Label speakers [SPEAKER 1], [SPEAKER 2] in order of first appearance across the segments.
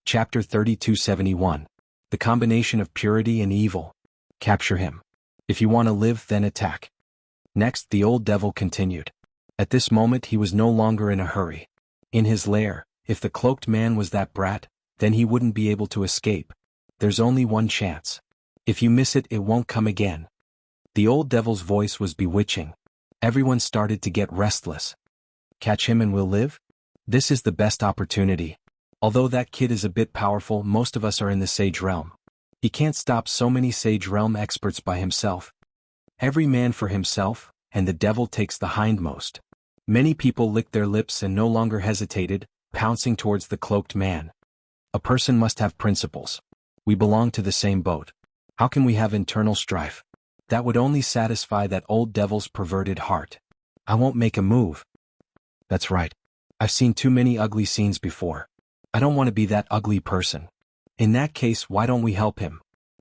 [SPEAKER 1] Chapter 3271. The combination of purity and evil. Capture him. If you want to live, then attack. Next, the old devil continued. At this moment he was no longer in a hurry. In his lair, if the cloaked man was that brat, then he wouldn't be able to escape. There's only one chance. If you miss it, it won't come again. The old devil's voice was bewitching. Everyone started to get restless. Catch him and we'll live? This is the best opportunity. Although that kid is a bit powerful, most of us are in the Sage Realm. He can't stop so many Sage Realm experts by himself. Every man for himself, and the devil takes the hindmost. Many people licked their lips and no longer hesitated, pouncing towards the cloaked man. A person must have principles. We belong to the same boat. How can we have internal strife? That would only satisfy that old devil's perverted heart. I won't make a move. That's right. I've seen too many ugly scenes before. I don't want to be that ugly person. In that case, why don't we help him?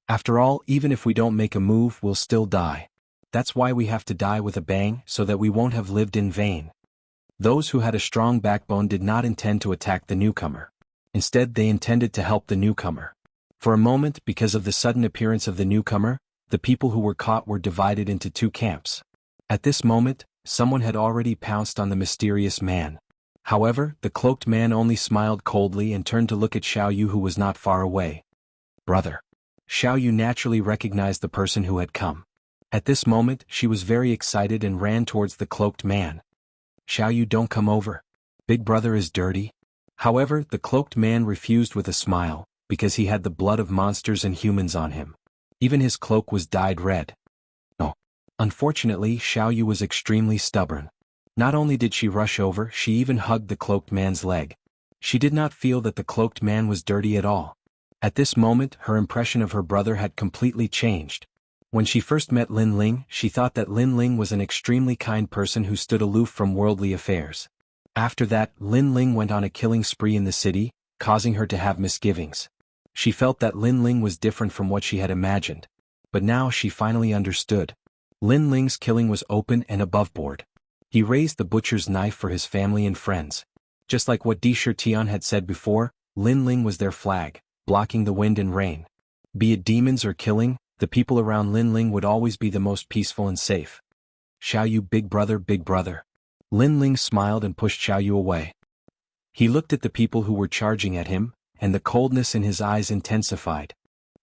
[SPEAKER 1] After all, even if we don't make a move, we'll still die. That's why we have to die with a bang, so that we won't have lived in vain. Those who had a strong backbone did not intend to attack the newcomer. Instead, they intended to help the newcomer. For a moment, because of the sudden appearance of the newcomer, the people who were caught were divided into two camps. At this moment, someone had already pounced on the mysterious man. However, the cloaked man only smiled coldly and turned to look at Xiaoyu, who was not far away. Brother. Xiaoyu naturally recognized the person who had come. At this moment, she was very excited and ran towards the cloaked man. Xiaoyu, don't come over. Big brother is dirty. However, the cloaked man refused with a smile, because he had the blood of monsters and humans on him. Even his cloak was dyed red. No. Unfortunately, Xiaoyu was extremely stubborn. Not only did she rush over, she even hugged the cloaked man's leg. She did not feel that the cloaked man was dirty at all. At this moment, her impression of her brother had completely changed. When she first met Lin Ling, she thought that Lin Ling was an extremely kind person who stood aloof from worldly affairs. After that, Lin Ling went on a killing spree in the city, causing her to have misgivings. She felt that Lin Ling was different from what she had imagined. But now she finally understood. Lin Ling's killing was open and aboveboard. He raised the butcher's knife for his family and friends. Just like what Di Shirtian had said before, Lin Ling was their flag, blocking the wind and rain. Be it demons or killing, the people around Lin Ling would always be the most peaceful and safe. Xiaoyu, big brother, big brother. Lin Ling smiled and pushed Xiaoyu away. He looked at the people who were charging at him, and the coldness in his eyes intensified.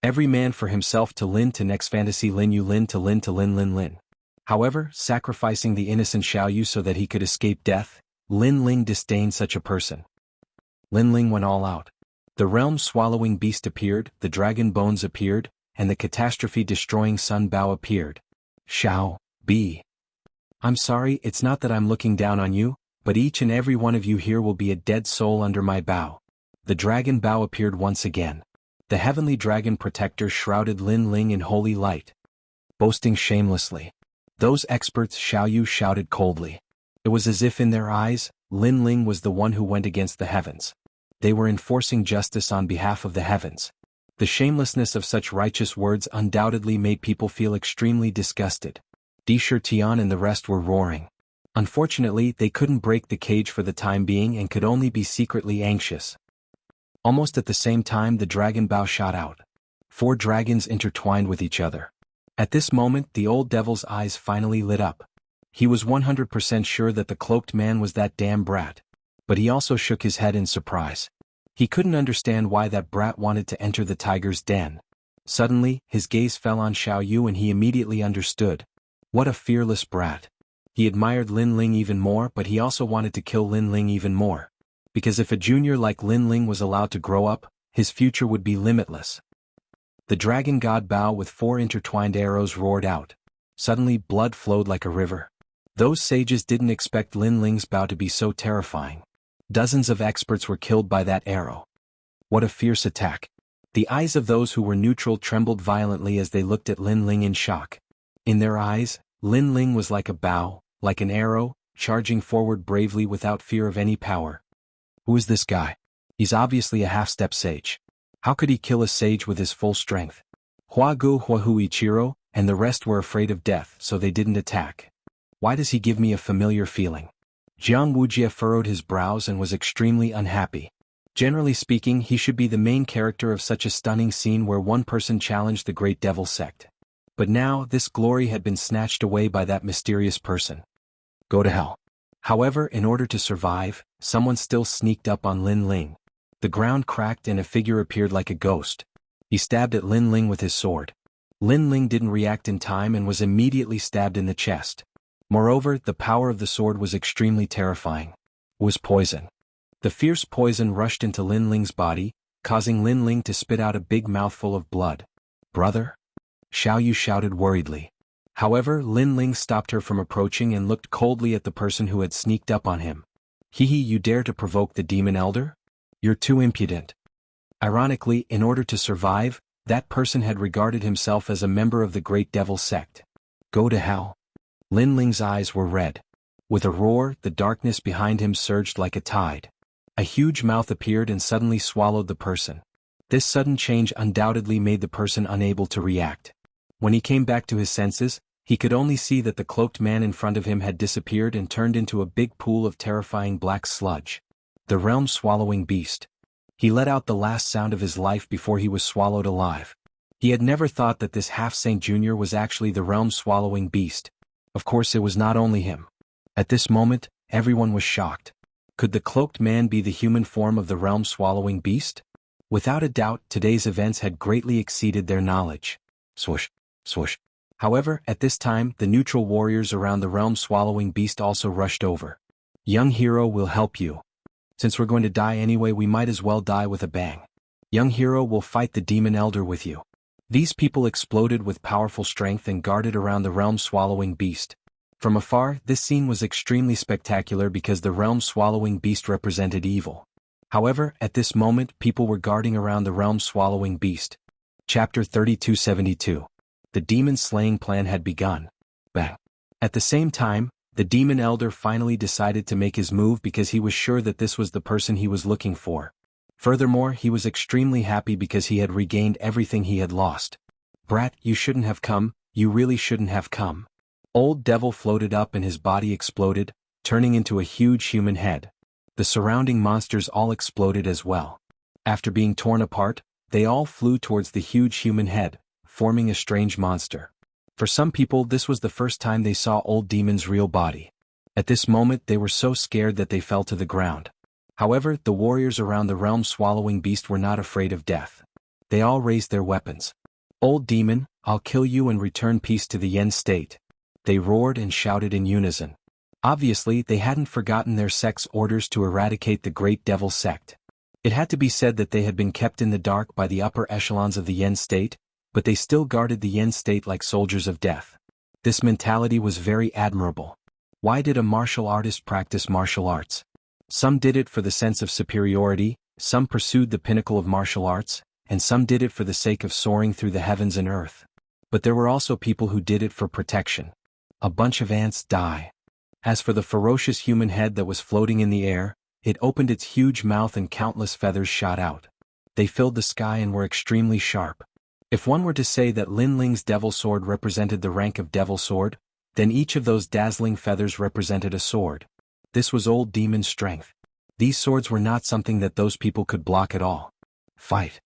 [SPEAKER 1] Every man for himself to Lin to next fantasy Lin Yu Lin to Lin to Lin Lin Lin. However, sacrificing the innocent Xiaoyu so that he could escape death, Lin Ling disdained such a person. Lin Ling went all out. The realm-swallowing beast appeared, the dragon bones appeared, and the catastrophe-destroying sun bow appeared. Xiao, B. I'm sorry, it's not that I'm looking down on you, but each and every one of you here will be a dead soul under my bow. The dragon bow appeared once again. The heavenly dragon protector shrouded Lin Ling in holy light. Boasting shamelessly. Those experts, Xiaoyu shouted coldly. It was as if in their eyes, Lin Ling was the one who went against the heavens. They were enforcing justice on behalf of the heavens. The shamelessness of such righteous words undoubtedly made people feel extremely disgusted. Di Shirtian and the rest were roaring. Unfortunately, they couldn't break the cage for the time being and could only be secretly anxious. Almost at the same time, the dragon bow shot out. 4 dragons intertwined with each other. At this moment, the old devil's eyes finally lit up. He was 100% sure that the cloaked man was that damn brat. But he also shook his head in surprise. He couldn't understand why that brat wanted to enter the tiger's den. Suddenly, his gaze fell on Xiaoyu and he immediately understood. What a fearless brat. He admired Lin Ling even more, but he also wanted to kill Lin Ling even more. Because if a junior like Lin Ling was allowed to grow up, his future would be limitless. The dragon god bow with 4 intertwined arrows roared out. Suddenly blood flowed like a river. Those sages didn't expect Lin Ling's bow to be so terrifying. Dozens of experts were killed by that arrow. What a fierce attack. The eyes of those who were neutral trembled violently as they looked at Lin Ling in shock. In their eyes, Lin Ling was like a bow, like an arrow, charging forward bravely without fear of any power. Who is this guy? He's obviously a half-step sage. How could he kill a sage with his full strength? Huagu Huahu Ichiro, and the rest were afraid of death, so they didn't attack. Why does he give me a familiar feeling? Jianghu furrowed his brows and was extremely unhappy. Generally speaking, he should be the main character of such a stunning scene where one person challenged the great devil sect. But now, this glory had been snatched away by that mysterious person. Go to hell. However, in order to survive, someone still sneaked up on Lin Ling. The ground cracked and a figure appeared like a ghost. He stabbed at Lin Ling with his sword. Lin Ling didn't react in time and was immediately stabbed in the chest. Moreover, the power of the sword was extremely terrifying. It was poison. The fierce poison rushed into Lin Ling's body, causing Lin Ling to spit out a big mouthful of blood. Brother? Xiao Yu shouted worriedly. However, Lin Ling stopped her from approaching and looked coldly at the person who had sneaked up on him. Hehe, you dare to provoke the demon elder? You're too impudent. Ironically, in order to survive, that person had regarded himself as a member of the great devil sect. Go to hell. Lin Ling's eyes were red. With a roar, the darkness behind him surged like a tide. A huge mouth appeared and suddenly swallowed the person. This sudden change undoubtedly made the person unable to react. When he came back to his senses, he could only see that the cloaked man in front of him had disappeared and turned into a big pool of terrifying black sludge. The realm-swallowing beast. He let out the last sound of his life before he was swallowed alive. He had never thought that this half-saint junior was actually the realm-swallowing beast. Of course, it was not only him. At this moment, everyone was shocked. Could the cloaked man be the human form of the realm-swallowing beast? Without a doubt, today's events had greatly exceeded their knowledge. Swoosh, swoosh. However, at this time, the neutral warriors around the realm-swallowing beast also rushed over. Young hero will help you. Since we're going to die anyway, we might as well die with a bang. Young hero will fight the demon elder with you. These people exploded with powerful strength and guarded around the realm-swallowing beast. From afar, this scene was extremely spectacular because the realm-swallowing beast represented evil. However, at this moment, people were guarding around the realm-swallowing beast. Chapter 3272. The demon-slaying plan had begun. Bang. At the same time, the demon elder finally decided to make his move because he was sure that this was the person he was looking for. Furthermore, he was extremely happy because he had regained everything he had lost. Brat, you shouldn't have come, you really shouldn't have come. Old Devil floated up and his body exploded, turning into a huge human head. The surrounding monsters all exploded as well. After being torn apart, they all flew towards the huge human head, forming a strange monster. For some people, this was the first time they saw Old Demon's real body. At this moment, they were so scared that they fell to the ground. However, the warriors around the realm-swallowing beast were not afraid of death. They all raised their weapons. Old Demon, I'll kill you and return peace to the Yen state. They roared and shouted in unison. Obviously, they hadn't forgotten their sect's orders to eradicate the Great Devil sect. It had to be said that they had been kept in the dark by the upper echelons of the Yen state, but they still guarded the Yen state like soldiers of death. This mentality was very admirable. Why did a martial artist practice martial arts? Some did it for the sense of superiority, some pursued the pinnacle of martial arts, and some did it for the sake of soaring through the heavens and earth. But there were also people who did it for protection. A bunch of ants die. As for the ferocious human head that was floating in the air, it opened its huge mouth and countless feathers shot out. They filled the sky and were extremely sharp. If one were to say that Lin Ling's devil sword represented the rank of devil sword, then each of those dazzling feathers represented a sword. This was Old Demon's strength. These swords were not something that those people could block at all. Fight.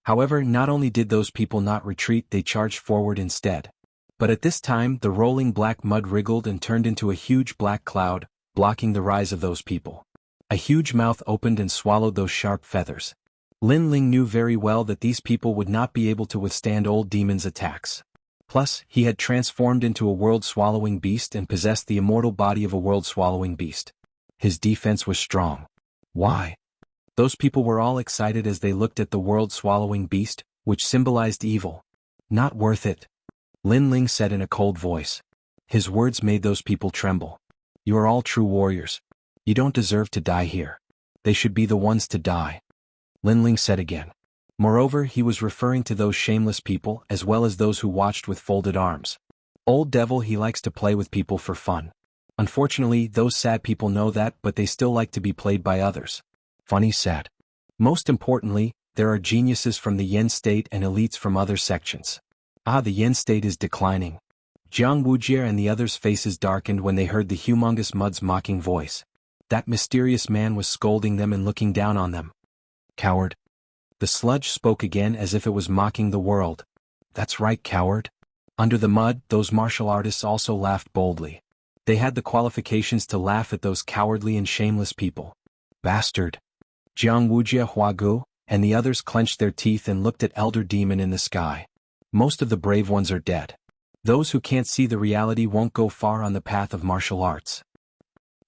[SPEAKER 1] However, not only did those people not retreat, they charged forward instead. But at this time, the rolling black mud wriggled and turned into a huge black cloud, blocking the rise of those people. A huge mouth opened and swallowed those sharp feathers. Lin Ling knew very well that these people would not be able to withstand Old Demon's attacks. Plus, he had transformed into a world-swallowing beast and possessed the immortal body of a world-swallowing beast. His defense was strong. Why? Those people were all excited as they looked at the world-swallowing beast, which symbolized evil. Not worth it. Lin Ling said in a cold voice. His words made those people tremble. You are all true warriors. You don't deserve to die here. They should be the ones to die. Lin Ling said again. Moreover, he was referring to those shameless people as well as those who watched with folded arms. Old Devil, he likes to play with people for fun. Unfortunately, those sad people know that, but they still like to be played by others. Funny sad. Most importantly, there are geniuses from the Yen state and elites from other sections. The Yen state is declining. Jianghu and the others' faces darkened when they heard the humongous mud's mocking voice. That mysterious man was scolding them and looking down on them. Coward. The sludge spoke again as if it was mocking the world. That's right, coward. Under the mud, those martial artists also laughed boldly. They had the qualifications to laugh at those cowardly and shameless people. Bastard. Jianghu Huagu, and the others clenched their teeth and looked at Elder Demon in the sky. Most of the brave ones are dead. Those who can't see the reality won't go far on the path of martial arts.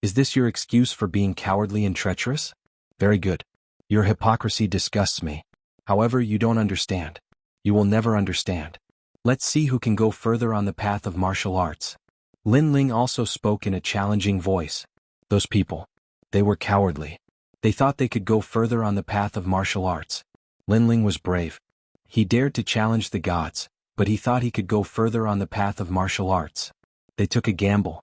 [SPEAKER 1] Is this your excuse for being cowardly and treacherous? Very good. Your hypocrisy disgusts me. However, you don't understand. You will never understand. Let's see who can go further on the path of martial arts. Lin Ling also spoke in a challenging voice. Those people. They were cowardly. They thought they could go further on the path of martial arts. Lin Ling was brave. He dared to challenge the gods, but he thought he could go further on the path of martial arts. They took a gamble.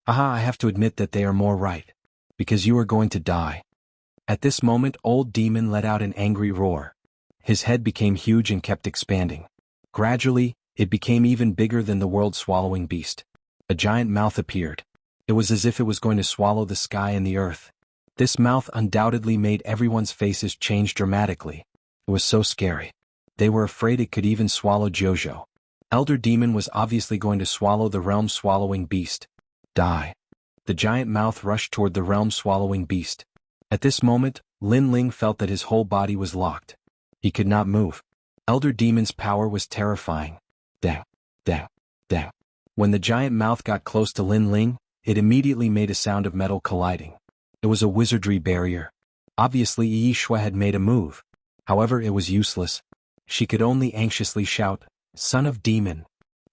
[SPEAKER 1] Aha, I have to admit that they are more right. Because you are going to die. At this moment, Old Demon let out an angry roar. His head became huge and kept expanding. Gradually, it became even bigger than the world-swallowing beast. A giant mouth appeared. It was as if it was going to swallow the sky and the earth. This mouth undoubtedly made everyone's faces change dramatically. It was so scary. They were afraid it could even swallow Jojo. Elder Demon was obviously going to swallow the realm-swallowing beast. Die. The giant mouth rushed toward the realm-swallowing beast. At this moment, Lin Ling felt that his whole body was locked. He could not move. Elder Demon's power was terrifying. Dang, dang, dang. When the giant mouth got close to Lin Ling, it immediately made a sound of metal colliding. It was a wizardry barrier. Obviously Yi Shui had made a move. However, it was useless. She could only anxiously shout, "Son of Demon."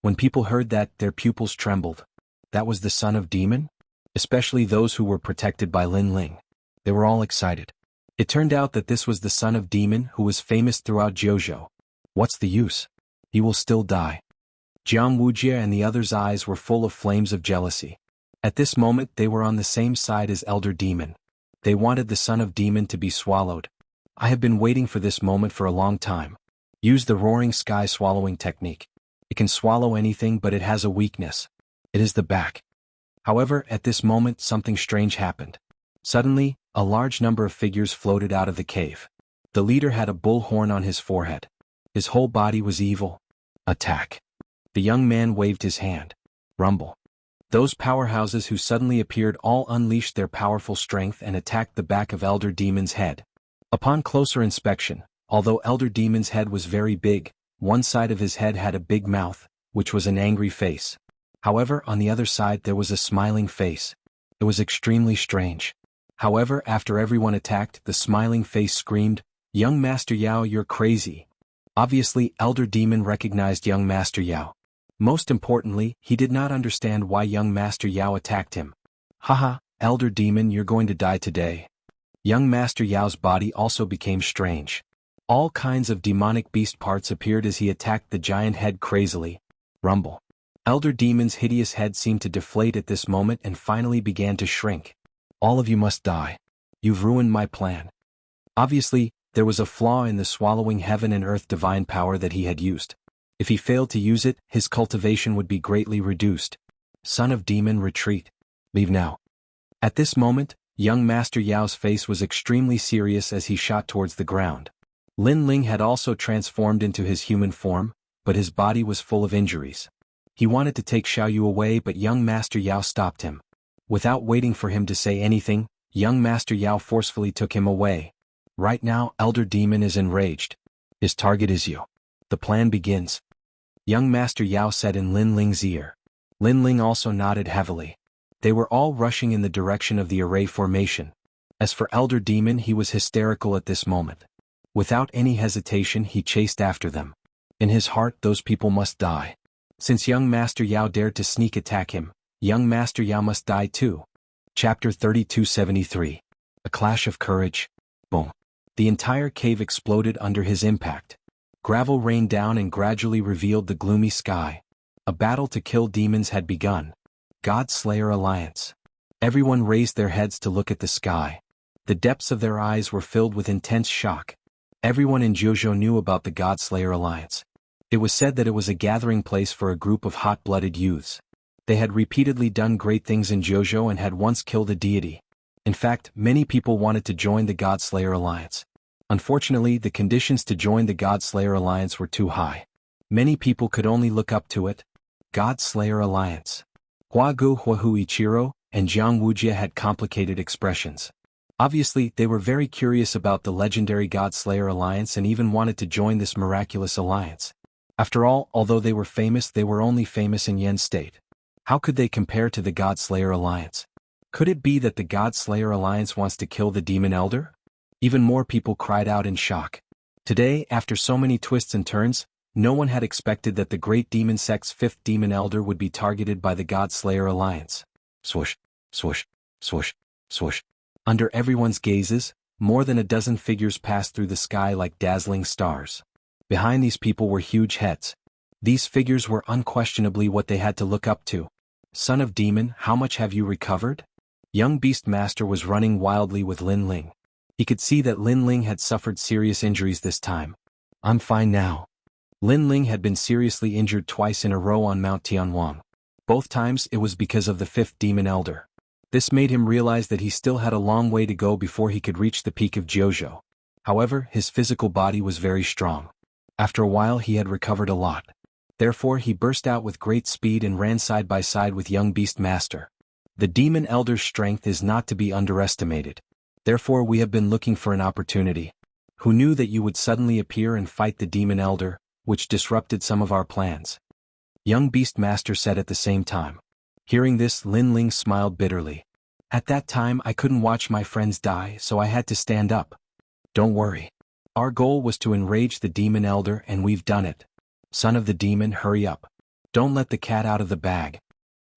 [SPEAKER 1] When people heard that, their pupils trembled. That was the son of Demon? Especially those who were protected by Lin Ling. They were all excited. It turned out that this was the son of Demon who was famous throughout Jianghu. What's the use? He will still die. Wuxia and the others' eyes were full of flames of jealousy. At this moment they were on the same side as Elder Demon. They wanted the son of Demon to be swallowed. I have been waiting for this moment for a long time. Use the roaring sky swallowing technique. It can swallow anything, but it has a weakness. It is the back. However, at this moment something strange happened. Suddenly, a large number of figures floated out of the cave. The leader had a bull horn on his forehead. His whole body was evil. Attack. The young man waved his hand. Rumble. Those powerhouses who suddenly appeared all unleashed their powerful strength and attacked the back of Elder Demon's head. Upon closer inspection, although Elder Demon's head was very big, one side of his head had a big mouth, which was an angry face. However, on the other side there was a smiling face. It was extremely strange. However, after everyone attacked, the smiling face screamed, "Young Master Yao, you're crazy." Obviously, Elder Demon recognized young Master Yao. Most importantly, he did not understand why young Master Yao attacked him. Haha, Elder Demon, you're going to die today. Young Master Yao's body also became strange. All kinds of demonic beast parts appeared as he attacked the giant head crazily. Rumble. Elder Demon's hideous head seemed to deflate at this moment and finally began to shrink. All of you must die. You've ruined my plan. Obviously, there was a flaw in the swallowing heaven and earth divine power that he had used. If he failed to use it, his cultivation would be greatly reduced. Son of Demon, retreat. Leave now. At this moment, young Master Yao's face was extremely serious as he shot towards the ground. Lin Ling had also transformed into his human form, but his body was full of injuries. He wanted to take Xiaoyu away, but young Master Yao stopped him. Without waiting for him to say anything, young Master Yao forcefully took him away. Right now, Elder Demon is enraged. His target is you. The plan begins. Young Master Yao said in Lin Ling's ear. Lin Ling also nodded heavily. They were all rushing in the direction of the array formation. As for Elder Demon, he was hysterical at this moment. Without any hesitation, he chased after them. In his heart, those people must die. Since young Master Yao dared to sneak attack him, young Master Yao must die too. Chapter 3273. A Clash of Courage. Boom. The entire cave exploded under his impact. Gravel rained down and gradually revealed the gloomy sky. A battle to kill demons had begun. God Slayer Alliance. Everyone raised their heads to look at the sky. The depths of their eyes were filled with intense shock. Everyone in Jianghu knew about the God Slayer Alliance. It was said that it was a gathering place for a group of hot-blooded youths. They had repeatedly done great things in Jianghu and had once killed a deity. In fact, many people wanted to join the God Slayer Alliance. Unfortunately, the conditions to join the God Slayer Alliance were too high. Many people could only look up to it. God Slayer Alliance. Huagu Huahu Ichiro and Jianghu had complicated expressions. Obviously, they were very curious about the legendary God Slayer Alliance and even wanted to join this miraculous alliance. After all, although they were famous, they were only famous in Yen State. How could they compare to the God Slayer Alliance? Could it be that the God Slayer Alliance wants to kill the Demon Elder? Even more people cried out in shock. Today, after so many twists and turns, no one had expected that the great demon sect's fifth Demon Elder would be targeted by the God Slayer Alliance. Swoosh, swoosh, swoosh, swoosh. Under everyone's gazes, more than a dozen figures passed through the sky like dazzling stars. Behind these people were huge heads. These figures were unquestionably what they had to look up to. Son of Demon, how much have you recovered? Young Beast Master was running wildly with Lin Ling. He could see that Lin Ling had suffered serious injuries this time. I'm fine now. Lin Ling had been seriously injured twice in a row on Mount Tianwang. Both times it was because of the fifth Demon Elder. This made him realize that he still had a long way to go before he could reach the peak of Jiuzhou. However, his physical body was very strong. After a while he had recovered a lot. Therefore he burst out with great speed and ran side by side with young Beast Master. The Demon Elder's strength is not to be underestimated. Therefore we have been looking for an opportunity. Who knew that you would suddenly appear and fight the Demon Elder, which disrupted some of our plans? Young Beast Master said at the same time. Hearing this, Lin Ling smiled bitterly. At that time I couldn't watch my friends die, so I had to stand up. Don't worry. Our goal was to enrage the Demon Elder and we've done it. Son of the Demon, hurry up. Don't let the cat out of the bag.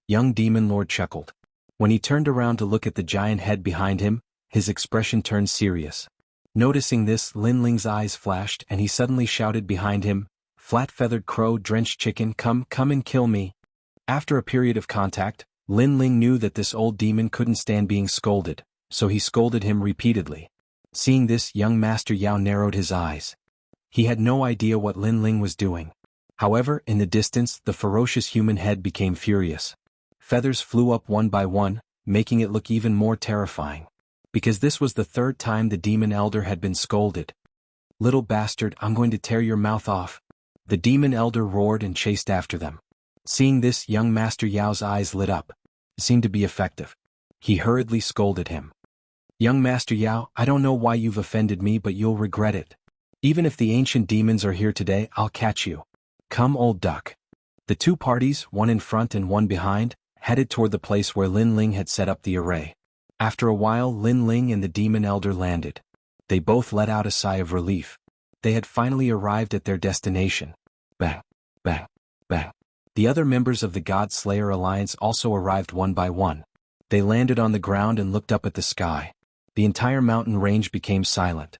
[SPEAKER 1] Young Demon Lord chuckled. When he turned around to look at the giant head behind him, his expression turned serious. Noticing this, Lin Ling's eyes flashed and he suddenly shouted behind him, Flat-feathered crow, drenched chicken, come and kill me. After a period of contact, Lin Ling knew that this old demon couldn't stand being scolded, so he scolded him repeatedly. Seeing this, young Master Yao narrowed his eyes. He had no idea what Lin Ling was doing. However, in the distance, the ferocious human head became furious. Feathers flew up one by one, making it look even more terrifying. Because this was the third time the Demon Elder had been scolded. Little bastard, I'm going to tear your mouth off. The Demon Elder roared and chased after them. Seeing this, young Master Yao's eyes lit up. It seemed to be effective. He hurriedly scolded him. Young Master Yao, I don't know why you've offended me, but you'll regret it. Even if the ancient demons are here today, I'll catch you. Come, old duck. The two parties, one in front and one behind, headed toward the place where Lin Ling had set up the array. After a while, Lin Ling and the Demon Elder landed. They both let out a sigh of relief. They had finally arrived at their destination. Bang, bang, bang. The other members of the God Slayer Alliance also arrived one by one. They landed on the ground and looked up at the sky. The entire mountain range became silent.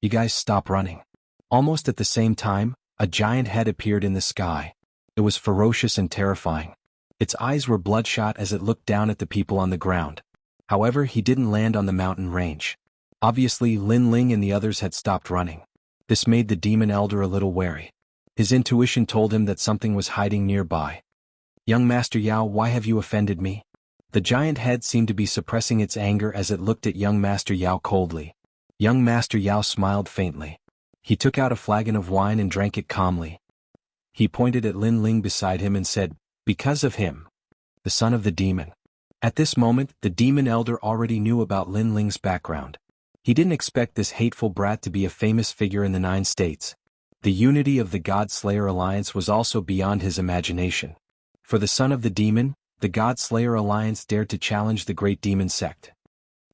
[SPEAKER 1] You guys stop running. Almost at the same time, a giant head appeared in the sky. It was ferocious and terrifying. Its eyes were bloodshot as it looked down at the people on the ground. However, he didn't land on the mountain range. Obviously, Lin Ling and the others had stopped running. This made the Demon Elder a little wary. His intuition told him that something was hiding nearby. Young Master Yao, why have you offended me? The giant head seemed to be suppressing its anger as it looked at young Master Yao coldly. Young Master Yao smiled faintly. He took out a flagon of wine and drank it calmly. He pointed at Lin Ling beside him and said, because of him. The son of the demon. At this moment, the Demon Elder already knew about Lin Ling's background. He didn't expect this hateful brat to be a famous figure in the 9 states. The unity of the God Slayer Alliance was also beyond his imagination. For the son of the demon, the God Slayer Alliance dared to challenge the great demon sect.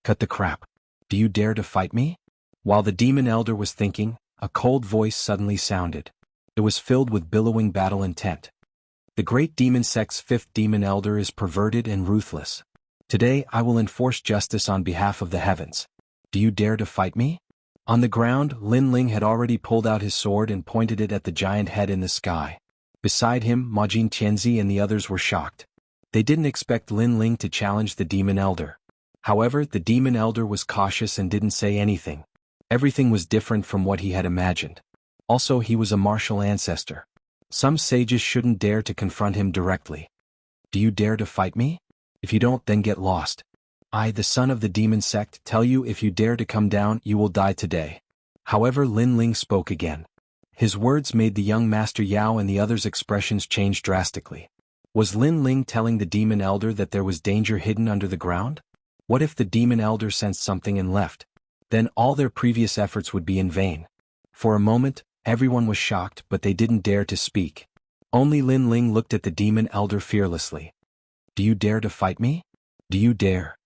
[SPEAKER 1] Cut the crap. Do you dare to fight me? While the Demon Elder was thinking, a cold voice suddenly sounded. It was filled with billowing battle intent. The great demon sect's 5th Demon Elder is perverted and ruthless. Today I will enforce justice on behalf of the heavens. Do you dare to fight me? On the ground, Lin Ling had already pulled out his sword and pointed it at the giant head in the sky. Beside him, Majin Tianzi and the others were shocked. They didn't expect Lin Ling to challenge the Demon Elder. However, the Demon Elder was cautious and didn't say anything. Everything was different from what he had imagined. Also, he was a martial ancestor. Some sages shouldn't dare to confront him directly. Do you dare to fight me? If you don't, then get lost. I, the son of the demon sect, tell you if you dare to come down, you will die today. However, Lin Ling spoke again. His words made the young Master Yao and the others' expressions change drastically. Was Lin Ling telling the demon elder that there was danger hidden under the ground? What if the demon elder sensed something and left? Then all their previous efforts would be in vain. For a moment, everyone was shocked, but they didn't dare to speak. Only Lin Ling looked at the demon elder fearlessly. Do you dare to fight me? Do you dare?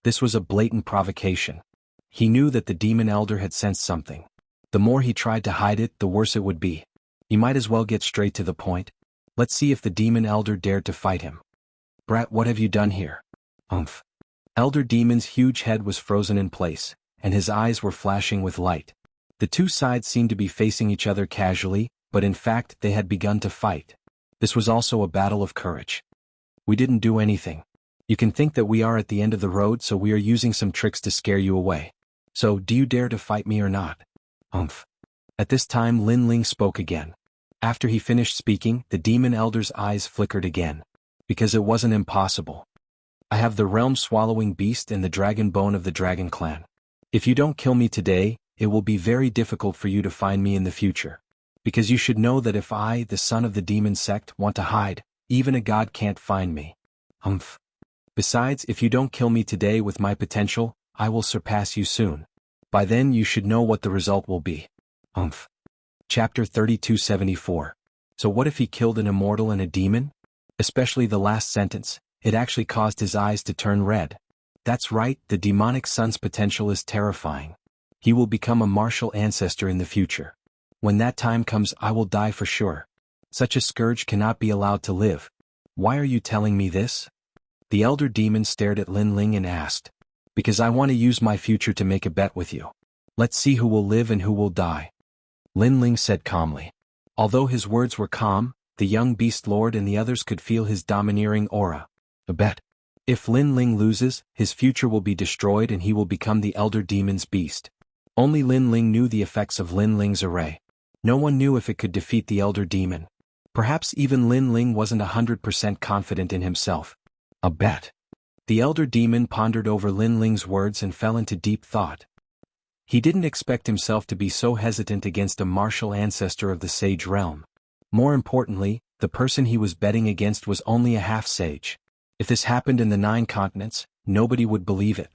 [SPEAKER 1] This was a blatant provocation. He knew that the demon elder had sensed something. The more he tried to hide it, the worse it would be. He might as well get straight to the point. Let's see if the demon elder dared to fight him. Brat, what have you done here? Umph. Elder Demon's huge head was frozen in place, and his eyes were flashing with light. The two sides seemed to be facing each other casually, but in fact they had begun to fight. This was also a battle of courage. We didn't do anything. You can think that we are at the end of the road, so we are using some tricks to scare you away. So, do you dare to fight me or not? Umph. At this time Lin Ling spoke again. After he finished speaking, the demon elder's eyes flickered again. Because it wasn't impossible. I have the realm-swallowing beast and the dragon bone of the dragon clan. If you don't kill me today, it will be very difficult for you to find me in the future. Because you should know that if I, the son of the demon sect, want to hide, even a god can't find me. Humph. Besides, if you don't kill me today with my potential, I will surpass you soon. By then you should know what the result will be. Humph. Chapter 3274. So what if he killed an immortal and a demon? Especially the last sentence, it actually caused his eyes to turn red. That's right, the demonic son's potential is terrifying. He will become a martial ancestor in the future. When that time comes, I will die for sure. Such a scourge cannot be allowed to live. Why are you telling me this? The elder demon stared at Lin Ling and asked. Because I want to use my future to make a bet with you. Let's see who will live and who will die. Lin Ling said calmly. Although his words were calm, the young beast lord and the others could feel his domineering aura. A bet. If Lin Ling loses, his future will be destroyed and he will become the elder demon's beast. Only Lin Ling knew the effects of Lin Ling's array. No one knew if it could defeat the elder demon. Perhaps even Lin Ling wasn't 100% confident in himself. A bet. The elder demon pondered over Lin Ling's words and fell into deep thought. He didn't expect himself to be so hesitant against a martial ancestor of the sage realm. More importantly, the person he was betting against was only a half-sage. If this happened in the 9 continents, nobody would believe it.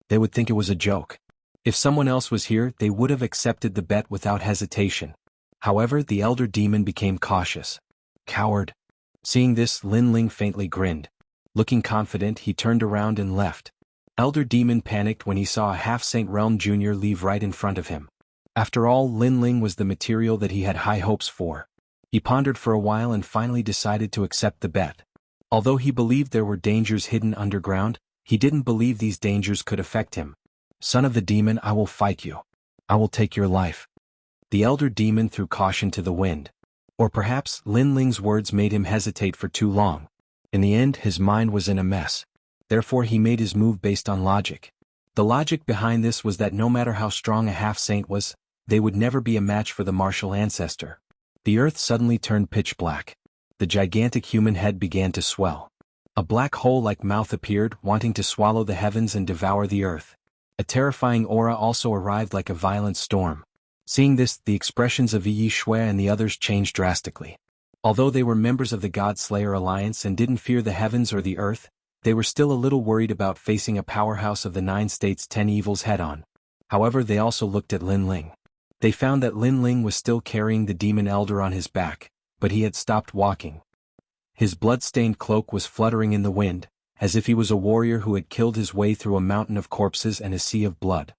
[SPEAKER 1] They would think it was a joke. If someone else was here, they would have accepted the bet without hesitation. However, the elder demon became cautious. Coward. Seeing this, Lin Ling faintly grinned. Looking confident, he turned around and left. Elder demon panicked when he saw a half-Saint Realm Jr. leave right in front of him. After all, Lin Ling was the material that he had high hopes for. He pondered for a while and finally decided to accept the bet. Although he believed there were dangers hidden underground, he didn't believe these dangers could affect him. Son of the demon, I will fight you. I will take your life. The elder demon threw caution to the wind. Or perhaps Lin Ling's words made him hesitate for too long. In the end, his mind was in a mess. Therefore he made his move based on logic. The logic behind this was that no matter how strong a half-saint was, they would never be a match for the martial ancestor. The earth suddenly turned pitch black. The gigantic human head began to swell. A black hole-like mouth appeared, wanting to swallow the heavens and devour the earth. A terrifying aura also arrived like a violent storm. Seeing this, the expressions of Yi Shui and the others changed drastically. Although they were members of the God-Slayer Alliance and didn't fear the heavens or the earth, they were still a little worried about facing a powerhouse of the 9 states' 10 evils head-on. However, they also looked at Lin Ling. They found that Lin Ling was still carrying the demon elder on his back, but he had stopped walking. His blood-stained cloak was fluttering in the wind, as if he was a warrior who had killed his way through a mountain of corpses and a sea of blood.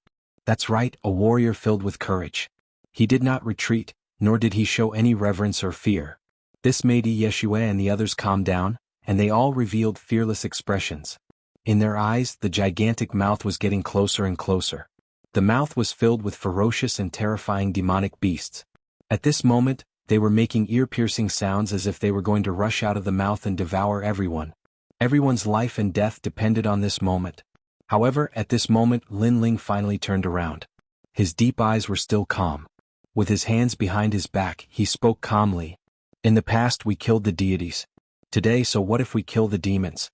[SPEAKER 1] That's right, a warrior filled with courage. He did not retreat, nor did he show any reverence or fear. This made Yeshua and the others calm down, and they all revealed fearless expressions. In their eyes, the gigantic mouth was getting closer and closer. The mouth was filled with ferocious and terrifying demonic beasts. At this moment, they were making ear-piercing sounds as if they were going to rush out of the mouth and devour everyone. Everyone's life and death depended on this moment. However, at this moment, Lin Ling finally turned around. His deep eyes were still calm. With his hands behind his back, he spoke calmly. In the past we killed the deities. Today, so what if we kill the demons?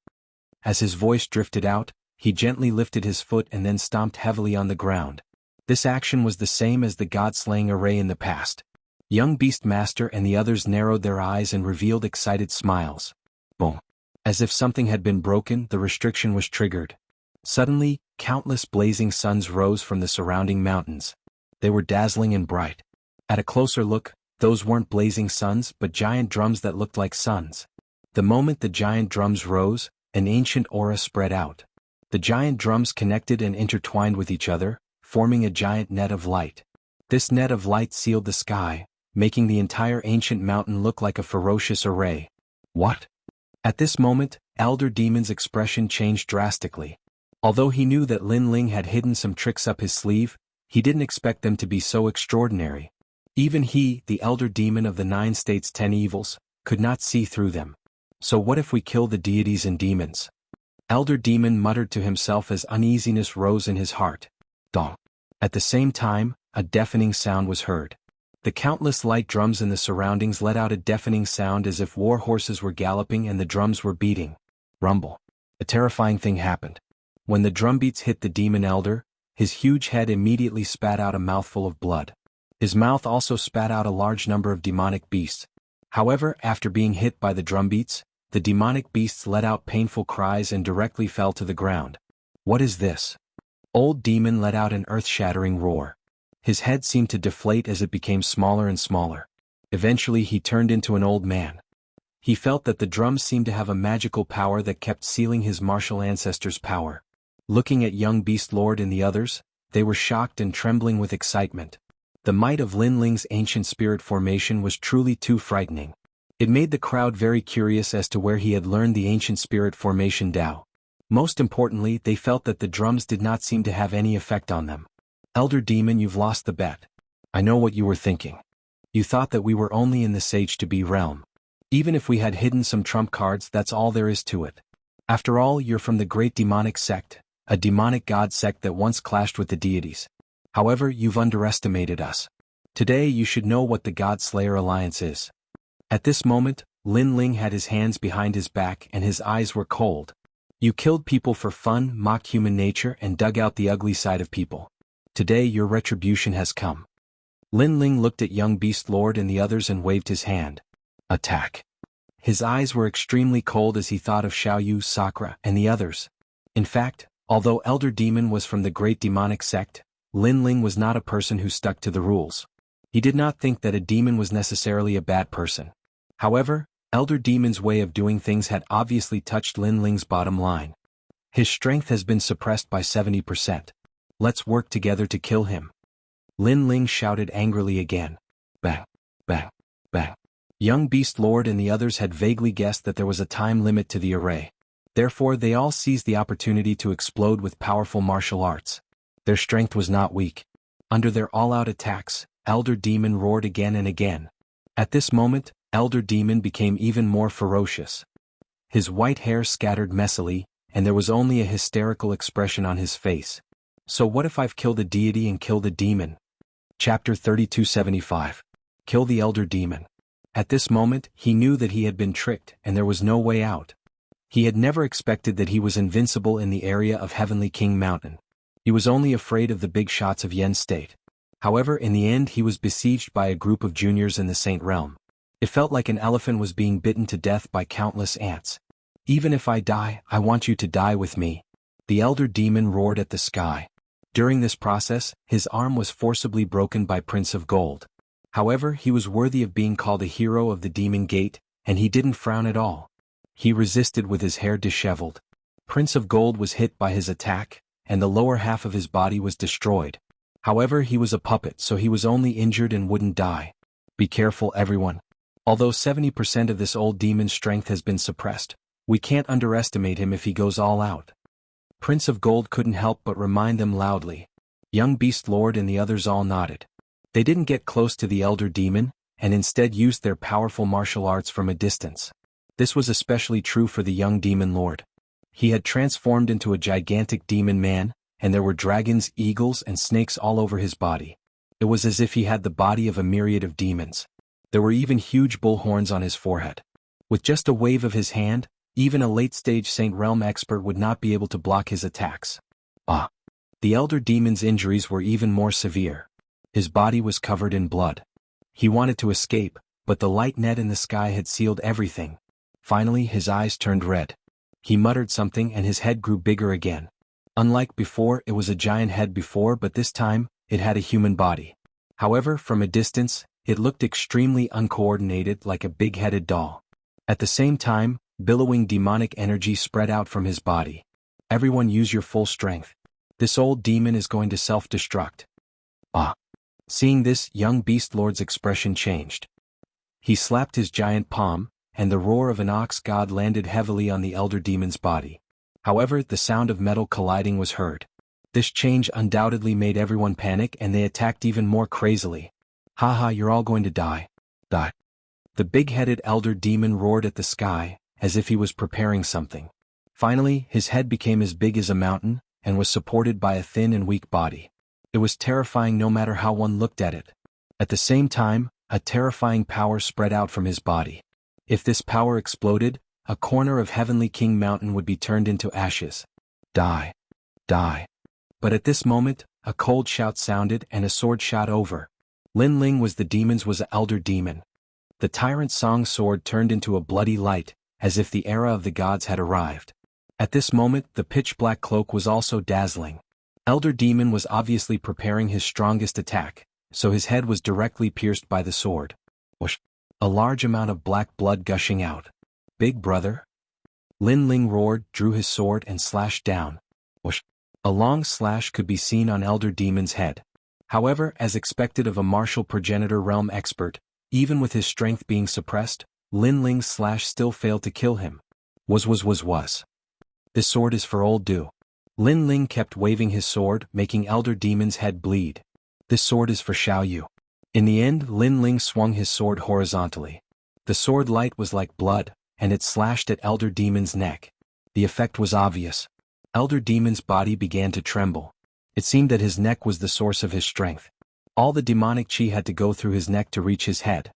[SPEAKER 1] As his voice drifted out, he gently lifted his foot and then stomped heavily on the ground. This action was the same as the god-slaying array in the past. Young Beast Master and the others narrowed their eyes and revealed excited smiles. Boom. As if something had been broken, the restriction was triggered. Suddenly, countless blazing suns rose from the surrounding mountains. They were dazzling and bright. At a closer look, those weren't blazing suns but giant drums that looked like suns. The moment the giant drums rose, an ancient aura spread out. The giant drums connected and intertwined with each other, forming a giant net of light. This net of light sealed the sky, making the entire ancient mountain look like a ferocious array. What? At this moment, Elder Demon's expression changed drastically. Although he knew that Lin Ling had hidden some tricks up his sleeve, he didn't expect them to be so extraordinary. Even he, the Elder Demon of the 9 States 10 Evils, could not see through them. So what if we kill the deities and demons? Elder Demon muttered to himself as uneasiness rose in his heart. Dong. At the same time, a deafening sound was heard. The countless light drums in the surroundings let out a deafening sound as if war horses were galloping and the drums were beating. Rumble. A terrifying thing happened. When the drumbeats hit the demon elder, his huge head immediately spat out a mouthful of blood. His mouth also spat out a large number of demonic beasts. However, after being hit by the drumbeats, the demonic beasts let out painful cries and directly fell to the ground. What is this? Old Demon let out an earth-shattering roar. His head seemed to deflate as it became smaller and smaller. Eventually he turned into an old man. He felt that the drums seemed to have a magical power that kept sealing his martial ancestors' power. Looking at young Beast Lord and the others, they were shocked and trembling with excitement. The might of Lin Ling's ancient spirit formation was truly too frightening. It made the crowd very curious as to where he had learned the ancient spirit formation Tao. Most importantly, they felt that the drums did not seem to have any effect on them. Elder Demon, you've lost the bet. I know what you were thinking. You thought that we were only in the Sage-to-Be realm. Even if we had hidden some trump cards, that's all there is to it. After all, you're from the great demonic sect, a demonic god sect that once clashed with the deities. However, you've underestimated us. Today you should know what the God Slayer Alliance is. At this moment, Lin Ling had his hands behind his back and his eyes were cold. You killed people for fun, mocked human nature and dug out the ugly side of people. Today your retribution has come. Lin Ling looked at young Beast Lord and the others and waved his hand. Attack. His eyes were extremely cold as he thought of Xiaoyu, Sakura, and the others. In fact, although Elder Demon was from the great demonic sect, Lin Ling was not a person who stuck to the rules. He did not think that a demon was necessarily a bad person. However, Elder Demon's way of doing things had obviously touched Lin Ling's bottom line. His strength has been suppressed by 70%. Let's work together to kill him. Lin Ling shouted angrily again. Bang, bang, bang. Young Beast Lord and the others had vaguely guessed that there was a time limit to the array. Therefore they all seized the opportunity to explode with powerful martial arts. Their strength was not weak. Under their all-out attacks, Elder Demon roared again and again. At this moment, Elder Demon became even more ferocious. His white hair scattered messily, and there was only a hysterical expression on his face. So what if I've killed a deity and killed a demon? Chapter 3275. Kill the Elder Demon. At this moment, he knew that he had been tricked and there was no way out. He had never expected that he was invincible in the area of Heavenly King Mountain. He was only afraid of the big shots of Yen State. However, in the end he was besieged by a group of juniors in the Saint Realm. It felt like an elephant was being bitten to death by countless ants. Even if I die, I want you to die with me. The Elder Demon roared at the sky. During this process, his arm was forcibly broken by Prince of Gold. However, he was worthy of being called a hero of the Demon Gate, and he didn't frown at all. He resisted with his hair disheveled. Prince of Gold was hit by his attack, and the lower half of his body was destroyed. However, he was a puppet, so he was only injured and wouldn't die. Be careful, everyone. Although 70% of this old demon's strength has been suppressed, we can't underestimate him if he goes all out. Prince of Gold couldn't help but remind them loudly. Young Beast Lord and the others all nodded. They didn't get close to the Elder Demon, and instead used their powerful martial arts from a distance. This was especially true for the young Demon Lord. He had transformed into a gigantic demon man, and there were dragons, eagles, and snakes all over his body. It was as if he had the body of a myriad of demons. There were even huge bull horns on his forehead. With just a wave of his hand, even a late-stage Saint Realm expert would not be able to block his attacks. Ah! The elder demon's injuries were even more severe. His body was covered in blood. He wanted to escape, but the light net in the sky had sealed everything. Finally his eyes turned red. He muttered something and his head grew bigger again. Unlike before, it was a giant head before, but this time, it had a human body. However, from a distance, it looked extremely uncoordinated, like a big-headed doll. At the same time, billowing demonic energy spread out from his body. Everyone use your full strength. This old demon is going to self-destruct. Ah! Seeing this, young beast lord's expression changed. He slapped his giant palm, and the roar of an ox god landed heavily on the elder demon's body. However, the sound of metal colliding was heard. This change undoubtedly made everyone panic and they attacked even more crazily. Haha, you're all going to die. Die. The big-headed elder demon roared at the sky, as if he was preparing something. Finally, his head became as big as a mountain, and was supported by a thin and weak body. It was terrifying no matter how one looked at it. At the same time, a terrifying power spread out from his body. If this power exploded, a corner of Heavenly King Mountain would be turned into ashes. Die. Die. But at this moment, a cold shout sounded and a sword shot over. Lin Ling was the demon's was a elder demon. The tyrant Song sword turned into a bloody light, as if the era of the gods had arrived. At this moment, the pitch-black cloak was also dazzling. Elder demon was obviously preparing his strongest attack, so his head was directly pierced by the sword. Whoosh! A large amount of black blood gushing out. Big brother? Lin Ling roared, drew his sword and slashed down. Whoosh! A long slash could be seen on elder demon's head. However, as expected of a martial progenitor realm expert, even with his strength being suppressed, Lin Ling's slash still failed to kill him. Was. This sword is for old Du. Lin Ling kept waving his sword, making elder demon's head bleed. This sword is for Xiaoyu. In the end, Lin Ling swung his sword horizontally. The sword light was like blood, and it slashed at elder demon's neck. The effect was obvious. Elder demon's body began to tremble. It seemed that his neck was the source of his strength. All the demonic chi had to go through his neck to reach his head.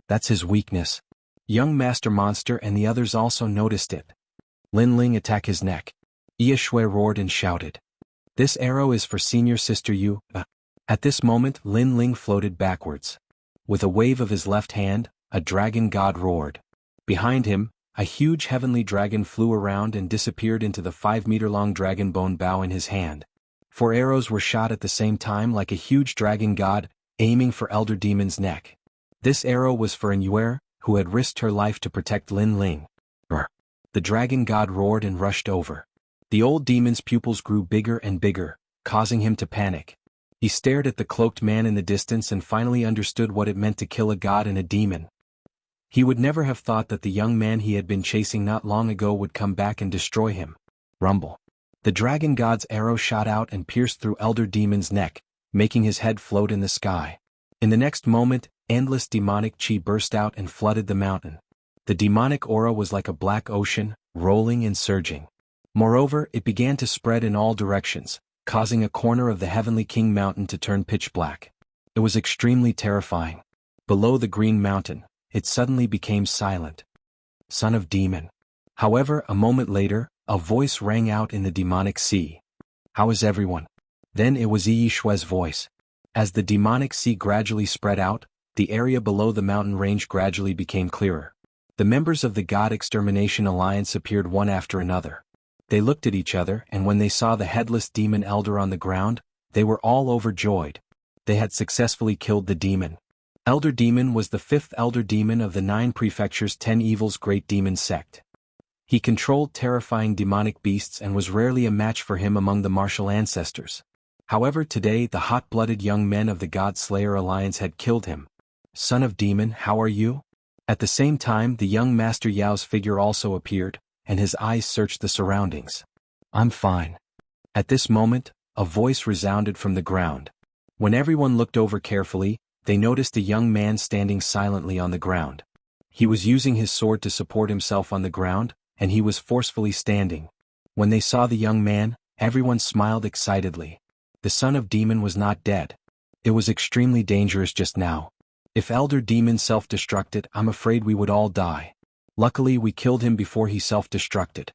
[SPEAKER 1] That's his weakness. Young Master Monster and the others also noticed it. Lin Ling attacked his neck. Ye Shui roared and shouted. This arrow is for senior sister Yu. At this moment, Lin Ling floated backwards. With a wave of his left hand, a dragon god roared. Behind him, a huge heavenly dragon flew around and disappeared into the 5-meter-long dragon bone bow in his hand. 4 arrows were shot at the same time like a huge dragon god, aiming for elder demon's neck. This arrow was for Yuer, who had risked her life to protect Lin Ling. The dragon god roared and rushed over. The old demon's pupils grew bigger and bigger, causing him to panic. He stared at the cloaked man in the distance and finally understood what it meant to kill a god and a demon. He would never have thought that the young man he had been chasing not long ago would come back and destroy him. Rumble. The dragon god's arrow shot out and pierced through elder demon's neck, making his head float in the sky. In the next moment, endless demonic chi burst out and flooded the mountain. The demonic aura was like a black ocean, rolling and surging. Moreover, it began to spread in all directions, causing a corner of the Heavenly King Mountain to turn pitch black. It was extremely terrifying. Below the Green Mountain, it suddenly became silent. Son of Demon. However, a moment later, a voice rang out in the demonic sea. How is everyone? Then it was Yi Shui's voice. As the demonic sea gradually spread out, the area below the mountain range gradually became clearer. The members of the God Extermination Alliance appeared one after another. They looked at each other, and when they saw the headless demon elder on the ground, they were all overjoyed. They had successfully killed the demon. Elder Demon was the 5th elder demon of the 9 prefectures 10 evils great demon sect. He controlled terrifying demonic beasts and was rarely a match for him among the martial ancestors. However, today the hot-blooded young men of the God Slayer Alliance had killed him. Son of Demon, how are you? At the same time, the young Master Yao's figure also appeared, and his eyes searched the surroundings. I'm fine. At this moment, a voice resounded from the ground. When everyone looked over carefully, they noticed a young man standing silently on the ground. He was using his sword to support himself on the ground, and he was forcefully standing. When they saw the young man, everyone smiled excitedly. The son of demon was not dead. It was extremely dangerous just now. If elder demon self-destructed, I'm afraid we would all die. Luckily we killed him before he self-destructed.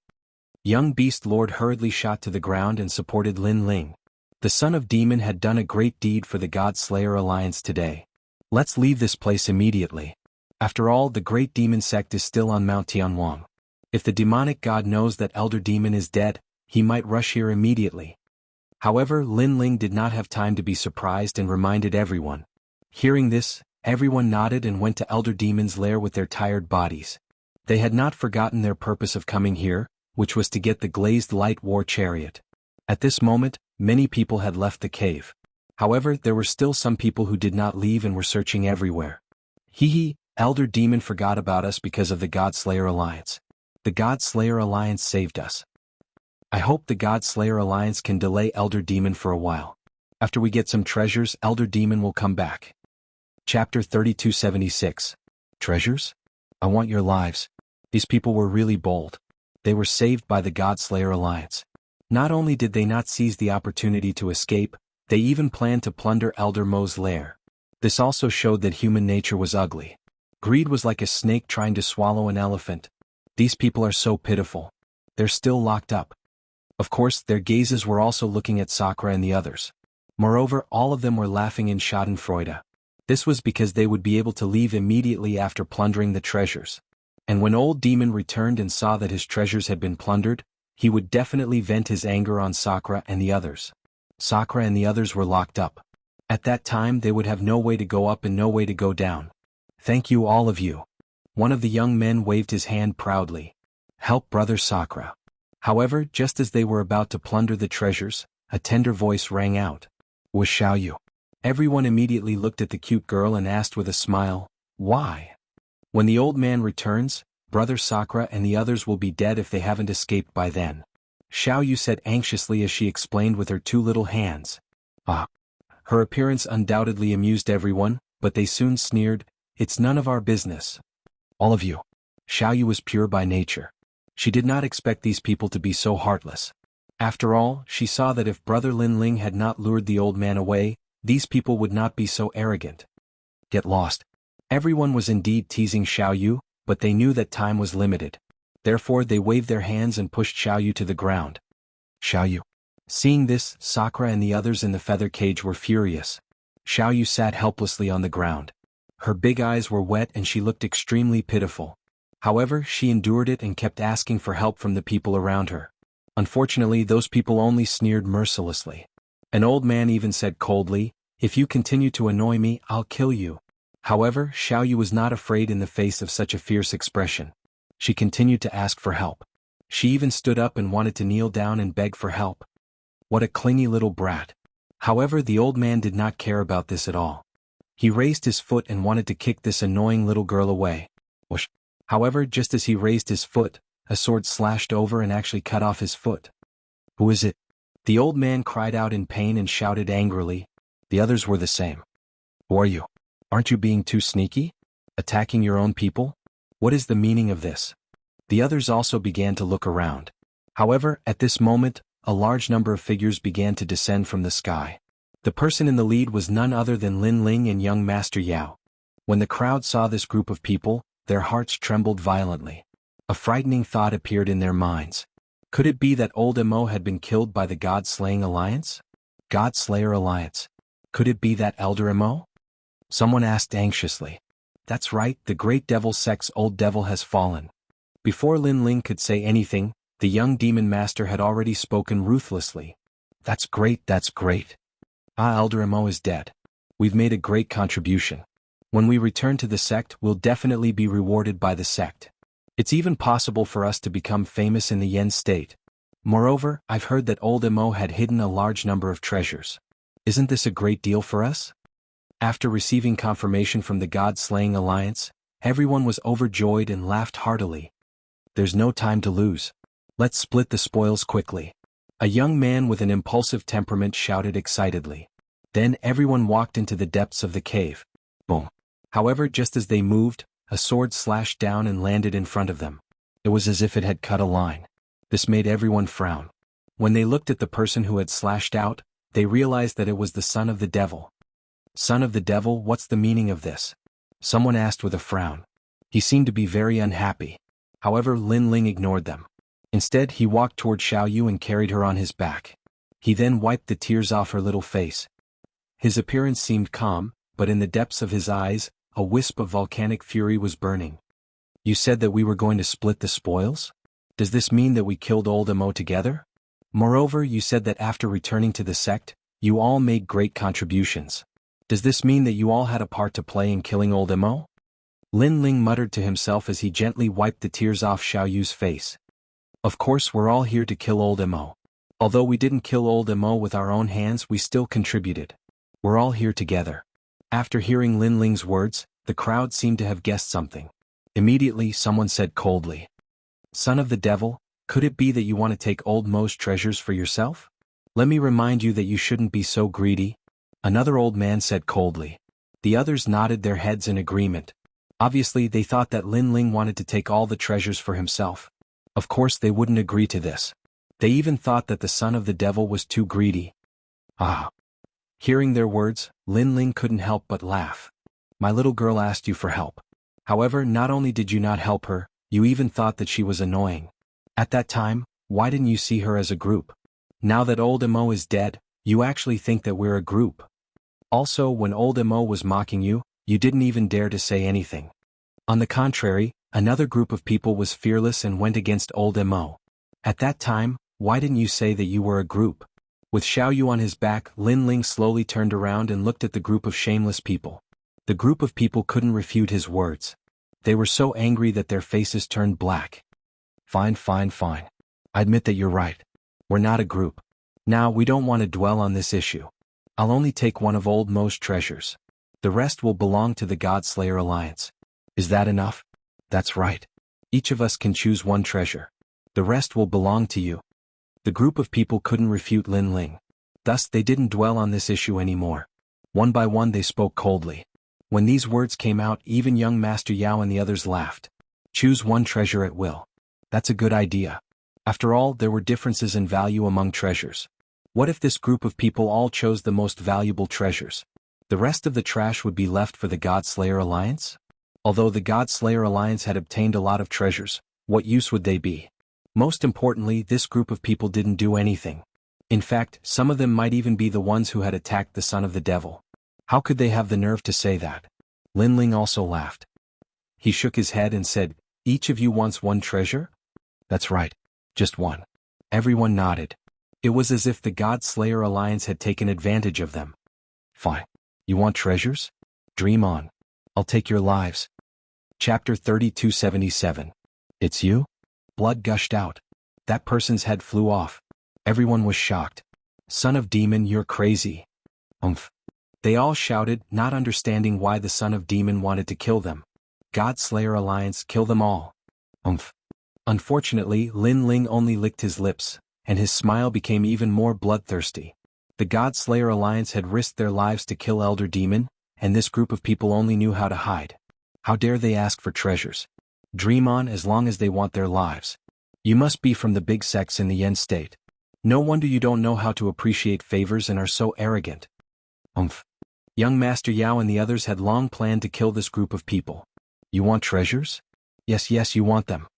[SPEAKER 1] Young beast lord hurriedly shot to the ground and supported Lin Ling. The son of demon had done a great deed for the God Slayer Alliance today. Let's leave this place immediately. After all, the great demon sect is still on Mount Tianwang. If the demonic god knows that elder demon is dead, he might rush here immediately. However, Lin Ling did not have time to be surprised and reminded everyone. Hearing this, everyone nodded and went to elder demon's lair with their tired bodies. They had not forgotten their purpose of coming here, which was to get the glazed light war chariot. At this moment, many people had left the cave. However, there were still some people who did not leave and were searching everywhere. Hee, elder demon forgot about us because of the God Slayer Alliance. The God Slayer Alliance saved us. I hope the God Slayer Alliance can delay elder demon for a while. After we get some treasures, elder demon will come back. Chapter 3276. Treasures? I want your lives. These people were really bold. They were saved by the God Slayer Alliance. Not only did they not seize the opportunity to escape, they even planned to plunder Elder Mo's lair. This also showed that human nature was ugly. Greed was like a snake trying to swallow an elephant. These people are so pitiful. They're still locked up. Of course, their gazes were also looking at Sakura and the others. Moreover, all of them were laughing in schadenfreude. This was because they would be able to leave immediately after plundering the treasures. And when old demon returned and saw that his treasures had been plundered, he would definitely vent his anger on Sakura and the others. Sakura and the others were locked up. At that time they would have no way to go up and no way to go down. Thank you, all of you. One of the young men waved his hand proudly. Help brother Sakura. However, just as they were about to plunder the treasures, a tender voice rang out. Was Xiaoyu. Everyone immediately looked at the cute girl and asked with a smile, why? When the old man returns, brother Sakura and the others will be dead if they haven't escaped by then. Xiaoyu said anxiously as she explained with her two little hands. Ah. Her appearance undoubtedly amused everyone, but they soon sneered, it's none of our business. All of you. Xiaoyu was pure by nature. She did not expect these people to be so heartless. After all, she saw that if brother Lin Ling had not lured the old man away, these people would not be so arrogant. Get lost. Everyone was indeed teasing Xiaoyu, but they knew that time was limited. Therefore they waved their hands and pushed Xiaoyu to the ground. Xiaoyu. Seeing this, Sakura and the others in the feather cage were furious. Xiaoyu sat helplessly on the ground. Her big eyes were wet and she looked extremely pitiful. However, she endured it and kept asking for help from the people around her. Unfortunately, those people only sneered mercilessly. An old man even said coldly, if you continue to annoy me, I'll kill you. However, Xiaoyu was not afraid in the face of such a fierce expression. She continued to ask for help. She even stood up and wanted to kneel down and beg for help. What a clingy little brat. However, the old man did not care about this at all. He raised his foot and wanted to kick this annoying little girl away. Whoosh. However, just as he raised his foot, a sword slashed over and actually cut off his foot. Who is it? The old man cried out in pain and shouted angrily. The others were the same. Who are you? Aren't you being too sneaky? Attacking your own people? What is the meaning of this? The others also began to look around. However, at this moment, a large number of figures began to descend from the sky. The person in the lead was none other than Lin Ling and young Master Yao. When the crowd saw this group of people, their hearts trembled violently. A frightening thought appeared in their minds. Could it be that old Mo had been killed by the God-slaying alliance? God Slayer Alliance. Could it be that Elder Mo? Someone asked anxiously. That's right, the great devil sect's old devil has fallen. Before Lin Ling could say anything, the young demon master had already spoken ruthlessly. That's great, that's great. Ah, Elder Mo is dead. We've made a great contribution. When we return to the sect, we'll definitely be rewarded by the sect. It's even possible for us to become famous in the Yen state. Moreover, I've heard that old Mo had hidden a large number of treasures. Isn't this a great deal for us? After receiving confirmation from the God-slaying alliance, everyone was overjoyed and laughed heartily. There's no time to lose. Let's split the spoils quickly. A young man with an impulsive temperament shouted excitedly. Then everyone walked into the depths of the cave. Boom. However, just as they moved, a sword slashed down and landed in front of them. It was as if it had cut a line. This made everyone frown. When they looked at the person who had slashed out, they realized that it was the son of the devil. Son of the devil, what's the meaning of this? Someone asked with a frown. He seemed to be very unhappy. However, Lin Ling ignored them. Instead, he walked toward Xiaoyu and carried her on his back. He then wiped the tears off her little face. His appearance seemed calm, but in the depths of his eyes, a wisp of volcanic fury was burning. You said that we were going to split the spoils? Does this mean that we killed old Imo together? Moreover, you said that after returning to the sect, you all made great contributions. Does this mean that you all had a part to play in killing old Imo? Lin Ling muttered to himself as he gently wiped the tears off Xiao Yu's face. Of course we're all here to kill old Imo. Although we didn't kill old Imo with our own hands, we still contributed. We're all here together. After hearing Lin Ling's words, the crowd seemed to have guessed something. Immediately someone said coldly, "Son of the devil, could it be that you want to take old Mo's treasures for yourself? Let me remind you that you shouldn't be so greedy." Another old man said coldly. The others nodded their heads in agreement. Obviously they thought that Lin Ling wanted to take all the treasures for himself. Of course they wouldn't agree to this. They even thought that the son of the devil was too greedy. Ah! Hearing their words, Lin Ling couldn't help but laugh. My little girl asked you for help. However, not only did you not help her, you even thought that she was annoying. At that time, why didn't you see her as a group? Now that old Imo is dead, you actually think that we're a group. Also, when old Imo was mocking you, you didn't even dare to say anything. On the contrary, another group of people was fearless and went against old Imo. At that time, why didn't you say that you were a group? With Xiao Yu on his back, Lin Ling slowly turned around and looked at the group of shameless people. The group of people couldn't refute his words. They were so angry that their faces turned black. Fine. I admit that you're right. We're not a group. Now we don't want to dwell on this issue. I'll only take one of old Mo's treasures. The rest will belong to the God-Slayer Alliance. Is that enough? That's right. Each of us can choose one treasure. The rest will belong to you. The group of people couldn't refute Lin Ling. Thus they didn't dwell on this issue anymore. One by one they spoke coldly. When these words came out, even young Master Yao and the others laughed. Choose one treasure at will. That's a good idea. After all, there were differences in value among treasures. What if this group of people all chose the most valuable treasures? The rest of the trash would be left for the God-Slayer Alliance? Although the God-Slayer Alliance had obtained a lot of treasures, what use would they be? Most importantly, this group of people didn't do anything. In fact, some of them might even be the ones who had attacked the son of the devil. How could they have the nerve to say that? Lin Ling also laughed. He shook his head and said, "Each of you wants one treasure?" "That's right. Just one." Everyone nodded. It was as if the God-Slayer Alliance had taken advantage of them. Fine. You want treasures? Dream on. I'll take your lives. Chapter 3277. It's you? Blood gushed out. That person's head flew off. Everyone was shocked. Son of Demon, you're crazy. They all shouted, not understanding why the son of Demon wanted to kill them. God-Slayer Alliance, kill them all. Unfortunately, Lin Ling only licked his lips, and his smile became even more bloodthirsty. The God-Slayer Alliance had risked their lives to kill Elder Demon, and this group of people only knew how to hide. How dare they ask for treasures? Dream on as long as they want their lives. You must be from the big sects in the Yen state. No wonder you don't know how to appreciate favors and are so arrogant. Young Master Yao and the others had long planned to kill this group of people. You want treasures? Yes, you want them.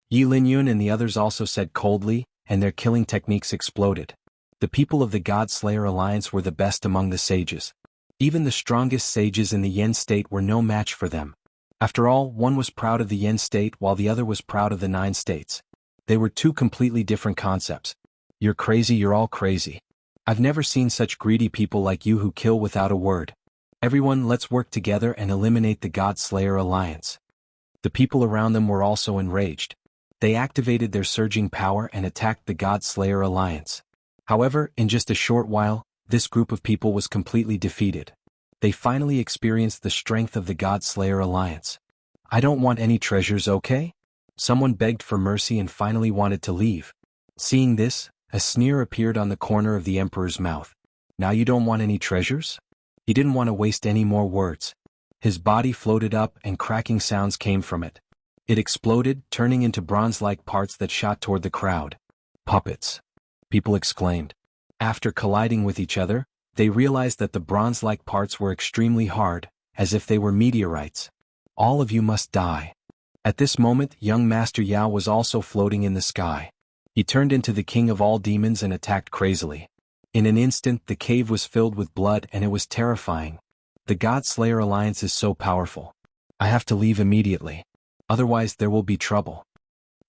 [SPEAKER 1] Yi Linyun and the others also said coldly, and their killing techniques exploded. The people of the God-Slayer Alliance were the best among the sages. Even the strongest sages in the Yen state were no match for them. After all, one was proud of the Yen state while the other was proud of the 9 states. They were two completely different concepts. You're crazy, you're all crazy. I've never seen such greedy people like you who kill without a word. Everyone, let's work together and eliminate the God-Slayer Alliance. The people around them were also enraged. They activated their surging power and attacked the God-Slayer Alliance. However, in just a short while, this group of people was completely defeated. They finally experienced the strength of the God-Slayer Alliance. I don't want any treasures, okay? Someone begged for mercy and finally wanted to leave. Seeing this, a sneer appeared on the corner of the Emperor's mouth. Now you don't want any treasures? He didn't want to waste any more words. His body floated up and cracking sounds came from it. It exploded, turning into bronze-like parts that shot toward the crowd. Puppets! People exclaimed. After colliding with each other, they realized that the bronze-like parts were extremely hard, as if they were meteorites. All of you must die. At this moment, young Master Yao was also floating in the sky. He turned into the king of all demons and attacked crazily. In an instant the cave was filled with blood and it was terrifying. The God Slayer Alliance is so powerful. I have to leave immediately. Otherwise there will be trouble.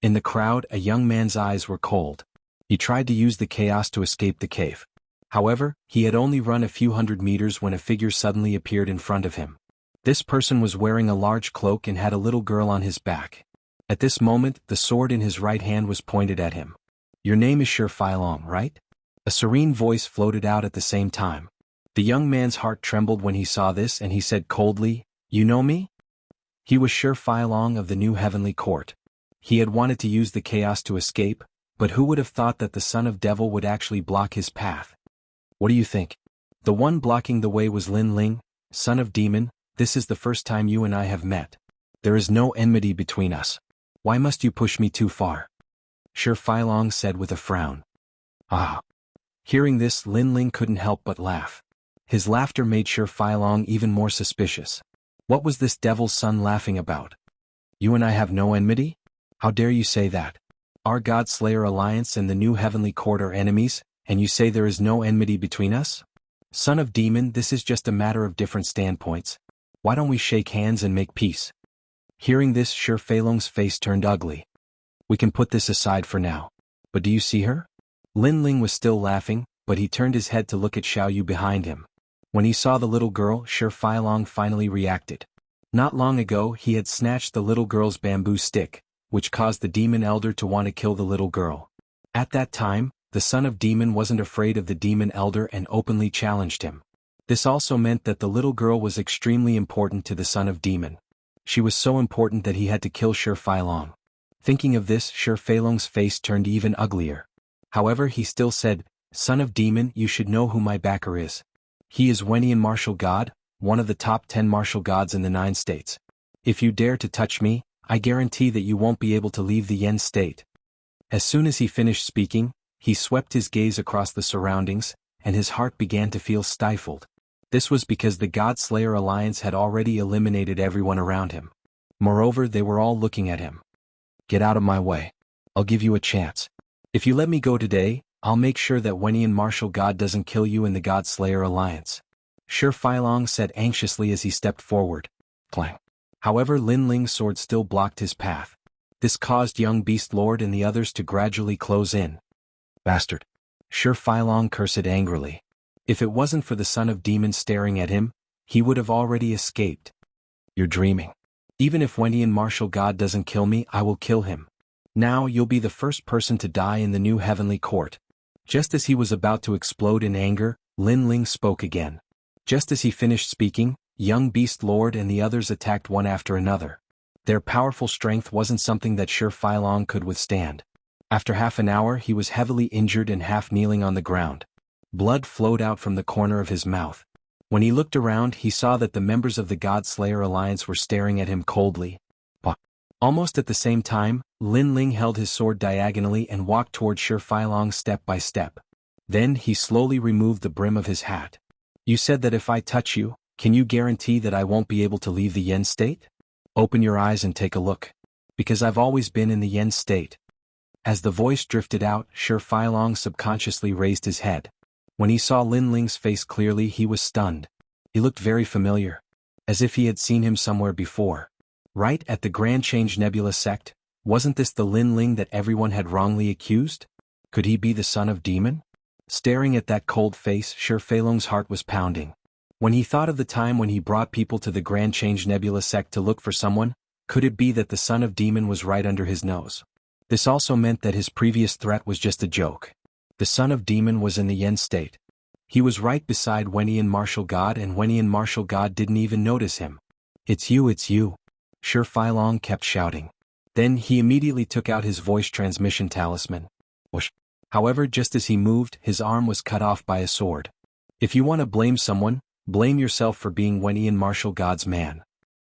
[SPEAKER 1] In the crowd, a young man's eyes were cold. He tried to use the chaos to escape the cave. However, he had only run a few hundred meters when a figure suddenly appeared in front of him. This person was wearing a large cloak and had a little girl on his back. At this moment, the sword in his right hand was pointed at him. Your name is Xianxia, right? A serene voice floated out at the same time. The young man's heart trembled when he saw this and he said coldly, "You know me?" He was Xianxia of the New Heavenly Court. He had wanted to use the chaos to escape, but who would have thought that the son of devil would actually block his path? What do you think? The one blocking the way was Lin Ling, son of demon. This is the first time you and I have met. There is no enmity between us. Why must you push me too far? Xianxia said with a frown. Ah. Hearing this, Lin Ling couldn't help but laugh. His laughter made Xianxia even more suspicious. What was this devil's son laughing about? You and I have no enmity? How dare you say that? Our God Slayer Alliance and the New Heavenly Court are enemies, and you say there is no enmity between us? Son of demon, this is just a matter of different standpoints. Why don't we shake hands and make peace? Hearing this, Xianxia's face turned ugly. We can put this aside for now. But do you see her? Lin Ling was still laughing, but he turned his head to look at Xiaoyu behind him. When he saw the little girl, Xianxia finally reacted. Not long ago he had snatched the little girl's bamboo stick, which caused the demon elder to want to kill the little girl. At that time, the son of demon wasn't afraid of the demon elder and openly challenged him. This also meant that the little girl was extremely important to the son of demon. She was so important that he had to kill Xianxia. Thinking of this, Xianxia's face turned even uglier. However, he still said, "Son of demon, you should know who my backer is. He is Wenian martial god, one of the top 10 martial gods in the 9 states. If you dare to touch me, I guarantee that you won't be able to leave the Yen state." As soon as he finished speaking, he swept his gaze across the surroundings, and his heart began to feel stifled. This was because the God Slayer Alliance had already eliminated everyone around him. Moreover, they were all looking at him. Get out of my way. I'll give you a chance. If you let me go today, I'll make sure that Wenian martial god doesn't kill you in the God Slayer Alliance. Xianxia said anxiously as he stepped forward. Clang. However, Lin Ling's sword still blocked his path. This caused young Beast Lord and the others to gradually close in. Bastard. Xianxia cursed angrily. If it wasn't for the son of demon staring at him, he would have already escaped. You're dreaming. Even if Wenian martial god doesn't kill me, I will kill him. Now you'll be the first person to die in the New Heavenly Court. Just as he was about to explode in anger, Lin Ling spoke again. Just as he finished speaking, young Beast Lord and the others attacked one after another. Their powerful strength wasn't something that Xianxia could withstand. After half an hour he was heavily injured and half kneeling on the ground. Blood flowed out from the corner of his mouth. When he looked around he saw that the members of the God Slayer Alliance were staring at him coldly. Almost at the same time, Lin Ling held his sword diagonally and walked toward Xianxia step by step. Then he slowly removed the brim of his hat. You said that if I touch you, can you guarantee that I won't be able to leave the Yen state? Open your eyes and take a look. Because I've always been in the Yen state. As the voice drifted out, Xianxia subconsciously raised his head. When he saw Lin Ling's face clearly, he was stunned. He looked very familiar. As if he had seen him somewhere before. Right at the Grand Change Nebula sect, wasn't this the Lin Ling that everyone had wrongly accused? Could he be the son of demon? Staring at that cold face, Xianxia's heart was pounding. When he thought of the time when he brought people to the Grand Change Nebula sect to look for someone, could it be that the son of demon was right under his nose? This also meant that his previous threat was just a joke. The son of demon was in the Yen state. He was right beside Wenian martial god and Wenian martial god didn't even notice him. It's you, it's you. Xianxia kept shouting. Then he immediately took out his voice transmission talisman. Whoosh. However, just as he moved, his arm was cut off by a sword. If you want to blame someone, blame yourself for being Wenian martial god's man.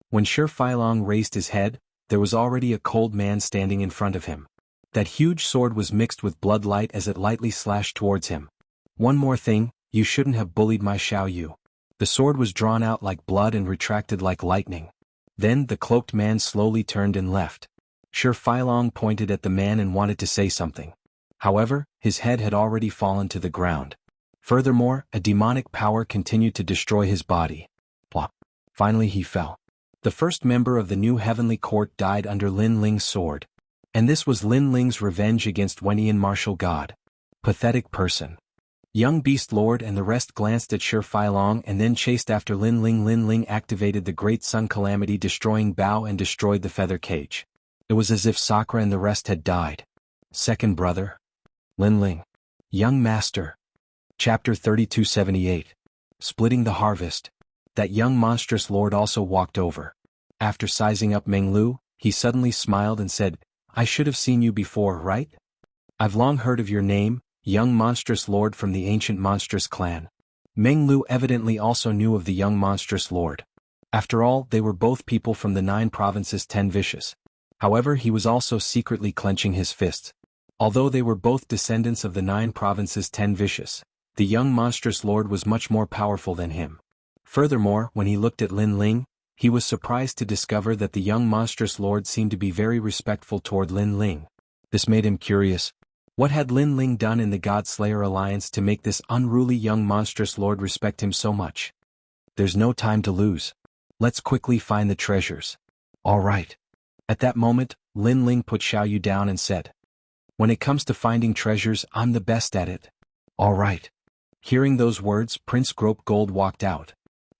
[SPEAKER 1] When Xianxia raised his head, there was already a cold man standing in front of him. That huge sword was mixed with blood light as it lightly slashed towards him. One more thing, you shouldn't have bullied my Xiaoyu. The sword was drawn out like blood and retracted like lightning. Then the cloaked man slowly turned and left. Xianxia pointed at the man and wanted to say something. However, his head had already fallen to the ground. Furthermore, a demonic power continued to destroy his body. Plop. Finally he fell. The first member of the new heavenly court died under Lin Ling's sword. And this was Lin Ling's revenge against Wenian martial god. Pathetic person. Young Beast Lord and the rest glanced at Shi Feilong and then chased after Lin Ling. Lin Ling activated the Great Sun Calamity, destroying Bao and destroyed the feather cage. It was as if Sakura and the rest had died. Second brother. Lin Ling. Young Master. Chapter 3278. Splitting the Harvest. That young monstrous lord also walked over. After sizing up Meng Lu, he suddenly smiled and said, "I should have seen you before, right? I've long heard of your name, young monstrous lord from the ancient monstrous clan." Meng Lu evidently also knew of the young monstrous lord. After all, they were both people from the 9 provinces 10 vicious. However, he was also secretly clenching his fists. Although they were both descendants of the 9 provinces 10 vicious, the young monstrous lord was much more powerful than him. Furthermore, when he looked at Lin Ling, he was surprised to discover that the young monstrous lord seemed to be very respectful toward Lin Ling. This made him curious. What had Lin Ling done in the God Slayer Alliance to make this unruly young monstrous lord respect him so much? There's no time to lose. Let's quickly find the treasures. All right. At that moment, Lin Ling put Xiaoyu down and said, "When it comes to finding treasures, I'm the best at it." All right. Hearing those words, Prince Grope Gold walked out.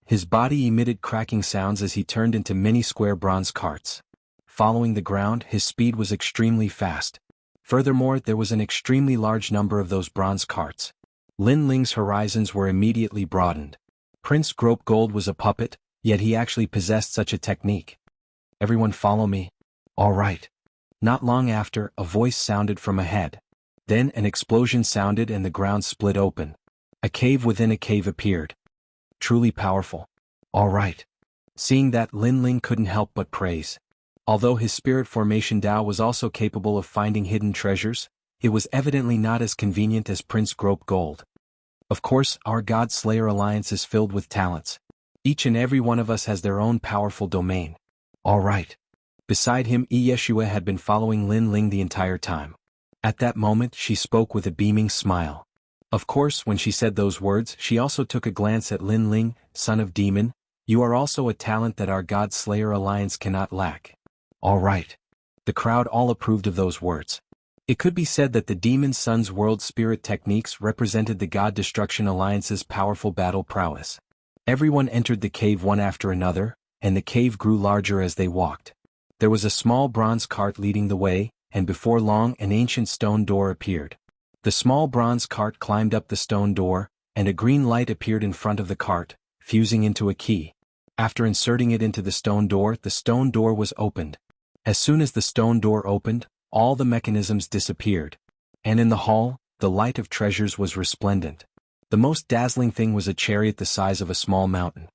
[SPEAKER 1] His body emitted cracking sounds as he turned into many square bronze carts. Following the ground, his speed was extremely fast. Furthermore, there was an extremely large number of those bronze carts. Lin Ling's horizons were immediately broadened. Prince Grope Gold was a puppet, yet he actually possessed such a technique. "Everyone follow me." All right. Not long after, a voice sounded from ahead. Then an explosion sounded and the ground split open. A cave within a cave appeared. Truly powerful. All right. Seeing that, Lin Ling couldn't help but praise. Although his spirit formation Dao was also capable of finding hidden treasures, it was evidently not as convenient as Prince Grope Gold. Of course, our God Slayer Alliance is filled with talents. Each and every one of us has their own powerful domain. All right. Beside him, Yeshua had been following Lin Ling the entire time. At that moment, she spoke with a beaming smile. Of course, when she said those words, she also took a glance at Lin Ling. "Son of Demon, you are also a talent that our God Slayer Alliance cannot lack." All right. The crowd all approved of those words. It could be said that the Demon Son's world spirit techniques represented the God Destruction Alliance's powerful battle prowess. Everyone entered the cave one after another, and the cave grew larger as they walked. There was a small bronze cart leading the way, and before long an ancient stone door appeared. The small bronze cart climbed up the stone door, and a green light appeared in front of the cart, fusing into a key. After inserting it into the stone door was opened. As soon as the stone door opened, all the mechanisms disappeared. And in the hall, the light of treasures was resplendent. The most dazzling thing was a chariot the size of a small mountain.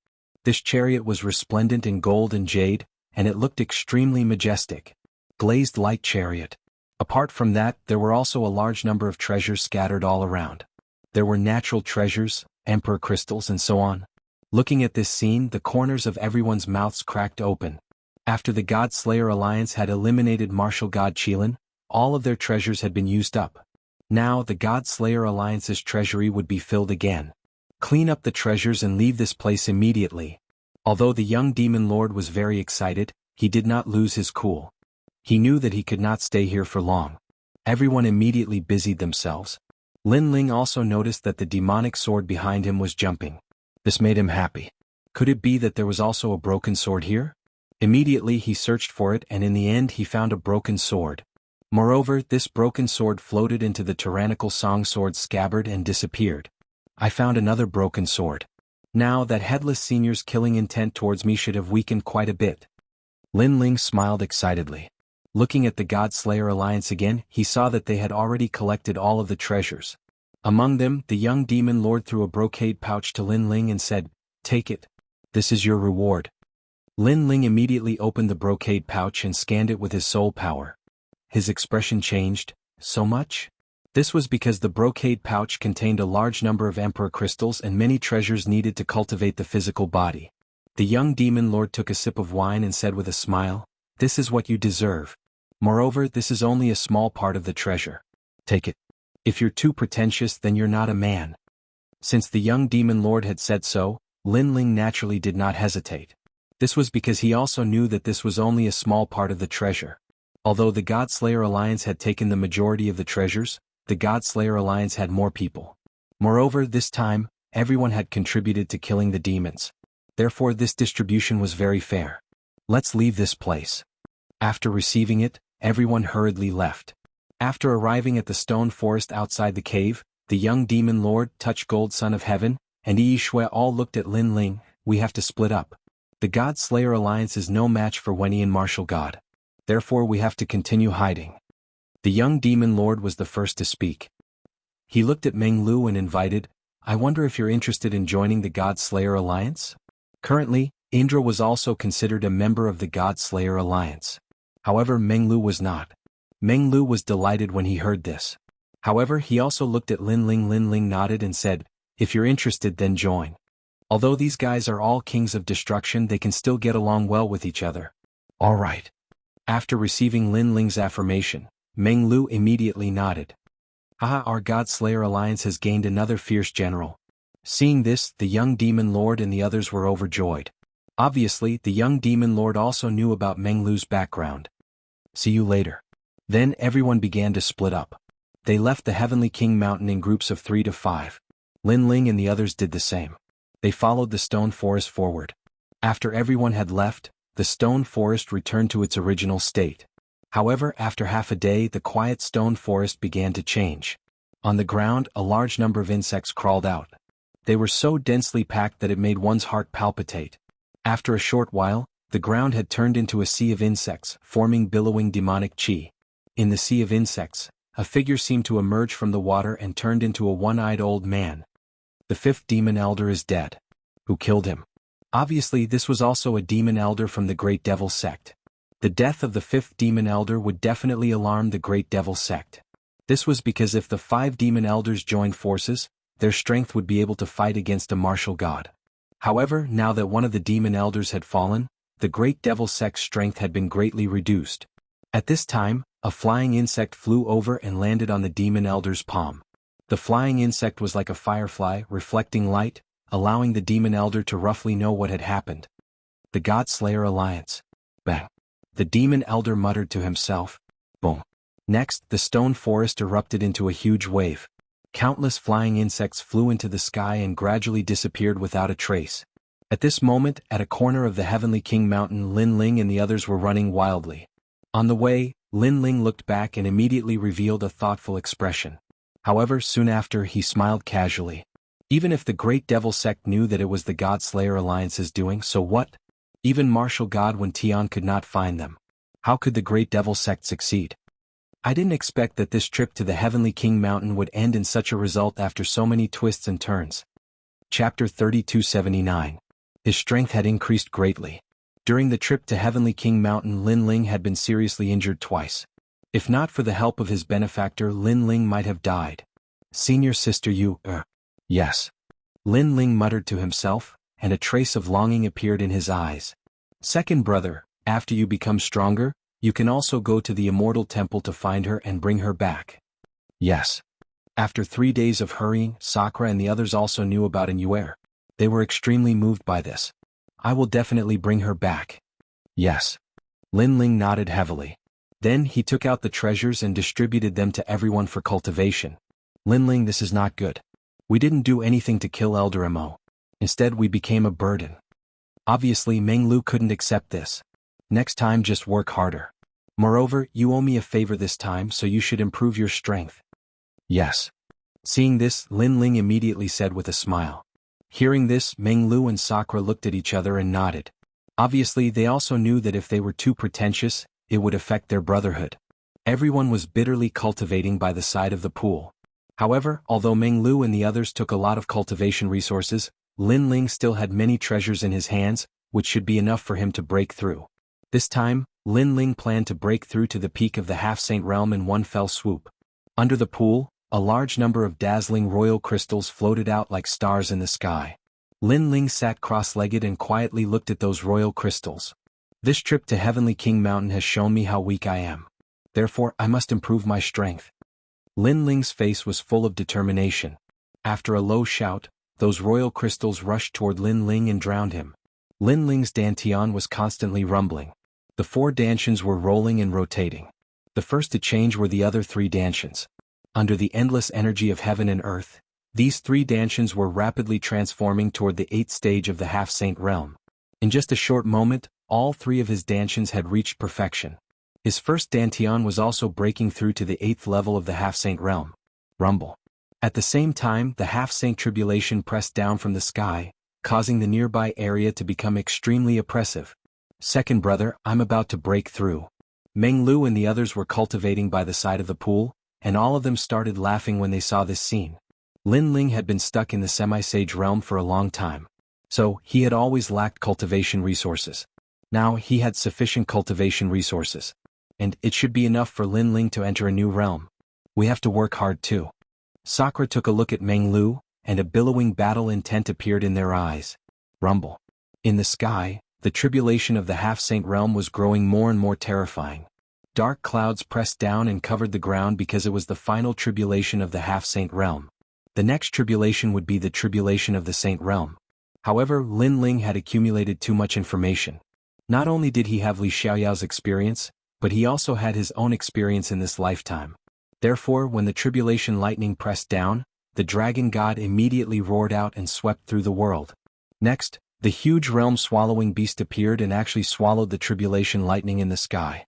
[SPEAKER 1] This chariot was resplendent in gold and jade, and it looked extremely majestic. Glazed light chariot. Apart from that, there were also a large number of treasures scattered all around. There were natural treasures, emperor crystals and so on. Looking at this scene, the corners of everyone's mouths cracked open. After the God Slayer Alliance had eliminated martial god Qilin, all of their treasures had been used up. Now the God Slayer Alliance's treasury would be filled again. Clean up the treasures and leave this place immediately. Although the young demon lord was very excited, he did not lose his cool. He knew that he could not stay here for long. Everyone immediately busied themselves. Lin Ling also noticed that the demonic sword behind him was jumping. This made him happy. Could it be that there was also a broken sword here? Immediately he searched for it, and in the end he found a broken sword. Moreover, this broken sword floated into the tyrannical song sword scabbard and disappeared. I found another broken sword. Now that Headless Senior's killing intent towards me should have weakened quite a bit. Lin Ling smiled excitedly. Looking at the God Slayer Alliance again, he saw that they had already collected all of the treasures. Among them, the young demon lord threw a brocade pouch to Lin Ling and said, "Take it. This is your reward." Lin Ling immediately opened the brocade pouch and scanned it with his soul power. His expression changed. So much? This was because the brocade pouch contained a large number of emperor crystals and many treasures needed to cultivate the physical body. The young demon lord took a sip of wine and said with a smile, "This is what you deserve. Moreover, this is only a small part of the treasure. Take it." If you're too pretentious, then you're not a man. Since the young demon lord had said so, Lin Ling naturally did not hesitate. This was because he also knew that this was only a small part of the treasure. Although the God-Slayer Alliance had taken the majority of the treasures, the God-Slayer Alliance had more people. Moreover, this time, everyone had contributed to killing the demons. Therefore, this distribution was very fair. Let's leave this place. After receiving it, everyone hurriedly left. After arriving at the stone forest outside the cave, the young demon lord, Touch Gold Son of Heaven, and Yi Shui all looked at Lin Ling. We have to split up. The God-Slayer Alliance is no match for Wenian Martial God. Therefore we have to continue hiding. The young demon lord was the first to speak. He looked at Meng Lu and invited, I wonder if you're interested in joining the God-Slayer Alliance? Currently, Indra was also considered a member of the God-Slayer Alliance. However, Meng Lu was not. Meng Lu was delighted when he heard this. However, he also looked at Lin Ling. Lin Ling nodded and said, if you're interested, then join. Although these guys are all kings of destruction, they can still get along well with each other. All right. After receiving Lin Ling's affirmation, Meng Lu immediately nodded. Haha, our God-Slayer Alliance has gained another fierce general. Seeing this, the young demon lord and the others were overjoyed. Obviously, the young demon lord also knew about Meng Lu's background. See you later. Then everyone began to split up. They left the Heavenly King Mountain in groups of 3 to 5. Lin Ling and the others did the same. They followed the stone forest forward. After everyone had left, the stone forest returned to its original state. However, after half a day, the quiet stone forest began to change. On the ground, a large number of insects crawled out. They were so densely packed that it made one's heart palpitate. After a short while, the ground had turned into a sea of insects, forming billowing demonic chi. In the sea of insects, a figure seemed to emerge from the water and turned into a one-eyed old man. The 5th demon elder is dead. Who killed him? Obviously, this was also a demon elder from the Great Devil sect. The death of the 5th demon elder would definitely alarm the Great Devil sect. This was because if the 5 demon elders joined forces, their strength would be able to fight against a martial god. However, now that one of the demon elders had fallen, the Great Devil sect's strength had been greatly reduced. At this time, a flying insect flew over and landed on the demon elder's palm. The flying insect was like a firefly, reflecting light, allowing the demon elder to roughly know what had happened. The God-Slayer Alliance. Bang. The demon elder muttered to himself. Boom. Next, the stone forest erupted into a huge wave. Countless flying insects flew into the sky and gradually disappeared without a trace. At this moment, at a corner of the Heavenly King Mountain, Lin Ling and the others were running wildly. On the way, Lin Ling looked back and immediately revealed a thoughtful expression. However, soon after, he smiled casually. Even if the Great Devil sect knew that it was the God-Slayer Alliance's doing, so what? Even martial god Wen Tian could not find them. How could the Great Devil sect succeed? I didn't expect that this trip to the Heavenly King Mountain would end in such a result after so many twists and turns. Chapter 3279. His strength had increased greatly. During the trip to Heavenly King Mountain, Lin Ling had been seriously injured twice. If not for the help of his benefactor, Lin Ling might have died. Senior sister, you, Yes. Lin Ling muttered to himself, and a trace of longing appeared in his eyes. Second brother, after you become stronger, you can also go to the Immortal Temple to find her and bring her back. Yes. After 3 days of hurrying, Sakura and the others also knew about Inuer. They were extremely moved by this. I will definitely bring her back. Yes. Lin Ling nodded heavily. Then he took out the treasures and distributed them to everyone for cultivation. Lin Ling, this is not good. We didn't do anything to kill Elder Mo. Instead, we became a burden. Obviously, Meng Lu couldn't accept this. Next time, just work harder. Moreover, you owe me a favor this time, so you should improve your strength. Yes. Seeing this, Lin Ling immediately said with a smile. Hearing this, Meng Lu and Sakura looked at each other and nodded. Obviously, they also knew that if they were too pretentious, it would affect their brotherhood. Everyone was bitterly cultivating by the side of the pool. However, although Meng Lu and the others took a lot of cultivation resources, Lin Ling still had many treasures in his hands, which should be enough for him to break through. This time, Lin Ling planned to break through to the peak of the Half-Saint Realm in one fell swoop. Under the pool, a large number of dazzling royal crystals floated out like stars in the sky. Lin Ling sat cross-legged and quietly looked at those royal crystals. This trip to Heavenly King Mountain has shown me how weak I am. Therefore, I must improve my strength. Lin Ling's face was full of determination. After a low shout, those royal crystals rushed toward Lin Ling and drowned him. Lin Ling's dantian was constantly rumbling. The 4 dantians were rolling and rotating. The first to change were the other 3 dantians. Under the endless energy of heaven and earth, these 3 dantians were rapidly transforming toward the 8th stage of the half-saint realm. In just a short moment, all 3 of his dantians had reached perfection. His first dantian was also breaking through to the 8th level of the half-saint realm. Rumble. At the same time, the half-saint tribulation pressed down from the sky, causing the nearby area to become extremely oppressive. Second brother, I'm about to break through. Meng Lu and the others were cultivating by the side of the pool, and all of them started laughing when they saw this scene. Lin Ling had been stuck in the semi-sage realm for a long time. So, he had always lacked cultivation resources. Now he had sufficient cultivation resources. And it should be enough for Lin Ling to enter a new realm. We have to work hard too. Sakura took a look at Meng Lu, and a billowing battle intent appeared in their eyes. Rumble. In the sky, the tribulation of the half-saint realm was growing more and more terrifying. Dark clouds pressed down and covered the ground because it was the final tribulation of the half-saint realm. The next tribulation would be the tribulation of the saint realm. However, Lin Ling had accumulated too much information. Not only did he have Li Xiaoyao's experience, but he also had his own experience in this lifetime. Therefore, when the tribulation lightning pressed down, the dragon god immediately roared out and swept through the world. Next, the huge realm-swallowing beast appeared and actually swallowed the tribulation lightning in the sky.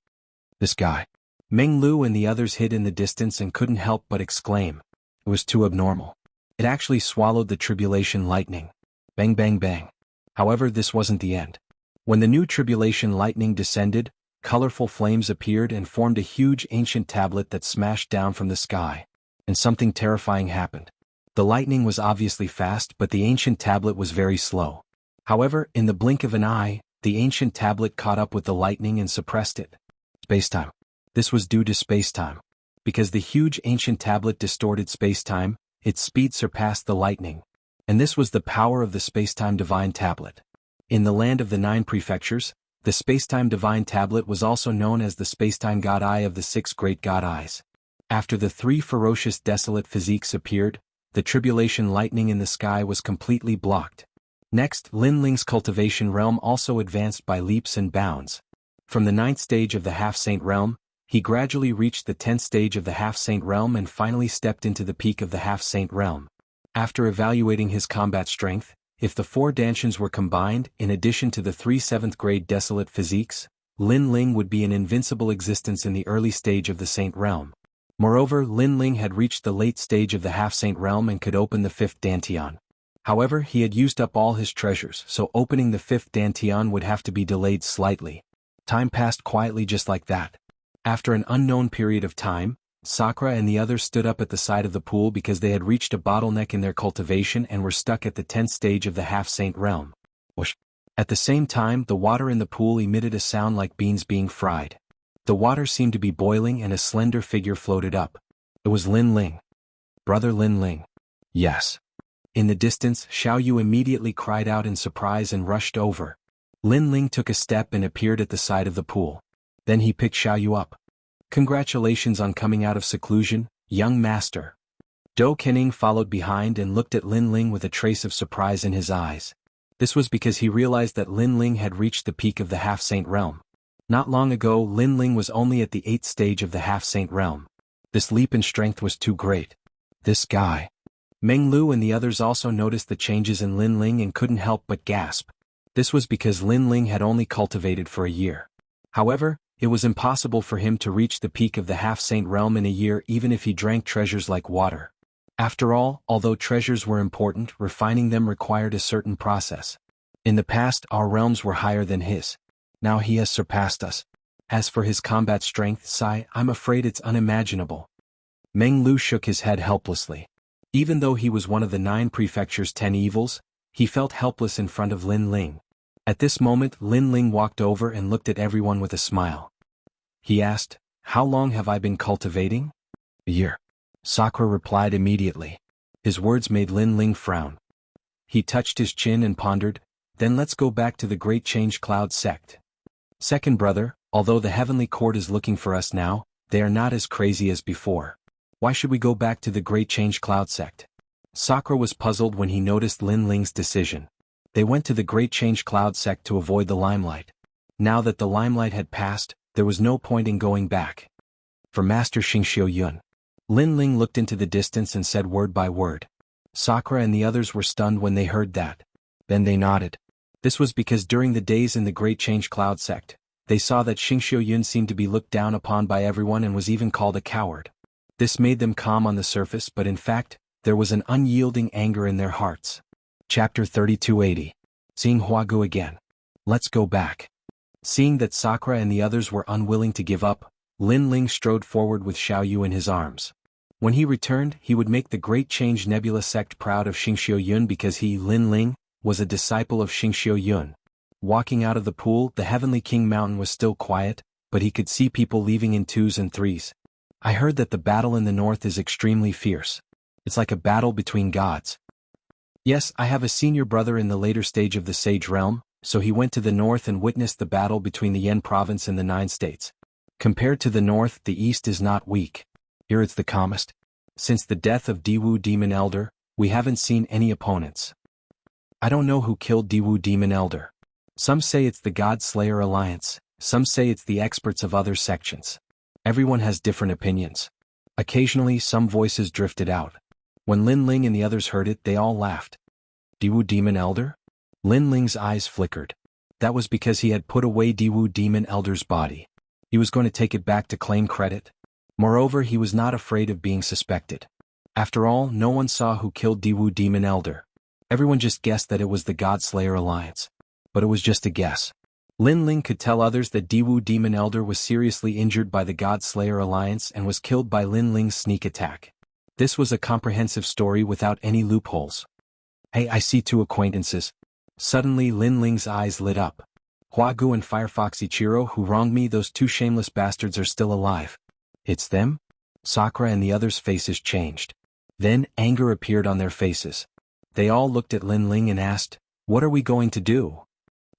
[SPEAKER 1] This guy. Meng Lu and the others hid in the distance and couldn't help but exclaim. It was too abnormal. It actually swallowed the tribulation lightning. Bang bang bang. However, this wasn't the end. When the new tribulation lightning descended, colorful flames appeared and formed a huge ancient tablet that smashed down from the sky. And something terrifying happened. The lightning was obviously fast, but the ancient tablet was very slow. However, in the blink of an eye, the ancient tablet caught up with the lightning and suppressed it. Spacetime. This was due to spacetime. Because the huge ancient tablet distorted spacetime, its speed surpassed the lightning. And this was the power of the spacetime divine tablet. In the land of the 9 prefectures, the spacetime divine tablet was also known as the spacetime god eye of the 6 great god eyes. After the 3 ferocious desolate physiques appeared, the tribulation lightning in the sky was completely blocked. Next, Lin Ling's cultivation realm also advanced by leaps and bounds. From the 9th stage of the half-saint realm, he gradually reached the 10th stage of the half-saint realm and finally stepped into the peak of the half-saint realm. After evaluating his combat strength, if the 4 dantians were combined, in addition to the 3 7th-grade desolate physiques, Lin Ling would be an invincible existence in the early stage of the saint realm. Moreover, Lin Ling had reached the late stage of the half-saint realm and could open the 5th dantian. However, he had used up all his treasures, so opening the 5th dantian would have to be delayed slightly. Time passed quietly just like that. After an unknown period of time, Sakura and the others stood up at the side of the pool because they had reached a bottleneck in their cultivation and were stuck at the 10th stage of the half-saint realm. Whoosh. At the same time, the water in the pool emitted a sound like beans being fried. The water seemed to be boiling and a slender figure floated up. It was Lin Ling. Brother Lin Ling. Yes. In the distance, Xiaoyu immediately cried out in surprise and rushed over. Lin Ling took a step and appeared at the side of the pool. Then he picked Xiaoyu up. Congratulations on coming out of seclusion, young master. Dou Kening followed behind and looked at Lin Ling with a trace of surprise in his eyes. This was because he realized that Lin Ling had reached the peak of the half-saint realm. Not long ago, Lin Ling was only at the 8th stage of the half-saint realm. This leap in strength was too great. This guy. Meng Lu and the others also noticed the changes in Lin Ling and couldn't help but gasp. This was because Lin Ling had only cultivated for a year. However, it was impossible for him to reach the peak of the half-saint realm in a year even if he drank treasures like water. After all, although treasures were important, refining them required a certain process. In the past, our realms were higher than his. Now he has surpassed us. As for his combat strength, I'm afraid it's unimaginable. Meng Lu shook his head helplessly. Even though he was one of the 9 prefecture's 10 evils, he felt helpless in front of Lin Ling. At this moment, Lin Ling walked over and looked at everyone with a smile. He asked, "How long have I been cultivating?" "A year." Sakura replied immediately. His words made Lin Ling frown. He touched his chin and pondered, "Then let's go back to the Great Change Cloud sect. Second brother, although the Heavenly Court is looking for us now, they are not as crazy as before. Why should we go back to the Great Change Cloud sect? Sakura was puzzled when he noticed Lin Ling's decision. They went to the Great Change Cloud sect to avoid the limelight. Now that the limelight had passed, there was no point in going back. For Master Xianxia Yun. Lin Ling looked into the distance and said word by word. Sakura and the others were stunned when they heard that. Then they nodded. This was because during the days in the Great Change Cloud sect, they saw that Xianxia Yun seemed to be looked down upon by everyone and was even called a coward. This made them calm on the surface, but in fact, there was an unyielding anger in their hearts. Chapter 3280. Seeing Huagu again. Let's go back. Seeing that Sakura and the others were unwilling to give up, Lin Ling strode forward with Xiaoyu in his arms. When he returned, he would make the Great Change Nebula sect proud of Xianxia Yun because he, Lin Ling, was a disciple of Xianxia Yun. Walking out of the pool, the Heavenly King Mountain was still quiet, but he could see people leaving in 2s and 3s. I heard that the battle in the north is extremely fierce. It's like a battle between gods. Yes, I have a senior brother in the later stage of the Sage Realm, so he went to the north and witnessed the battle between the Yen province and the 9 states. Compared to the north, the east is not weak. Here it's the calmest. Since the death of Diwu Demon Elder, we haven't seen any opponents. I don't know who killed Diwu Demon Elder. Some say it's the God Slayer Alliance, some say it's the experts of other sections. Everyone has different opinions. Occasionally some voices drifted out. When Lin Ling and the others heard it, they all laughed. Diwu Demon Elder? Lin Ling's eyes flickered. That was because he had put away Diwu Demon Elder's body. He was going to take it back to claim credit. Moreover, he was not afraid of being suspected. After all, no one saw who killed Diwu Demon Elder. Everyone just guessed that it was the God Slayer Alliance. But it was just a guess. Lin Ling could tell others that Diwu Demon Elder was seriously injured by the God Slayer Alliance and was killed by Lin Ling's sneak attack. This was a comprehensive story without any loopholes. Hey, I see 2 acquaintances. Suddenly Lin Ling's eyes lit up. Huagu and Firefox Ichiro, who wronged me, those 2 shameless bastards are still alive. It's them? Sakura and the others' faces changed. Then anger appeared on their faces. They all looked at Lin Ling and asked, "What are we going to do?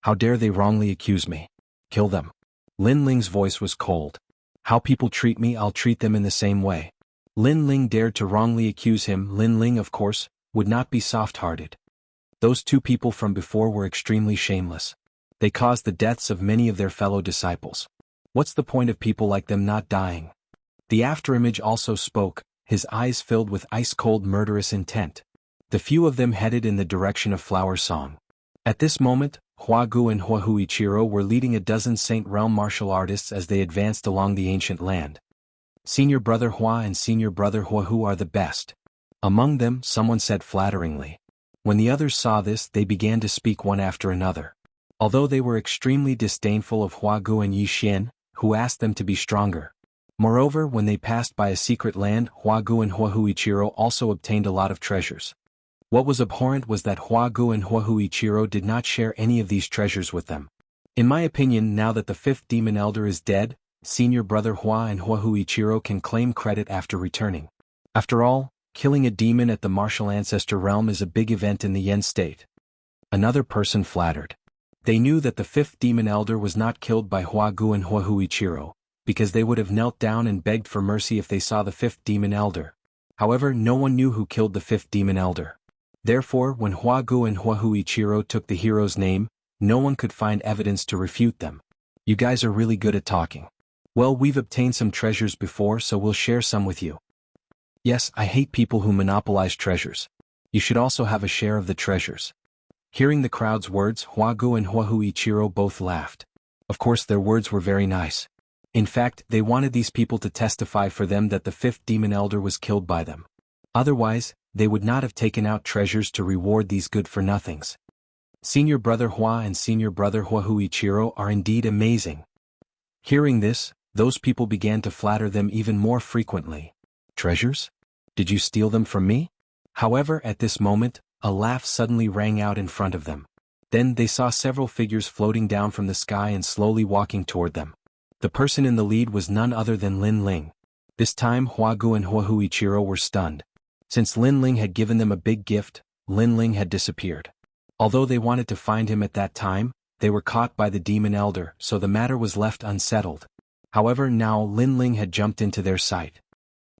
[SPEAKER 1] How dare they wrongly accuse me? Kill them." Lin Ling's voice was cold. How people treat me, I'll treat them in the same way. Lin Ling dared to wrongly accuse him. Lin Ling, of course, would not be soft-hearted. Those 2 people from before were extremely shameless. They caused the deaths of many of their fellow disciples. What's the point of people like them not dying? The afterimage also spoke, his eyes filled with ice-cold murderous intent. The few of them headed in the direction of Flower Song. At this moment, Huagu and Huahu Ichiro were leading a dozen Saint Realm martial artists as they advanced along the ancient land. Senior Brother Hua and Senior Brother Huahu are the best. Among them, someone said flatteringly. When the others saw this, they began to speak one after another. Although they were extremely disdainful of Huagu and Yixian, who asked them to be stronger. Moreover, when they passed by a secret land, Huagu and Huahu Ichiro also obtained a lot of treasures. What was abhorrent was that Huagu and Huahu Ichiro did not share any of these treasures with them. In my opinion, now that the 5th Demon Elder is dead, Senior Brother Hua and Huahu Ichiro can claim credit after returning. After all, killing a demon at the Martial Ancestor Realm is a big event in the Yen state. Another person flattered. They knew that the 5th Demon Elder was not killed by Huagu and Huahu Ichiro, because they would have knelt down and begged for mercy if they saw the 5th Demon Elder. However, no one knew who killed the 5th Demon Elder. Therefore, when Huagu and Huahu Ichiro took the hero's name, no one could find evidence to refute them. You guys are really good at talking. Well, we've obtained some treasures before, so we'll share some with you. Yes, I hate people who monopolize treasures. You should also have a share of the treasures. Hearing the crowd's words, Huagu and Huahu Ichiro both laughed. Of course, their words were very nice. In fact, they wanted these people to testify for them that the 5th Demon Elder was killed by them. Otherwise, they would not have taken out treasures to reward these good-for-nothings. Senior Brother Hua and Senior Brother Huahu Ichiro are indeed amazing. Hearing this, those people began to flatter them even more frequently. Treasures? Did you steal them from me? However, at this moment, a laugh suddenly rang out in front of them. Then they saw several figures floating down from the sky and slowly walking toward them. The person in the lead was none other than Lin Ling. This time Huagu and Huahu Ichiro were stunned. Since Lin Ling had given them a big gift, Lin Ling had disappeared. Although they wanted to find him at that time, they were caught by the Demon Elder, so the matter was left unsettled. However, now Lin Ling had jumped into their sight.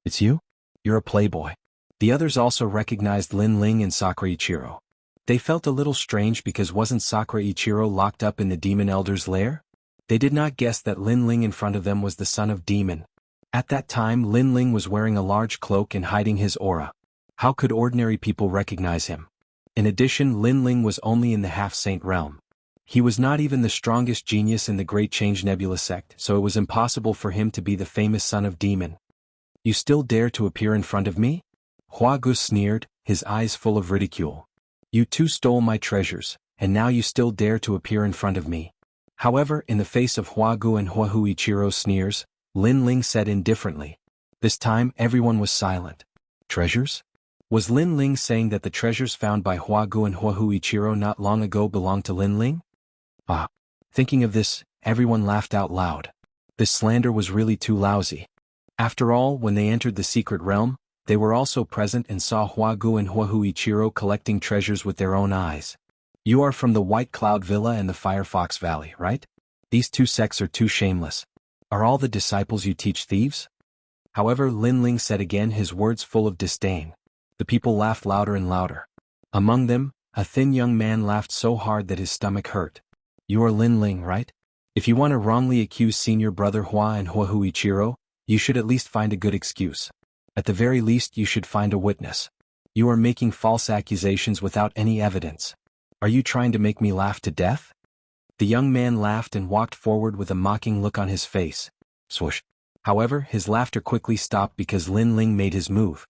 [SPEAKER 1] It's you? You're a playboy. The others also recognized Lin Ling and Sakura Ichiro. They felt a little strange because wasn't Sakura Ichiro locked up in the Demon Elder's lair? They did not guess that Lin Ling in front of them was the son of Demon. At that time Lin Ling was wearing a large cloak and hiding his aura. How could ordinary people recognize him? In addition, Lin Ling was only in the half-saint realm. He was not even the strongest genius in the Great Change Nebula sect, so it was impossible for him to be the famous son of Demon. You still dare to appear in front of me? Hua Gu sneered, his eyes full of ridicule. You too stole my treasures, and now you still dare to appear in front of me. However, in the face of Hua Gu and Hua Hu Ichiro's sneers, Lin Ling said indifferently. This time everyone was silent. Treasures? Was Lin Ling saying that the treasures found by Hua Gu and Hua Hu Ichiro not long ago belonged to Lin Ling? Thinking of this, everyone laughed out loud. This slander was really too lousy. After all, when they entered the secret realm, they were also present and saw Hua Gu and Hua Hu Ichiro collecting treasures with their own eyes. You are from the White Cloud Villa and the Firefox Valley, right? These two sects are too shameless. Are all the disciples you teach thieves? However, Lin Ling said again, his words full of disdain. The people laughed louder and louder. Among them, a thin young man laughed so hard that his stomach hurt. You are Lin Ling, right? If you want to wrongly accuse senior brother Hua and Hua Hu Ichiro, you should at least find a good excuse. At the very least you should find a witness. You are making false accusations without any evidence. Are you trying to make me laugh to death? The young man laughed and walked forward with a mocking look on his face. Swoosh. However, his laughter quickly stopped because Lin Ling made his move.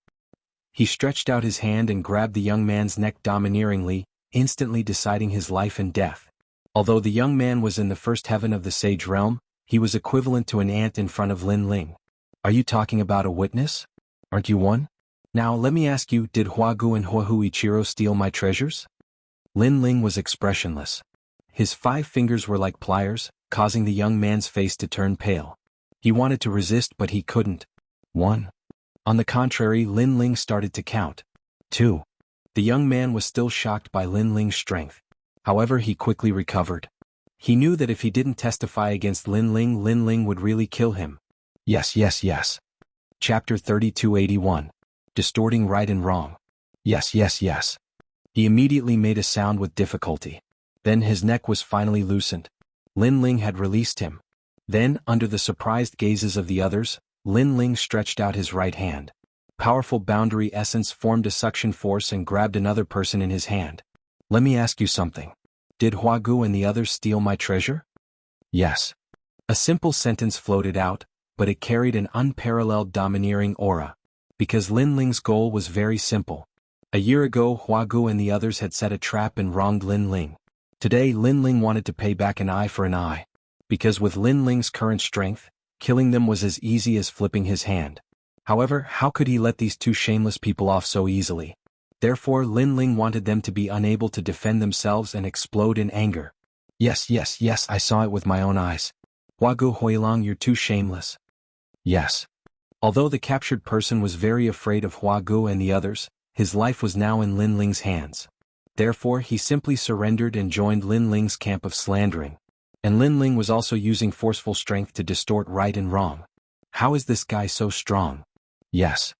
[SPEAKER 1] He stretched out his hand and grabbed the young man's neck domineeringly, instantly deciding his life and death. Although the young man was in the first heaven of the sage realm, he was equivalent to an ant in front of Lin Ling. Are you talking about a witness? Aren't you one? Now let me ask you, did Hua Gu and Hua Hu Ichiro steal my treasures? Lin Ling was expressionless. His 5 fingers were like pliers, causing the young man's face to turn pale. He wanted to resist but he couldn't. 1. On the contrary, Lin Ling started to count. 2. The young man was still shocked by Lin Ling's strength. However, he quickly recovered. He knew that if he didn't testify against Lin Ling would really kill him. Yes. Chapter 3281. Distorting Right and Wrong. Yes. He immediately made a sound with difficulty. Then his neck was finally loosened. Lin Ling had released him. Then, under the surprised gazes of the others, Lin Ling stretched out his right hand. Powerful boundary essence formed a suction force and grabbed another person in his hand. Let me ask you something. Did Hua Gu and the others steal my treasure? Yes. A simple sentence floated out, but it carried an unparalleled domineering aura. Because Lin Ling's goal was very simple. A year ago Hua Gu and the others had set a trap and wronged Lin Ling. Today Lin Ling wanted to pay back an eye for an eye. Because with Lin Ling's current strength, killing them was as easy as flipping his hand. However, how could he let these two shameless people off so easily? Therefore Lin Ling wanted them to be unable to defend themselves and explode in anger. Yes, I saw it with my own eyes. Hua Gu Huilong, you're too shameless. Yes. Although the captured person was very afraid of Hua Gu and the others, his life was now in Lin Ling's hands. Therefore he simply surrendered and joined Lin Ling's camp of slandering. And Lin Ling was also using forceful strength to distort right and wrong. How is this guy so strong? Yes.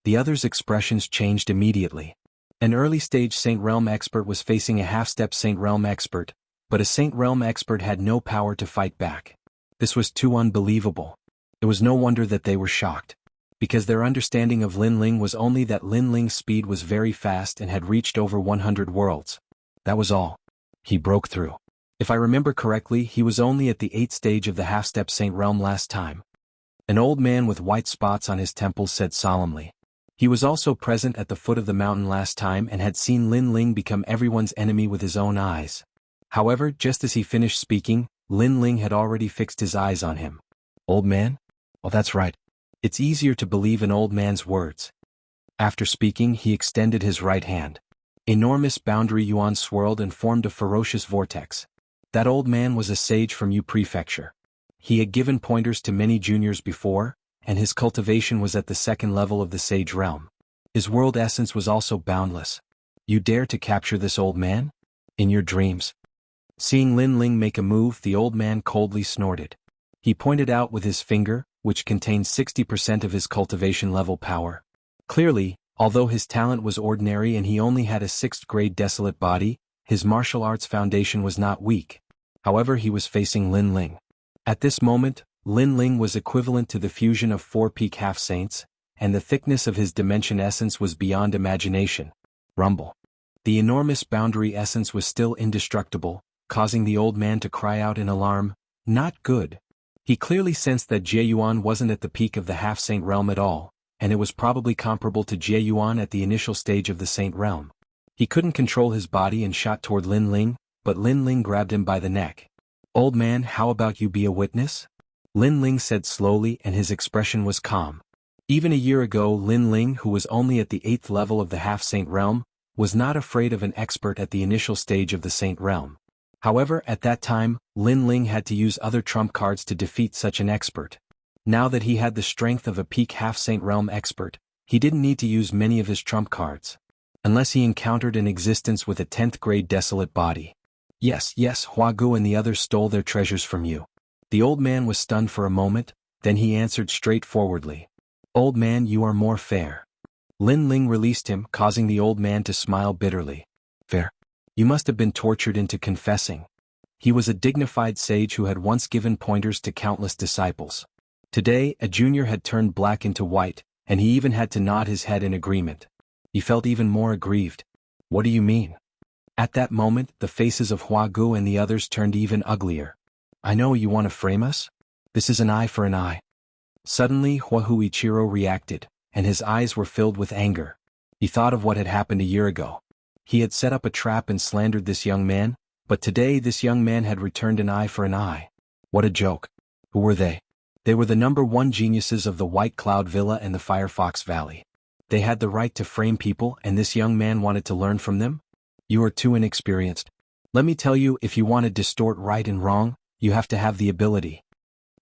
[SPEAKER 1] The others' expressions changed immediately. An early-stage Saint Realm expert was facing a half-step Saint Realm expert, but a Saint Realm expert had no power to fight back. This was too unbelievable. It was no wonder that they were shocked. Because their understanding of Lin Ling was only that Lin Ling's speed was very fast and had reached over 100 worlds. That was all. He broke through. If I remember correctly, he was only at the 8th stage of the half-step Saint Realm last time. An old man with white spots on his temples said solemnly. He was also present at the foot of the mountain last time and had seen Lin Ling become everyone's enemy with his own eyes. However, just as he finished speaking, Lin Ling had already fixed his eyes on him. Old man? Oh, that's right. It's easier to believe an old man's words. After speaking, he extended his right hand. Enormous boundary yuan swirled and formed a ferocious vortex. That old man was a sage from Yu Prefecture. He had given pointers to many juniors before, and his cultivation was at the 2nd level of the sage realm. His world essence was also boundless. You dare to capture this old man? In your dreams. Seeing Lin Ling make a move, the old man coldly snorted. He pointed out with his finger, which contained 60% of his cultivation level power. Clearly, although his talent was ordinary and he only had a 6th-grade desolate body, his martial arts foundation was not weak. However, he was facing Lin Ling. At this moment, Lin Ling was equivalent to the fusion of 4 peak half-saints, and the thickness of his dimension essence was beyond imagination. Rumble. The enormous boundary essence was still indestructible, causing the old man to cry out in alarm, "Not good." He clearly sensed that Jie Yuan wasn't at the peak of the half-saint realm at all, and it was probably comparable to Jie Yuan at the initial stage of the saint realm. He couldn't control his body and shot toward Lin Ling, but Lin Ling grabbed him by the neck. "Old man, how about you be a witness?" Lin Ling said slowly, and his expression was calm. Even a year ago, Lin Ling, who was only at the 8th level of the half-saint realm, was not afraid of an expert at the initial stage of the saint realm. However, at that time, Lin Ling had to use other trump cards to defeat such an expert. Now that he had the strength of a peak half-saint realm expert, he didn't need to use many of his trump cards. Unless he encountered an existence with a 10th-grade desolate body. Yes, Hua Gu and the others stole their treasures from you. The old man was stunned for a moment, then he answered straightforwardly. "Old man, you are more fair." Lin Ling released him, causing the old man to smile bitterly. "Fair? You must have been tortured into confessing." He was a dignified sage who had once given pointers to countless disciples. Today, a junior had turned black into white, and he even had to nod his head in agreement. He felt even more aggrieved. "What do you mean?" At that moment, the faces of Hua Gu and the others turned even uglier. "I know you want to frame us? This is an eye for an eye." Suddenly, Huahu Ichiro reacted, and his eyes were filled with anger. He thought of what had happened a year ago. He had set up a trap and slandered this young man, but today this young man had returned an eye for an eye. What a joke. Who were they? They were the #1 geniuses of the White Cloud Villa and the Firefox Valley. They had the right to frame people, and this young man wanted to learn from them? You are too inexperienced. Let me tell you, if you want to distort right and wrong, you have to have the ability.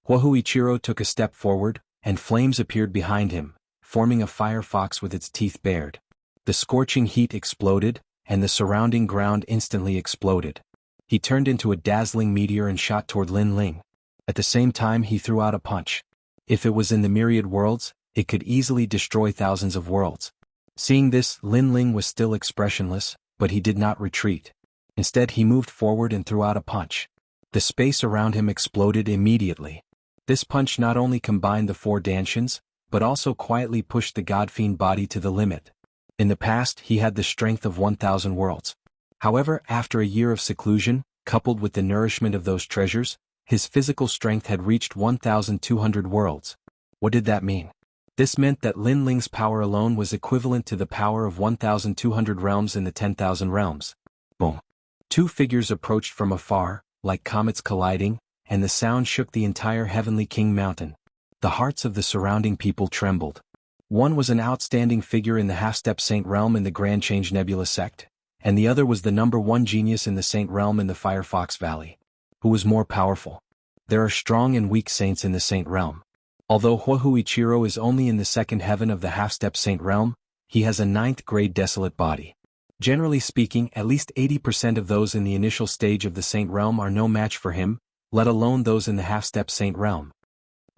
[SPEAKER 1] Huahu Ichiro took a step forward, and flames appeared behind him, forming a firefox with its teeth bared. The scorching heat exploded, and the surrounding ground instantly exploded. He turned into a dazzling meteor and shot toward Lin Ling. At the same time, he threw out a punch. If it was in the myriad worlds, it could easily destroy thousands of worlds. Seeing this, Lin Ling was still expressionless, but he did not retreat. Instead, he moved forward and threw out a punch. The space around him exploded immediately. This punch not only combined the 4 Danshians, but also quietly pushed the Godfiend body to the limit. In the past, he had the strength of 1,000 worlds. However, after a year of seclusion, coupled with the nourishment of those treasures, his physical strength had reached 1,200 worlds. What did that mean? This meant that Lin Ling's power alone was equivalent to the power of 1,200 realms in the 10,000 realms. Boom. 2 figures approached from afar, like comets colliding, and the sound shook the entire Heavenly King Mountain. The hearts of the surrounding people trembled. One was an outstanding figure in the half-step saint realm in the Grand Change Nebula sect, and the other was the #1 genius in the saint realm in the Firefox Valley. Who was more powerful? There are strong and weak saints in the saint realm. Although Huahu Ichiro is only in the 2nd heaven of the half-step saint realm, he has a 9th-grade desolate body. Generally speaking, at least 80% of those in the initial stage of the saint realm are no match for him, let alone those in the half-step saint realm.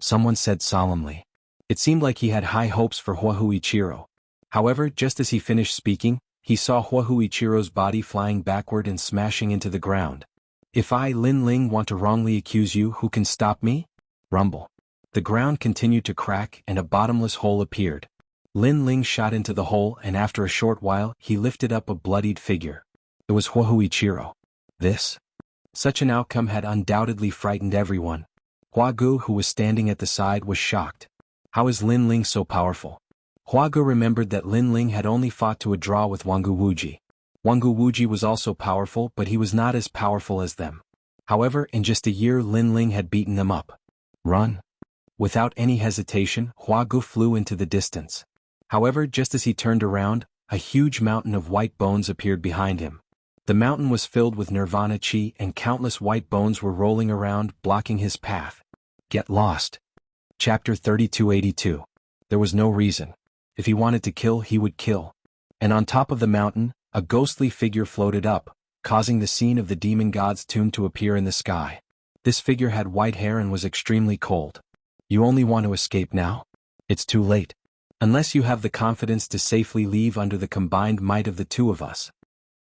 [SPEAKER 1] Someone said solemnly. It seemed like he had high hopes for Huahu Ichiro. However, just as he finished speaking, he saw Huahu Ichiro's body flying backward and smashing into the ground. If I, Lin Ling, want to wrongly accuse you, who can stop me? Rumble. The ground continued to crack and a bottomless hole appeared. Lin Ling shot into the hole, and after a short while, he lifted up a bloodied figure. It was Huahu Ichiro. This? Such an outcome had undoubtedly frightened everyone. Hua Gu, who was standing at the side, was shocked. How is Lin Ling so powerful? Hua Gu remembered that Lin Ling had only fought to a draw with Wangu Wuji. Wangu Wuji was also powerful, but he was not as powerful as them. However, in just a year, Lin Ling had beaten them up. Run. Without any hesitation, Hua Gu flew into the distance. However, just as he turned around, a huge mountain of white bones appeared behind him. The mountain was filled with nirvana chi, and countless white bones were rolling around, blocking his path. Get lost. Chapter 3282. There was no reason. If he wanted to kill, he would kill. And on top of the mountain, a ghostly figure floated up, causing the scene of the demon god's tomb to appear in the sky. This figure had white hair and was extremely cold. You only want to escape now? It's too late. Unless you have the confidence to safely leave under the combined might of the two of us.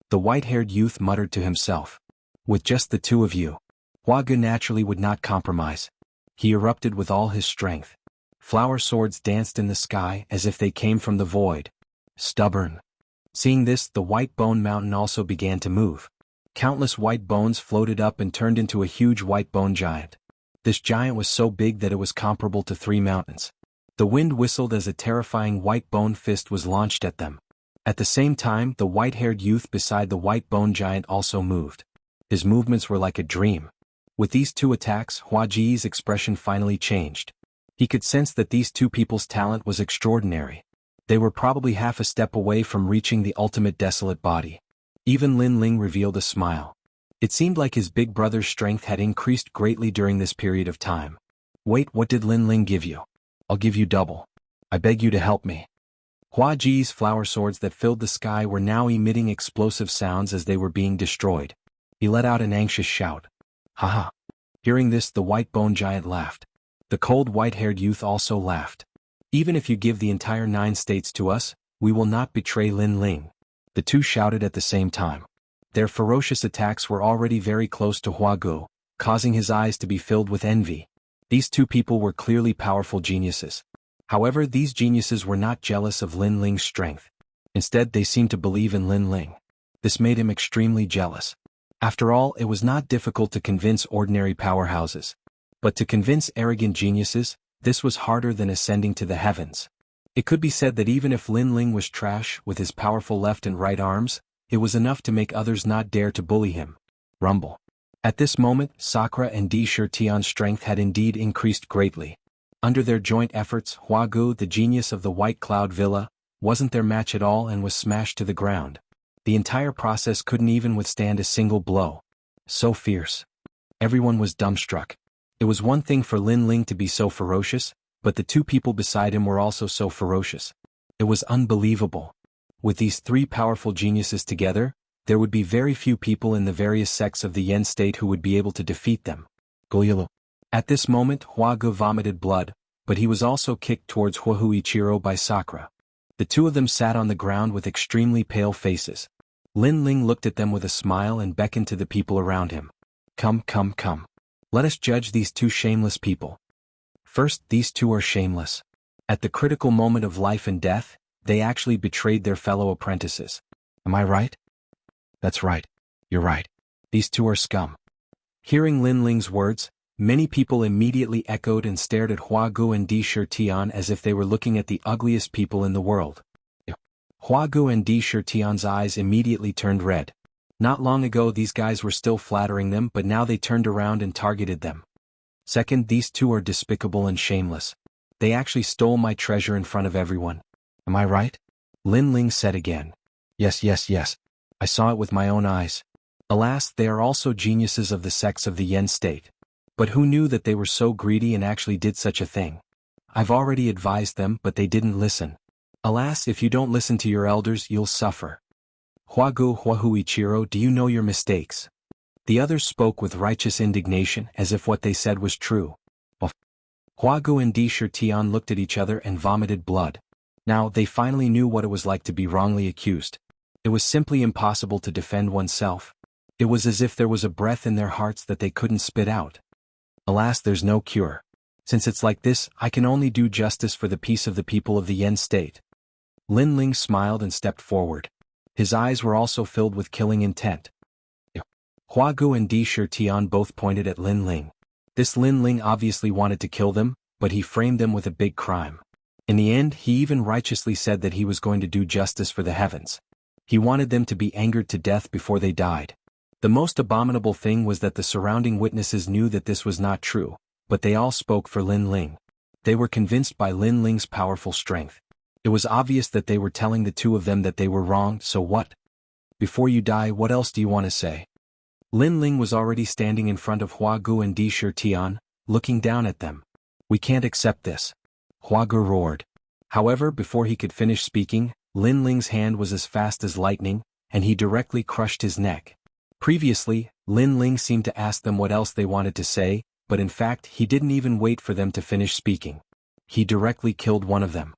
[SPEAKER 1] The white-haired youth muttered to himself. With just the two of you. Hua Ge naturally would not compromise. He erupted with all his strength. Flower swords danced in the sky as if they came from the void. Stubborn. Seeing this, the white bone mountain also began to move. Countless white bones floated up and turned into a huge white bone giant. This giant was so big that it was comparable to 3 mountains. The wind whistled as a terrifying white bone fist was launched at them. At the same time, the white-haired youth beside the white bone giant also moved. His movements were like a dream. With these two attacks, Hua Ji's expression finally changed. He could sense that these two people's talent was extraordinary. They were probably half a step away from reaching the ultimate desolate body. Even Lin Ling revealed a smile. It seemed like his big brother's strength had increased greatly during this period of time. Wait, what did Lin Ling give you? I'll give you double. I beg you to help me. Hua Ji's flower swords that filled the sky were now emitting explosive sounds as they were being destroyed. He let out an anxious shout. Haha. Hearing this, the white bone giant laughed. The cold white-haired youth also laughed. Even if you give the entire 9 states to us, we will not betray Lin Ling. The two shouted at the same time. Their ferocious attacks were already very close to Hua Ge, causing his eyes to be filled with envy. These two people were clearly powerful geniuses. However, these geniuses were not jealous of Lin Ling's strength. Instead, they seemed to believe in Lin Ling. This made him extremely jealous. After all, it was not difficult to convince ordinary powerhouses. But to convince arrogant geniuses, this was harder than ascending to the heavens. It could be said that even if Lin Ling was trash with his powerful left and right arms, it was enough to make others not dare to bully him. Rumble. At this moment, Sakura and Di Shitian's strength had indeed increased greatly. Under their joint efforts, Hua Ge, the genius of the White Cloud Villa, wasn't their match at all and was smashed to the ground. The entire process couldn't even withstand a single blow. So fierce. Everyone was dumbstruck. It was one thing for Lin Ling to be so ferocious, but the two people beside him were also so ferocious. It was unbelievable. With these 3 powerful geniuses together, there would be very few people in the various sects of the Yen state who would be able to defeat them. Goyolo. At this moment, Hua Ge vomited blood, but he was also kicked towards Ichiro by Sakura. The two of them sat on the ground with extremely pale faces. Lin Ling looked at them with a smile and beckoned to the people around him. Come, come, come. Let us judge these 2 shameless people. First, these 2 are shameless. At the critical moment of life and death, they actually betrayed their fellow apprentices. Am I right? That's right. You're right. These 2 are scum. Hearing Lin Ling's words, many people immediately echoed and stared at Hua Ge and Di Shitian as if they were looking at the ugliest people in the world. Hua Ge and Di Shitian's eyes immediately turned red. Not long ago these guys were still flattering them, but now they turned around and targeted them. Second, these 2 are despicable and shameless. They actually stole my treasure in front of everyone. Am I right? Lin Ling said again. Yes, yes, yes. I saw it with my own eyes. Alas, they are also geniuses of the sects of the Yen state. But who knew that they were so greedy and actually did such a thing? I've already advised them, but they didn't listen. Alas, if you don't listen to your elders, you'll suffer. Hua Ge, Ichiro, do you know your mistakes? The others spoke with righteous indignation as if what they said was true. Hua Ge and Di Shitian looked at each other and vomited blood. Now, they finally knew what it was like to be wrongly accused. It was simply impossible to defend oneself. It was as if there was a breath in their hearts that they couldn't spit out. Alas, there's no cure. Since it's like this, I can only do justice for the peace of the people of the Yen state. Lin Ling smiled and stepped forward. His eyes were also filled with killing intent. Hua Ge and Di Shitian both pointed at Lin Ling. This Lin Ling obviously wanted to kill them, but he framed them with a big crime. In the end, he even righteously said that he was going to do justice for the heavens. He wanted them to be angered to death before they died. The most abominable thing was that the surrounding witnesses knew that this was not true, but they all spoke for Lin Ling. They were convinced by Lin Ling's powerful strength. It was obvious that they were telling the 2 of them that they were wrong, so what? Before you die, what else do you want to say? Lin Ling was already standing in front of Hua Ge and Di Shitian, looking down at them. We can't accept this. Hua Ge roared. However, before he could finish speaking, Lin Ling's hand was as fast as lightning, and he directly crushed his neck. Previously, Lin Ling seemed to ask them what else they wanted to say, but in fact he didn't even wait for them to finish speaking. He directly killed one of them.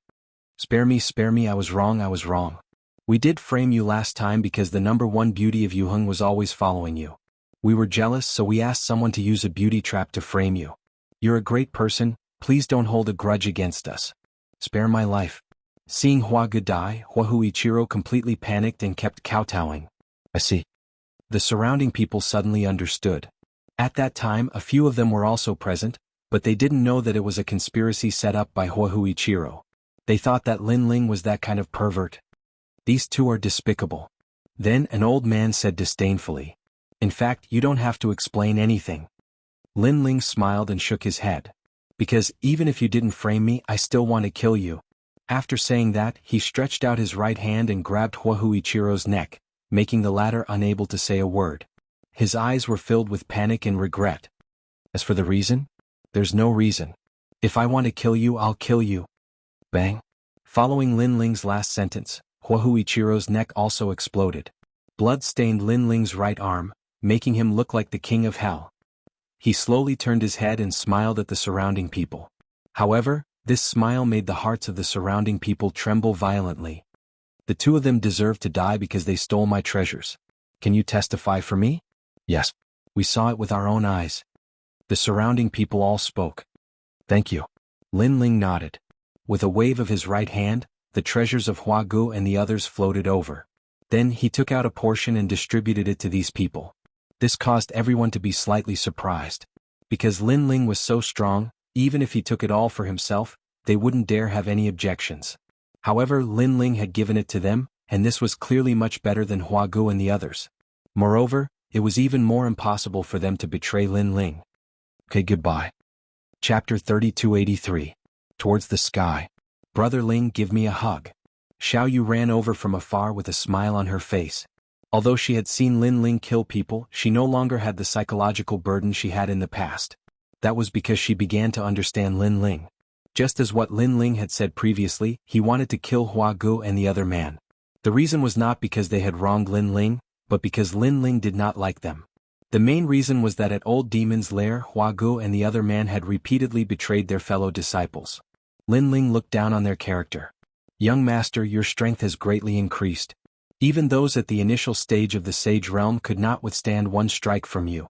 [SPEAKER 1] Spare me, I was wrong. We did frame you last time because the number one beauty of Yuheng was always following you. We were jealous, so we asked someone to use a beauty trap to frame you. You're a great person, please don't hold a grudge against us. Spare my life. Seeing Huagu die, Huichiro completely panicked and kept kowtowing. I see. The surrounding people suddenly understood. At that time a few of them were also present, but they didn't know that it was a conspiracy set up by Huichiro. They thought that Lin Ling was that kind of pervert. These two are despicable. Then an old man said disdainfully. In fact, you don't have to explain anything. Lin Ling smiled and shook his head. Because even if you didn't frame me, I still want to kill you. After saying that, he stretched out his right hand and grabbed Huichiro's neck, making the latter unable to say a word. His eyes were filled with panic and regret. As for the reason? There's no reason. If I want to kill you, I'll kill you. Bang. Following Lin Ling's last sentence, Huichiro's neck also exploded. Blood stained Lin Ling's right arm, making him look like the king of hell. He slowly turned his head and smiled at the surrounding people. However, this smile made the hearts of the surrounding people tremble violently. The two of them deserve to die because they stole my treasures. Can you testify for me? Yes. We saw it with our own eyes. The surrounding people all spoke. Thank you. Lin Ling nodded. With a wave of his right hand, the treasures of Huagu and the others floated over. Then he took out a portion and distributed it to these people. This caused everyone to be slightly surprised. Because Lin Ling was so strong, even if he took it all for himself, they wouldn't dare have any objections. However, Lin Ling had given it to them, and this was clearly much better than Huagu and the others. Moreover, it was even more impossible for them to betray Lin Ling. Okay, goodbye. Chapter 3283. Towards the sky. Brother Ling, give me a hug. Xiao Yu ran over from afar with a smile on her face. Although she had seen Lin Ling kill people, she no longer had the psychological burden she had in the past. That was because she began to understand Lin Ling. Just as what Lin Ling had said previously, he wanted to kill Huagu and the other man. The reason was not because they had wronged Lin Ling, but because Lin Ling did not like them. The main reason was that at Old Demon's Lair, Huagu and the other man had repeatedly betrayed their fellow disciples. Lin Ling looked down on their character. Young master, your strength has greatly increased. Even those at the initial stage of the Sage Realm could not withstand one strike from you.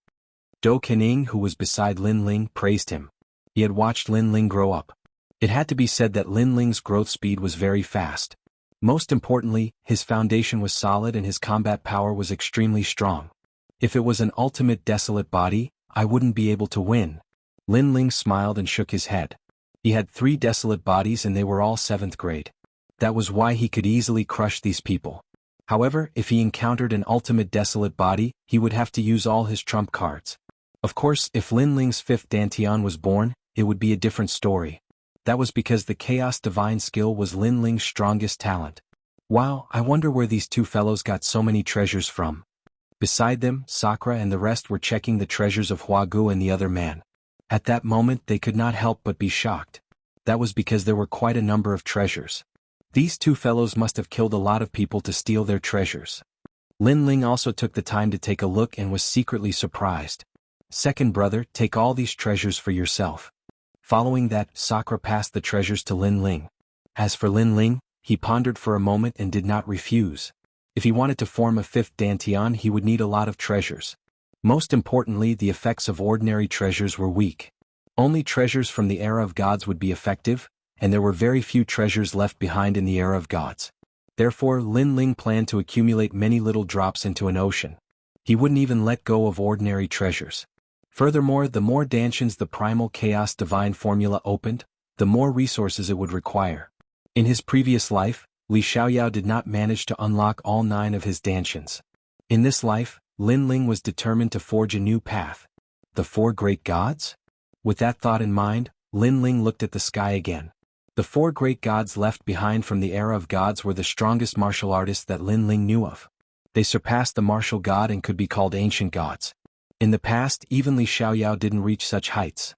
[SPEAKER 1] Do Kening, who was beside Lin Ling, praised him. He had watched Lin Ling grow up. It had to be said that Lin Ling's growth speed was very fast. Most importantly, his foundation was solid and his combat power was extremely strong. If it was an ultimate desolate body, I wouldn't be able to win. Lin Ling smiled and shook his head. He had 3 desolate bodies and they were all 7th grade. That was why he could easily crush these people. However, if he encountered an ultimate desolate body, he would have to use all his trump cards. Of course, if Lin Ling's 5th Dantian was born, it would be a different story. That was because the Chaos Divine skill was Lin Ling's strongest talent. Wow, I wonder where these two fellows got so many treasures from. Beside them, Sakura and the rest were checking the treasures of Huagu and the other man. At that moment they could not help but be shocked. That was because there were quite a number of treasures. These two fellows must have killed a lot of people to steal their treasures. Lin Ling also took the time to take a look and was secretly surprised. Second brother, take all these treasures for yourself. Following that, Sakura passed the treasures to Lin Ling. As for Lin Ling, he pondered for a moment and did not refuse. If he wanted to form a 5th Dantian, he would need a lot of treasures. Most importantly, the effects of ordinary treasures were weak. Only treasures from the era of gods would be effective, and there were very few treasures left behind in the era of gods. Therefore, Lin Ling planned to accumulate many little drops into an ocean. He wouldn't even let go of ordinary treasures. Furthermore, the more Dantians the primal chaos divine formula opened, the more resources it would require. In his previous life, Li Xiaoyao did not manage to unlock all 9 of his Dantians. In this life, Lin Ling was determined to forge a new path. The 4 great gods? With that thought in mind, Lin Ling looked at the sky again. The 4 great gods left behind from the era of gods were the strongest martial artists that Lin Ling knew of. They surpassed the martial god and could be called ancient gods. In the past, even Li Xiaoyao didn't reach such heights.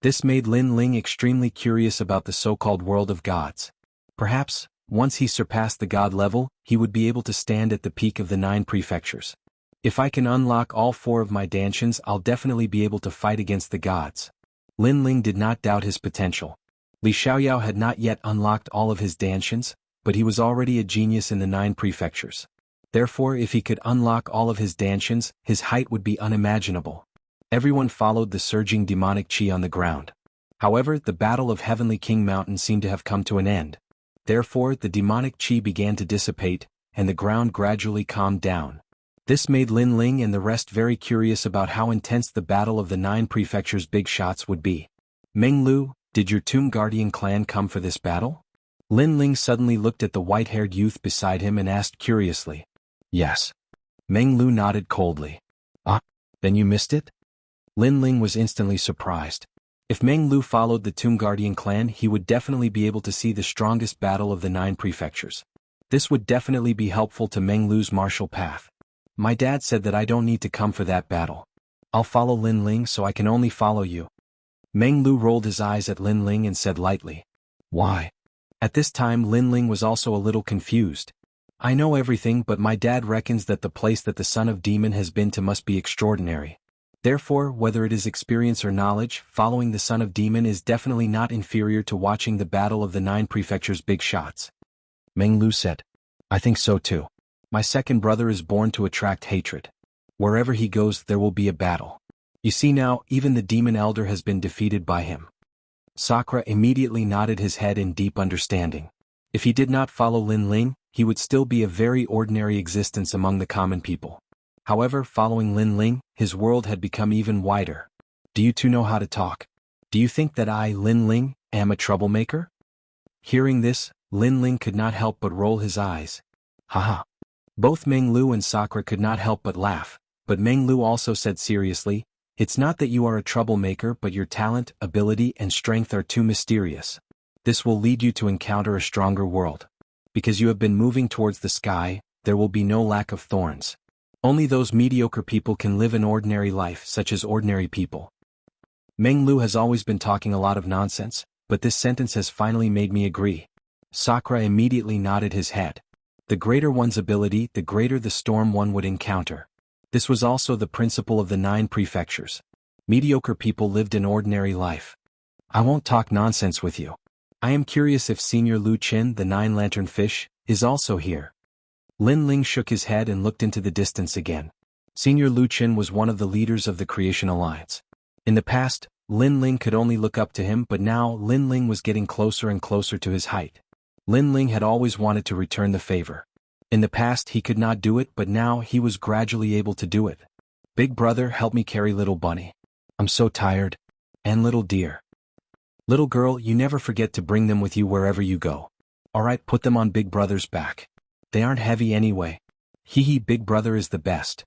[SPEAKER 1] This made Lin Ling extremely curious about the so-called world of gods. Perhaps, once he surpassed the god level, he would be able to stand at the peak of the 9 prefectures. If I can unlock all 4 of my Dantians, I'll definitely be able to fight against the gods. Lin Ling did not doubt his potential. Li Xiaoyao had not yet unlocked all of his dantians, but he was already a genius in the 9 prefectures. Therefore, if he could unlock all of his dantians, his height would be unimaginable. Everyone followed the surging demonic qi on the ground. However, the battle of Heavenly King Mountain seemed to have come to an end. Therefore, the demonic qi began to dissipate, and the ground gradually calmed down. This made Lin Ling and the rest very curious about how intense the battle of the 9 prefectures' big shots would be. Meng Lu, did your Tomb Guardian clan come for this battle? Lin Ling suddenly looked at the white-haired youth beside him and asked curiously. Yes. Meng Lu nodded coldly. Ah, then you missed it? Lin Ling was instantly surprised. If Meng Lu followed the Tomb Guardian clan, he would definitely be able to see the strongest battle of the 9 prefectures. This would definitely be helpful to Meng Lu's martial path. My dad said that I don't need to come for that battle. I'll follow Lin Ling, so I can only follow you. Meng Lu rolled his eyes at Lin Ling and said lightly. Why? At this time Lin Ling was also a little confused. I know everything, but my dad reckons that the place that the son of demon has been to must be extraordinary. Therefore, whether it is experience or knowledge, following the son of demon is definitely not inferior to watching the battle of the 9 prefectures' big shots. Meng Lu said. I think so too. My second brother is born to attract hatred. Wherever he goes, there will be a battle. You see now, even the demon elder has been defeated by him. Sakura immediately nodded his head in deep understanding. If he did not follow Lin Ling, he would still be a very ordinary existence among the common people. However, following Lin Ling, his world had become even wider. Do you two know how to talk? Do you think that I, Lin Ling, am a troublemaker? Hearing this, Lin Ling could not help but roll his eyes. Haha. Both Meng Lu and Sakura could not help but laugh, but Meng Lu also said seriously, it's not that you are a troublemaker, but your talent, ability, and strength are too mysterious. This will lead you to encounter a stronger world. Because you have been moving towards the sky, there will be no lack of thorns. Only those mediocre people can live an ordinary life, such as ordinary people. Meng Lu has always been talking a lot of nonsense, but this sentence has finally made me agree. Sakura immediately nodded his head. The greater one's ability, the greater the storm one would encounter. This was also the principle of the 9 prefectures. Mediocre people lived an ordinary life. I won't talk nonsense with you. I am curious if Senior Lu Qin, the 9-lantern fish, is also here. Lin Ling shook his head and looked into the distance again. Senior Lu Qin was one of the leaders of the Creation Alliance. In the past, Lin Ling could only look up to him, but now Lin Ling was getting closer and closer to his height. Lin Ling had always wanted to return the favor. In the past he could not do it, but now he was gradually able to do it. Big brother, help me carry little bunny. I'm so tired. And little dear. Little girl, you never forget to bring them with you wherever you go. Alright, put them on big brother's back. They aren't heavy anyway. Hee, big brother is the best.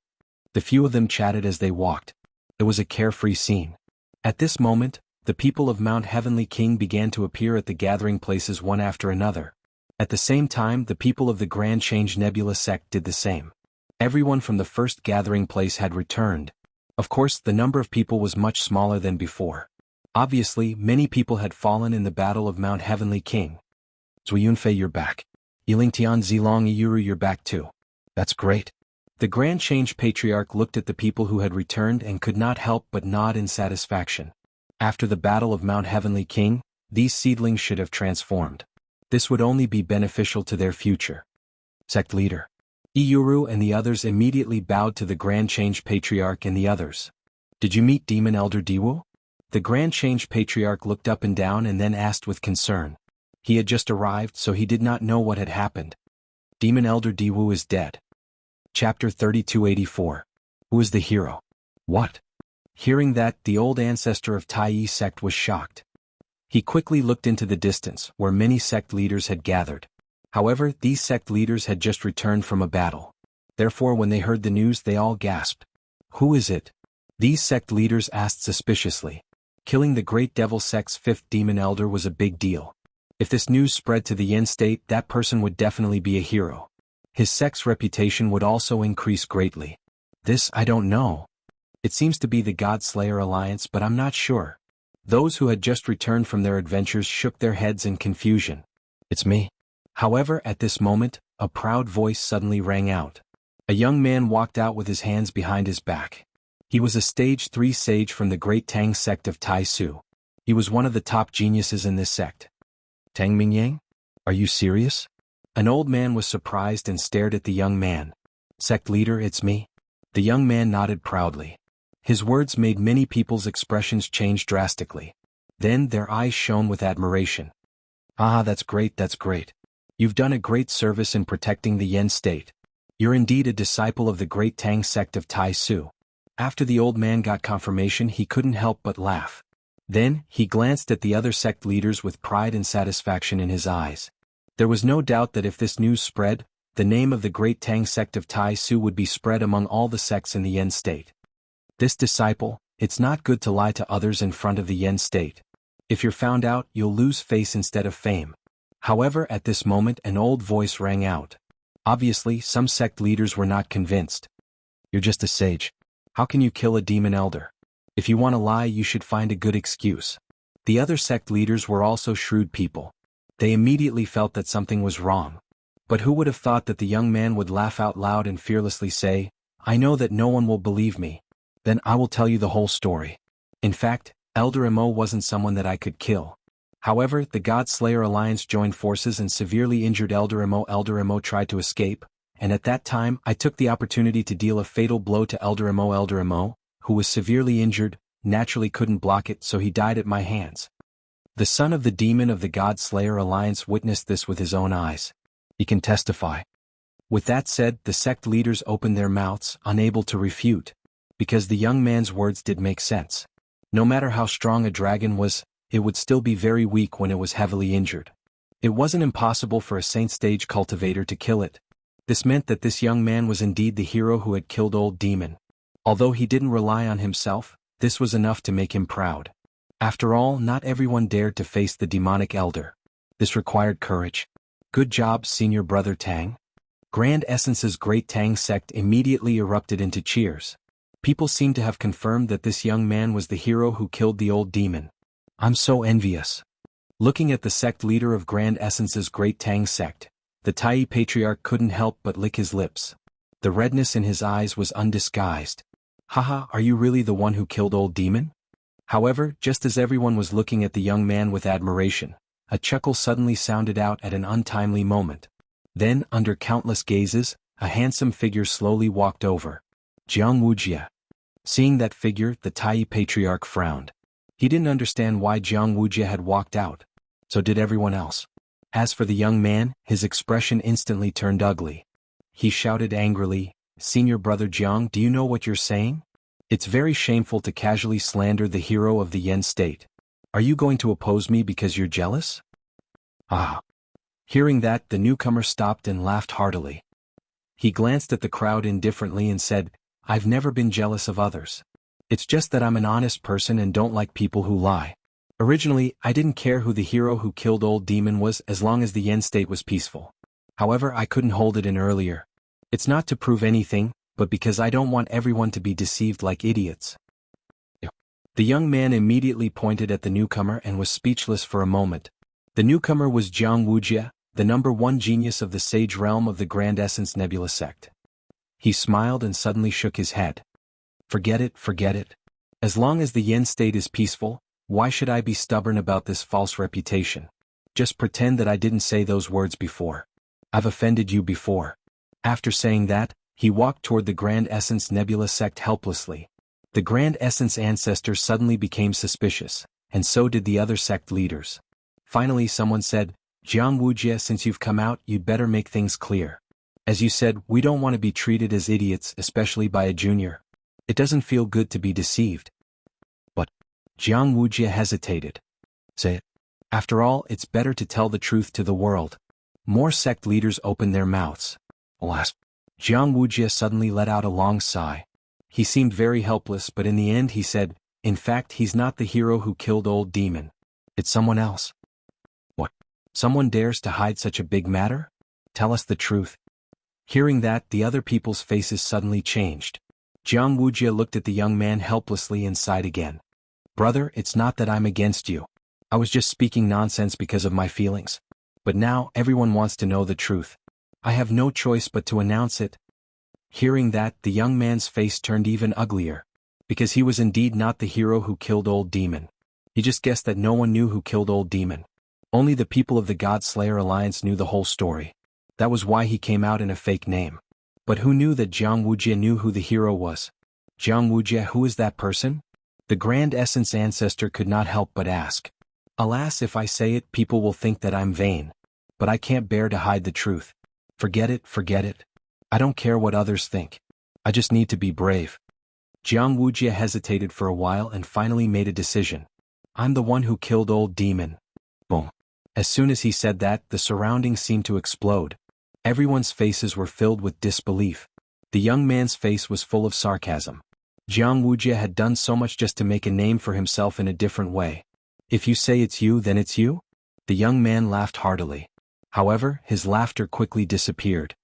[SPEAKER 1] The few of them chatted as they walked. It was a carefree scene. At this moment, the people of Mount Heavenly King began to appear at the gathering places one after another. At the same time, the people of the Grand Change Nebula sect did the same. Everyone from the first gathering place had returned. Of course, the number of people was much smaller than before. Obviously, many people had fallen in the battle of Mount Heavenly King. Zui Yunfei, you're back. Yilingtian Zilong Iyuru, you're back too. That's great. The Grand Change Patriarch looked at the people who had returned and could not help but nod in satisfaction. After the battle of Mount Heavenly King, these seedlings should have transformed. This would only be beneficial to their future. Sect leader. Iyuru and the others immediately bowed to the Grand Change Patriarch and the others. Did you meet Demon Elder Diwu? The Grand Change Patriarch looked up and down and then asked with concern. He had just arrived, so he did not know what had happened. Demon Elder Diwu is dead. Chapter 3284. Who is the hero? What? Hearing that, the old ancestor of Tai Yi sect was shocked. He quickly looked into the distance, where many sect leaders had gathered. However, these sect leaders had just returned from a battle. Therefore, when they heard the news, they all gasped. Who is it? These sect leaders asked suspiciously. Killing the Great Devil sect's 5th demon elder was a big deal. If this news spread to the Yin state, that person would definitely be a hero. His sect's reputation would also increase greatly. This, I don't know. It seems to be the God-Slayer Alliance, but I'm not sure. Those who had just returned from their adventures shook their heads in confusion. It's me. However, at this moment, a proud voice suddenly rang out. A young man walked out with his hands behind his back. He was a stage 3 sage from the Great Tang sect of Tai Su. He was one of the top geniuses in this sect. Tang Mingyang? Are you serious? An old man was surprised and stared at the young man. Sect leader, it's me. The young man nodded proudly. His words made many people's expressions change drastically. Then their eyes shone with admiration. Ah, that's great, that's great. You've done a great service in protecting the Yen state. You're indeed a disciple of the great Tang sect of Tai Su. After the old man got confirmation, he couldn't help but laugh. Then, he glanced at the other sect leaders with pride and satisfaction in his eyes. There was no doubt that if this news spread, the name of the great Tang sect of Tai Su would be spread among all the sects in the Yen state. This disciple, it's not good to lie to others in front of the Yen state. If you're found out, you'll lose face instead of fame. However, at this moment an old voice rang out. Obviously, some sect leaders were not convinced. You're just a sage. How can you kill a demon elder? If you want to lie, you should find a good excuse. The other sect leaders were also shrewd people. They immediately felt that something was wrong. But who would have thought that the young man would laugh out loud and fearlessly say, I know that no one will believe me. Then I will tell you the whole story. In fact, Elder Mo wasn't someone that I could kill. However, the God Slayer Alliance joined forces and severely injured Elder Mo. Elder Mo tried to escape, and at that time I took the opportunity to deal a fatal blow to Elder Mo. Elder Mo, who was severely injured, naturally couldn't block it, so he died at my hands. The son of the demon of the God Slayer Alliance witnessed this with his own eyes. He can testify. With that said, the sect leaders opened their mouths, unable to refute, because the young man's words did make sense. No matter how strong a dragon was, it would still be very weak when it was heavily injured. It wasn't impossible for a saint-stage cultivator to kill it. This meant that this young man was indeed the hero who had killed old demon. Although he didn't rely on himself, this was enough to make him proud. After all, not everyone dared to face the demonic elder. This required courage. Good job, senior brother Tang. Grand Essence's great Tang sect immediately erupted into cheers. People seemed to have confirmed that this young man was the hero who killed the old demon. I'm so envious. Looking at the sect leader of Grand Essence's great Tang sect, the Tai Patriarch couldn't help but lick his lips. The redness in his eyes was undisguised. Haha, are you really the one who killed old demon? However, just as everyone was looking at the young man with admiration, a chuckle suddenly sounded out at an untimely moment. Then, under countless gazes, a handsome figure slowly walked over. Jianghu. Seeing that figure, the Tai Patriarch frowned. He didn't understand why Jianghu had walked out. So did everyone else. As for the young man, his expression instantly turned ugly. He shouted angrily, Senior brother Jiang, do you know what you're saying? It's very shameful to casually slander the hero of the Yen state. Are you going to oppose me because you're jealous? Ah. Hearing that, the newcomer stopped and laughed heartily. He glanced at the crowd indifferently and said, I've never been jealous of others. It's just that I'm an honest person and don't like people who lie. Originally, I didn't care who the hero who killed old demon was as long as the Yen state was peaceful. However, I couldn't hold it in earlier. It's not to prove anything, but because I don't want everyone to be deceived like idiots. The young man immediately pointed at the newcomer and was speechless for a moment. The newcomer was Jianghu, the #1 genius of the sage realm of the Grand Essence Nebula sect. He smiled and suddenly shook his head. Forget it, forget it. As long as the Yen state is peaceful, why should I be stubborn about this false reputation? Just pretend that I didn't say those words before. I've offended you before. After saying that, he walked toward the Grand Essence Nebula sect helplessly. The Grand Essence ancestors suddenly became suspicious, and so did the other sect leaders. Finally someone said, Jianghu, since you've come out, you'd better make things clear. As you said, we don't want to be treated as idiots, especially by a junior. It doesn't feel good to be deceived. But Jianghu hesitated. Say it. After all, it's better to tell the truth to the world. More sect leaders opened their mouths. Alas. Jianghu suddenly let out a long sigh. He seemed very helpless, but in the end he said, in fact, he's not the hero who killed old demon. It's someone else. What? Someone dares to hide such a big matter? Tell us the truth. Hearing that, the other people's faces suddenly changed. Jianghu looked at the young man helplessly and sighed again. Brother, it's not that I'm against you. I was just speaking nonsense because of my feelings. But now, everyone wants to know the truth. I have no choice but to announce it. Hearing that, the young man's face turned even uglier. Because he was indeed not the hero who killed old demon. He just guessed that no one knew who killed Old Demon. Only the people of the God Slayer Alliance knew the whole story. That was why he came out in a fake name. But who knew that Jianghu knew who the hero was? Jianghu, who is that person? The Grand Essence Ancestor could not help but ask. Alas, if I say it, people will think that I'm vain. But I can't bear to hide the truth. Forget it, forget it. I don't care what others think. I just need to be brave. Jianghu hesitated for a while and finally made a decision. I'm the one who killed Old Demon. Boom. As soon as he said that, the surroundings seemed to explode. Everyone's faces were filled with disbelief. The young man's face was full of sarcasm. Jianghu had done so much just to make a name for himself in a different way. If you say it's you, then it's you? The young man laughed heartily. However, his laughter quickly disappeared.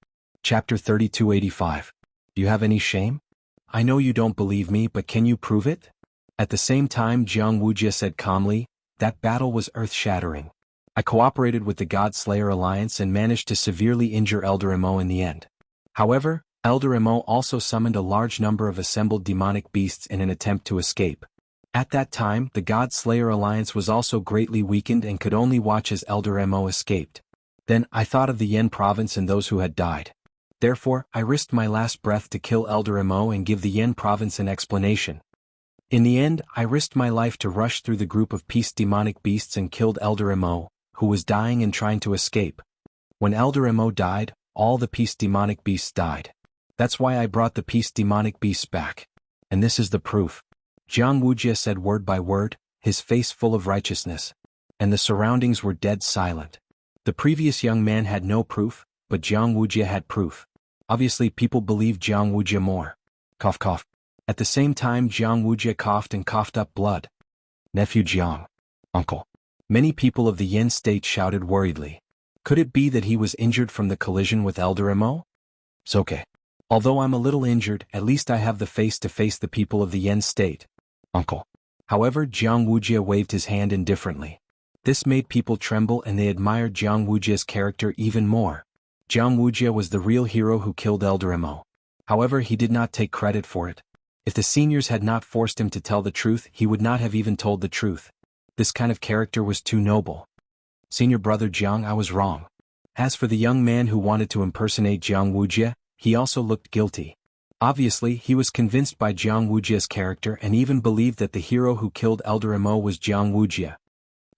[SPEAKER 1] Chapter 3285. Do you have any shame? I know you don't believe me, but can you prove it? At the same time, Jianghu said calmly, that battle was earth-shattering. I cooperated with the God Slayer Alliance and managed to severely injure Elder Imo in the end. However, Elder Imo also summoned a large number of assembled demonic beasts in an attempt to escape. At that time, the God Slayer Alliance was also greatly weakened and could only watch as Elder Imo escaped. Then, I thought of the Yen province and those who had died. Therefore, I risked my last breath to kill Elder Imo and give the Yen province an explanation. In the end, I risked my life to rush through the group of peace demonic beasts and killed Elder Imo, who was dying and trying to escape. When Elder Imo died, all the peace demonic beasts died. That's why I brought the peace demonic beasts back. And this is the proof. Jianghu said word by word, his face full of righteousness. And the surroundings were dead silent. The previous young man had no proof, but Jianghu had proof. Obviously people believed Jianghu more. Cough cough. At the same time Jianghu coughed and coughed up blood. Nephew Jiang. Uncle. Many people of the Yen state shouted worriedly. Could it be that he was injured from the collision with Elder Imo? It's okay. Although I'm a little injured, at least I have the face to face the people of the Yen state. Uncle. However, Jianghu waved his hand indifferently. This made people tremble and they admired Jianghu's character even more. Jianghu was the real hero who killed Elder Imo. However, he did not take credit for it. If the seniors had not forced him to tell the truth, he would not have even told the truth. This kind of character was too noble. Senior brother Jiang, I was wrong. As for the young man who wanted to impersonate Jianghu, he also looked guilty. Obviously, he was convinced by Jianghu's character and even believed that the hero who killed Elder Imo was Jianghu.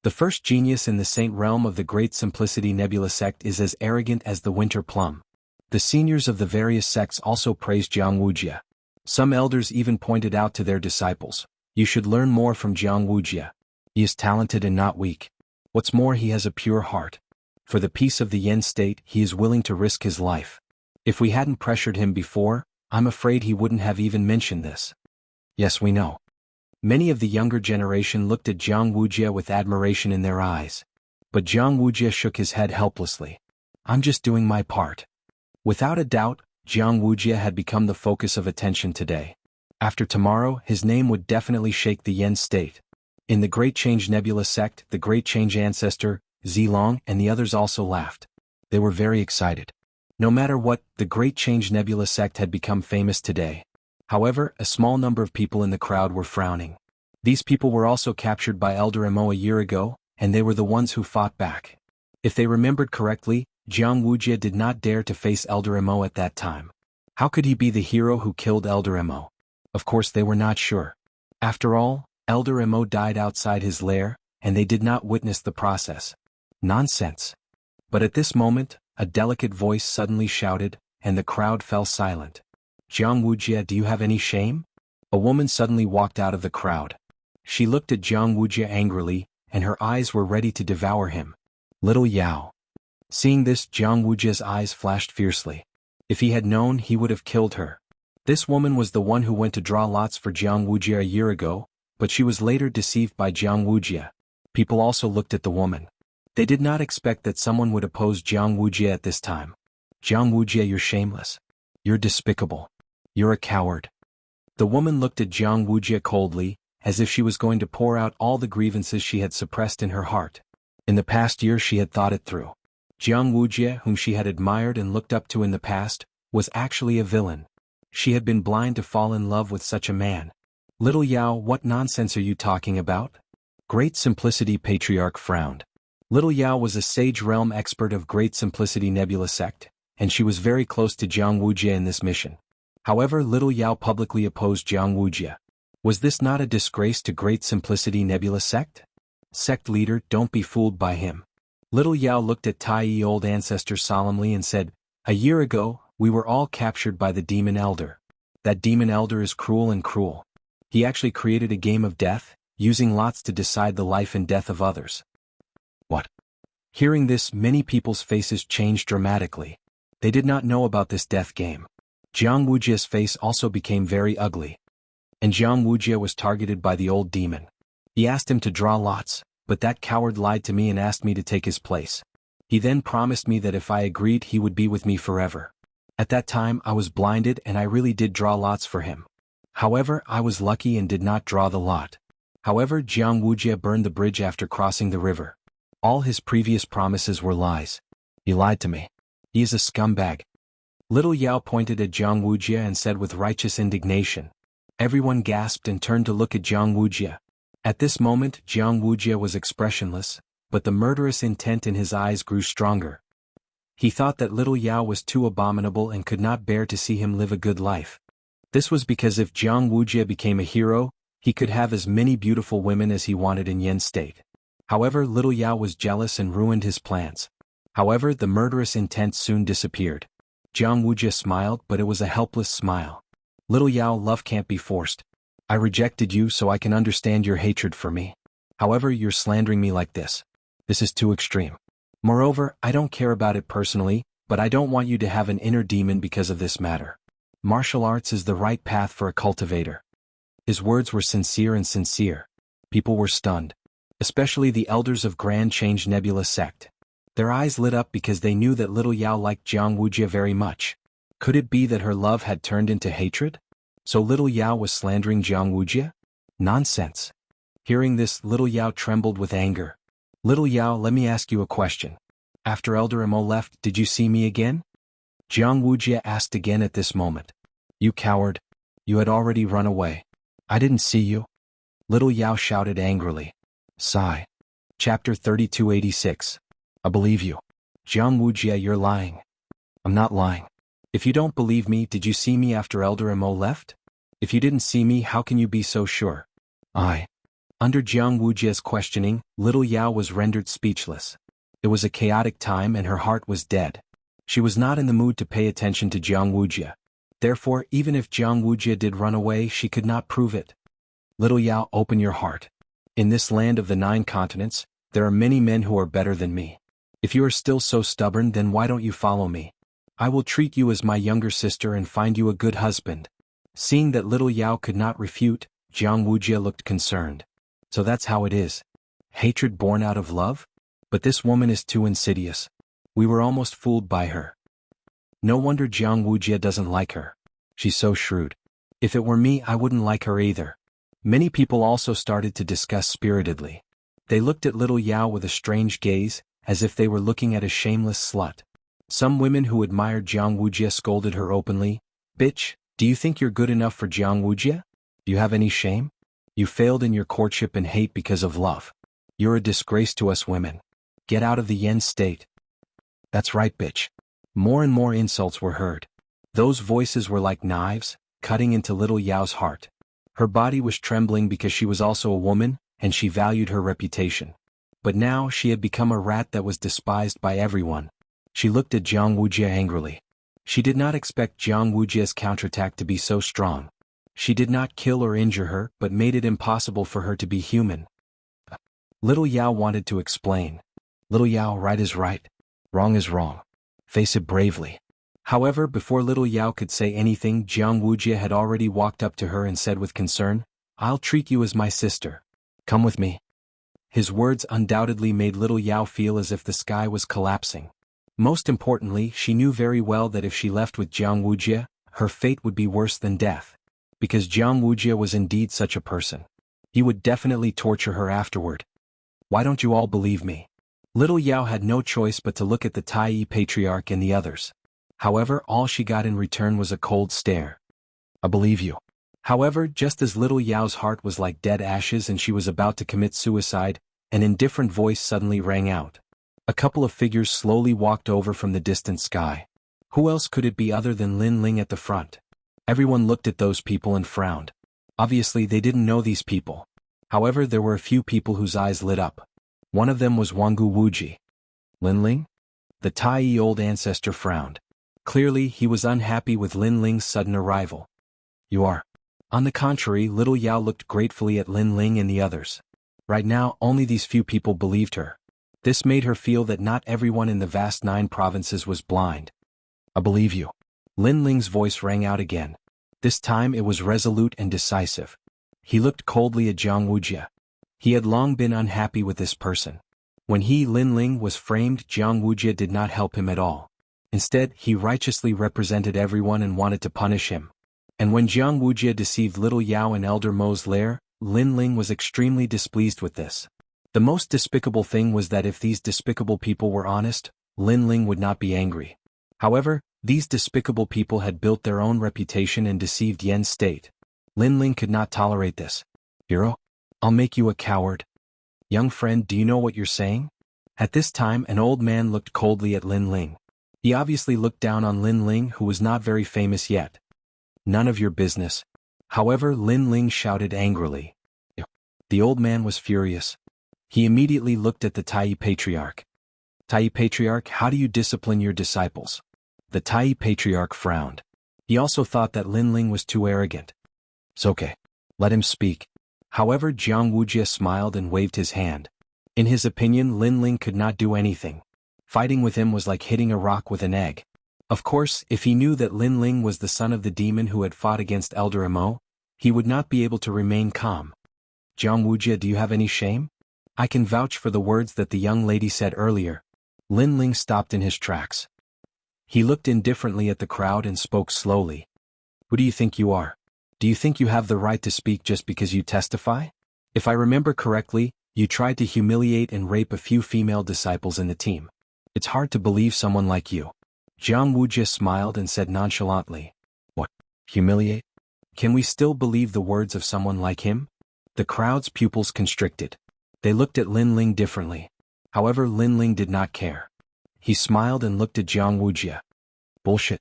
[SPEAKER 1] The first genius in the saint realm of the Great Simplicity Nebula sect is as arrogant as the winter plum. The seniors of the various sects also praised Jianghu. Some elders even pointed out to their disciples, you should learn more from Jianghu. He is talented and not weak. What's more, he has a pure heart. For the peace of the Yen state, he is willing to risk his life. If we hadn't pressured him before, I'm afraid he wouldn't have even mentioned this. Yes, we know. Many of the younger generation looked at Jianghu with admiration in their eyes. But Jianghu shook his head helplessly. I'm just doing my part. Without a doubt, Jianghu had become the focus of attention today. After tomorrow, his name would definitely shake the Yen state. In the Great Change Nebula sect, the Great Change Ancestor, Zilong, and the others also laughed. They were very excited. No matter what, the Great Change Nebula sect had become famous today. However, a small number of people in the crowd were frowning. These people were also captured by Elder Imo a year ago, and they were the ones who fought back. If they remembered correctly, Jianghu did not dare to face Elder Imo at that time. How could he be the hero who killed Elder Imo? Of course they were not sure. After all, Elder Imo died outside his lair, and they did not witness the process. Nonsense. But at this moment, a delicate voice suddenly shouted, and the crowd fell silent. Jianghu, do you have any shame? A woman suddenly walked out of the crowd. She looked at Jianghu angrily, and her eyes were ready to devour him. Little Yao. Seeing this, Jianghu's eyes flashed fiercely. If he had known, he would have killed her. This woman was the one who went to draw lots for Jianghu a year ago, but she was later deceived by Jianghu. People also looked at the woman. They did not expect that someone would oppose Jianghu at this time. Jianghu, you're shameless. You're despicable. You're a coward. The woman looked at Jianghu coldly, as if she was going to pour out all the grievances she had suppressed in her heart. In the past year she had thought it through. Jianghu, whom she had admired and looked up to in the past, was actually a villain. She had been blind to fall in love with such a man. Little Yao, what nonsense are you talking about? Great Simplicity Patriarch frowned. Little Yao was a sage realm expert of Great Simplicity Nebula sect, and she was very close to Jianghu in this mission. However, Little Yao publicly opposed Jianghu. Was this not a disgrace to Great Simplicity Nebula sect? Sect leader, don't be fooled by him. Little Yao looked at Tai old ancestor solemnly and said, "A year ago, we were all captured by the demon elder. That demon elder is cruel and cruel. He actually created a game of death, using lots to decide the life and death of others." What? Hearing this, many people's faces changed dramatically. They did not know about this death game. Jianghu's face also became very ugly. And Jianghu was targeted by the old demon. He asked him to draw lots, but that coward lied to me and asked me to take his place. He then promised me that if I agreed he would be with me forever. At that time I was blinded and I really did draw lots for him. However, I was lucky and did not draw the lot. However, Jianghu burned the bridge after crossing the river. All his previous promises were lies. He lied to me. He is a scumbag. Little Yao pointed at Jianghu and said with righteous indignation. Everyone gasped and turned to look at Jianghu. At this moment, Jianghu was expressionless, but the murderous intent in his eyes grew stronger. He thought that Little Yao was too abominable and could not bear to see him live a good life. This was because if Jianghu became a hero, he could have as many beautiful women as he wanted in Yen State. However, Little Yao was jealous and ruined his plans. However, the murderous intent soon disappeared. Jianghu smiled, but it was a helpless smile. Little Yao, love can't be forced. I rejected you so I can understand your hatred for me. However, you're slandering me like this. This is too extreme. Moreover, I don't care about it personally, but I don't want you to have an inner demon because of this matter. Martial arts is the right path for a cultivator. His words were sincere and sincere. People were stunned. Especially the elders of Grand Change Nebula sect. Their eyes lit up because they knew that Little Yao liked Jianghu very much. Could it be that her love had turned into hatred? So Little Yao was slandering Jianghu? Nonsense. Hearing this, Little Yao trembled with anger. Little Yao, let me ask you a question. After Elder Mo left, did you see me again? Jianghu asked again at this moment. You coward. You had already run away. I didn't see you. Little Yao shouted angrily. Sigh. Chapter 3286. I believe you. Jianghu, you're lying. I'm not lying. If you don't believe me, did you see me after Elder Mo left? If you didn't see me, how can you be so sure? Under Jianghu's questioning, Little Yao was rendered speechless. It was a chaotic time and her heart was dead. She was not in the mood to pay attention to Jianghu. Therefore, even if Jianghu did run away, she could not prove it. Little Yao, open your heart. In this land of the 9 continents, there are many men who are better than me. If you are still so stubborn, then why don't you follow me? I will treat you as my younger sister and find you a good husband. Seeing that Little Yao could not refute, Jianghu looked concerned. So that's how it is. Hatred born out of love? But this woman is too insidious. We were almost fooled by her. No wonder Jianghu doesn't like her. She's so shrewd. If it were me, I wouldn't like her either. Many people also started to discuss spiritedly. They looked at Little Yao with a strange gaze, as if they were looking at a shameless slut. Some women who admired Jianghu scolded her openly. Bitch, do you think you're good enough for Jianghu? Do you have any shame? You failed in your courtship and hate because of love. You're a disgrace to us women. Get out of the Yen state. That's right, bitch. More and more insults were heard. Those voices were like knives, cutting into Little Yao's heart. Her body was trembling because she was also a woman, and she valued her reputation. But now she had become a rat that was despised by everyone. She looked at Jianghu angrily. She did not expect Jianghu's counterattack to be so strong. She did not kill or injure her, but made it impossible for her to be human. Little Yao wanted to explain. Little Yao, right is right. Wrong is wrong. Face it bravely. However, before Little Yao could say anything, Jianghu had already walked up to her and said with concern, I'll treat you as my sister. Come with me. His words undoubtedly made Little Yao feel as if the sky was collapsing. Most importantly, she knew very well that if she left with Jianghu, her fate would be worse than death. Because Jianghu was indeed such a person. He would definitely torture her afterward. Why don't you all believe me? Little Yao had no choice but to look at the Tai Patriarch and the others. However, all she got in return was a cold stare. I believe you. However, just as little Yao's heart was like dead ashes and she was about to commit suicide, an indifferent voice suddenly rang out. A couple of figures slowly walked over from the distant sky. Who else could it be other than Lin Ling at the front? Everyone looked at those people and frowned. Obviously they didn't know these people. However, there were a few people whose eyes lit up. One of them was Jianghu Wuji. Lin Ling? The Tai old ancestor frowned. Clearly, he was unhappy with Lin Ling's sudden arrival. You are. On the contrary, little Yao looked gratefully at Lin Ling and the others. Right now, only these few people believed her. This made her feel that not everyone in the vast 9 provinces was blind. I believe you. Lin Ling's voice rang out again. This time it was resolute and decisive. He looked coldly at Wuxia. He had long been unhappy with this person. When he, Lin Ling, was framed, Wuxia did not help him at all. Instead, he righteously represented everyone and wanted to punish him. And when Wuxia deceived little Yao in Elder Mo's lair, Lin Ling was extremely displeased with this. The most despicable thing was that if these despicable people were honest, Lin Ling would not be angry. However, these despicable people had built their own reputation and deceived Yen's state. Lin Ling could not tolerate this. Hero? I'll make you a coward. Young friend, do you know what you're saying? At this time, an old man looked coldly at Lin Ling. He obviously looked down on Lin Ling, who was not very famous yet. None of your business. However, Lin Ling shouted angrily. The old man was furious. He immediately looked at the Tai Patriarch. Tai Patriarch, how do you discipline your disciples? The Tai Patriarch frowned. He also thought that Lin Ling was too arrogant. It's okay. Let him speak. However, Wuxia smiled and waved his hand. In his opinion, Lin Ling could not do anything. Fighting with him was like hitting a rock with an egg. Of course, if he knew that Lin Ling was the son of the demon who had fought against Elder Mo, he would not be able to remain calm. Wuxia, do you have any shame? I can vouch for the words that the young lady said earlier. Lin Ling stopped in his tracks. He looked indifferently at the crowd and spoke slowly. Who do you think you are? Do you think you have the right to speak just because you testify? If I remember correctly, you tried to humiliate and rape a few female disciples in the team. It's hard to believe someone like you. Wuxia smiled and said nonchalantly. What? Humiliate? Can we still believe the words of someone like him? The crowd's pupils constricted. They looked at Lin Ling differently. However, Lin Ling did not care. He smiled and looked at Wuxia. Bullshit.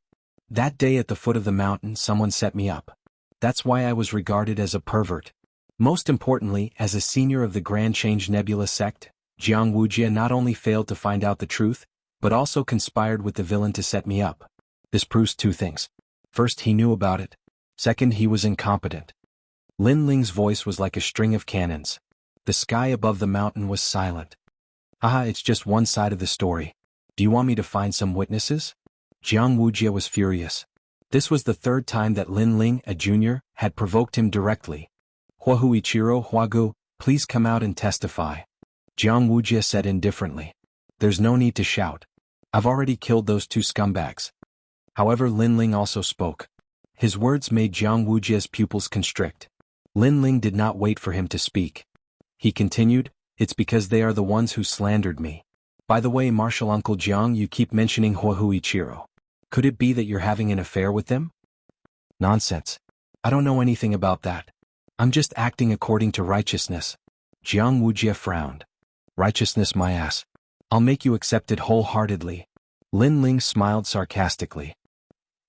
[SPEAKER 1] That day at the foot of the mountain, someone set me up. That's why I was regarded as a pervert. Most importantly, as a senior of the Grand Change Nebula sect, Wuxia not only failed to find out the truth, but also conspired with the villain to set me up. This proves 2 things. First, he knew about it. Second, he was incompetent. Lin Ling's voice was like a string of cannons. The sky above the mountain was silent. Haha, it's just one side of the story. Do you want me to find some witnesses? Wuxia was furious. This was the 3rd time that Lin Ling, a junior, had provoked him directly. Huahuichiro, Huagu, please come out and testify. Wuxia said indifferently. There's no need to shout. I've already killed those 2 scumbags. However, Lin Ling also spoke. His words made Wuxia's pupils constrict. Lin Ling did not wait for him to speak. He continued, it's because they are the ones who slandered me. By the way, Martial Uncle Jiang, you keep mentioning Huahuichiro. Could it be that you're having an affair with them? Nonsense. I don't know anything about that. I'm just acting according to righteousness. Wuxia frowned. Righteousness, my ass. I'll make you accept it wholeheartedly. Lin Ling smiled sarcastically.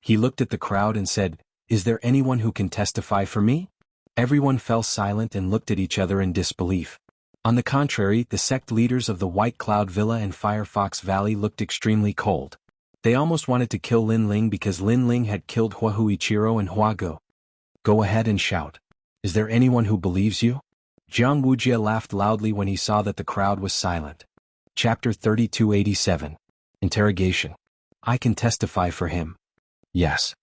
[SPEAKER 1] He looked at the crowd and said, is there anyone who can testify for me? Everyone fell silent and looked at each other in disbelief. On the contrary, the sect leaders of the White Cloud Villa and Firefox Valley looked extremely cold. They almost wanted to kill Lin Ling because Lin Ling had killed Huahuichiro and Huagu. Go ahead and shout. Is there anyone who believes you? Wuxia laughed loudly when he saw that the crowd was silent. Chapter 3287. Interrogation. I can testify for him. Yes.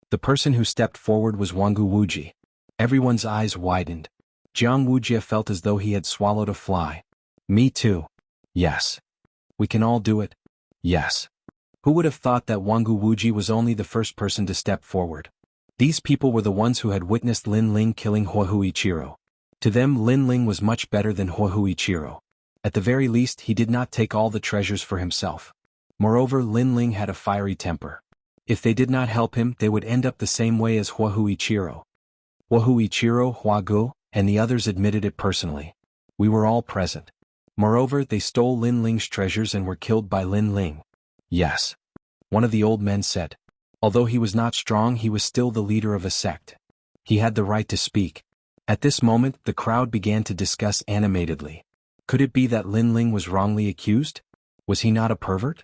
[SPEAKER 1] The person who stepped forward was Jianghu Wuji. Everyone's eyes widened. Wuxia felt as though he had swallowed a fly. Me too. Yes. We can all do it. Yes. Who would have thought that Jianghu Wuji was only the first person to step forward? These people were the ones who had witnessed Lin Ling killing Huahuichiro. To them, Lin Ling was much better than Huahuichiro. At the very least, he did not take all the treasures for himself. Moreover, Lin Ling had a fiery temper. If they did not help him, they would end up the same way as Huahuichiro. Wahoo Ichiro, Huagu, and the others admitted it personally. We were all present. Moreover, they stole Lin Ling's treasures and were killed by Lin Ling. Yes. One of the old men said. Although he was not strong, he was still the leader of a sect. He had the right to speak. At this moment, the crowd began to discuss animatedly. Could it be that Lin Ling was wrongly accused? Was he not a pervert?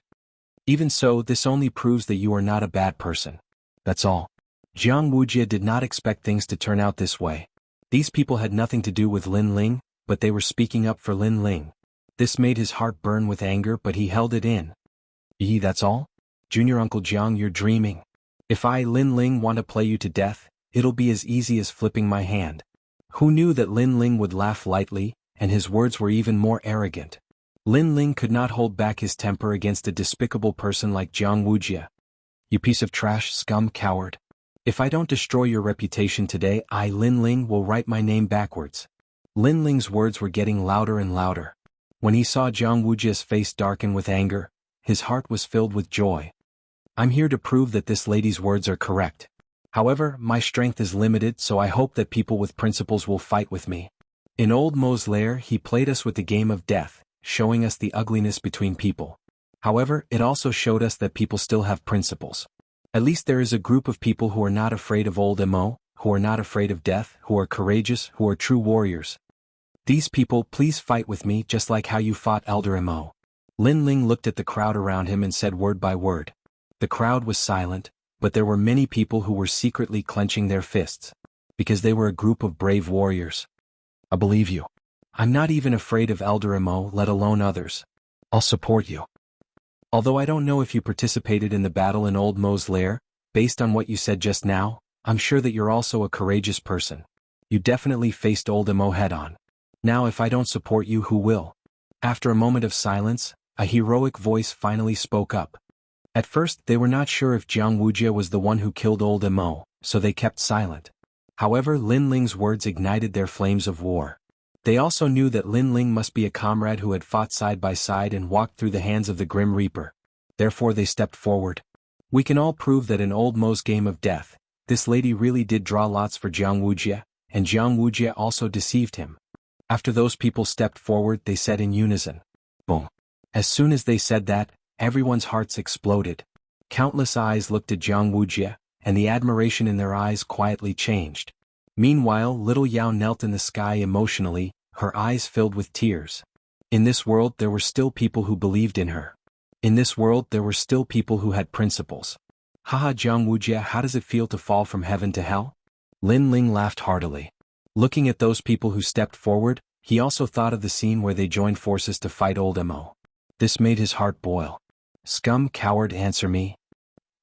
[SPEAKER 1] Even so, this only proves that you are not a bad person. That's all. Jianghu did not expect things to turn out this way. These people had nothing to do with Lin Ling, but they were speaking up for Lin Ling. This made his heart burn with anger, but he held it in. That's all? Junior Uncle Jiang, you're dreaming. If I, Lin Ling, want to play you to death, it'll be as easy as flipping my hand. Who knew that Lin Ling would laugh lightly, and his words were even more arrogant. Lin Ling could not hold back his temper against a despicable person like Wuxia. You piece of trash, scum, coward. If I don't destroy your reputation today, I, Lin Ling, will write my name backwards. Lin Ling's words were getting louder and louder. When he saw Wuxia's face darken with anger, his heart was filled with joy. I'm here to prove that this lady's words are correct. However, my strength is limited, so I hope that people with principles will fight with me. In Old Mo's lair, he played us with the game of death, showing us the ugliness between people. However, it also showed us that people still have principles. At least there is a group of people who are not afraid of Old Mo, who are not afraid of death, who are courageous, who are true warriors. These people, please fight with me just like how you fought Elder Mo. Lin Ling looked at the crowd around him and said word by word. The crowd was silent, but there were many people who were secretly clenching their fists. Because they were a group of brave warriors. I believe you. I'm not even afraid of Elder Mo, let alone others. I'll support you. Although I don't know if you participated in the battle in Old Mo's lair, based on what you said just now, I'm sure that you're also a courageous person. You definitely faced Old Mo head-on. Now if I don't support you, who will? After a moment of silence, a heroic voice finally spoke up. At first, they were not sure if Wuxia was the one who killed Old Mo, so they kept silent. However, Lin Ling's words ignited their flames of war. They also knew that Lin Ling must be a comrade who had fought side by side and walked through the hands of the Grim Reaper. Therefore they stepped forward. We can all prove that in Old Mo's game of death, this lady really did draw lots for Wuxia, and Wuxia also deceived him. After those people stepped forward, they said in unison. Boom. As soon as they said that, everyone's hearts exploded. Countless eyes looked at Wuxia, and the admiration in their eyes quietly changed. Meanwhile, little Yao knelt in the sky emotionally, her eyes filled with tears. In this world there were still people who believed in her. In this world there were still people who had principles. Haha, Wuxia, how does it feel to fall from heaven to hell? Lin Ling laughed heartily. Looking at those people who stepped forward, he also thought of the scene where they joined forces to fight Old Mo. This made his heart boil. Scum, coward, answer me.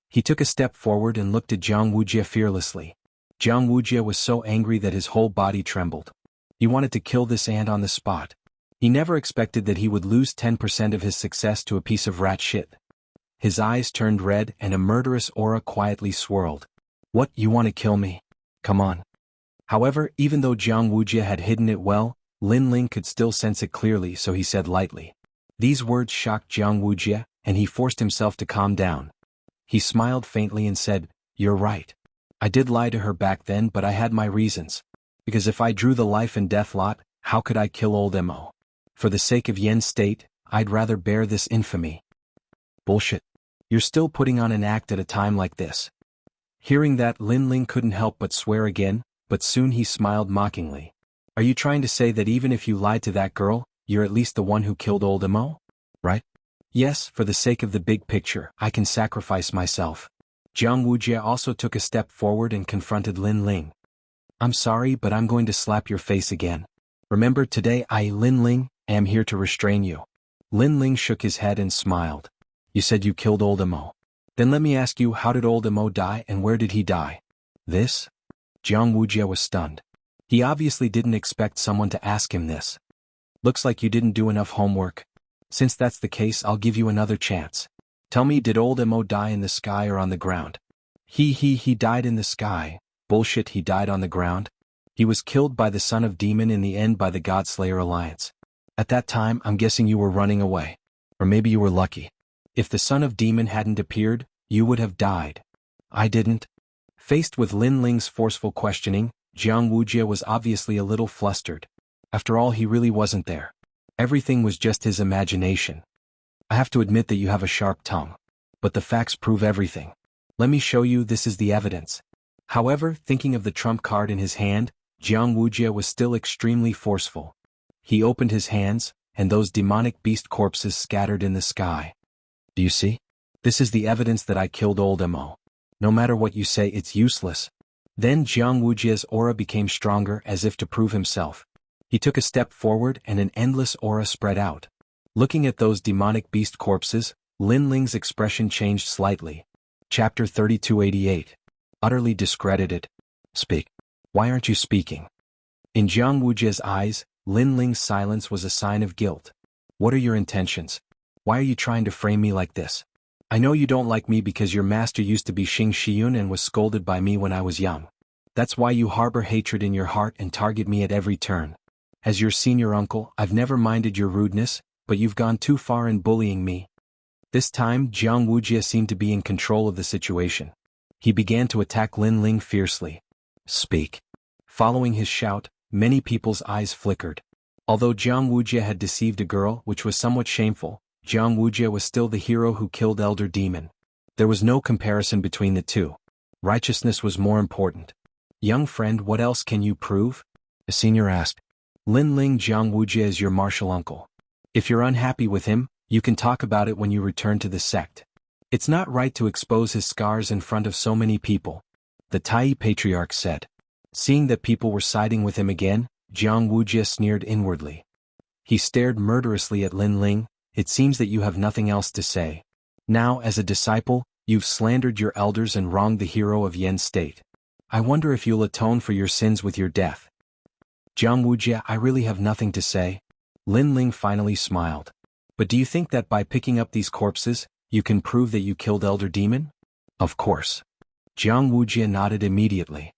[SPEAKER 1] He took a step forward and looked at Wuxia fearlessly. Wuxia was so angry that his whole body trembled. He wanted to kill this ant on the spot. He never expected that he would lose 10% of his success to a piece of rat shit. His eyes turned red and a murderous aura quietly swirled. What, you want to kill me? Come on. However, even though Wuxia had hidden it well, Lin Ling could still sense it clearly, so he said lightly. These words shocked Wuxia, and he forced himself to calm down. He smiled faintly and said, You're right. I did lie to her back then, but I had my reasons. Because if I drew the life and death lot, how could I kill Old Mo? For the sake of Yen's state, I'd rather bear this infamy. Bullshit. You're still putting on an act at a time like this. Hearing that, Lin Ling couldn't help but swear again, but soon he smiled mockingly. Are you trying to say that even if you lied to that girl, you're at least the one who killed Old Mo? Right? Yes, for the sake of the big picture, I can sacrifice myself. Wuxia also took a step forward and confronted Lin Ling. I'm sorry, but I'm going to slap your face again. Remember, today I, Lin Ling, am here to restrain you. Lin Ling shook his head and smiled. You said you killed Old Mo. Then let me ask you, how did Old Mo die and where did he die? This? Wuxia was stunned. He obviously didn't expect someone to ask him this. Looks like you didn't do enough homework. Since that's the case, I'll give you another chance. Tell me, did Old Mo die in the sky or on the ground? He died in the sky. Bullshit, he died on the ground. He was killed by the son of demon in the end by the Godslayer Alliance. At that time, I'm guessing you were running away. Or maybe you were lucky. If the son of demon hadn't appeared, you would have died. I didn't. Faced with Lin Ling's forceful questioning, Wuxia was obviously a little flustered. After all, he really wasn't there. Everything was just his imagination. I have to admit that you have a sharp tongue. But the facts prove everything. Let me show you, this is the evidence. However, thinking of the trump card in his hand, Wuxia was still extremely forceful. He opened his hands, and those demonic beast corpses scattered in the sky. Do you see? This is the evidence that I killed old Mo. No matter what you say, it's useless. Then Wuxia's aura became stronger, as if to prove himself. He took a step forward and an endless aura spread out. Looking at those demonic beast corpses, Lin Ling's expression changed slightly. Chapter 3288. Utterly discredited. Speak. Why aren't you speaking? In Wuxia's eyes, Lin Ling's silence was a sign of guilt. What are your intentions? Why are you trying to frame me like this? I know you don't like me because your master used to be Xianxia and was scolded by me when I was young. That's why you harbor hatred in your heart and target me at every turn. As your senior uncle, I've never minded your rudeness, but you've gone too far in bullying me. This time, Wuxia seemed to be in control of the situation. He began to attack Lin Ling fiercely. Speak. Following his shout, many people's eyes flickered. Although Wuxia had deceived a girl, which was somewhat shameful, Wuxia was still the hero who killed Elder Demon. There was no comparison between the two. Righteousness was more important. Young friend, what else can you prove? The senior asked. Lin Ling, Wuxia is your martial uncle. If you're unhappy with him, you can talk about it when you return to the sect. It's not right to expose his scars in front of so many people, the Tai Patriarch said. Seeing that people were siding with him again, Wuxia sneered inwardly. He stared murderously at Lin Ling. It seems that you have nothing else to say. Now, as a disciple, you've slandered your elders and wronged the hero of Yen State. I wonder if you'll atone for your sins with your death. Wuxia, I really have nothing to say. Lin Ling finally smiled. But do you think that by picking up these corpses, you can prove that you killed Elder Demon? Of course. Wuxia nodded immediately.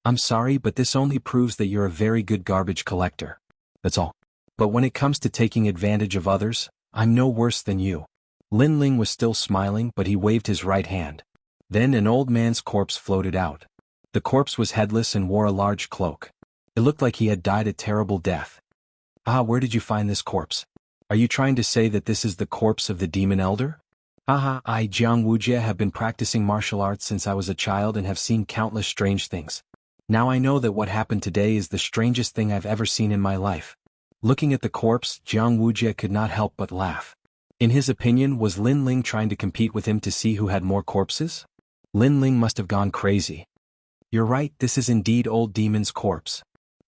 [SPEAKER 1] I'm sorry, but this only proves that you're a very good garbage collector. That's all. But when it comes to taking advantage of others, I'm no worse than you. Lin Ling was still smiling, but he waved his right hand. Then an old man's corpse floated out. The corpse was headless and wore a large cloak. It looked like he had died a terrible death. Where did you find this corpse? Are you trying to say that this is the corpse of the demon elder? I, Wuxia, have been practicing martial arts since I was a child and have seen countless strange things. Now I know that what happened today is the strangest thing I've ever seen in my life. Looking at the corpse, Wuxia could not help but laugh. In his opinion, was Lin Ling trying to compete with him to see who had more corpses? Lin Ling must have gone crazy. You're right, this is indeed old demon's corpse.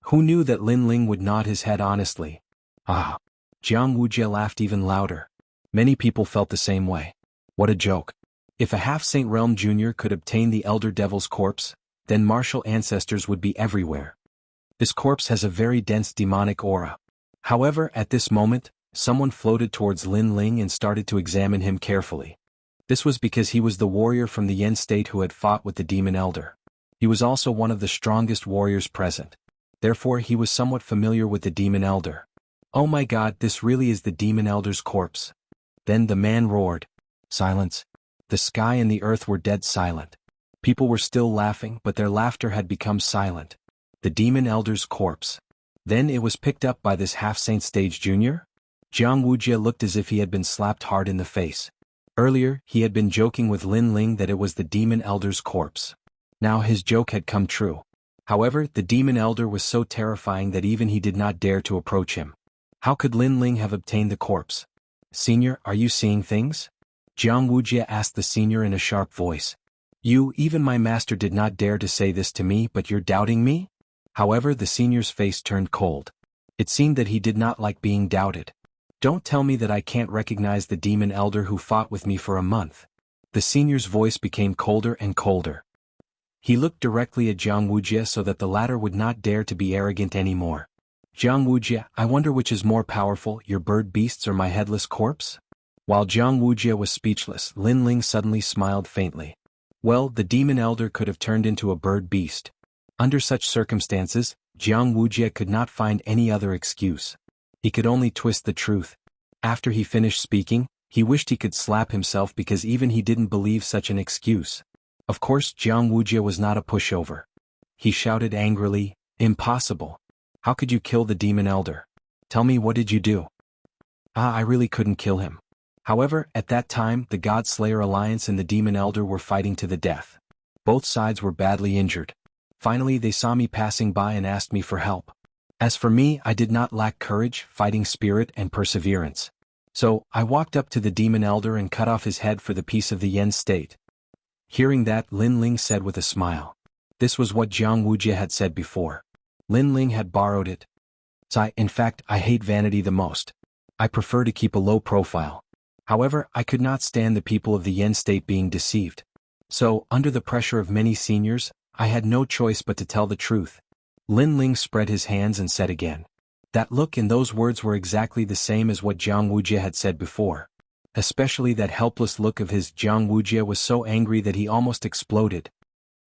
[SPEAKER 1] Who knew that Lin Ling would nod his head honestly? Wuxia laughed even louder. Many people felt the same way. What a joke. If a half-Saint Realm Jr. could obtain the Elder Devil's corpse, then martial ancestors would be everywhere. This corpse has a very dense demonic aura. However, at this moment, someone floated towards Lin Ling and started to examine him carefully. This was because he was the warrior from the Yen State who had fought with the Demon Elder. He was also one of the strongest warriors present. Therefore, he was somewhat familiar with the Demon Elder. Oh my God, this really is the Demon Elder's corpse. Then the man roared. Silence. The sky and the earth were dead silent. People were still laughing, but their laughter had become silent. The Demon Elder's corpse. Then it was picked up by this half-Saint Stage Jr.? Wuxia looked as if he had been slapped hard in the face. Earlier, he had been joking with Lin Ling that it was the Demon Elder's corpse. Now his joke had come true. However, the Demon Elder was so terrifying that even he did not dare to approach him. How could Lin Ling have obtained the corpse? Senior, are you seeing things? Wuxia asked the senior in a sharp voice. Even my master did not dare to say this to me, but you're doubting me? However, the senior's face turned cold. It seemed that he did not like being doubted. Don't tell me that I can't recognize the Demon Elder who fought with me for a month. The senior's voice became colder and colder. He looked directly at Wuxia so that the latter would not dare to be arrogant anymore. Wuxia, I wonder which is more powerful, your bird beasts or my headless corpse? While Wuxia was speechless, Lin Ling suddenly smiled faintly. Well, the Demon Elder could have turned into a bird beast. Under such circumstances, Wuxia could not find any other excuse. He could only twist the truth. After he finished speaking, he wished he could slap himself because even he didn't believe such an excuse. Of course, Wuxia was not a pushover. He shouted angrily, "Impossible! How could you kill the demon elder? Tell me, what did you do?" I really couldn't kill him. However, at that time the God Slayer Alliance and the demon elder were fighting to the death. Both sides were badly injured. Finally they saw me passing by and asked me for help. As for me, I did not lack courage, fighting spirit, and perseverance. So, I walked up to the demon elder and cut off his head for the peace of the Yen state. Hearing that, Lin Ling said with a smile. This was what Wuxia had said before. Lin Ling had borrowed it. In fact, I hate vanity the most. I prefer to keep a low profile. However, I could not stand the people of the Yen state being deceived. So, under the pressure of many seniors, I had no choice but to tell the truth. Lin Ling spread his hands and said again. That look and those words were exactly the same as what Wuxia had said before. Especially that helpless look of his. Wuxia was so angry that he almost exploded.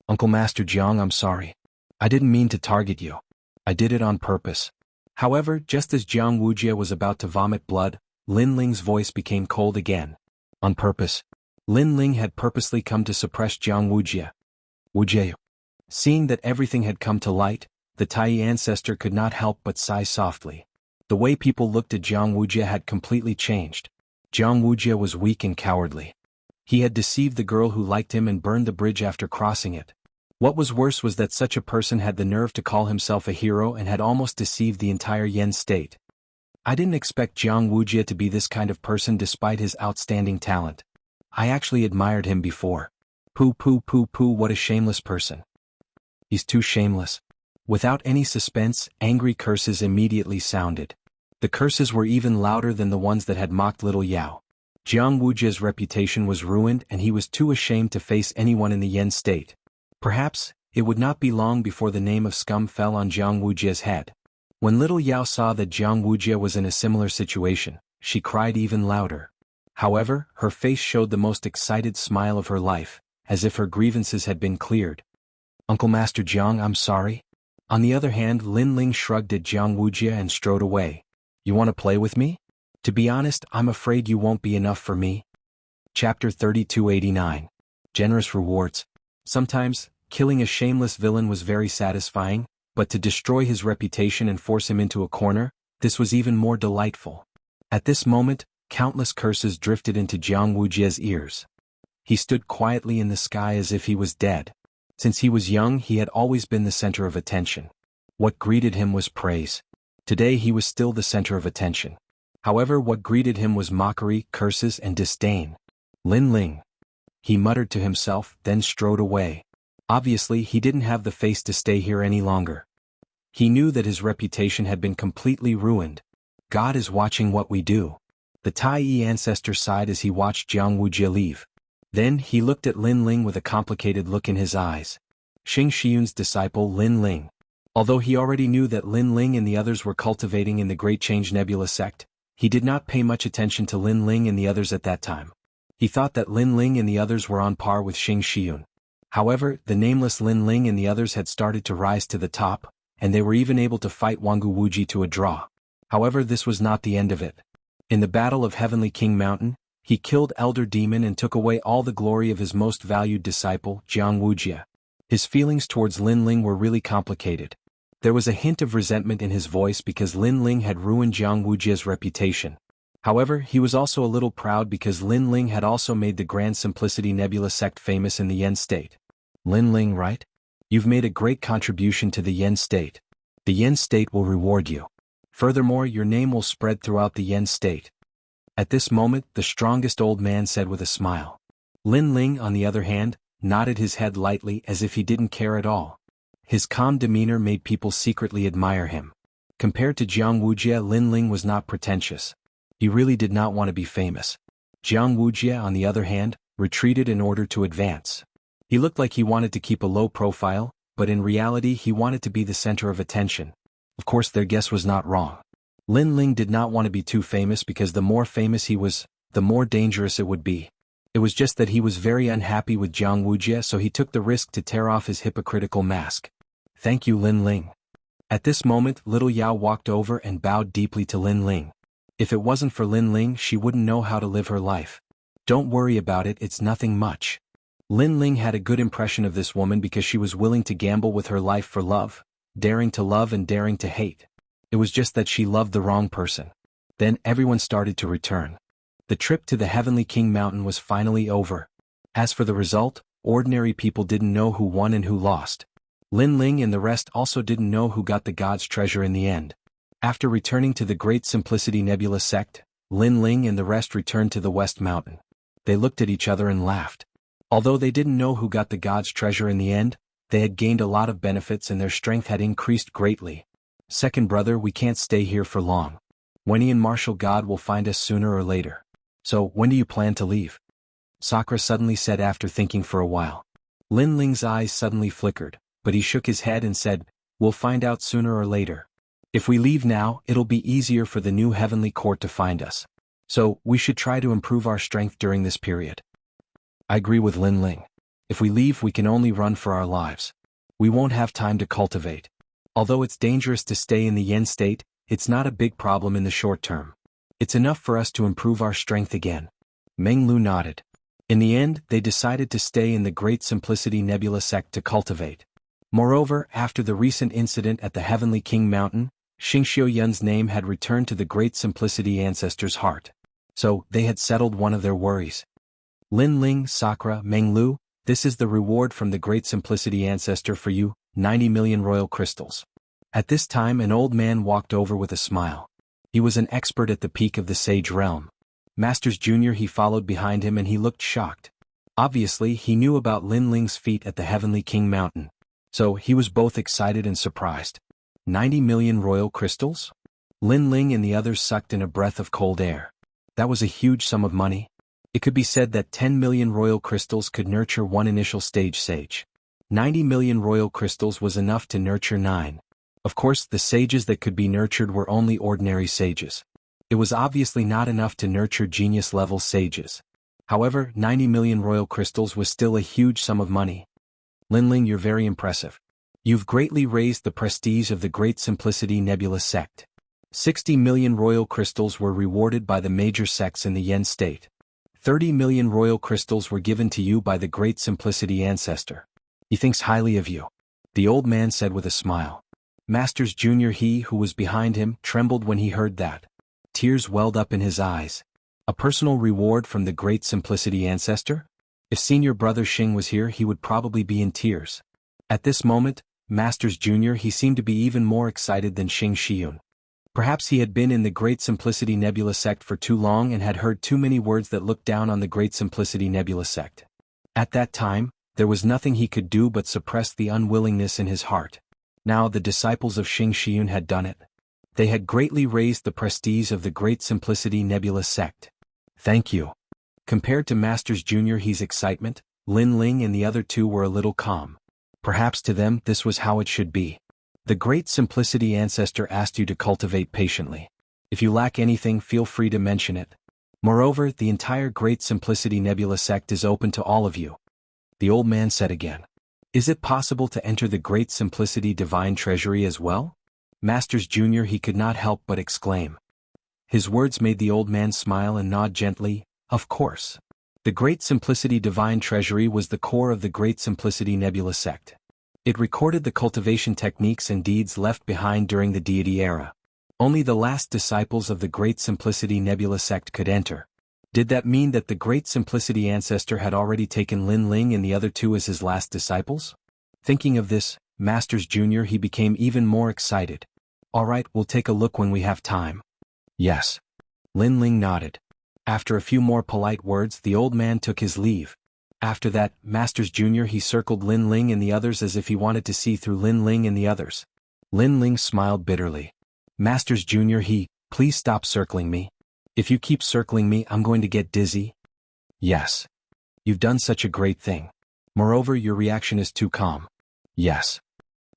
[SPEAKER 1] Uncle Master Jiang, I'm sorry. I didn't mean to target you. I did it on purpose. However, just as Wuxia was about to vomit blood, Lin Ling's voice became cold again. On purpose. Lin Ling had purposely come to suppress Wuxia. Wuxia. Seeing that everything had come to light, the Tai ancestor could not help but sigh softly. The way people looked at Wuxia had completely changed. Wuxia was weak and cowardly. He had deceived the girl who liked him and burned the bridge after crossing it. What was worse was that such a person had the nerve to call himself a hero and had almost deceived the entire Yen state. I didn't expect Wuxia to be this kind of person despite his outstanding talent. I actually admired him before. Pooh, what a shameless person. He's too shameless. Without any suspense, angry curses immediately sounded. The curses were even louder than the ones that had mocked little Yao. Wuxia's reputation was ruined and he was too ashamed to face anyone in the Yen state. Perhaps, it would not be long before the name of scum fell on Wuxia's head. When little Yao saw that Wuxia was in a similar situation, she cried even louder. However, her face showed the most excited smile of her life, as if her grievances had been cleared. Uncle Master Jiang, I'm sorry. On the other hand, Lin Ling shrugged at Wuxia and strode away. You want to play with me? To be honest, I'm afraid you won't be enough for me. Chapter 3289. Generous Rewards. Sometimes, killing a shameless villain was very satisfying, but to destroy his reputation and force him into a corner, this was even more delightful. At this moment, countless curses drifted into Wuxia's ears. He stood quietly in the sky as if he was dead. Since he was young, he had always been the center of attention. What greeted him was praise. Today he was still the center of attention. However, what greeted him was mockery, curses, and disdain. Lin Ling. He muttered to himself, then strode away. Obviously, he didn't have the face to stay here any longer. He knew that his reputation had been completely ruined. God is watching what we do. The Tai ancestor sighed as he watched Wuxia leave. Then, he looked at Lin Ling with a complicated look in his eyes. Xianxia's disciple Lin Ling. Although he already knew that Lin Ling and the others were cultivating in the Great Change Nebula sect, he did not pay much attention to Lin Ling and the others at that time. He thought that Lin Ling and the others were on par with Xianxia. However, the nameless Lin Ling and the others had started to rise to the top, and they were even able to fight Wangu Wuji to a draw. However, this was not the end of it. In the Battle of Heavenly King Mountain, he killed Elder Demon and took away all the glory of his most valued disciple, Wuxia. His feelings towards Lin Ling were really complicated. There was a hint of resentment in his voice because Lin Ling had ruined Wuxia's reputation. However, he was also a little proud because Lin Ling had also made the Grand Simplicity Nebula sect famous in the Yen state. Lin Ling, right? You've made a great contribution to the Yen state. The Yen state will reward you. Furthermore, your name will spread throughout the Yen state. At this moment, the strongest old man said with a smile. Lin Ling, on the other hand, nodded his head lightly as if he didn't care at all. His calm demeanor made people secretly admire him. Compared to Wuxia, Lin Ling was not pretentious. He really did not want to be famous. Wuxia, on the other hand, retreated in order to advance. He looked like he wanted to keep a low profile, but in reality he wanted to be the center of attention. Of course, their guess was not wrong. Lin Ling did not want to be too famous because the more famous he was, the more dangerous it would be. It was just that he was very unhappy with Wuxia, so he took the risk to tear off his hypocritical mask. Thank you, Lin Ling. At this moment, little Yao walked over and bowed deeply to Lin Ling. If it wasn't for Lin Ling, she wouldn't know how to live her life. Don't worry about it, it's nothing much. Lin Ling had a good impression of this woman because she was willing to gamble with her life for love, daring to love and daring to hate. It was just that she loved the wrong person. Then everyone started to return. The trip to the Heavenly King Mountain was finally over. As for the result, ordinary people didn't know who won and who lost. Lin Ling and the rest also didn't know who got the god's treasure in the end. After returning to the Great Simplicity Nebula sect, Lin Ling and the rest returned to the West Mountain. They looked at each other and laughed. Although they didn't know who got the god's treasure in the end, they had gained a lot of benefits and their strength had increased greatly. Second brother, we can't stay here for long. Wenny and Martial God will find us sooner or later. So, when do you plan to leave? Sakura suddenly said after thinking for a while. Lin Ling's eyes suddenly flickered, but he shook his head and said, we'll find out sooner or later. If we leave now, it'll be easier for the new heavenly court to find us. So, we should try to improve our strength during this period. I agree with Lin Ling. If we leave, we can only run for our lives. We won't have time to cultivate. Although it's dangerous to stay in the yen state, it's not a big problem in the short term. It's enough for us to improve our strength again. Meng Lu nodded. In the end, they decided to stay in the Great Simplicity Nebula sect to cultivate. Moreover, after the recent incident at the Heavenly King Mountain, Xianxia Yun's name had returned to the Great Simplicity ancestor's heart. So, they had settled one of their worries. Lin Ling, Sakura, Meng Lu, this is the reward from the Great Simplicity ancestor for you, 90 million royal crystals. At this time an old man walked over with a smile. He was an expert at the peak of the sage realm. Masters Jr. He followed behind him and he looked shocked. Obviously he knew about Lin Ling's feat at the Heavenly King Mountain. So he was both excited and surprised. 90 million royal crystals? Lin Ling and the others sucked in a breath of cold air. That was a huge sum of money. It could be said that 10 million royal crystals could nurture one initial stage sage. 90 million royal crystals was enough to nurture 9. Of course, the sages that could be nurtured were only ordinary sages. It was obviously not enough to nurture genius-level sages. However, 90 million royal crystals was still a huge sum of money. Lin Ling, you're very impressive. You've greatly raised the prestige of the Great Simplicity Nebula sect. 60 million royal crystals were rewarded by the major sects in the Yen state. 30 million royal crystals were given to you by the Great Simplicity ancestor. He thinks highly of you. The old man said with a smile. Masters Jr. He who was behind him trembled when he heard that. Tears welled up in his eyes. A personal reward from the Great Simplicity ancestor? If senior brother Xing was here he would probably be in tears. At this moment, Masters Jr. He seemed to be even more excited than Xing Shiyun. Perhaps he had been in the Great Simplicity Nebula sect for too long and had heard too many words that looked down on the Great Simplicity Nebula sect. At that time, there was nothing he could do but suppress the unwillingness in his heart. Now the disciples of Xing Shiyun had done it. They had greatly raised the prestige of the Great Simplicity Nebula sect. Thank you. Compared to Masters Jr. He's excitement, Lin Ling and the other two were a little calm. Perhaps to them this was how it should be. The Great Simplicity ancestor asked you to cultivate patiently. If you lack anything, feel free to mention it. Moreover, the entire Great Simplicity Nebula sect is open to all of you. The old man said again. Is it possible to enter the Great Simplicity Divine Treasury as well? Masters Jr. He could not help but exclaim. His words made the old man smile and nod gently, of course. The Great Simplicity Divine Treasury was the core of the Great Simplicity Nebula sect. It recorded the cultivation techniques and deeds left behind during the deity era. Only the last disciples of the Great Simplicity Nebula sect could enter. Did that mean that the Great Simplicity ancestor had already taken Lin Ling and the other two as his last disciples? Thinking of this, Masters Jr. He became even more excited. Alright, we'll take a look when we have time. Yes. Lin Ling nodded. After a few more polite words, the old man took his leave. After that, Masters Jr. He circled Lin Ling and the others as if he wanted to see through Lin Ling and the others. Lin Ling smiled bitterly. Masters Jr. Please stop circling me. If you keep circling me, I'm going to get dizzy. Yes. You've done such a great thing. Moreover, your reaction is too calm. Yes.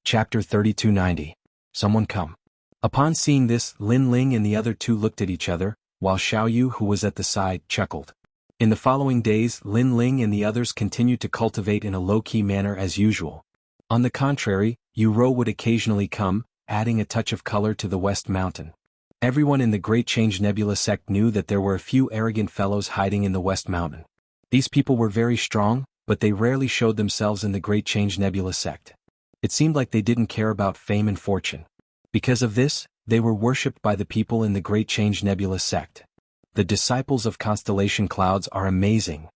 [SPEAKER 1] Chapter 3290. Someone come. Upon seeing this, Lin Ling and the other two looked at each other, while Xiaoyu, who was at the side, chuckled. In the following days, Lin Ling and the others continued to cultivate in a low-key manner as usual. On the contrary, Yu Rou would occasionally come, adding a touch of color to the West Mountain. Everyone in the Great Change Nebula sect knew that there were a few arrogant fellows hiding in the West Mountain. These people were very strong, but they rarely showed themselves in the Great Change Nebula sect. It seemed like they didn't care about fame and fortune. Because of this, they were worshipped by the people in the Great Change Nebula sect. The disciples of constellation clouds are amazing.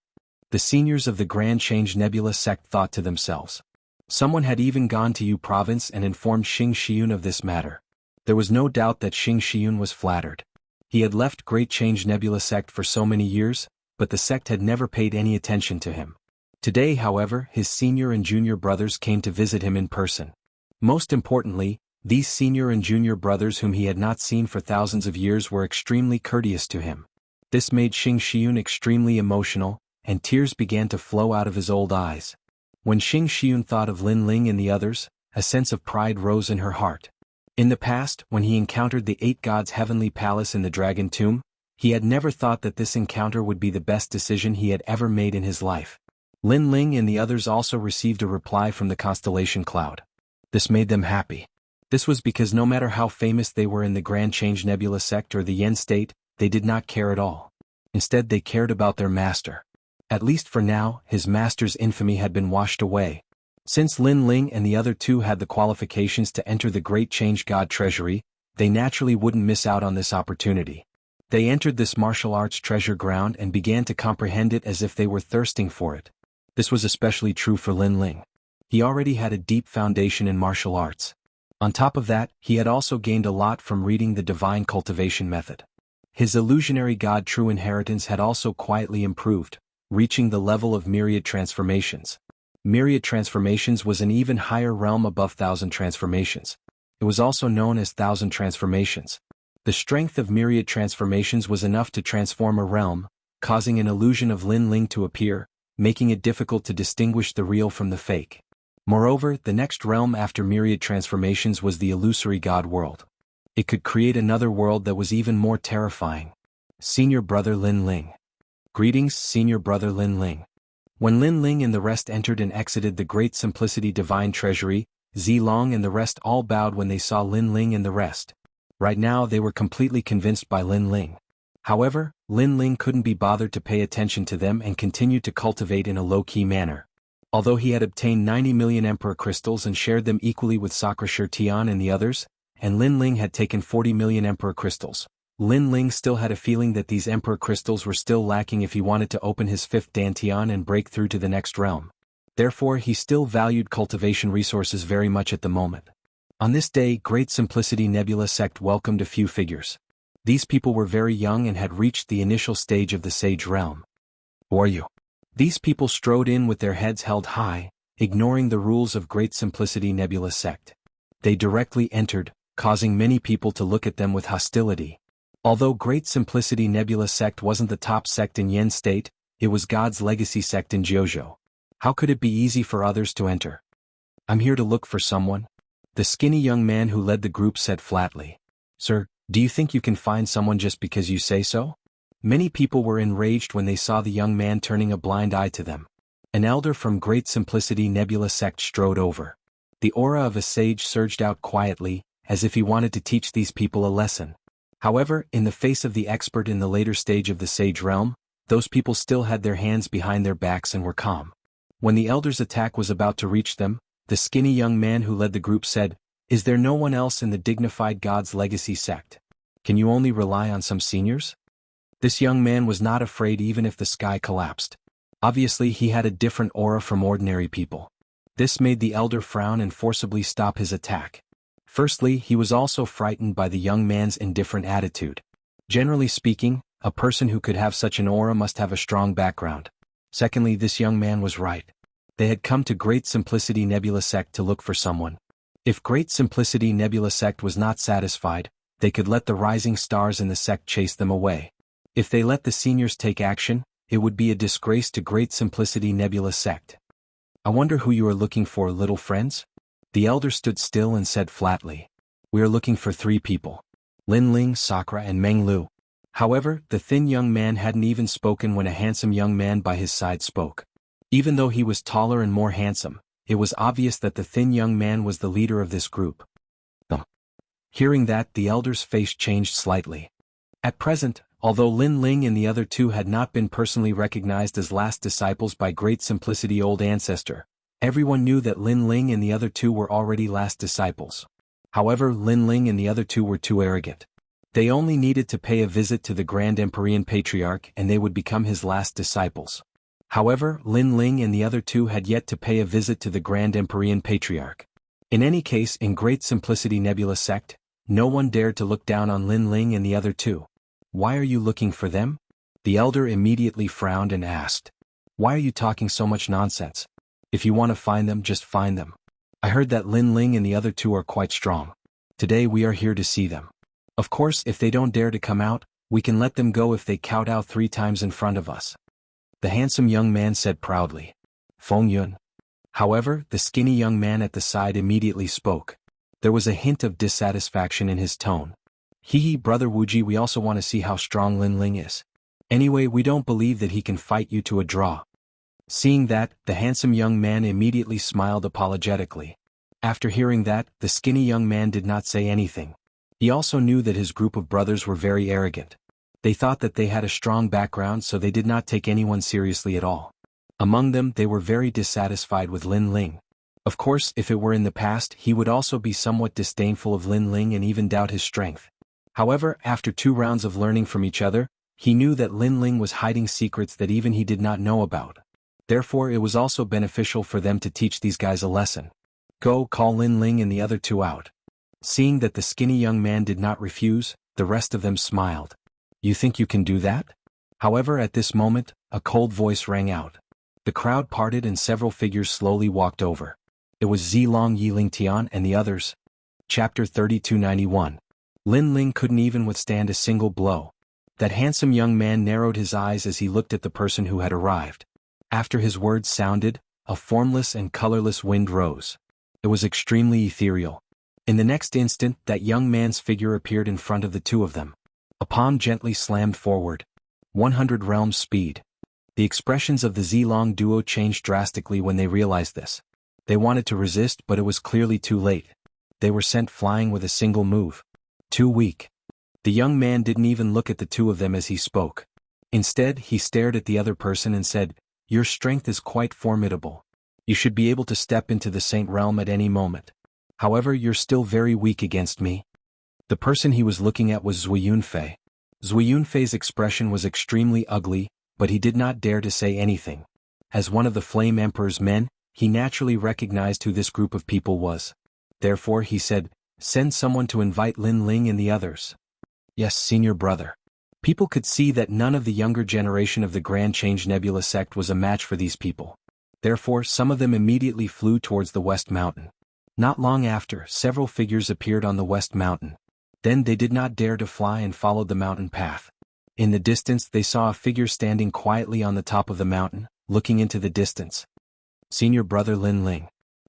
[SPEAKER 1] The seniors of the Grand Change Nebula sect thought to themselves. Someone had even gone to Yu province and informed Xianxia of this matter. There was no doubt that Xianxia was flattered. He had left Great Change Nebula sect for so many years, but the sect had never paid any attention to him. Today, however, his senior and junior brothers came to visit him in person. Most importantly, these senior and junior brothers whom he had not seen for thousands of years were extremely courteous to him. This made Xianxia extremely emotional, and tears began to flow out of his old eyes. When Xianxia thought of Lin Ling and the others, a sense of pride rose in her heart. In the past, when he encountered the 8 gods' heavenly palace in the Dragon Tomb, he had never thought that this encounter would be the best decision he had ever made in his life. Lin Ling and the others also received a reply from the constellation cloud. This made them happy. This was because no matter how famous they were in the Grand Change Nebula sect or the Yen state, they did not care at all. Instead, they cared about their master. At least for now, his master's infamy had been washed away. Since Lin Ling and the other 2 had the qualifications to enter the Great Change God Treasury, they naturally wouldn't miss out on this opportunity. They entered this martial arts treasure ground and began to comprehend it as if they were thirsting for it. This was especially true for Lin Ling. He already had a deep foundation in martial arts. On top of that, he had also gained a lot from reading the divine cultivation method. His illusionary god true inheritance had also quietly improved, reaching the level of myriad transformations. Myriad transformations was an even higher realm above 1,000 transformations. It was also known as 1,000 transformations. The strength of myriad transformations was enough to transform a realm, causing an illusion of Lin Ling to appear, making it difficult to distinguish the real from the fake. Moreover, the next realm after myriad transformations was the illusory god world. It could create another world that was even more terrifying. Senior Brother Lin Ling. Greetings, Senior Brother Lin Ling. When Lin Ling and the rest entered and exited the Great Simplicity Divine Treasury, Zilong and the rest all bowed when they saw Lin Ling and the rest. Right now they were completely convinced by Lin Ling. However, Lin Ling couldn't be bothered to pay attention to them and continued to cultivate in a low-key manner. Although he had obtained 90 million Emperor Crystals and shared them equally with Sakura Tian and the others, and Lin Ling had taken 40 million Emperor Crystals, Lin Ling still had a feeling that these Emperor Crystals were still lacking if he wanted to open his 5th Dantian and break through to the next realm. Therefore, he still valued cultivation resources very much at the moment. On this day, Great Simplicity Nebula sect welcomed a few figures. These people were very young and had reached the initial stage of the Sage realm. Who are you? These people strode in with their heads held high, ignoring the rules of Great Simplicity Nebula sect. They directly entered, causing many people to look at them with hostility. Although Great Simplicity Nebula sect wasn't the top sect in Yen state, it was God's legacy sect in Jianghu. How could it be easy for others to enter? I'm here to look for someone. The skinny young man who led the group said flatly. Sir, do you think you can find someone just because you say so? Many people were enraged when they saw the young man turning a blind eye to them. An elder from Great Simplicity Nebula sect strode over. The aura of a sage surged out quietly, as if he wanted to teach these people a lesson. However, in the face of the expert in the later stage of the Sage realm, those people still had their hands behind their backs and were calm. When the elder's attack was about to reach them, the skinny young man who led the group said, "Is there no one else in the dignified God's legacy sect? Can you only rely on some seniors?" This young man was not afraid even if the sky collapsed. Obviously, he had a different aura from ordinary people. This made the elder frown and forcibly stop his attack. Firstly, he was also frightened by the young man's indifferent attitude. Generally speaking, a person who could have such an aura must have a strong background. Secondly, this young man was right. They had come to Great Simplicity Nebula sect to look for someone. If Great Simplicity Nebula sect was not satisfied, they could let the rising stars in the sect chase them away. If they let the seniors take action, it would be a disgrace to Great Simplicity Nebula sect. I wonder who you are looking for, little friends? The elder stood still and said flatly. We are looking for 3 people. Lin Ling, Sakura and Meng Lu. However, the thin young man hadn't even spoken when a handsome young man by his side spoke. Even though he was taller and more handsome, it was obvious that the thin young man was the leader of this group. Hearing that, the elder's face changed slightly. At present, Although Lin Ling and the other two had not been personally recognized as last disciples by Great Simplicity Old Ancestor, everyone knew that Lin Ling and the other two were already last disciples. However, Lin Ling and the other two were too arrogant. They only needed to pay a visit to the Grand Empyrean Patriarch and they would become his last disciples. However, Lin Ling and the other two had yet to pay a visit to the Grand Empyrean Patriarch. In any case, in Great Simplicity Nebula sect, no one dared to look down on Lin Ling and the other two. Why are you looking for them? The elder immediately frowned and asked. Why are you talking so much nonsense? If you want to find them, just find them. I heard that Lin Ling and the other two are quite strong. Today we are here to see them. Of course, if they don't dare to come out, we can let them go if they kowtow 3 times in front of us. The handsome young man said proudly. Feng Yun. However, the skinny young man at the side immediately spoke. There was a hint of dissatisfaction in his tone. Hee, brother Wuji, we also want to see how strong Lin Ling is. Anyway, we don't believe that he can fight you to a draw. Seeing that, the handsome young man immediately smiled apologetically. After hearing that, the skinny young man did not say anything. He also knew that his group of brothers were very arrogant. They thought that they had a strong background, so they did not take anyone seriously at all. Among them, they were very dissatisfied with Lin Ling. Of course, if it were in the past, he would also be somewhat disdainful of Lin Ling and even doubt his strength. However, after 2 rounds of learning from each other, he knew that Lin Ling was hiding secrets that even he did not know about. Therefore, it was also beneficial for them to teach these guys a lesson. Go, call Lin Ling and the other two out. Seeing that the skinny young man did not refuse, the rest of them smiled. You think you can do that? However, at this moment, a cold voice rang out. The crowd parted and several figures slowly walked over. It was Zilong Yiling Tian and the others. Chapter 3291. Lin Ling couldn't even withstand a single blow. That handsome young man narrowed his eyes as he looked at the person who had arrived. After his words sounded, a formless and colorless wind rose. It was extremely ethereal. In the next instant, that young man's figure appeared in front of the two of them. A palm gently slammed forward. 100 realms speed. The expressions of the Zilong duo changed drastically when they realized this. They wanted to resist, but it was clearly too late. They were sent flying with a single move. Too weak. The young man didn't even look at the two of them as he spoke. Instead, he stared at the other person and said, Your strength is quite formidable. You should be able to step into the Saint Realm at any moment. However, you're still very weak against me. The person he was looking at was Zui Yunfei. Zui Yunfei's expression was extremely ugly, but he did not dare to say anything. As one of the Flame Emperor's men, he naturally recognized who this group of people was. Therefore he said, Send someone to invite Lin Ling and the others. Yes, senior brother. People could see that none of the younger generation of the Grand Change Nebula sect was a match for these people. Therefore, some of them immediately flew towards the West Mountain. Not long after, several figures appeared on the West Mountain. Then they did not dare to fly and followed the mountain path. In the distance they saw a figure standing quietly on the top of the mountain, looking into the distance. Senior brother Lin Ling.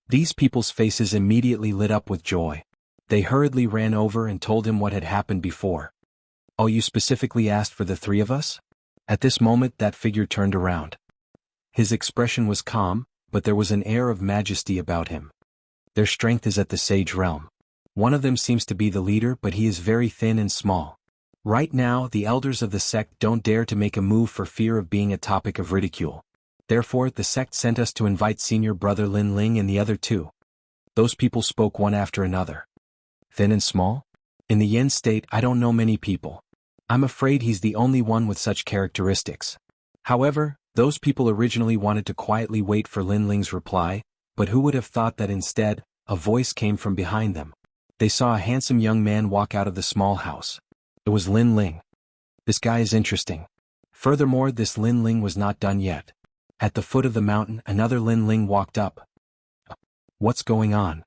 [SPEAKER 1] These people's faces immediately lit up with joy. They hurriedly ran over and told him what had happened before. Oh, you specifically asked for the 3 of us? At this moment that figure turned around. His expression was calm, but there was an air of majesty about him. Their strength is at the Sage Realm. One of them seems to be the leader, but he is very thin and small. Right now, the elders of the sect don't dare to make a move for fear of being a topic of ridicule. Therefore, the sect sent us to invite senior brother Lin Ling and the other two. Those people spoke one after another. Thin and small? In the Yen state, I don't know many people. I'm afraid he's the only one with such characteristics. However, those people originally wanted to quietly wait for Lin Ling's reply, but who would have thought that instead, a voice came from behind them. They saw a handsome young man walk out of the small house. It was Lin Ling. This guy is interesting. Furthermore, this Lin Ling was not done yet. At the foot of the mountain, another Lin Ling walked up. What's going on?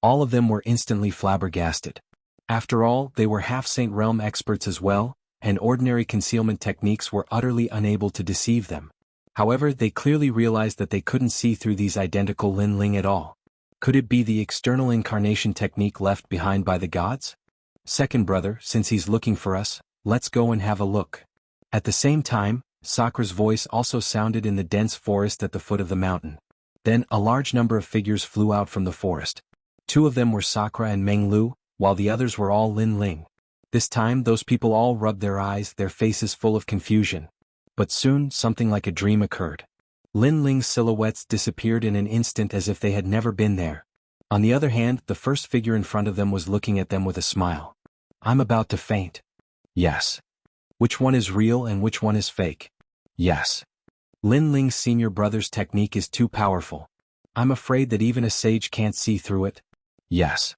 [SPEAKER 1] All of them were instantly flabbergasted. After all, they were half Saint Realm experts as well, and ordinary concealment techniques were utterly unable to deceive them. However, they clearly realized that they couldn't see through these identical Lin Ling at all. Could it be the external incarnation technique left behind by the gods? Second brother, since he's looking for us, let's go and have a look. At the same time, Sakra's voice also sounded in the dense forest at the foot of the mountain. Then, a large number of figures flew out from the forest. 2 of them were Sakra and Meng Lu, while the others were all Lin Ling. This time those people all rubbed their eyes, their faces full of confusion. But soon, something like a dream occurred. Lin Ling's silhouettes disappeared in an instant as if they had never been there. On the other hand, the first figure in front of them was looking at them with a smile. I'm about to faint. Yes. Which one is real and which one is fake? Yes. Lin Ling's senior brother's technique is too powerful. I'm afraid that even a sage can't see through it. Yes.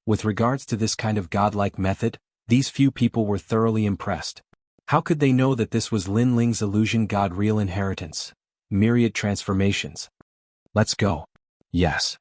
[SPEAKER 1] With regards to this kind of godlike method, these few people were thoroughly impressed. How could they know that this was Lin Ling's illusion god real inheritance? Myriad transformations. Let's go. Yes.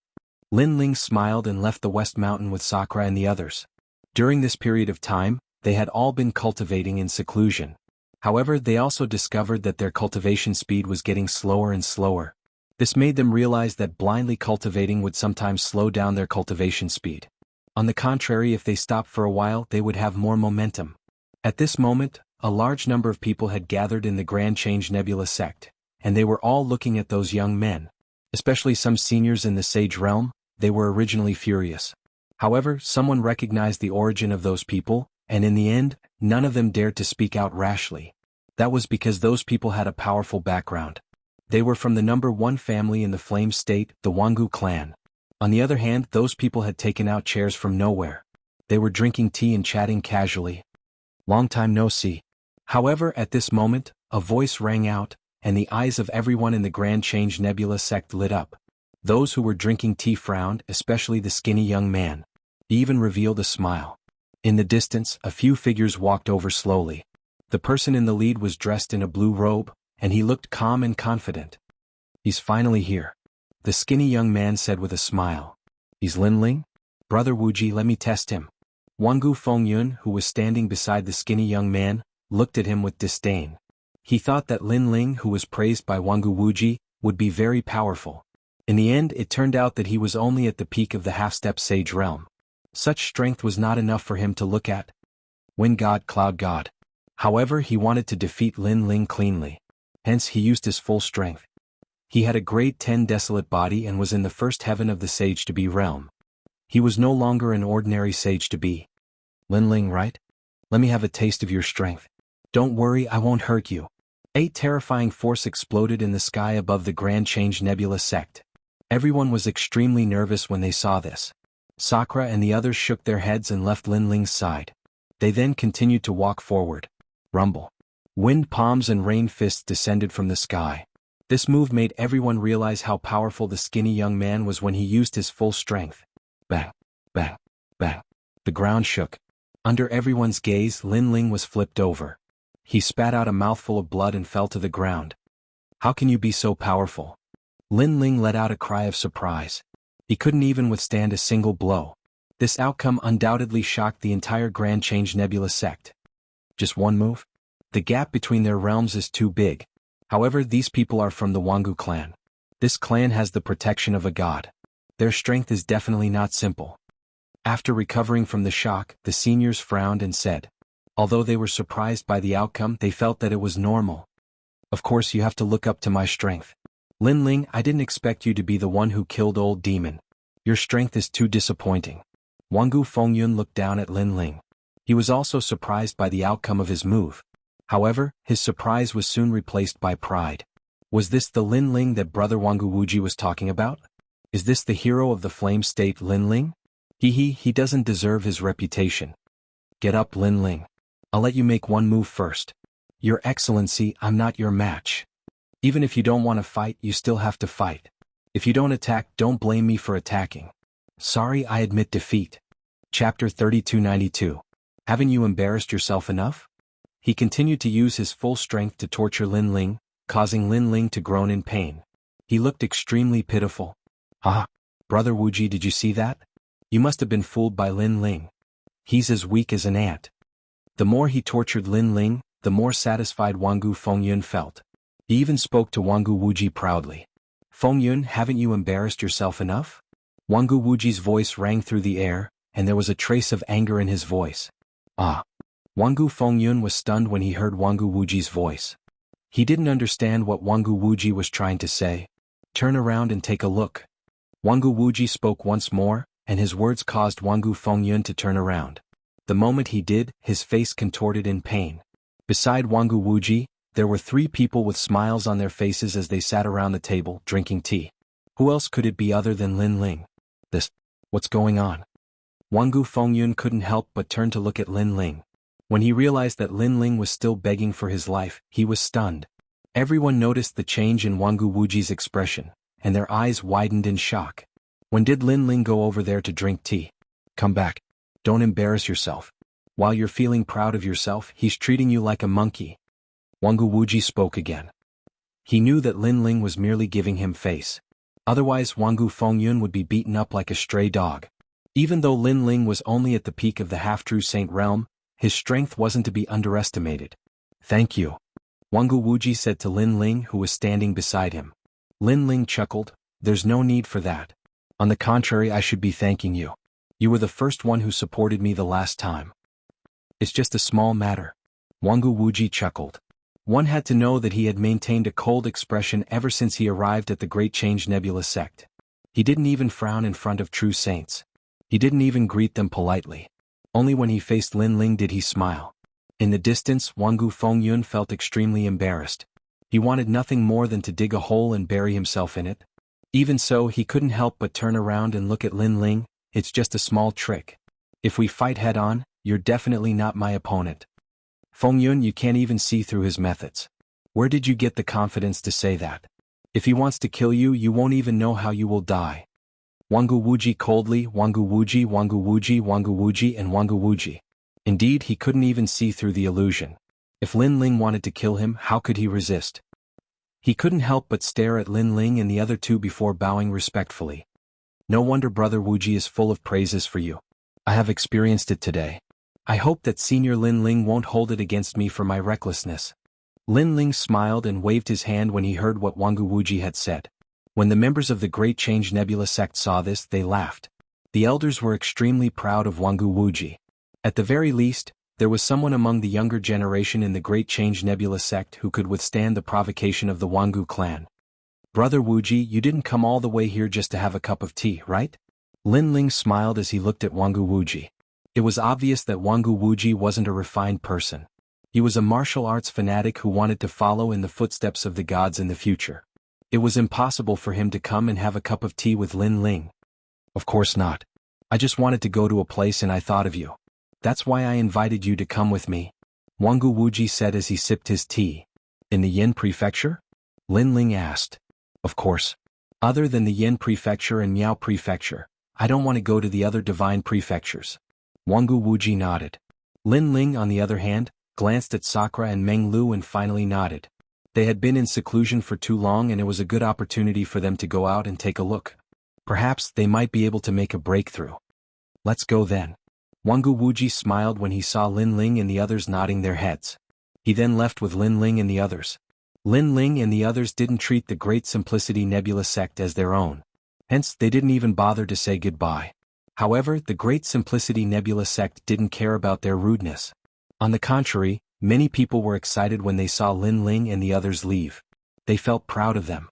[SPEAKER 1] Lin Ling smiled and left the West Mountain with Sakura and the others. During this period of time, they had all been cultivating in seclusion. However, they also discovered that their cultivation speed was getting slower and slower. This made them realize that blindly cultivating would sometimes slow down their cultivation speed. On the contrary, if they stopped for a while, they would have more momentum. At this moment, a large number of people had gathered in the Grand Change Nebula sect, and they were all looking at those young men. Especially some seniors in the Sage realm, they were originally furious. However, someone recognized the origin of those people, and in the end, none of them dared to speak out rashly. That was because those people had a powerful background. They were from the number 1 family in the Flame State, the Jianghu clan. On the other hand, those people had taken out chairs from nowhere. They were drinking tea and chatting casually. Long time no see. However, at this moment, a voice rang out, and the eyes of everyone in the Grand Change Nebula sect lit up. Those who were drinking tea frowned, especially the skinny young man. He even revealed a smile. In the distance, a few figures walked over slowly. The person in the lead was dressed in a blue robe, and he looked calm and confident. He's finally here. The skinny young man said with a smile. He's Lin Ling? Brother Wuji, let me test him. Jianghu Fengyun, who was standing beside the skinny young man, looked at him with disdain. He thought that Lin Ling, who was praised by Jianghu Wuji, would be very powerful. In the end, it turned out that he was only at the peak of the half-step sage realm. Such strength was not enough for him to look at. Wind God, Cloud God. However, he wanted to defeat Lin Ling cleanly. Hence he used his full strength. He had a grade 10 desolate body and was in the first heaven of the sage-to-be realm. He was no longer an ordinary sage-to-be. Lin Ling, right? Let me have a taste of your strength. Don't worry, I won't hurt you. A terrifying force exploded in the sky above the Grand Change Nebula sect. Everyone was extremely nervous when they saw this. Sakura and the others shook their heads and left Lin Ling's side. They then continued to walk forward. Rumble. Wind palms and rain fists descended from the sky. This move made everyone realize how powerful the skinny young man was when he used his full strength. Bang, bang, bang. The ground shook. Under everyone's gaze, Lin Ling was flipped over. He spat out a mouthful of blood and fell to the ground. How can you be so powerful? Lin Ling let out a cry of surprise. He couldn't even withstand a single blow. This outcome undoubtedly shocked the entire Grand Change Nebula sect. Just one move? The gap between their realms is too big. However, these people are from the Jianghu clan. This clan has the protection of a god. Their strength is definitely not simple. After recovering from the shock, the seniors frowned and said, although they were surprised by the outcome, they felt that it was normal. Of course, you have to look up to my strength. Lin Ling, I didn't expect you to be the one who killed old demon. Your strength is too disappointing. Jianghu Fengyun looked down at Lin Ling. He was also surprised by the outcome of his move. However, his surprise was soon replaced by pride. Was this the Lin Ling that Brother Jianghu Wuji was talking about? Is this the hero of the Flame State, Lin Ling? He doesn't deserve his reputation. Get up, Lin Ling. I'll let you make one move first. Your Excellency, I'm not your match. Even if you don't want to fight, you still have to fight. If you don't attack, don't blame me for attacking. Sorry, I admit defeat. Chapter 3292. Haven't you embarrassed yourself enough? He continued to use his full strength to torture Lin Ling, causing Lin Ling to groan in pain. He looked extremely pitiful. Ah, Brother Wuji, did you see that? You must have been fooled by Lin Ling. He's as weak as an ant. The more he tortured Lin Ling, the more satisfied Jianghu Fengyun felt. He even spoke to Jianghu Wuji proudly. Fengyun, haven't you embarrassed yourself enough? Jianghu Wuji's voice rang through the air, and there was a trace of anger in his voice. Ah. Jianghu Fengyun was stunned when he heard Jianghu Wuji's voice. He didn't understand what Jianghu Wuji was trying to say. Turn around and take a look. Jianghu Wuji spoke once more, and his words caused Jianghu Fengyun to turn around. The moment he did, his face contorted in pain. Beside Jianghu Wuji, there were 3 people with smiles on their faces as they sat around the table, drinking tea. Who else could it be other than Lin Ling? What's going on? Jianghu Fengyun couldn't help but turn to look at Lin Ling. When he realized that Lin Ling was still begging for his life, he was stunned. Everyone noticed the change in Jianghu Wuji's expression, and their eyes widened in shock. When did Lin Ling go over there to drink tea? Come back. Don't embarrass yourself. While you're feeling proud of yourself, he's treating you like a monkey. Jianghu Wuji spoke again. He knew that Lin Ling was merely giving him face. Otherwise Jianghu Fengyun would be beaten up like a stray dog. Even though Lin Ling was only at the peak of the half-true saint realm, his strength wasn't to be underestimated. Thank you, Jianghu Wuji said to Lin Ling, who was standing beside him. Lin Ling chuckled. There's no need for that. On the contrary, I should be thanking you. You were the first one who supported me the last time. It's just a small matter. Jianghu Wuji chuckled. One had to know that he had maintained a cold expression ever since he arrived at the Great Change Nebula sect. He didn't even frown in front of true saints. He didn't even greet them politely. Only when he faced Lin Ling did he smile. In the distance, Jianghu Fengyun felt extremely embarrassed. He wanted nothing more than to dig a hole and bury himself in it. Even so, he couldn't help but turn around and look at Lin Ling. It's just a small trick. If we fight head-on, you're definitely not my opponent. Fengyun, you can't even see through his methods. Where did you get the confidence to say that? If he wants to kill you, you won't even know how you will die. Jianghu Wuji coldly, Jianghu Wuji, Jianghu Wuji, Jianghu Wuji, and Jianghu Wuji. Indeed, he couldn't even see through the illusion. If Lin Ling wanted to kill him, how could he resist? He couldn't help but stare at Lin Ling and the other 2 before bowing respectfully. No wonder Brother Wuji is full of praises for you. I have experienced it today. I hope that Senior Lin Ling won't hold it against me for my recklessness. Lin Ling smiled and waved his hand when he heard what Jianghu Wuji had said. When the members of the Great Change Nebula sect saw this, they laughed. The elders were extremely proud of Jianghu Wuji. At the very least, there was someone among the younger generation in the Great Change Nebula sect who could withstand the provocation of the Jianghu clan. Brother Wuji, you didn't come all the way here just to have a cup of tea, right? Lin Ling smiled as he looked at Jianghu Wuji. It was obvious that Jianghu Wuji wasn't a refined person. He was a martial arts fanatic who wanted to follow in the footsteps of the gods in the future. It was impossible for him to come and have a cup of tea with Lin Ling. Of course not. I just wanted to go to a place and I thought of you. That's why I invited you to come with me, Jianghu Wuji said as he sipped his tea. In the Yin Prefecture? Lin Ling asked. Of course. Other than the Yin Prefecture and Miao Prefecture, I don't want to go to the other divine prefectures. Jianghu Wuji nodded. Lin Ling, on the other hand, glanced at Sakura and Meng Lu and finally nodded. They had been in seclusion for too long and it was a good opportunity for them to go out and take a look. Perhaps they might be able to make a breakthrough. Let's go then. Jianghu Wuji smiled when he saw Lin Ling and the others nodding their heads. He then left with Lin Ling and the others. Lin Ling and the others didn't treat the Great Simplicity Nebula sect as their own. Hence, they didn't even bother to say goodbye. However, the Great Simplicity Nebula sect didn't care about their rudeness. On the contrary, many people were excited when they saw Lin Ling and the others leave. They felt proud of them.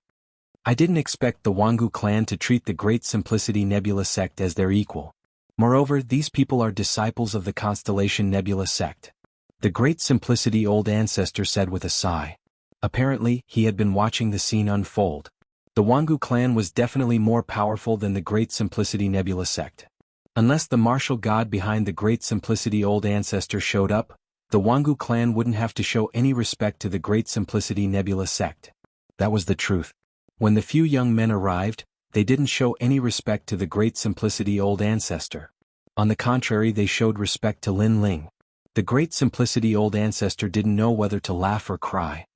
[SPEAKER 1] I didn't expect the Jianghu clan to treat the Great Simplicity Nebula sect as their equal. Moreover, these people are disciples of the Constellation Nebula sect. The Great Simplicity Old Ancestor said with a sigh. Apparently, he had been watching the scene unfold. The Jianghu clan was definitely more powerful than the Great Simplicity Nebula sect. Unless the martial god behind the Great Simplicity Old Ancestor showed up, the Jianghu clan wouldn't have to show any respect to the Great Simplicity Nebula sect. That was the truth. When the few young men arrived, they didn't show any respect to the Great Simplicity Old Ancestor. On the contrary, they showed respect to Lin Ling. The Great Simplicity Old Ancestor didn't know whether to laugh or cry.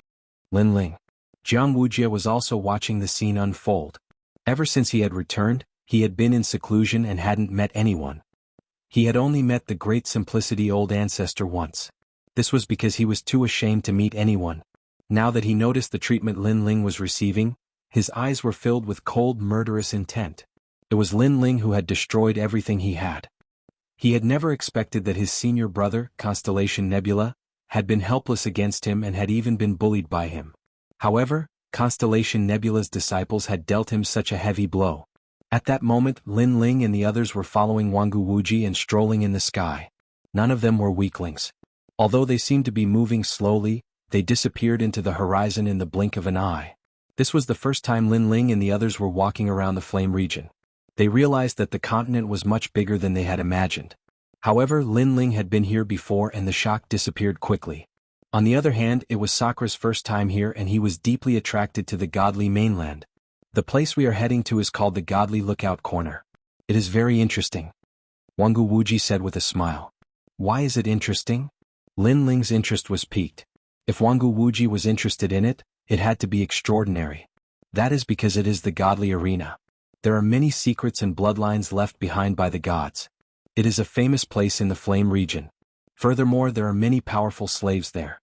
[SPEAKER 1] Lin Ling. Wuxia was also watching the scene unfold. Ever since he had returned, he had been in seclusion and hadn't met anyone. He had only met the Great Simplicity Old Ancestor once. This was because he was too ashamed to meet anyone. Now that he noticed the treatment Lin Ling was receiving, his eyes were filled with cold, murderous intent. It was Lin Ling who had destroyed everything he had. He had never expected that his senior brother, Constellation Nebula, had been helpless against him and had even been bullied by him. However, Constellation Nebula's disciples had dealt him such a heavy blow. At that moment, Lin Ling and the others were following Jianghu Wuji and strolling in the sky. None of them were weaklings. Although they seemed to be moving slowly, they disappeared into the horizon in the blink of an eye. This was the first time Lin Ling and the others were walking around the flame region. They realized that the continent was much bigger than they had imagined. However, Lin Ling had been here before and the shock disappeared quickly. On the other hand, it was Sakura's first time here and he was deeply attracted to the godly mainland. The place we are heading to is called the Godly Lookout Corner. It is very interesting, Wangu Wuji said with a smile. Why is it interesting? Lin Ling's interest was piqued. If Wangu Wuji was interested in it, it had to be extraordinary. That is because it is the godly arena. There are many secrets and bloodlines left behind by the gods. It is a famous place in the flame region. Furthermore, there are many powerful slaves there.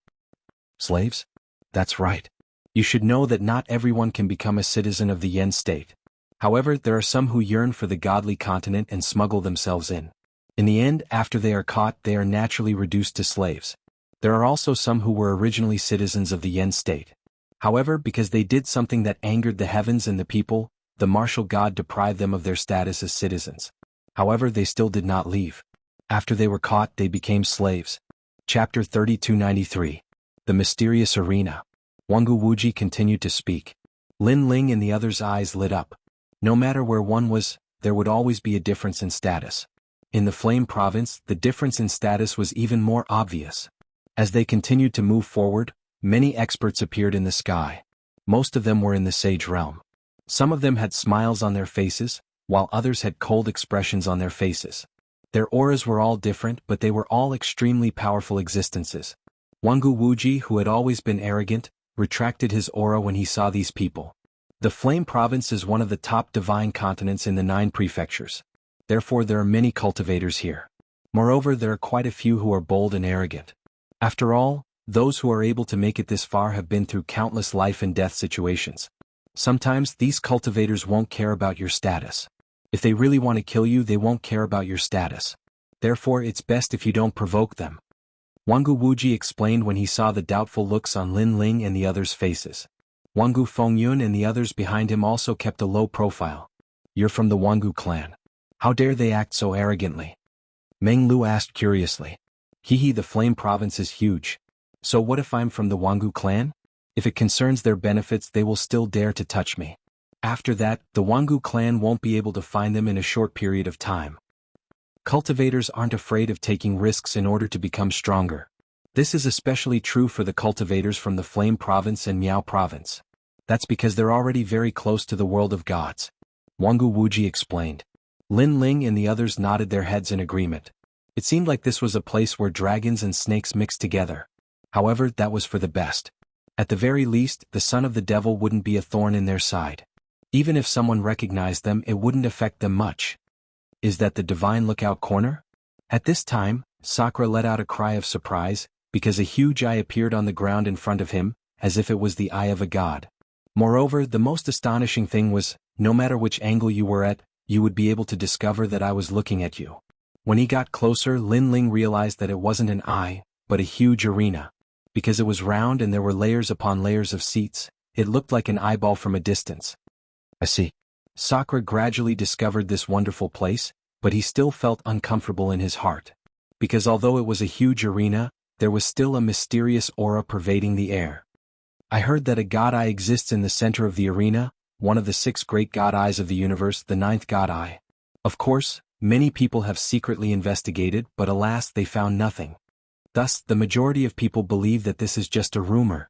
[SPEAKER 1] Slaves? That's right. You should know that not everyone can become a citizen of the Yen state. However, there are some who yearn for the godly continent and smuggle themselves in. In the end, after they are caught, they are naturally reduced to slaves. There are also some who were originally citizens of the Yen state. However, because they did something that angered the heavens and the people, the martial god deprived them of their status as citizens. However, they still did not leave. After they were caught, they became slaves. Chapter 3293. The Mysterious Arena. Wangu Wuji continued to speak. Lin Ling and the others' eyes lit up. No matter where one was, there would always be a difference in status. In the Flame Province, the difference in status was even more obvious. As they continued to move forward, many experts appeared in the sky. Most of them were in the Sage realm. Some of them had smiles on their faces, while others had cold expressions on their faces. Their auras were all different, but they were all extremely powerful existences. Wangu Wuji, who had always been arrogant, retracted his aura when he saw these people. The Flame Province is one of the top divine continents in the 9 prefectures. Therefore there are many cultivators here. Moreover, there are quite a few who are bold and arrogant. After all, those who are able to make it this far have been through countless life and death situations. Sometimes these cultivators won't care about your status. If they really want to kill you, they won't care about your status. Therefore, it's best if you don't provoke them. Wangu Wuji explained when he saw the doubtful looks on Lin Ling and the others' faces. Wangu Fengyun and the others behind him also kept a low profile. You're from the Wangu clan. How dare they act so arrogantly? Meng Lu asked curiously. The Flame Province is huge. So what if I'm from the Wangu clan? If it concerns their benefits, they will still dare to touch me. After that, the Wangu clan won't be able to find them in a short period of time. Cultivators aren't afraid of taking risks in order to become stronger. This is especially true for the cultivators from the Flame Province and Miao Province. That's because they're already very close to the world of gods. Wangu Wuji explained. Lin Ling and the others nodded their heads in agreement. It seemed like this was a place where dragons and snakes mixed together. However, that was for the best. At the very least, the son of the devil wouldn't be a thorn in their side. Even if someone recognized them, it wouldn't affect them much. Is that the Divine Lookout Corner? At this time, Sakura let out a cry of surprise, because a huge eye appeared on the ground in front of him, as if it was the eye of a god. Moreover, the most astonishing thing was, no matter which angle you were at, you would be able to discover that I was looking at you. When he got closer, Lin Ling realized that it wasn't an eye, but a huge arena. Because it was round and there were layers upon layers of seats, it looked like an eyeball from a distance. I see. Sakura gradually discovered this wonderful place, but he still felt uncomfortable in his heart. Because although it was a huge arena, there was still a mysterious aura pervading the air. I heard that a god eye exists in the center of the arena, one of the 6 great god eyes of the universe, the 9th god eye. Of course, many people have secretly investigated, but alas, they found nothing. Thus, the majority of people believe that this is just a rumor.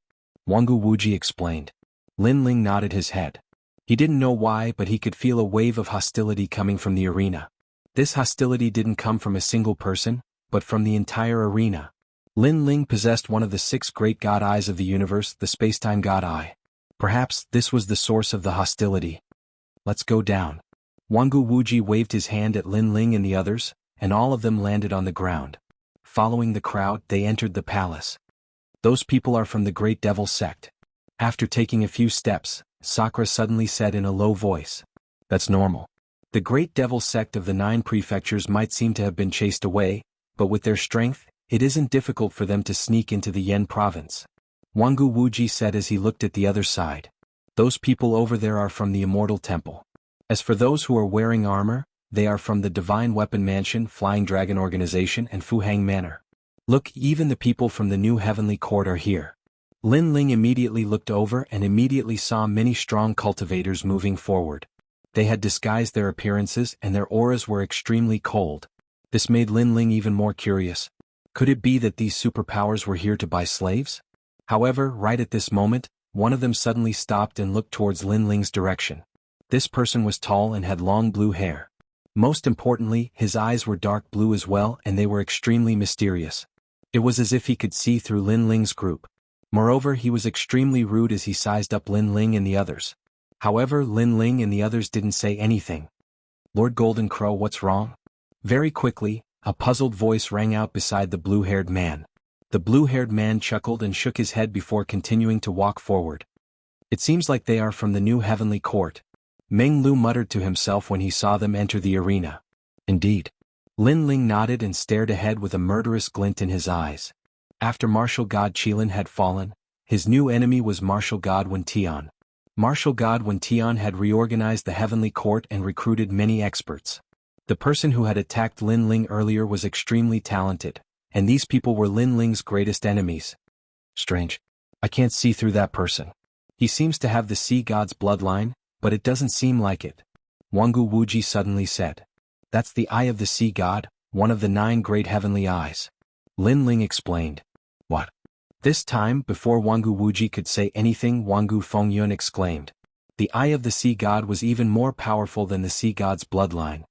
[SPEAKER 1] Wangu Wuji explained. Lin Ling nodded his head. He didn't know why, but he could feel a wave of hostility coming from the arena. This hostility didn't come from a single person, but from the entire arena. Lin Ling possessed one of the 6 great god eyes of the universe, the spacetime god eye. Perhaps this was the source of the hostility. Let's go down. Wangu Wuji waved his hand at Lin Ling and the others, and all of them landed on the ground. Following the crowd, they entered the palace. Those people are from the Great Devil sect. After taking a few steps, Sakura suddenly said in a low voice. That's normal. The Great Devil sect of the 9 prefectures might seem to have been chased away, but with their strength, it isn't difficult for them to sneak into the Yen province. Wangu Wuji said as he looked at the other side. Those people over there are from the Immortal Temple. As for those who are wearing armor, they are from the Divine Weapon Mansion, Flying Dragon Organization and Fuhang Manor. Look, even the people from the new Heavenly Court are here. Lin Ling immediately looked over and immediately saw many strong cultivators moving forward. They had disguised their appearances and their auras were extremely cold. This made Lin Ling even more curious. Could it be that these superpowers were here to buy slaves? However, right at this moment, one of them suddenly stopped and looked towards Lin Ling's direction. This person was tall and had long blue hair. Most importantly, his eyes were dark blue as well and they were extremely mysterious. It was as if he could see through Lin Ling's group. Moreover, he was extremely rude as he sized up Lin Ling and the others. However, Lin Ling and the others didn't say anything. Lord Golden Crow, what's wrong? Very quickly, a puzzled voice rang out beside the blue-haired man. The blue-haired man chuckled and shook his head before continuing to walk forward. It seems like they are from the new Heavenly Court. Meng Lu muttered to himself when he saw them enter the arena. Indeed. Lin Ling nodded and stared ahead with a murderous glint in his eyes. After Martial God Qilin had fallen, his new enemy was Martial God Wen Tian. Martial God Wen Tian had reorganized the Heavenly Court and recruited many experts. The person who had attacked Lin Ling earlier was extremely talented, and these people were Lin Ling's greatest enemies. Strange. I can't see through that person. He seems to have the Sea God's bloodline, but it doesn't seem like it. Wangu Wuji suddenly said. That's the Eye of the Sea God, one of the 9 great heavenly eyes. Lin Ling explained. What? This time, before Wangu Wuji could say anything, Wangu Fengyun exclaimed. The Eye of the Sea God was even more powerful than the Sea God's bloodline.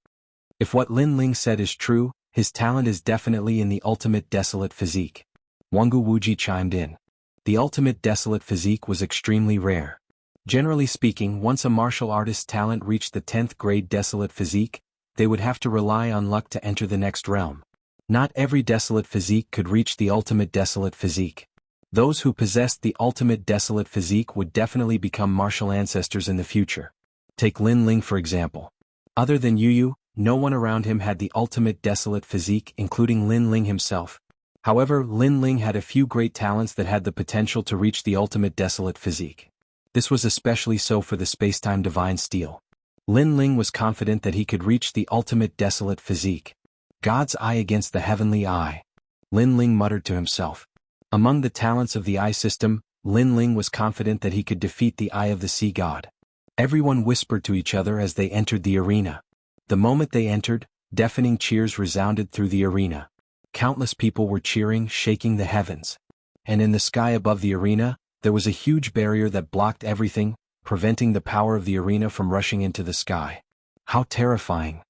[SPEAKER 1] If what Lin Ling said is true, his talent is definitely in the ultimate desolate physique. Wangu Wuji chimed in. The ultimate desolate physique was extremely rare. Generally speaking, once a martial artist's talent reached the 10th grade desolate physique, they would have to rely on luck to enter the next realm. Not every desolate physique could reach the ultimate desolate physique. Those who possessed the ultimate desolate physique would definitely become martial ancestors in the future. Take Lin Ling for example. Other than Yu, no one around him had the ultimate desolate physique, including Lin Ling himself. However, Lin Ling had a few great talents that had the potential to reach the ultimate desolate physique. This was especially so for the Spacetime Divine Steel. Lin Ling was confident that he could reach the ultimate desolate physique. God's Eye against the Heavenly Eye. Lin Ling muttered to himself. Among the talents of the Eye system, Lin Ling was confident that he could defeat the Eye of the Sea God. Everyone whispered to each other as they entered the arena. The moment they entered, deafening cheers resounded through the arena. Countless people were cheering, shaking the heavens. And in the sky above the arena, there was a huge barrier that blocked everything, preventing the power of the arena from rushing into the sky. How terrifying.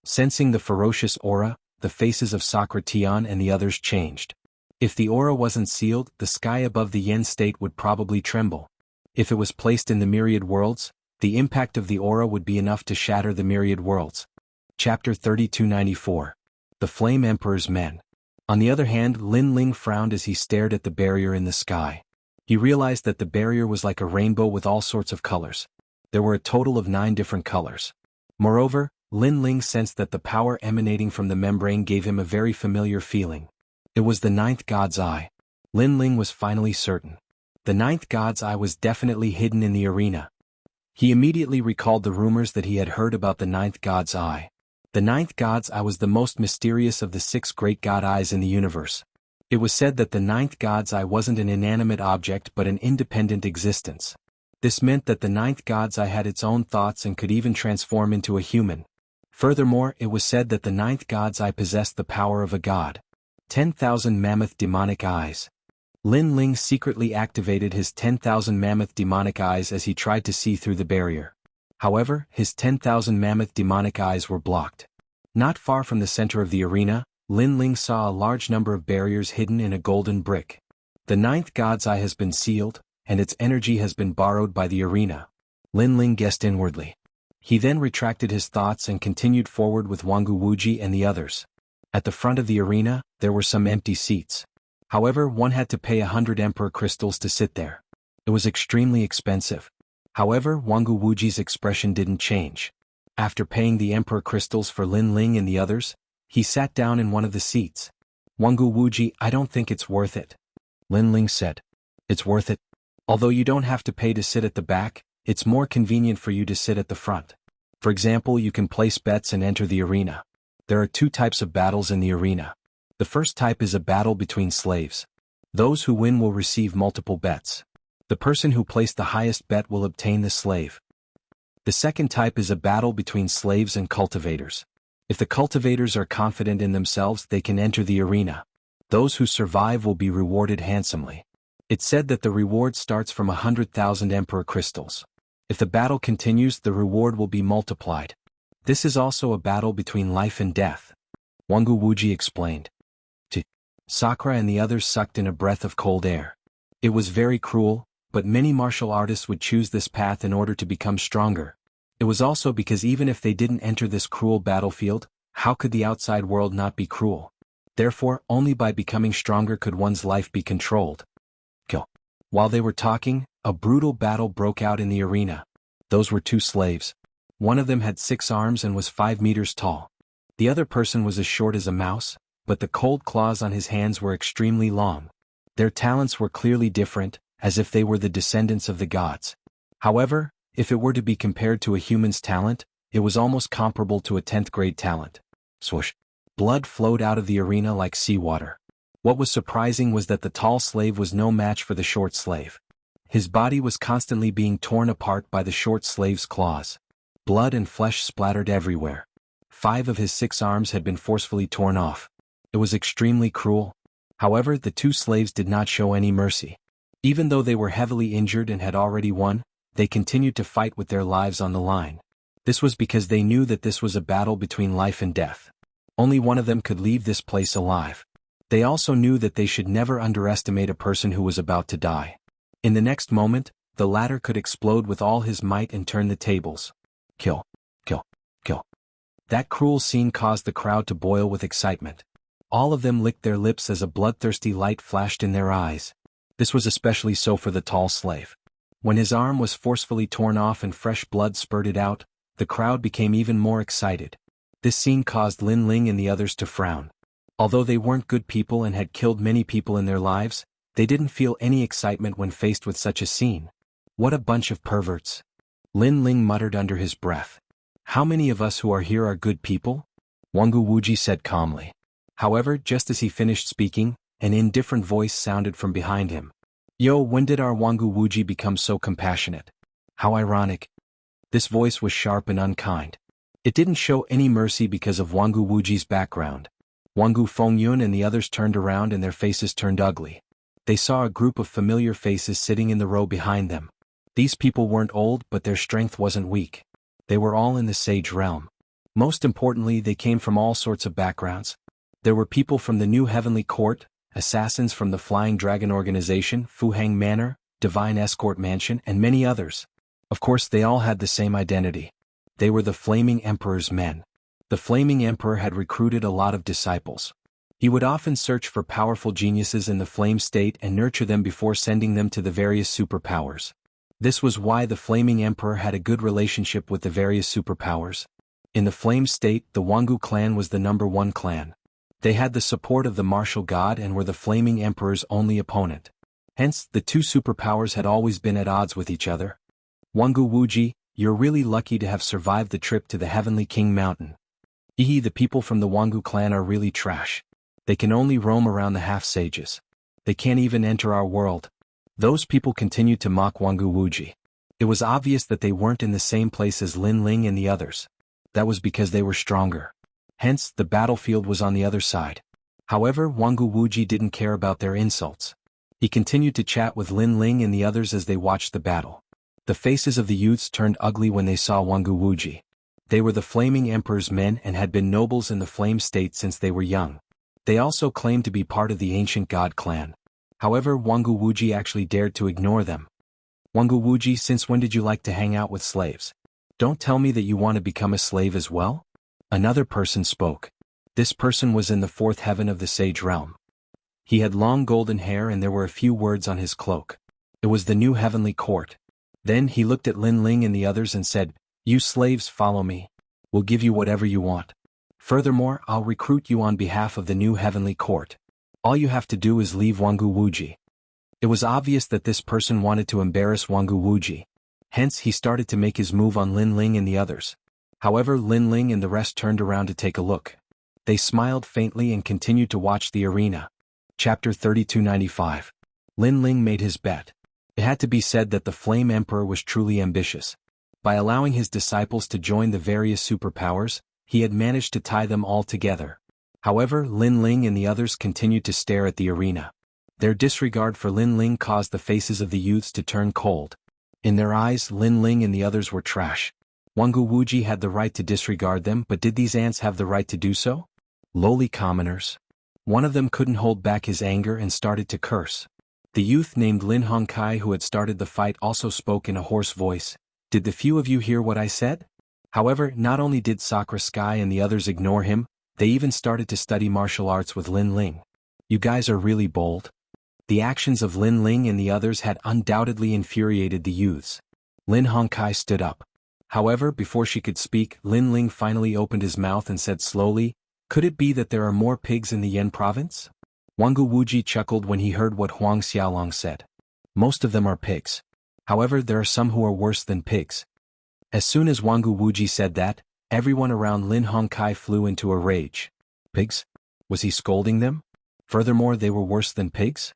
[SPEAKER 1] Sensing the ferocious aura, the faces of Sakra Tian and the others changed. If the aura wasn't sealed, the sky above the Yen state would probably tremble. If it was placed in the myriad worlds, the impact of the aura would be enough to shatter the myriad worlds. Chapter 3294. The Flame Emperor's Men. On the other hand, Lin Ling frowned as he stared at the barrier in the sky. He realized that the barrier was like a rainbow with all sorts of colors. There were a total of 9 different colors. Moreover, Lin Ling sensed that the power emanating from the membrane gave him a very familiar feeling. It was the 9th God's Eye. Lin Ling was finally certain. The 9th God's Eye was definitely hidden in the arena. He immediately recalled the rumors that he had heard about the 9th God's Eye. The 9th God's Eye was the most mysterious of the 6 great God Eyes in the universe. It was said that the 9th God's Eye wasn't an inanimate object but an independent existence. This meant that the 9th God's Eye had its own thoughts and could even transform into a human. Furthermore, it was said that the 9th God's Eye possessed the power of a god. 10,000 mammoth demonic eyes. Lin Ling secretly activated his 10,000 mammoth demonic eyes as he tried to see through the barrier. However, his 10,000 mammoth demonic eyes were blocked. Not far from the center of the arena, Lin Ling saw a large number of barriers hidden in a golden brick. The 9th God's Eye has been sealed, and its energy has been borrowed by the arena. Lin Ling guessed inwardly. He then retracted his thoughts and continued forward with Wangu Wuji and the others. At the front of the arena, there were some empty seats. However, one had to pay 100 Emperor crystals to sit there. It was extremely expensive. However, Wangu Wuji's expression didn't change. After paying the Emperor crystals for Lin Ling and the others, he sat down in one of the seats. Wangu Wuji, I don't think it's worth it. Lin Ling said. It's worth it. Although you don't have to pay to sit at the back, it's more convenient for you to sit at the front. For example, you can place bets and enter the arena. There are two types of battles in the arena. The first type is a battle between slaves. Those who win will receive multiple bets. The person who placed the highest bet will obtain the slave. The second type is a battle between slaves and cultivators. If the cultivators are confident in themselves, they can enter the arena. Those who survive will be rewarded handsomely. It's said that the reward starts from 100,000 Emperor crystals. If the battle continues, the reward will be multiplied. This is also a battle between life and death. Jianghu Wuji explained. Sakura and the others sucked in a breath of cold air. It was very cruel, but many martial artists would choose this path in order to become stronger. It was also because even if they didn't enter this cruel battlefield, how could the outside world not be cruel? Therefore, only by becoming stronger could one's life be controlled. While they were talking, a brutal battle broke out in the arena. Those were two slaves. One of them had 6 arms and was 5 meters tall. The other person was as short as a mouse, but the cold claws on his hands were extremely long. Their talents were clearly different, as if they were the descendants of the gods. However, if it were to be compared to a human's talent, it was almost comparable to a 10th grade talent. Swoosh! Blood flowed out of the arena like seawater. What was surprising was that the tall slave was no match for the short slave. His body was constantly being torn apart by the short slave's claws. Blood and flesh splattered everywhere. 5 of his 6 arms had been forcefully torn off. It was extremely cruel. However, the 2 slaves did not show any mercy. Even though they were heavily injured and had already won, they continued to fight with their lives on the line. This was because they knew that this was a battle between life and death. Only one of them could leave this place alive. They also knew that they should never underestimate a person who was about to die. In the next moment, the latter could explode with all his might and turn the tables. Kill. Kill. Kill. That cruel scene caused the crowd to boil with excitement. All of them licked their lips as a bloodthirsty light flashed in their eyes. This was especially so for the tall slave. When his arm was forcefully torn off and fresh blood spurted out, the crowd became even more excited. This scene caused Lin Ling and the others to frown. Although they weren't good people and had killed many people in their lives, they didn't feel any excitement when faced with such a scene. What a bunch of perverts. Lin Ling muttered under his breath. How many of us who are here are good people? Jianghu Wuji said calmly. However, just as he finished speaking, an indifferent voice sounded from behind him. Yo, when did our Jianghu Wuji become so compassionate? How ironic. This voice was sharp and unkind. It didn't show any mercy because of Jianghu Wuji's background. Jianghu Fengyun and the others turned around and their faces turned ugly. They saw a group of familiar faces sitting in the row behind them. These people weren't old, but their strength wasn't weak. They were all in the sage realm. Most importantly, they came from all sorts of backgrounds. There were people from the New Heavenly Court, assassins from the Flying Dragon Organization, Fuhang Manor, Divine Escort Mansion, and many others. Of course, they all had the same identity. They were the Flaming Emperor's men. The Flaming Emperor had recruited a lot of disciples. He would often search for powerful geniuses in the Flame State and nurture them before sending them to the various superpowers. This was why the Flaming Emperor had a good relationship with the various superpowers. In the Flame State, the Jianghu clan was the #1 clan. They had the support of the martial god and were the Flaming Emperor's only opponent. Hence, the two superpowers had always been at odds with each other. Jianghu Wuji, you're really lucky to have survived the trip to the Heavenly King Mountain. The people from the Jianghu clan are really trash. They can only roam around the half-sages. They can't even enter our world. Those people continued to mock Jianghu Wuji. It was obvious that they weren't in the same place as Lin Ling and the others. That was because they were stronger. Hence, the battlefield was on the other side. However, Jianghu Wuji didn't care about their insults. He continued to chat with Lin Ling and the others as they watched the battle. The faces of the youths turned ugly when they saw Jianghu Wuji. They were the Flaming Emperor's men and had been nobles in the Flame State since they were young. They also claimed to be part of the ancient god clan. However, Jianghu Wuji actually dared to ignore them. Jianghu Wuji, since when did you like to hang out with slaves? Don't tell me that you want to become a slave as well? Another person spoke. This person was in the 4th heaven of the Sage Realm. He had long golden hair and there were a few words on his cloak. It was the New Heavenly Court. Then he looked at Lin Ling and the others and said, "You slaves, follow me. We'll give you whatever you want. Furthermore, I'll recruit you on behalf of the New Heavenly Court. All you have to do is leave Jianghu Wuji." It was obvious that this person wanted to embarrass Jianghu Wuji. Hence, he started to make his move on Lin Ling and the others. However, Lin Ling and the rest turned around to take a look. They smiled faintly and continued to watch the arena. Chapter 3295. Lin Ling made his bet. It had to be said that the Flame Emperor was truly ambitious. By allowing his disciples to join the various superpowers, he had managed to tie them all together. However, Lin Ling and the others continued to stare at the arena. Their disregard for Lin Ling caused the faces of the youths to turn cold. In their eyes, Lin Ling and the others were trash. Wangu Wuji had the right to disregard them, but did these ants have the right to do so? Lowly commoners. One of them couldn't hold back his anger and started to curse. The youth named Lin Hongkai who had started the fight also spoke in a hoarse voice. Did the few of you hear what I said? However, not only did Sakura Sky and the others ignore him, they even started to study martial arts with Lin Ling. You guys are really bold. The actions of Lin Ling and the others had undoubtedly infuriated the youths. Lin Hongkai stood up. However, before she could speak, Lin Ling finally opened his mouth and said slowly, "Could it be that there are more pigs in the Yan province?" Wangu Wuji chuckled when he heard what Huang Xiaolong said. Most of them are pigs. However, there are some who are worse than pigs. As soon as Wangu Wuji said that, everyone around Lin Hongkai flew into a rage. Pigs? Was he scolding them? Furthermore, they were worse than pigs?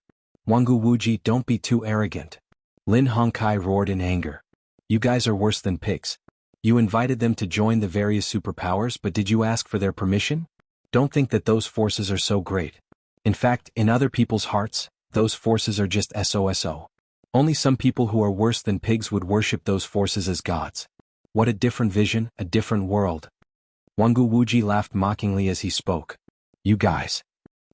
[SPEAKER 1] Wangu Wuji, don't be too arrogant. Lin Hongkai roared in anger. You guys are worse than pigs. You invited them to join the various superpowers, but did you ask for their permission? Don't think that those forces are so great. In fact, in other people's hearts, those forces are just SOSO. Only some people who are worse than pigs would worship those forces as gods. What a different vision, a different world. Wangu Wuji laughed mockingly as he spoke. You guys.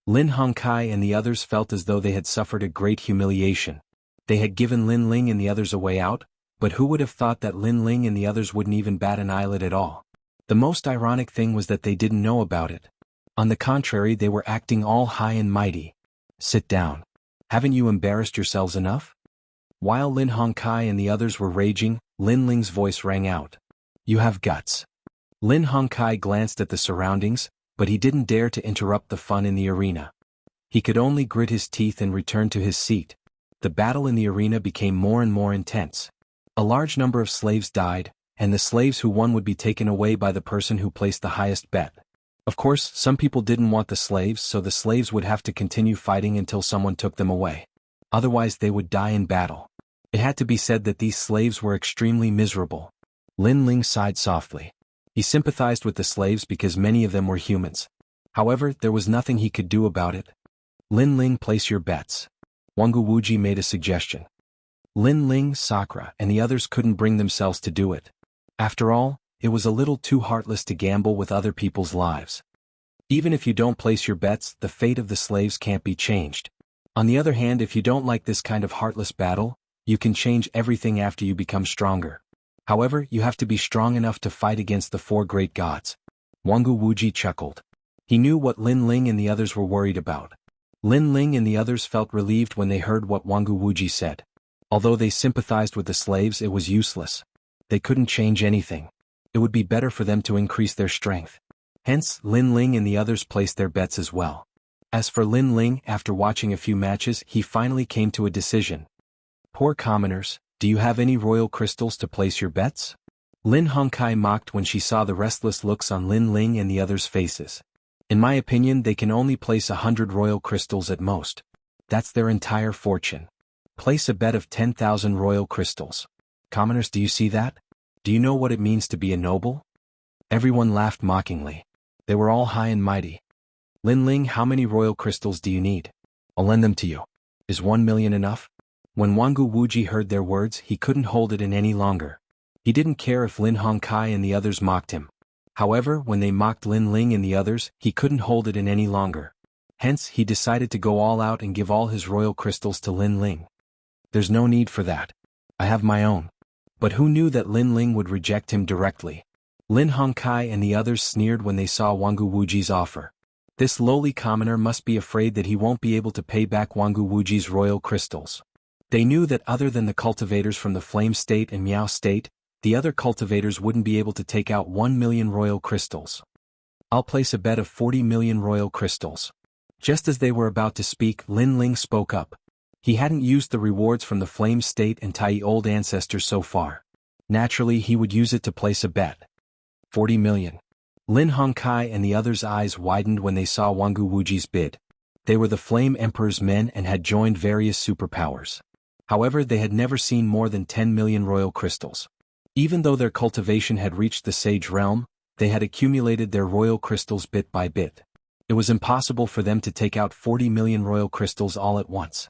[SPEAKER 1] Lin Hongkai and the others felt as though they had suffered a great humiliation. They had given Lin Ling and the others a way out, but who would have thought that Lin Ling and the others wouldn't even bat an eyelid at all? The most ironic thing was that they didn't know about it. On the contrary, they were acting all high and mighty. Sit down. Haven't you embarrassed yourselves enough? While Lin Hongkai and the others were raging, Lin Ling's voice rang out. You have guts. Lin Hongkai glanced at the surroundings, but he didn't dare to interrupt the fun in the arena. He could only grit his teeth and return to his seat. The battle in the arena became more and more intense. A large number of slaves died, and the slaves who won would be taken away by the person who placed the highest bet. Of course, some people didn't want the slaves, so the slaves would have to continue fighting until someone took them away. Otherwise they would die in battle. It had to be said that these slaves were extremely miserable. Lin Ling sighed softly. He sympathized with the slaves because many of them were humans. However, there was nothing he could do about it. Lin Ling, place your bets. Wangu Wuji made a suggestion. Lin Ling, Sakura, and the others couldn't bring themselves to do it. After all, it was a little too heartless to gamble with other people's lives. Even if you don't place your bets, the fate of the slaves can't be changed. On the other hand, if you don't like this kind of heartless battle, you can change everything after you become stronger. However, you have to be strong enough to fight against the four great gods. Wangu Wuji chuckled. He knew what Lin Ling and the others were worried about. Lin Ling and the others felt relieved when they heard what Wangu Wuji said. Although they sympathized with the slaves, it was useless. They couldn't change anything. It would be better for them to increase their strength. Hence, Lin Ling and the others placed their bets as well. As for Lin Ling, after watching a few matches, he finally came to a decision. Poor commoners, do you have any royal crystals to place your bets? Lin Hongkai mocked when she saw the restless looks on Lin Ling and the others' faces. In my opinion, they can only place 100 royal crystals at most. That's their entire fortune. Place a bet of 10,000 royal crystals. Commoners, do you see that? Do you know what it means to be a noble? Everyone laughed mockingly. They were all high and mighty. Lin Ling, how many royal crystals do you need? I'll lend them to you. Is 1 million enough? When Wangu Wuji heard their words, he couldn't hold it in any longer. He didn't care if Lin Hongkai and the others mocked him. However, when they mocked Lin Ling and the others, he couldn't hold it in any longer. Hence, he decided to go all out and give all his royal crystals to Lin Ling. There's no need for that. I have my own. But who knew that Lin Ling would reject him directly? Lin Hongkai and the others sneered when they saw Wangu Wuji's offer. This lowly commoner must be afraid that he won't be able to pay back Wangu Wuji's royal crystals. They knew that other than the cultivators from the Flame State and Miao State, the other cultivators wouldn't be able to take out 1 million royal crystals. I'll place a bet of 40 million royal crystals. Just as they were about to speak, Lin Ling spoke up. He hadn't used the rewards from the Flame State and Tai old ancestors so far. Naturally, he would use it to place a bet. 40 million. Lin Hongkai and the others' eyes widened when they saw Wangu Wuji's bid. They were the Flame Emperor's men and had joined various superpowers. However, they had never seen more than 10 million royal crystals. Even though their cultivation had reached the Sage Realm, they had accumulated their royal crystals bit by bit. It was impossible for them to take out 40 million royal crystals all at once.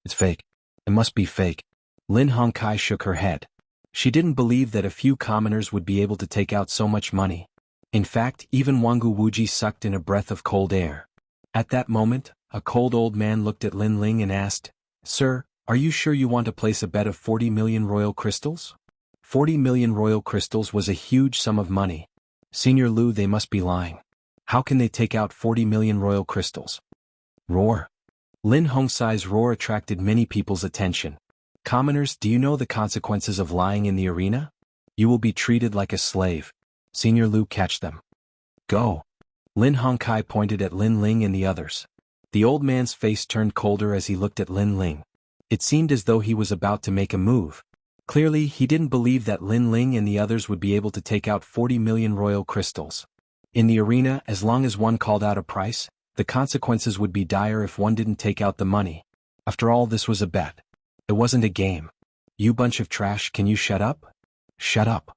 [SPEAKER 1] It's fake. It must be fake. Lin Hongkai shook her head. She didn't believe that a few commoners would be able to take out so much money. In fact, even Wangu Wuji sucked in a breath of cold air. At that moment, a cold old man looked at Lin Ling and asked, "Sir, are you sure you want to place a bet of 40 million royal crystals?" 40 million royal crystals was a huge sum of money. Senior Lu, they must be lying. How can they take out 40 million royal crystals? Roar. Lin Hongxai's roar attracted many people's attention. Commoners, do you know the consequences of lying in the arena? You will be treated like a slave. Senior Lu, catch them. Go. Lin Hongkai pointed at Lin Ling and the others. The old man's face turned colder as he looked at Lin Ling. It seemed as though he was about to make a move. Clearly, he didn't believe that Lin Ling and the others would be able to take out 40 million royal crystals. In the arena, as long as one called out a price, the consequences would be dire if one didn't take out the money. After all, this was a bet. It wasn't a game. You bunch of trash, can you shut up? Shut up.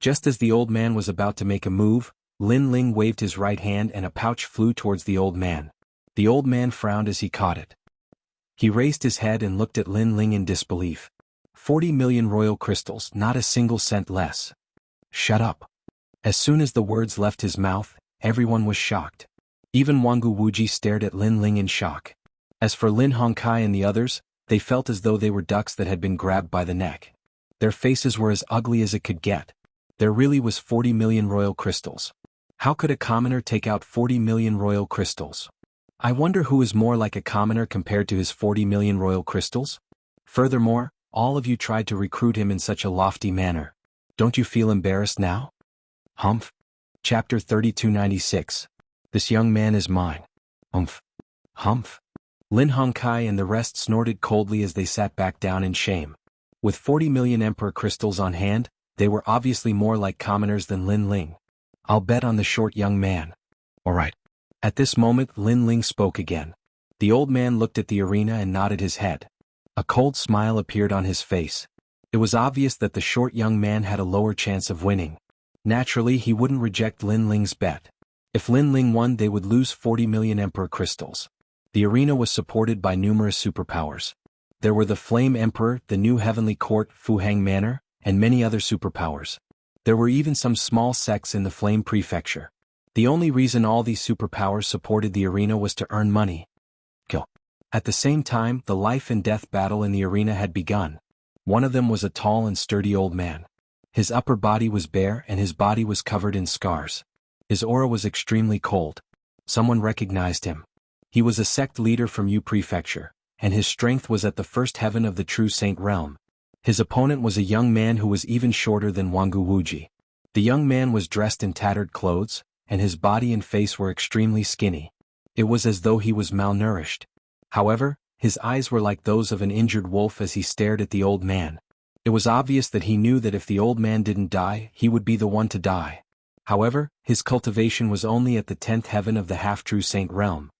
[SPEAKER 1] Just as the old man was about to make a move, Lin Ling waved his right hand and a pouch flew towards the old man. The old man frowned as he caught it. He raised his head and looked at Lin Ling in disbelief. 40 million royal crystals, not a single cent less. Shut up. As soon as the words left his mouth, everyone was shocked. Even Wangu Wuji stared at Lin Ling in shock. As for Lin Hongkai and the others, they felt as though they were ducks that had been grabbed by the neck. Their faces were as ugly as it could get. There really was 40 million royal crystals. How could a commoner take out 40 million royal crystals? I wonder who is more like a commoner compared to his 40 million royal crystals? Furthermore, all of you tried to recruit him in such a lofty manner. Don't you feel embarrassed now? Humph. Chapter 3296. This young man is mine. Humph. Humph. Lin Hongkai and the rest snorted coldly as they sat back down in shame. With 40 million Emperor crystals on hand, they were obviously more like commoners than Lin Ling. I'll bet on the short young man. All right. At this moment, Lin Ling spoke again. The old man looked at the arena and nodded his head. A cold smile appeared on his face. It was obvious that the short young man had a lower chance of winning. Naturally, he wouldn't reject Lin Ling's bet. If Lin Ling won, they would lose 40 million Emperor crystals. The arena was supported by numerous superpowers. There were the Flame Emperor, the new Heavenly Court, Fuhang Manor, and many other superpowers. There were even some small sects in the Flame Prefecture. The only reason all these superpowers supported the arena was to earn money. Kill. At the same time, the life and death battle in the arena had begun. One of them was a tall and sturdy old man. His upper body was bare and his body was covered in scars. His aura was extremely cold. Someone recognized him. He was a sect leader from Yu Prefecture, and his strength was at the first heaven of the true Saint realm. His opponent was a young man who was even shorter than Wangu Wuji. The young man was dressed in tattered clothes, and his body and face were extremely skinny. It was as though he was malnourished. However, his eyes were like those of an injured wolf as he stared at the old man. It was obvious that he knew that if the old man didn't die, he would be the one to die. However, his cultivation was only at the 10th heaven of the half-true Saint realm.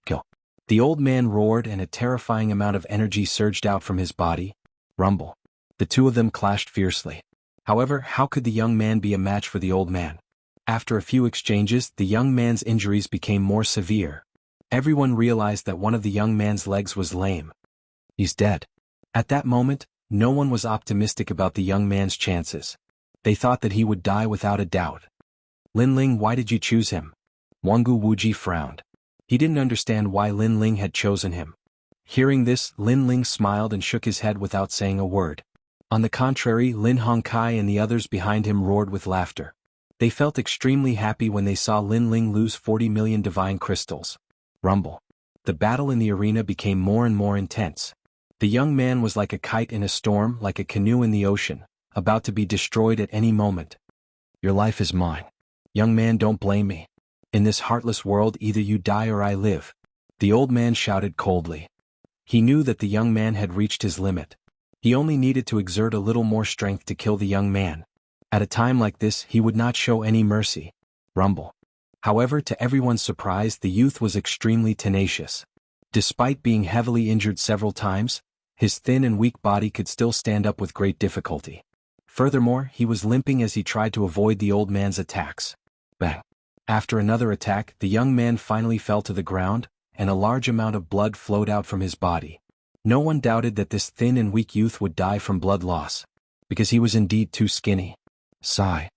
[SPEAKER 1] Kill. The old man roared and a terrifying amount of energy surged out from his body. Rumble. The two of them clashed fiercely. However, how could the young man be a match for the old man? After a few exchanges, the young man's injuries became more severe. Everyone realized that one of the young man's legs was lame. He's dead. At that moment, no one was optimistic about the young man's chances. They thought that he would die without a doubt. Lin Ling, why did you choose him? Wangu Wuji frowned. He didn't understand why Lin Ling had chosen him. Hearing this, Lin Ling smiled and shook his head without saying a word. On the contrary, Lin Hongkai and the others behind him roared with laughter. They felt extremely happy when they saw Lin Ling lose 40 million divine crystals. Rumble. The battle in the arena became more and more intense. The young man was like a kite in a storm, like a canoe in the ocean, about to be destroyed at any moment. Your life is mine. Young man, don't blame me. In this heartless world, either you die or I live. The old man shouted coldly. He knew that the young man had reached his limit. He only needed to exert a little more strength to kill the young man. At a time like this he would not show any mercy. Rumble. However, to everyone's surprise, the youth was extremely tenacious. Despite being heavily injured several times, his thin and weak body could still stand up with great difficulty. Furthermore, he was limping as he tried to avoid the old man's attacks. Bang! After another attack, the young man finally fell to the ground, and a large amount of blood flowed out from his body. No one doubted that this thin and weak youth would die from blood loss, because he was indeed too skinny. Sigh.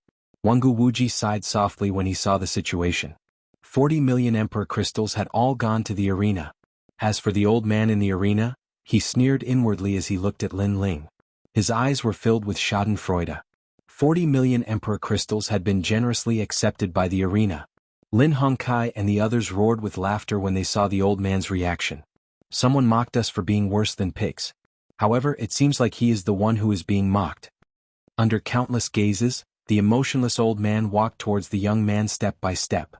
[SPEAKER 1] Jianghu Wuji sighed softly when he saw the situation. 40 million Emperor crystals had all gone to the arena. As for the old man in the arena, he sneered inwardly as he looked at Lin Ling. His eyes were filled with schadenfreude. 40 million Emperor crystals had been generously accepted by the arena. Lin Hongkai and the others roared with laughter when they saw the old man's reaction. Someone mocked us for being worse than pigs. However, it seems like he is the one who is being mocked. Under countless gazes, the emotionless old man walked towards the young man step by step.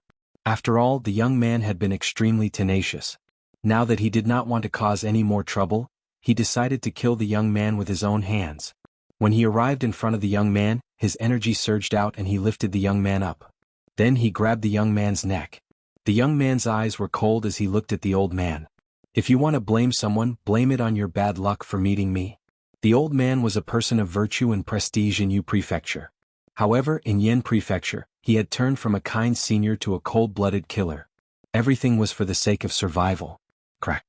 [SPEAKER 1] After all, the young man had been extremely tenacious. Now that he did not want to cause any more trouble, he decided to kill the young man with his own hands. When he arrived in front of the young man, his energy surged out and he lifted the young man up. Then he grabbed the young man's neck. The young man's eyes were cold as he looked at the old man. If you want to blame someone, blame it on your bad luck for meeting me. The old man was a person of virtue and prestige in Yu Prefecture. However, in Yen Prefecture, he had turned from a kind senior to a cold-blooded killer. Everything was for the sake of survival. Crack.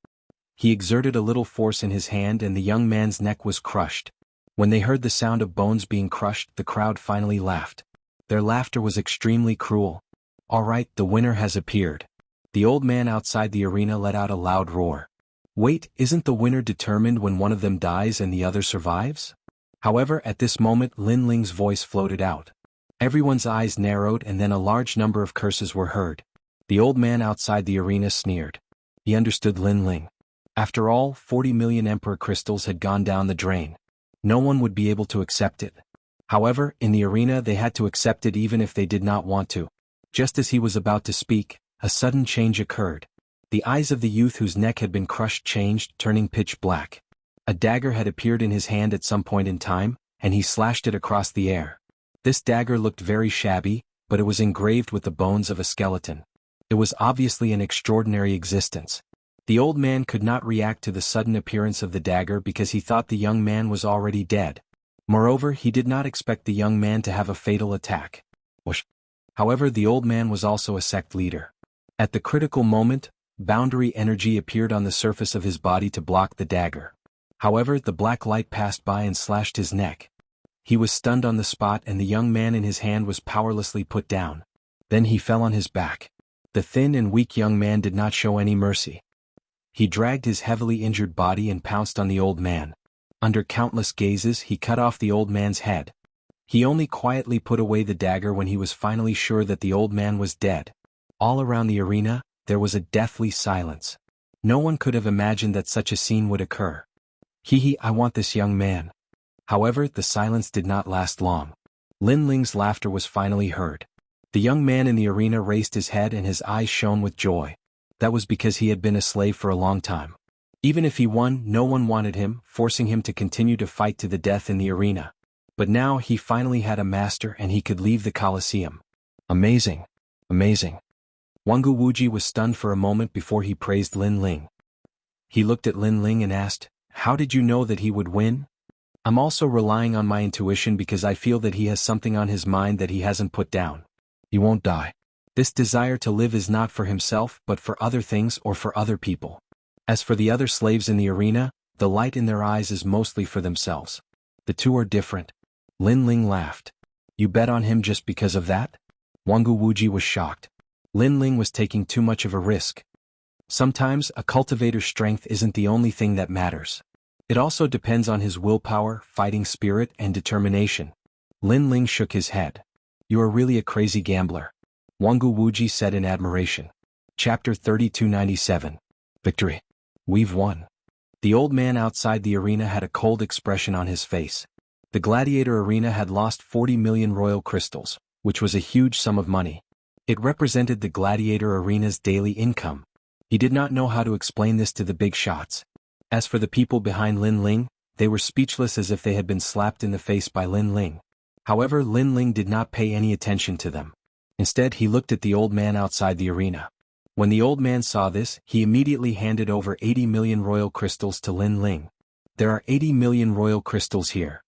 [SPEAKER 1] He exerted a little force in his hand and the young man's neck was crushed. When they heard the sound of bones being crushed, the crowd finally laughed. Their laughter was extremely cruel. All right, the winner has appeared. The old man outside the arena let out a loud roar. Wait, isn't the winner determined when one of them dies and the other survives? However, at this moment Lin Ling's voice floated out. Everyone's eyes narrowed and then a large number of curses were heard. The old man outside the arena sneered. He understood Lin Ling. After all, 40 million Emperor crystals had gone down the drain. No one would be able to accept it. However, in the arena they had to accept it even if they did not want to. Just as he was about to speak, a sudden change occurred. The eyes of the youth whose neck had been crushed changed, turning pitch black. A dagger had appeared in his hand at some point in time, and he slashed it across the air. This dagger looked very shabby, but it was engraved with the bones of a skeleton. It was obviously an extraordinary existence. The old man could not react to the sudden appearance of the dagger because he thought the young man was already dead. Moreover, he did not expect the young man to have a fatal attack. Whoosh. However, the old man was also a sect leader. At the critical moment, boundary energy appeared on the surface of his body to block the dagger. However, the black light passed by and slashed his neck. He was stunned on the spot and the young man in his hand was powerlessly put down. Then he fell on his back. The thin and weak young man did not show any mercy. He dragged his heavily injured body and pounced on the old man. Under countless gazes, he cut off the old man's head. He only quietly put away the dagger when he was finally sure that the old man was dead. All around the arena, there was a deathly silence. No one could have imagined that such a scene would occur. I want this young man. However, the silence did not last long. Lin Ling's laughter was finally heard. The young man in the arena raised his head and his eyes shone with joy. That was because he had been a slave for a long time. Even if he won, no one wanted him, forcing him to continue to fight to the death in the arena. But now he finally had a master and he could leave the Colosseum. Amazing. Amazing. Jianghu Wuji was stunned for a moment before he praised Lin Ling. He looked at Lin Ling and asked, "How did you know that he would win?" "I'm also relying on my intuition because I feel that he has something on his mind that he hasn't put down. He won't die. This desire to live is not for himself but for other things or for other people. As for the other slaves in the arena, the light in their eyes is mostly for themselves. The two are different." Lin Ling laughed. "You bet on him just because of that?" Jianghu Wuji was shocked. Lin Ling was taking too much of a risk. Sometimes, a cultivator's strength isn't the only thing that matters. It also depends on his willpower, fighting spirit, and determination. Lin Ling shook his head. "You are really a crazy gambler," Jianghu Wuji said in admiration. Chapter 3297. Victory. We've won. The old man outside the arena had a cold expression on his face. The gladiator arena had lost 40 million royal crystals, which was a huge sum of money. It represented the gladiator arena's daily income. He did not know how to explain this to the big shots. As for the people behind Lin Ling, they were speechless as if they had been slapped in the face by Lin Ling. However, Lin Ling did not pay any attention to them. Instead, he looked at the old man outside the arena. When the old man saw this, he immediately handed over 80 million royal crystals to Lin Ling. There are 80 million royal crystals here.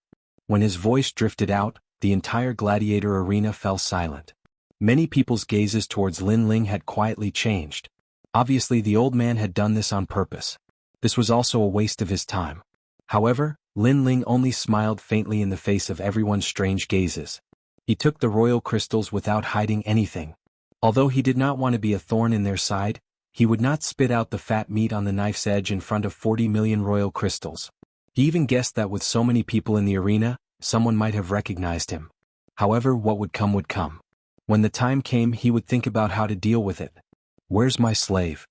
[SPEAKER 1] When his voice drifted out, the entire gladiator arena fell silent. Many people's gazes towards Lin Ling had quietly changed. Obviously, the old man had done this on purpose. This was also a waste of his time. However, Lin Ling only smiled faintly in the face of everyone's strange gazes. He took the royal crystals without hiding anything. Although he did not want to be a thorn in their side, he would not spit out the fat meat on the knife's edge in front of 40 million royal crystals. He even guessed that with so many people in the arena, someone might have recognized him. However, what would come would come. When the time came, he would think about how to deal with it. "Where's my slave?"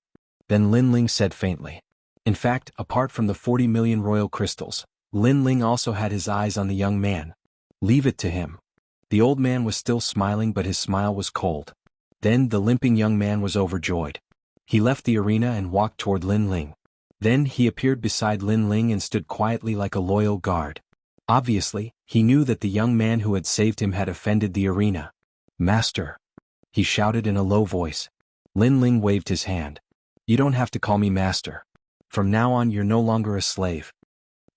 [SPEAKER 1] Then Lin Ling said faintly. In fact, apart from the 40 million royal crystals, Lin Ling also had his eyes on the young man. "Leave it to him." The old man was still smiling, but his smile was cold. Then the limping young man was overjoyed. He left the arena and walked toward Lin Ling. Then he appeared beside Lin Ling and stood quietly like a loyal guard. Obviously, he knew that the young man who had saved him had offended the arena. "Master," he shouted in a low voice. Lin Ling waved his hand. "You don't have to call me master. From now on, you're no longer a slave."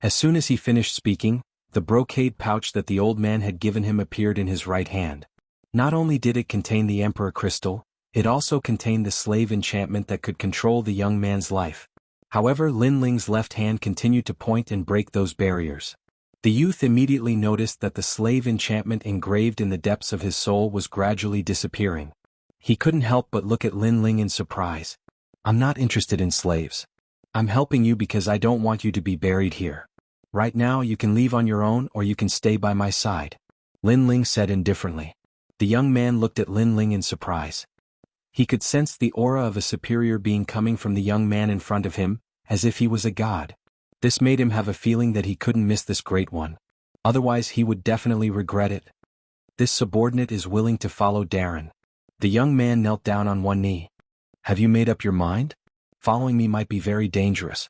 [SPEAKER 1] As soon as he finished speaking, the brocade pouch that the old man had given him appeared in his right hand. Not only did it contain the Emperor Crystal, it also contained the slave enchantment that could control the young man's life. However, Lin Ling's left hand continued to point and break those barriers. The youth immediately noticed that the slave enchantment engraved in the depths of his soul was gradually disappearing. He couldn't help but look at Lin Ling in surprise. "I'm not interested in slaves. I'm helping you because I don't want you to be buried here. Right now you can leave on your own or you can stay by my side," Lin Ling said indifferently. The young man looked at Lin Ling in surprise. He could sense the aura of a superior being coming from the young man in front of him, as if he was a god. This made him have a feeling that he couldn't miss this great one. Otherwise he would definitely regret it. "This subordinate is willing to follow Darren." The young man knelt down on one knee. "Have you made up your mind? Following me might be very dangerous."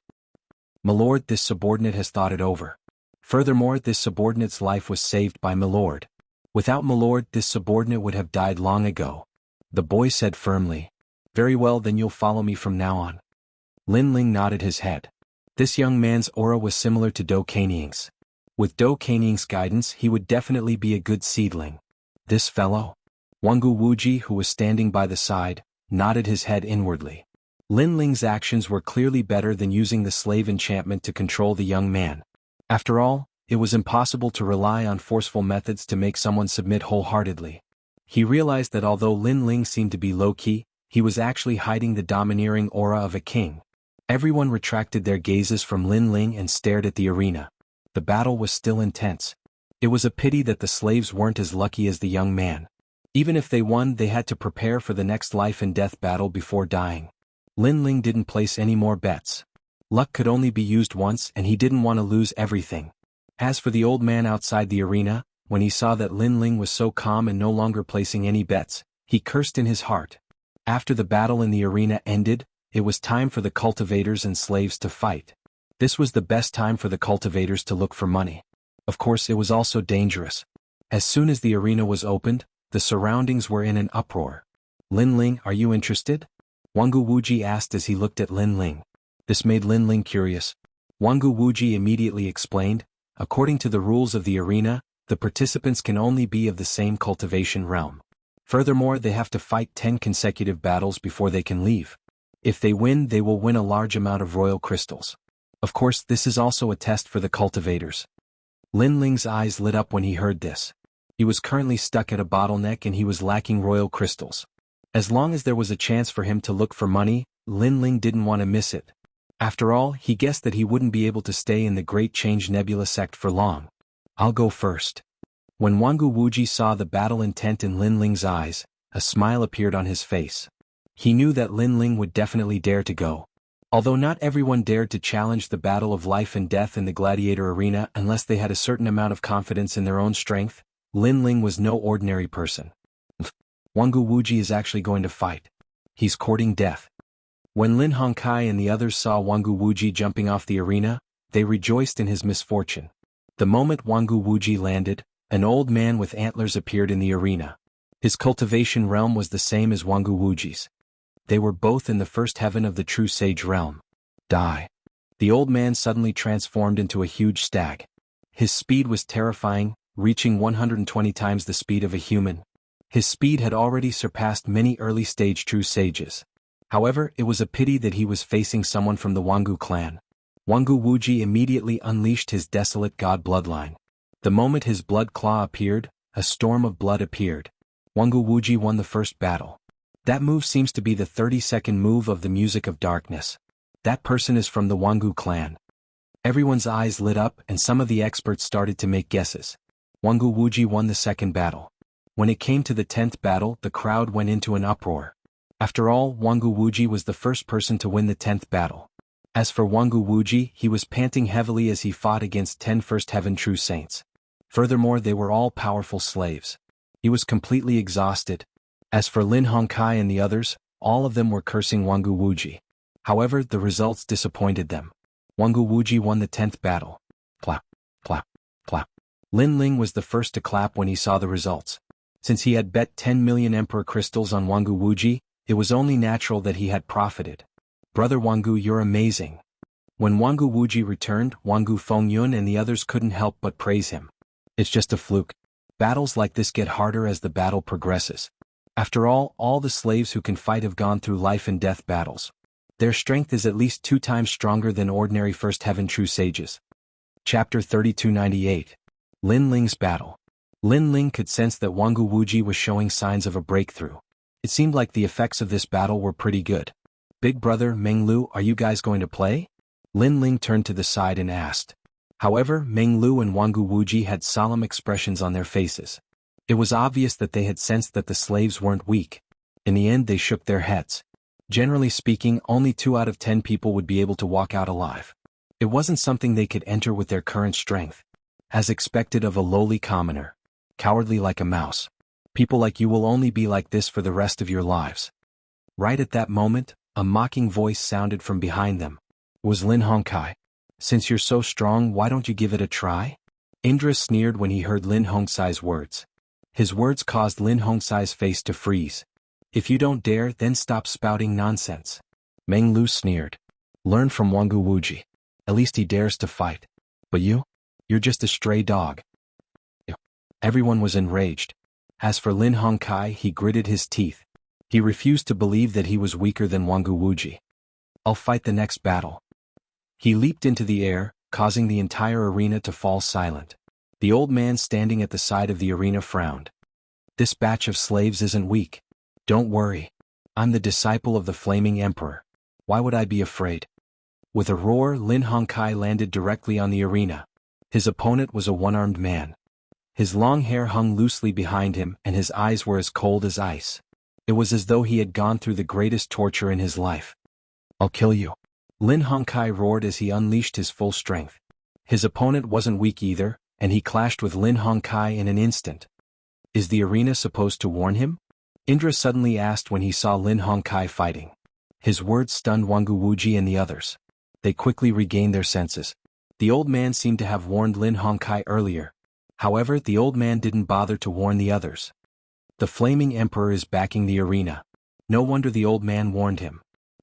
[SPEAKER 1] "Milord, this subordinate has thought it over. Furthermore, this subordinate's life was saved by Milord. Without Milord, this subordinate would have died long ago," the boy said firmly. "Very well, then you'll follow me from now on." Lin Ling nodded his head. This young man's aura was similar to Do Caning's. With Do Caning's guidance, he would definitely be a good seedling. This fellow? Wangu Wuji, who was standing by the side, nodded his head inwardly. Lin Ling's actions were clearly better than using the slave enchantment to control the young man. After all, it was impossible to rely on forceful methods to make someone submit wholeheartedly. He realized that although Lin Ling seemed to be low-key, he was actually hiding the domineering aura of a king. Everyone retracted their gazes from Lin Ling and stared at the arena. The battle was still intense. It was a pity that the slaves weren't as lucky as the young man. Even if they won, they had to prepare for the next life and death battle before dying. Lin Ling didn't place any more bets. Luck could only be used once and he didn't want to lose everything. As for the old man outside the arena, when he saw that Lin Ling was so calm and no longer placing any bets, he cursed in his heart. After the battle in the arena ended, it was time for the cultivators and slaves to fight. This was the best time for the cultivators to look for money. Of course, it was also dangerous. As soon as the arena was opened, the surroundings were in an uproar. "Lin Ling, are you interested?" Wangu Wuji asked as he looked at Lin Ling. This made Lin Ling curious. Wangu Wuji immediately explained, "According to the rules of the arena, the participants can only be of the same cultivation realm. Furthermore, they have to fight 10 consecutive battles before they can leave. If they win, they will win a large amount of royal crystals. Of course, this is also a test for the cultivators." Lin Ling's eyes lit up when he heard this. He was currently stuck at a bottleneck and he was lacking royal crystals. As long as there was a chance for him to look for money, Lin Ling didn't want to miss it. After all, he guessed that he wouldn't be able to stay in the Great Change Nebula sect for long. "I'll go first." When Wangu Wuji saw the battle intent in Lin Ling's eyes, a smile appeared on his face. He knew that Lin Ling would definitely dare to go. Although not everyone dared to challenge the battle of life and death in the gladiator arena unless they had a certain amount of confidence in their own strength, Lin Ling was no ordinary person. Wangu Wuji is actually going to fight. He's courting death. When Lin Hongkai and the others saw Wangu Wuji jumping off the arena, they rejoiced in his misfortune. The moment Wangu Wuji landed, An old man with antlers appeared in the arena. His cultivation realm was the same as Jianghu Wuji's. They were both in the first heaven of the true sage realm. Die. The old man suddenly transformed into a huge stag. His speed was terrifying, reaching 120 times the speed of a human. His speed had already surpassed many early-stage true sages. However, it was a pity that he was facing someone from the Jianghu clan. Jianghu Wuji immediately unleashed his desolate god bloodline. The moment his blood claw appeared, a storm of blood appeared. Jianghu Wuji won the first battle. That move seems to be the 30-second move of the Music of Darkness. That person is from the Jianghu clan. Everyone's eyes lit up and some of the experts started to make guesses. Jianghu Wuji won the second battle. When it came to the 10th battle, the crowd went into an uproar. After all, Jianghu Wuji was the first person to win the 10th battle. As for Jianghu Wuji, he was panting heavily as he fought against 10 First Heaven true saints. Furthermore, they were all powerful slaves. He was completely exhausted. As for Lin Hongkai and the others, all of them were cursing Jianghu Wuji. However, the results disappointed them. Jianghu Wuji won the 10th battle. Clap, clap, clap. Lin Ling was the first to clap when he saw the results. Since he had bet 10 million Emperor crystals on Jianghu Wuji, it was only natural that he had profited. Brother Jianghu, you're amazing. When Jianghu Wuji returned, Jianghu Fengyun and the others couldn't help but praise him. It's just a fluke. Battles like this get harder as the battle progresses. After all the slaves who can fight have gone through life and death battles. Their strength is at least 2 times stronger than ordinary First Heaven true sages. Chapter 3298. Lin Ling's Battle. Lin Ling could sense that Jianghu Wuji was showing signs of a breakthrough. It seemed like the effects of this battle were pretty good. Big brother Meng Lu, are you guys going to play? Lin Ling turned to the side and asked. However, Meng Lu and Jianghu Wuji had solemn expressions on their faces. It was obvious that they had sensed that the slaves weren't weak. In the end, they shook their heads. Generally speaking, only 2 out of 10 people would be able to walk out alive. It wasn't something they could enter with their current strength. As expected of a lowly commoner. Cowardly like a mouse. People like you will only be like this for the rest of your lives. Right at that moment, a mocking voice sounded from behind them. It was Lin Hongkai. Since you're so strong, why don't you give it a try? Indra sneered when he heard Lin Hongkai's words. His words caused Lin Hongkai's face to freeze. If you don't dare, then stop spouting nonsense. Meng Lu sneered. Learn from Jianghu Wuji. At least he dares to fight. But you're just a stray dog. Everyone was enraged. As for Lin Hongkai, he gritted his teeth. He refused to believe that he was weaker than Jianghu Wuji. I'll fight the next battle. He leaped into the air, causing the entire arena to fall silent. The old man standing at the side of the arena frowned. This batch of slaves isn't weak. Don't worry. I'm the disciple of the Flaming Emperor. Why would I be afraid? With a roar, Lin Hongkai landed directly on the arena. His opponent was a one-armed man. His long hair hung loosely behind him and his eyes were as cold as ice. It was as though he had gone through the greatest torture in his life. I'll kill you. Lin Hongkai roared as he unleashed his full strength. His opponent wasn't weak either, and he clashed with Lin Hongkai in an instant. Is the arena supposed to warn him? Indra suddenly asked when he saw Lin Hongkai fighting. His words stunned Jianghu Wuji and the others. They quickly regained their senses. The old man seemed to have warned Lin Hongkai earlier. However, the old man didn't bother to warn the others. The Flaming Emperor is backing the arena. No wonder the old man warned him.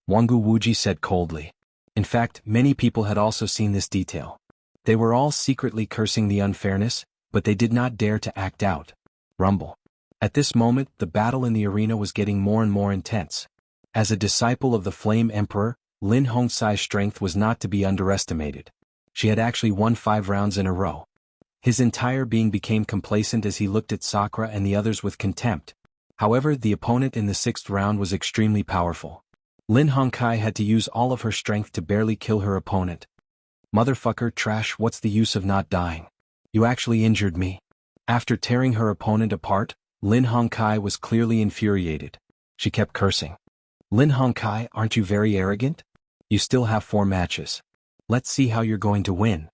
[SPEAKER 1] Jianghu Wuji said coldly. In fact, many people had also seen this detail. They were all secretly cursing the unfairness, but they did not dare to act out. Rumble. At this moment, the battle in the arena was getting more and more intense. As a disciple of the Flame Emperor, Lin Hongkai's strength was not to be underestimated. She had actually won 5 rounds in a row. His entire being became complacent as he looked at Sakura and the others with contempt. However, the opponent in the 6th round was extremely powerful. Lin Hongkai had to use all of her strength to barely kill her opponent. Motherfucker trash, what's the use of not dying? You actually injured me. After tearing her opponent apart, Lin Hongkai was clearly infuriated. She kept cursing. Lin Hongkai, aren't you very arrogant? You still have 4 matches. Let's see how you're going to win.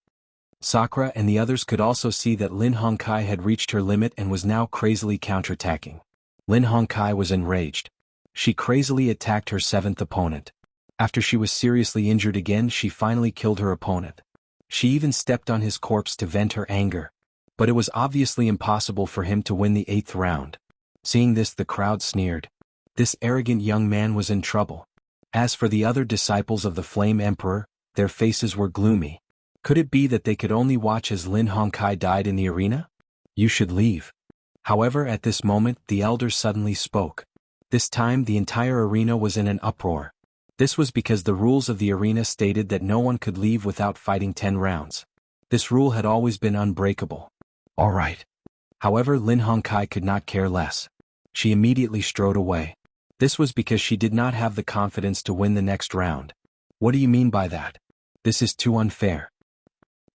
[SPEAKER 1] Sakura and the others could also see that Lin Hongkai had reached her limit and was now crazily counterattacking. Lin Hongkai was enraged. She crazily attacked her 7th opponent. After she was seriously injured again, she finally killed her opponent. She even stepped on his corpse to vent her anger. But it was obviously impossible for him to win the 8th round. Seeing this, the crowd sneered. This arrogant young man was in trouble. As for the other disciples of the Flame Emperor, their faces were gloomy. Could it be that they could only watch as Lin Hongkai died in the arena? You should leave. However, at this moment, the elder suddenly spoke. This time, the entire arena was in an uproar. This was because the rules of the arena stated that no one could leave without fighting 10 rounds. This rule had always been unbreakable. All right. However, Lin Hongkai could not care less. She immediately strode away. This was because she did not have the confidence to win the next round. What do you mean by that? This is too unfair.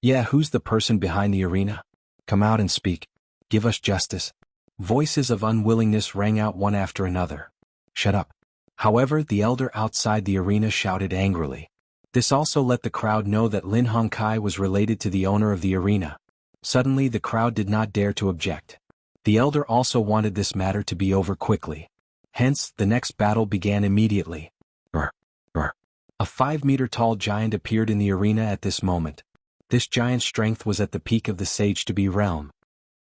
[SPEAKER 1] Yeah, who's the person behind the arena? Come out and speak. Give us justice. Voices of unwillingness rang out one after another. Shut up. However, the elder outside the arena shouted angrily. This also let the crowd know that Lin Hongkai was related to the owner of the arena. Suddenly, the crowd did not dare to object. The elder also wanted this matter to be over quickly. Hence, the next battle began immediately. A 5-meter-tall giant appeared in the arena at this moment. This giant's strength was at the peak of the Sage-to-be realm.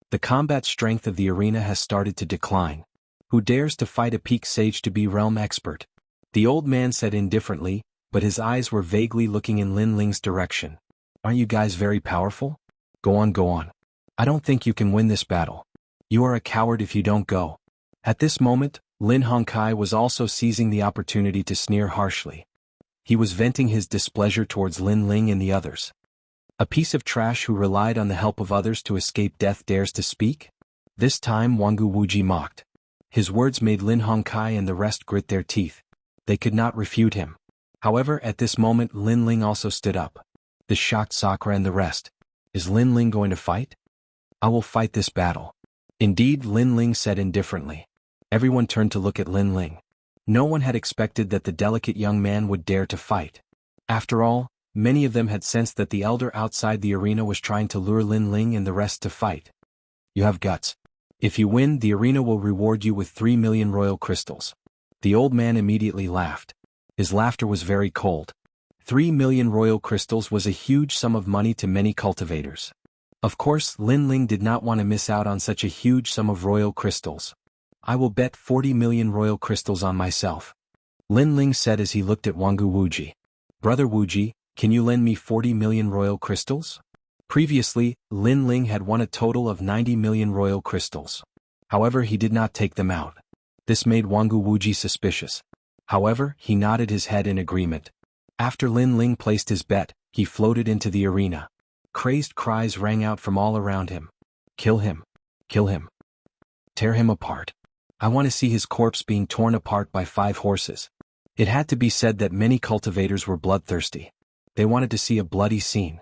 [SPEAKER 1] The combat strength of the arena has started to decline. Who dares to fight a peak Sage-to-be realm expert? The old man said indifferently, but his eyes were vaguely looking in Lin Ling's direction. Aren't you guys very powerful? Go on, go on. I don't think you can win this battle. You are a coward if you don't go. At this moment, Lin Hongkai was also seizing the opportunity to sneer harshly. He was venting his displeasure towards Lin Ling and the others. A piece of trash who relied on the help of others to escape death dares to speak? This time Jianghu Wuji mocked. His words made Lin Hongkai and the rest grit their teeth. They could not refute him. However, at this moment Lin Ling also stood up. This shocked Sakura and the rest. Is Lin Ling going to fight? I will fight this battle. Indeed, Lin Ling said indifferently. Everyone turned to look at Lin Ling. No one had expected that the delicate young man would dare to fight. After all, many of them had sensed that the elder outside the arena was trying to lure Lin Ling and the rest to fight. You have guts. If you win, the arena will reward you with 3 million royal crystals. The old man immediately laughed. His laughter was very cold. 3 million royal crystals was a huge sum of money to many cultivators. Of course, Lin Ling did not want to miss out on such a huge sum of royal crystals. I will bet 40 million royal crystals on myself. Lin Ling said as he looked at Jianghu Wuji. Brother Wuji, can you lend me 40 million royal crystals? Previously, Lin Ling had won a total of 90 million royal crystals. However, he did not take them out. This made Jianghu Wuji suspicious. However, he nodded his head in agreement. After Lin Ling placed his bet, he floated into the arena. Crazed cries rang out from all around him. Kill him. Kill him. Tear him apart. I want to see his corpse being torn apart by 5 horses. It had to be said that many cultivators were bloodthirsty. They wanted to see a bloody scene.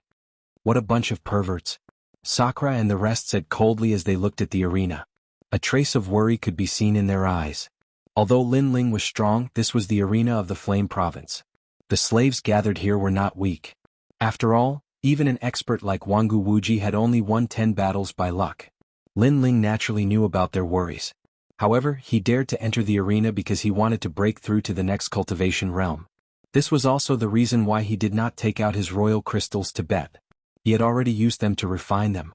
[SPEAKER 1] What a bunch of perverts. Sakura and the rest said coldly as they looked at the arena. A trace of worry could be seen in their eyes. Although Lin Ling was strong, this was the arena of the Flame Province. The slaves gathered here were not weak. After all, even an expert like Jianghu Wuji had only won 10 battles by luck. Lin Ling naturally knew about their worries. However, he dared to enter the arena because he wanted to break through to the next cultivation realm. This was also the reason why he did not take out his royal crystals to bet. He had already used them to refine them.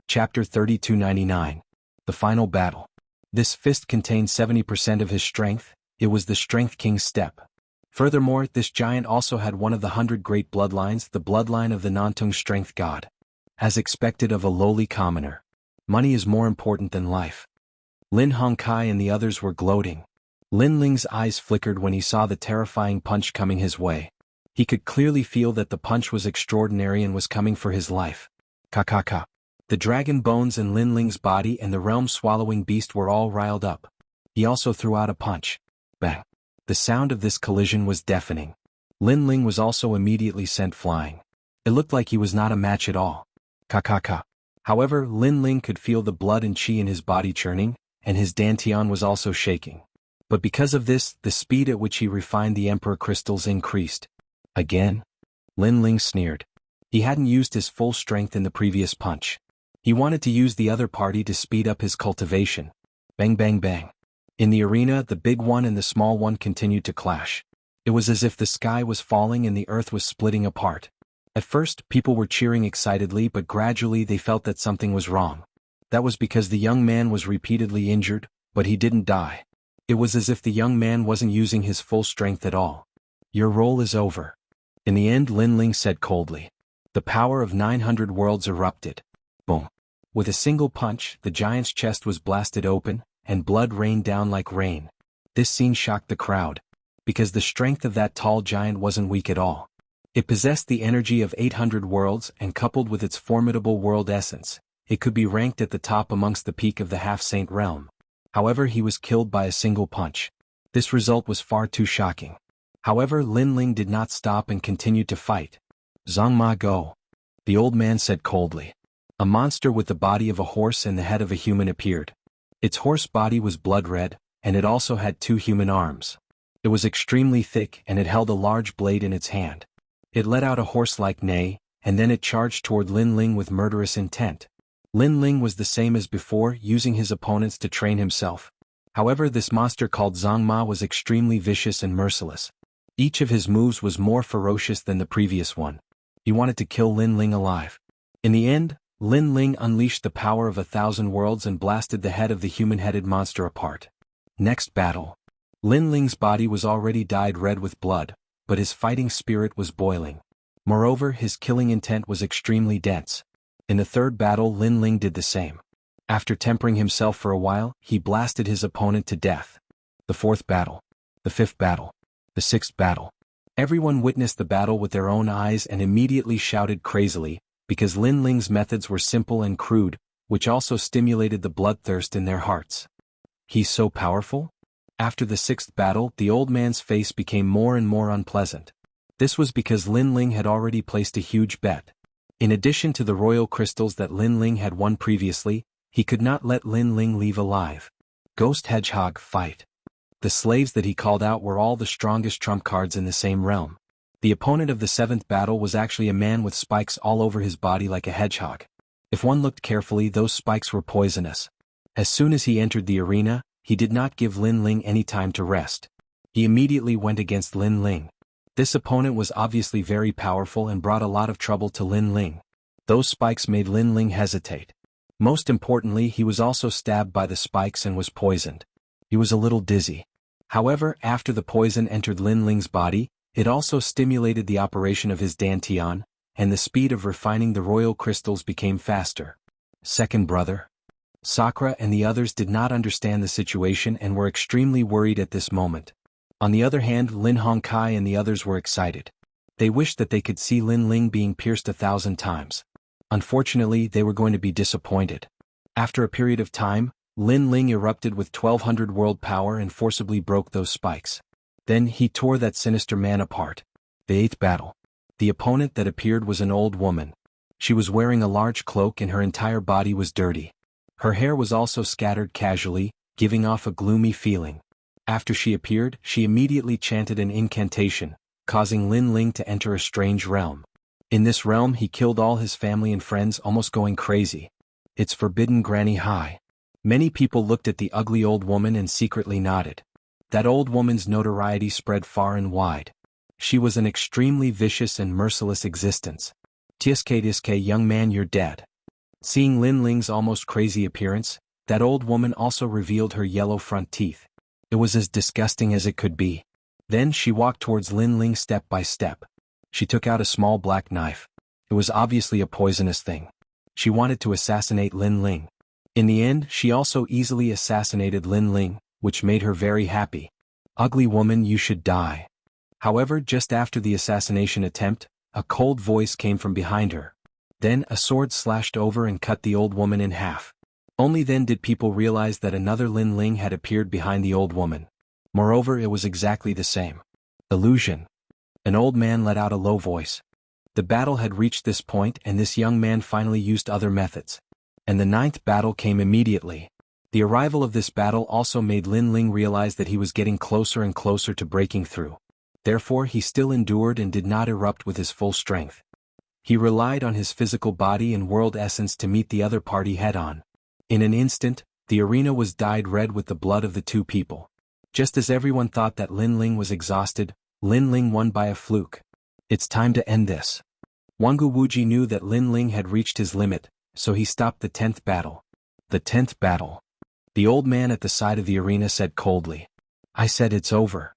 [SPEAKER 1] Chapter 3299. The Final Battle. This fist contained 70% of his strength. It was the Strength King's step. Furthermore, this giant also had one of the 100 great bloodlines, the bloodline of the Nantung Strength God. As expected of a lowly commoner. Money is more important than life. Lin Hongkai and the others were gloating. Lin Ling's eyes flickered when he saw the terrifying punch coming his way. He could clearly feel that the punch was extraordinary and was coming for his life. Ka. The dragon bones in Lin Ling's body and the realm-swallowing beast were all riled up. He also threw out a punch. Bang. The sound of this collision was deafening. Lin Ling was also immediately sent flying. It looked like he was not a match at all. Ka. However, Lin Ling could feel the blood and qi in his body churning, and his dantian was also shaking. But because of this, the speed at which he refined the Emperor crystals increased. Again? Lin Ling sneered. He hadn't used his full strength in the previous punch. He wanted to use the other party to speed up his cultivation. Bang bang bang. In the arena, the big one and the small one continued to clash. It was as if the sky was falling and the earth was splitting apart. At first, people were cheering excitedly, but gradually they felt that something was wrong. That was because the young man was repeatedly injured, but he didn't die. It was as if the young man wasn't using his full strength at all. Your role is over. In the end, Lin Ling said coldly. The power of 900 worlds erupted. Boom. With a single punch, the giant's chest was blasted open, and blood rained down like rain. This scene shocked the crowd, because the strength of that tall giant wasn't weak at all. It possessed the energy of 800 worlds, and coupled with its formidable world essence, it could be ranked at the top amongst the peak of the half-saint realm. However, he was killed by a single punch. This result was far too shocking. However, Lin Ling did not stop and continued to fight. Zhang Ma go. The old man said coldly. A monster with the body of a horse and the head of a human appeared. Its horse body was blood red, and it also had 2 human arms. It was extremely thick and it held a large blade in its hand. It let out a horse-like neigh, and then it charged toward Lin Ling with murderous intent. Lin Ling was the same as before, using his opponents to train himself. However, this monster called Zhang Ma was extremely vicious and merciless. Each of his moves was more ferocious than the previous one. He wanted to kill Lin Ling alive. In the end, Lin Ling unleashed the power of 1,000 worlds and blasted the head of the human-headed monster apart. Next battle. Lin Ling's body was already dyed red with blood, but his fighting spirit was boiling. Moreover, his killing intent was extremely dense. In the third battle, Lin Ling did the same. After tempering himself for a while, he blasted his opponent to death. The fourth battle. The fifth battle. The sixth battle. Everyone witnessed the battle with their own eyes and immediately shouted crazily, because Lin Ling's methods were simple and crude, which also stimulated the bloodthirst in their hearts. He's so powerful? After the sixth battle, the old man's face became more and more unpleasant. This was because Lin Ling had already placed a huge bet. In addition to the royal crystals that Lin Ling had won previously, he could not let Lin Ling leave alive. Ghost Hedgehog fight. The slaves that he called out were all the strongest trump cards in the same realm. The opponent of the seventh battle was actually a man with spikes all over his body like a hedgehog. If one looked carefully, those spikes were poisonous. As soon as he entered the arena, he did not give Lin Ling any time to rest. He immediately went against Lin Ling. This opponent was obviously very powerful and brought a lot of trouble to Lin Ling. Those spikes made Lin Ling hesitate. Most importantly, he was also stabbed by the spikes and was poisoned. He was a little dizzy. However, after the poison entered Lin Ling's body, it also stimulated the operation of his dantian, and the speed of refining the royal crystals became faster. Second brother. Sakura and the others did not understand the situation and were extremely worried at this moment. On the other hand, Lin Hongkai and the others were excited. They wished that they could see Lin Ling being pierced 1,000 times. Unfortunately, they were going to be disappointed. After a period of time, Lin Ling erupted with 1,200 world power and forcibly broke those spikes. Then he tore that sinister man apart. The eighth battle. The opponent that appeared was an old woman. She was wearing a large cloak and her entire body was dirty. Her hair was also scattered casually, giving off a gloomy feeling. After she appeared, she immediately chanted an incantation, causing Lin Ling to enter a strange realm. In this realm he killed all his family and friends, almost going crazy. It's forbidden Granny High. Many people looked at the ugly old woman and secretly nodded. That old woman's notoriety spread far and wide. She was an extremely vicious and merciless existence. Tiske, young man, you're dead. Seeing Lin Ling's almost crazy appearance, that old woman also revealed her yellow front teeth. It was as disgusting as it could be. Then she walked towards Lin Ling step by step. She took out a small black knife. It was obviously a poisonous thing. She wanted to assassinate Lin Ling. In the end, she also easily assassinated Lin Ling, which made her very happy. Ugly woman, you should die. However, just after the assassination attempt, a cold voice came from behind her. Then a sword slashed over and cut the old woman in half. Only then did people realize that another Lin Ling had appeared behind the old woman. Moreover, it was exactly the same. Illusion. An old man let out a low voice. The battle had reached this point and this young man finally used other methods. And the ninth battle came immediately. The arrival of this battle also made Lin Ling realize that he was getting closer and closer to breaking through. Therefore he still endured and did not erupt with his full strength. He relied on his physical body and world essence to meet the other party head-on. In an instant, the arena was dyed red with the blood of the two people. Just as everyone thought that Lin Ling was exhausted, Lin Ling won by a fluke. It's time to end this. Wangu Wuji knew that Lin Ling had reached his limit, so he stopped the 10th battle. The 10th battle. The old man at the side of the arena said coldly. I said it's over.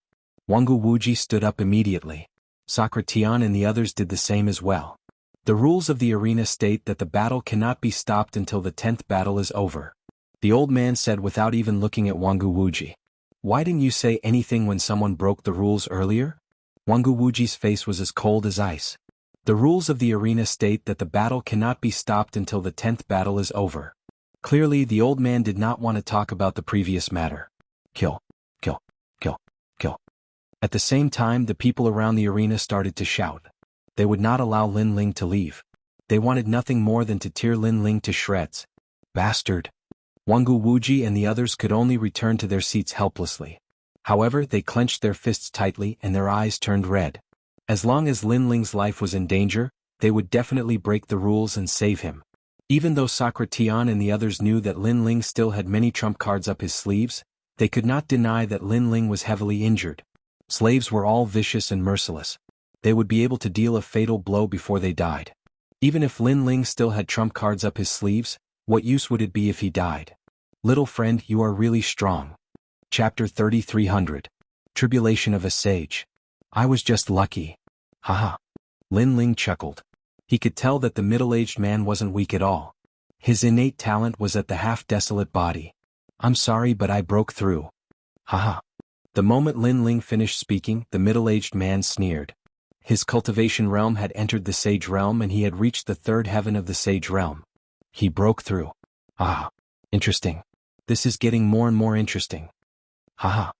[SPEAKER 1] Wangu Wuji stood up immediately. Sakra Tian and the others did the same as well. The rules of the arena state that the battle cannot be stopped until the 10th battle is over. The old man said without even looking at Wangu Wuji. Why didn't you say anything when someone broke the rules earlier? Wangu Wuji's face was as cold as ice. The rules of the arena state that the battle cannot be stopped until the 10th battle is over. Clearly, the old man did not want to talk about the previous matter. Kill. Kill. Kill. Kill. At the same time, the people around the arena started to shout. They would not allow Lin Ling to leave. They wanted nothing more than to tear Lin Ling to shreds. Bastard. Wangu Wuji and the others could only return to their seats helplessly. However, they clenched their fists tightly and their eyes turned red. As long as Lin Ling's life was in danger, they would definitely break the rules and save him. Even though Sakra Tian and the others knew that Lin Ling still had many trump cards up his sleeves, they could not deny that Lin Ling was heavily injured. Slaves were all vicious and merciless. They would be able to deal a fatal blow before they died. Even if Lin Ling still had trump cards up his sleeves, what use would it be if he died? Little friend, you are really strong. Chapter 3300. Tribulation of a Sage. I was just lucky. Haha. Lin Ling chuckled. He could tell that the middle-aged man wasn't weak at all. His innate talent was at the half-desolate body. I'm sorry, but I broke through. Haha. The moment Lin Ling finished speaking, the middle-aged man sneered. His cultivation realm had entered the sage realm and he had reached the 3rd heaven of the sage realm. He broke through. Ah. Interesting. This is getting more and more interesting. Haha.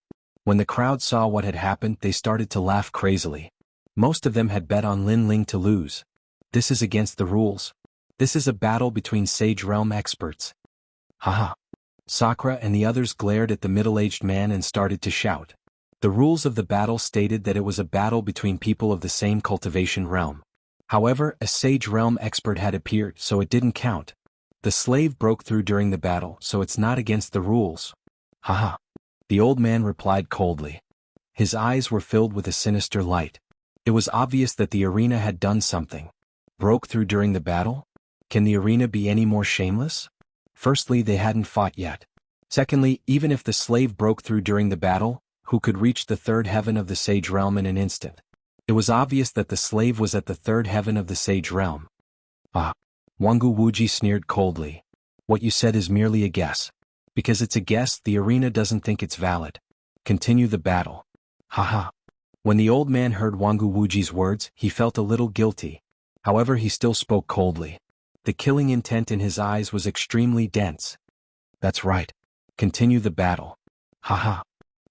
[SPEAKER 1] When the crowd saw what had happened, they started to laugh crazily. Most of them had bet on Lin Ling to lose. This is against the rules. This is a battle between sage realm experts. Haha. Sakra and the others glared at the middle-aged man and started to shout. The rules of the battle stated that it was a battle between people of the same cultivation realm. However, a sage realm expert had appeared, so it didn't count. The slave broke through during the battle, so it's not against the rules. Haha. The old man replied coldly. His eyes were filled with a sinister light. It was obvious that the arena had done something. Broke through during the battle? Can the arena be any more shameless? Firstly, they hadn't fought yet. Secondly, even if the slave broke through during the battle, who could reach the 3rd heaven of the sage realm in an instant? It was obvious that the slave was at the 3rd heaven of the sage realm. Ah. Wangu Wuji sneered coldly. What you said is merely a guess. Because it's a guess, the arena doesn't think it's valid. Continue the battle. Haha. When the old man heard Wangu Wuji's words, he felt a little guilty. However, he still spoke coldly. The killing intent in his eyes was extremely dense. That's right. Continue the battle. Haha.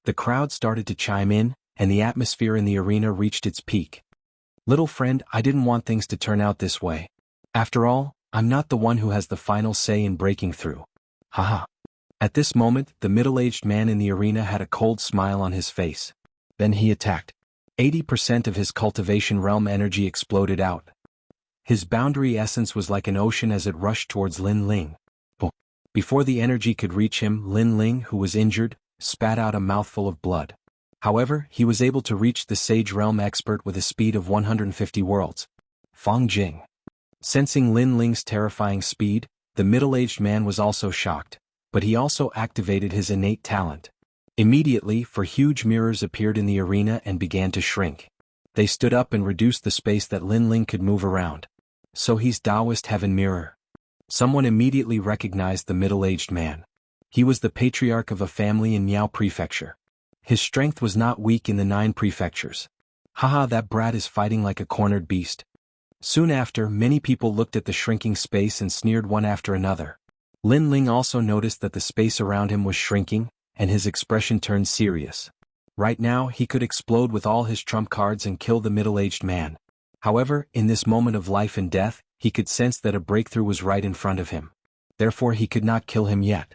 [SPEAKER 1] The crowd started to chime in, and the atmosphere in the arena reached its peak. Little friend, I didn't want things to turn out this way. After all, I'm not the one who has the final say in breaking through. Haha. At this moment, the middle-aged man in the arena had a cold smile on his face. Then he attacked. 80% of his cultivation realm energy exploded out. His boundary essence was like an ocean as it rushed towards Lin Ling. Before the energy could reach him, Lin Ling, who was injured, spat out a mouthful of blood. However, he was able to reach the Sage Realm expert with a speed of 150 worlds. Fang Jing. Sensing Lin Ling's terrifying speed, the middle-aged man was also shocked, but he also activated his innate talent. Immediately, four huge mirrors appeared in the arena and began to shrink. They stood up and reduced the space that Lin Ling could move around. So he's Taoist Heaven Mirror. Someone immediately recognized the middle-aged man. He was the patriarch of a family in Miao Prefecture. His strength was not weak in the 9 prefectures. Haha, that brat is fighting like a cornered beast. Soon after, many people looked at the shrinking space and sneered one after another. Lin Ling also noticed that the space around him was shrinking, and his expression turned serious. Right now, he could explode with all his trump cards and kill the middle-aged man. However, in this moment of life and death, he could sense that a breakthrough was right in front of him. Therefore, he could not kill him yet.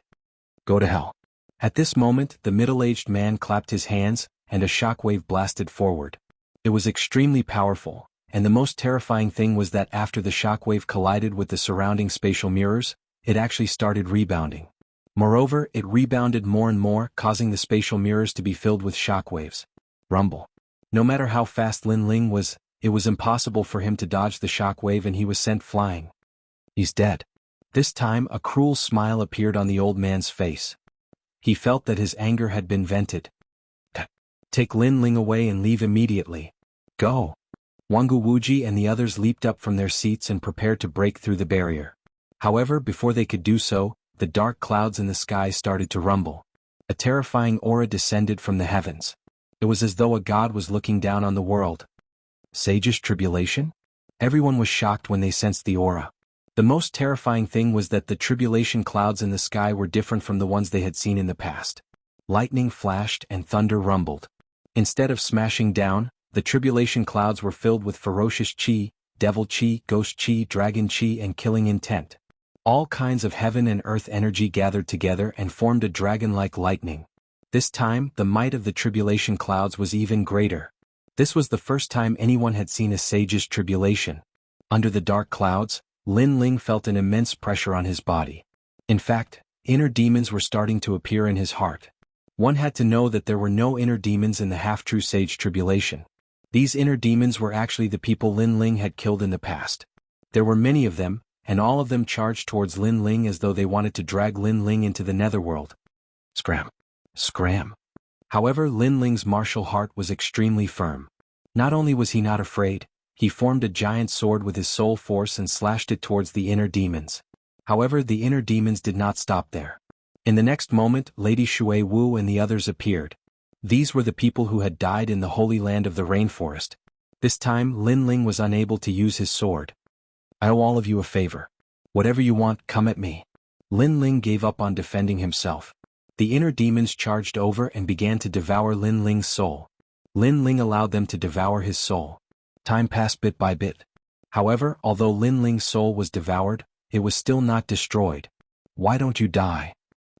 [SPEAKER 1] Go to hell. At this moment, the middle-aged man clapped his hands, and a shockwave blasted forward. It was extremely powerful, and the most terrifying thing was that after the shockwave collided with the surrounding spatial mirrors, it actually started rebounding. Moreover, it rebounded more and more, causing the spatial mirrors to be filled with shockwaves. Rumble. No matter how fast Lin Ling was, it was impossible for him to dodge the shock wave and he was sent flying. He's dead. This time a cruel smile appeared on the old man's face. He felt that his anger had been vented. Take Lin Ling away and leave immediately. Go. Wangu Wuji and the others leaped up from their seats and prepared to break through the barrier. However, before they could do so, the dark clouds in the sky started to rumble. A terrifying aura descended from the heavens. It was as though a god was looking down on the world. Sage's tribulation? Everyone was shocked when they sensed the aura. The most terrifying thing was that the tribulation clouds in the sky were different from the ones they had seen in the past. Lightning flashed and thunder rumbled. Instead of smashing down, the tribulation clouds were filled with ferocious chi, devil chi, ghost chi, dragon chi, and killing intent. All kinds of heaven and earth energy gathered together and formed a dragon-like lightning. This time, the might of the tribulation clouds was even greater. This was the first time anyone had seen a sage's tribulation. Under the dark clouds, Lin Ling felt an immense pressure on his body. In fact, inner demons were starting to appear in his heart. One had to know that there were no inner demons in the half-true sage tribulation. These inner demons were actually the people Lin Ling had killed in the past. There were many of them, and all of them charged towards Lin Ling as though they wanted to drag Lin Ling into the netherworld. Scram. Scram. However, Lin Ling's martial heart was extremely firm. Not only was he not afraid, he formed a giant sword with his soul force and slashed it towards the inner demons. However, the inner demons did not stop there. In the next moment, Lady Shui Wu and the others appeared. These were the people who had died in the holy land of the rainforest. This time, Lin Ling was unable to use his sword. I owe all of you a favor. Whatever you want, come at me. Lin Ling gave up on defending himself. The inner demons charged over and began to devour Lin Ling's soul. Lin Ling allowed them to devour his soul. Time passed bit by bit. However, although Lin Ling's soul was devoured, it was still not destroyed. Why don't you die?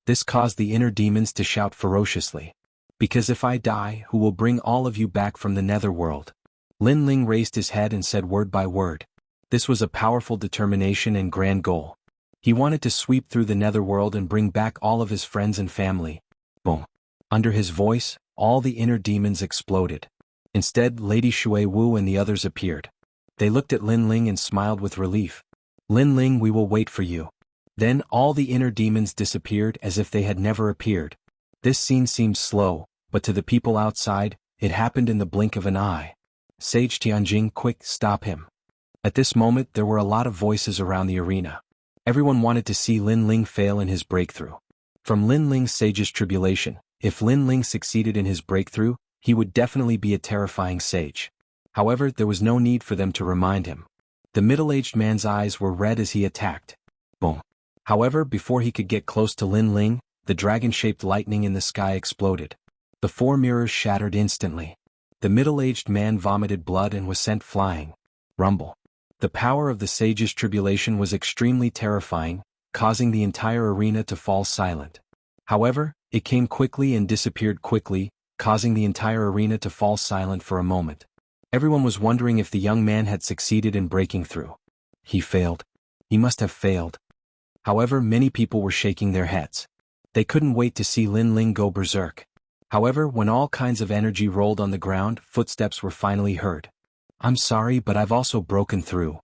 [SPEAKER 1] This caused the inner demons to shout ferociously. Because if I die, who will bring all of you back from the netherworld? Lin Ling raised his head and said word by word. This was a powerful determination and grand goal. He wanted to sweep through the netherworld and bring back all of his friends and family. Boom. Under his voice, all the inner demons exploded. Instead, Lady Shui Wu and the others appeared. They looked at Lin Ling and smiled with relief. Lin Ling, we will wait for you. Then all the inner demons disappeared as if they had never appeared. This scene seemed slow, but to the people outside, it happened in the blink of an eye. Sage Tianjing, quick, stop him. At this moment there were a lot of voices around the arena. Everyone wanted to see Lin Ling fail in his breakthrough. From Lin Ling's sage's tribulation, if Lin Ling succeeded in his breakthrough, he would definitely be a terrifying sage. However, there was no need for them to remind him. The middle-aged man's eyes were red as he attacked. Boom. However, before he could get close to Lin Ling, the dragon-shaped lightning in the sky exploded. The four mirrors shattered instantly. The middle-aged man vomited blood and was sent flying. Rumble. The power of the sage's tribulation was extremely terrifying, causing the entire arena to fall silent. However, it came quickly and disappeared quickly, causing the entire arena to fall silent for a moment. Everyone was wondering if the young man had succeeded in breaking through. He failed. He must have failed. However, many people were shaking their heads. They couldn't wait to see Lin Ling go berserk. However, when all kinds of energy rolled on the ground, footsteps were finally heard. I'm sorry, but I've also broken through.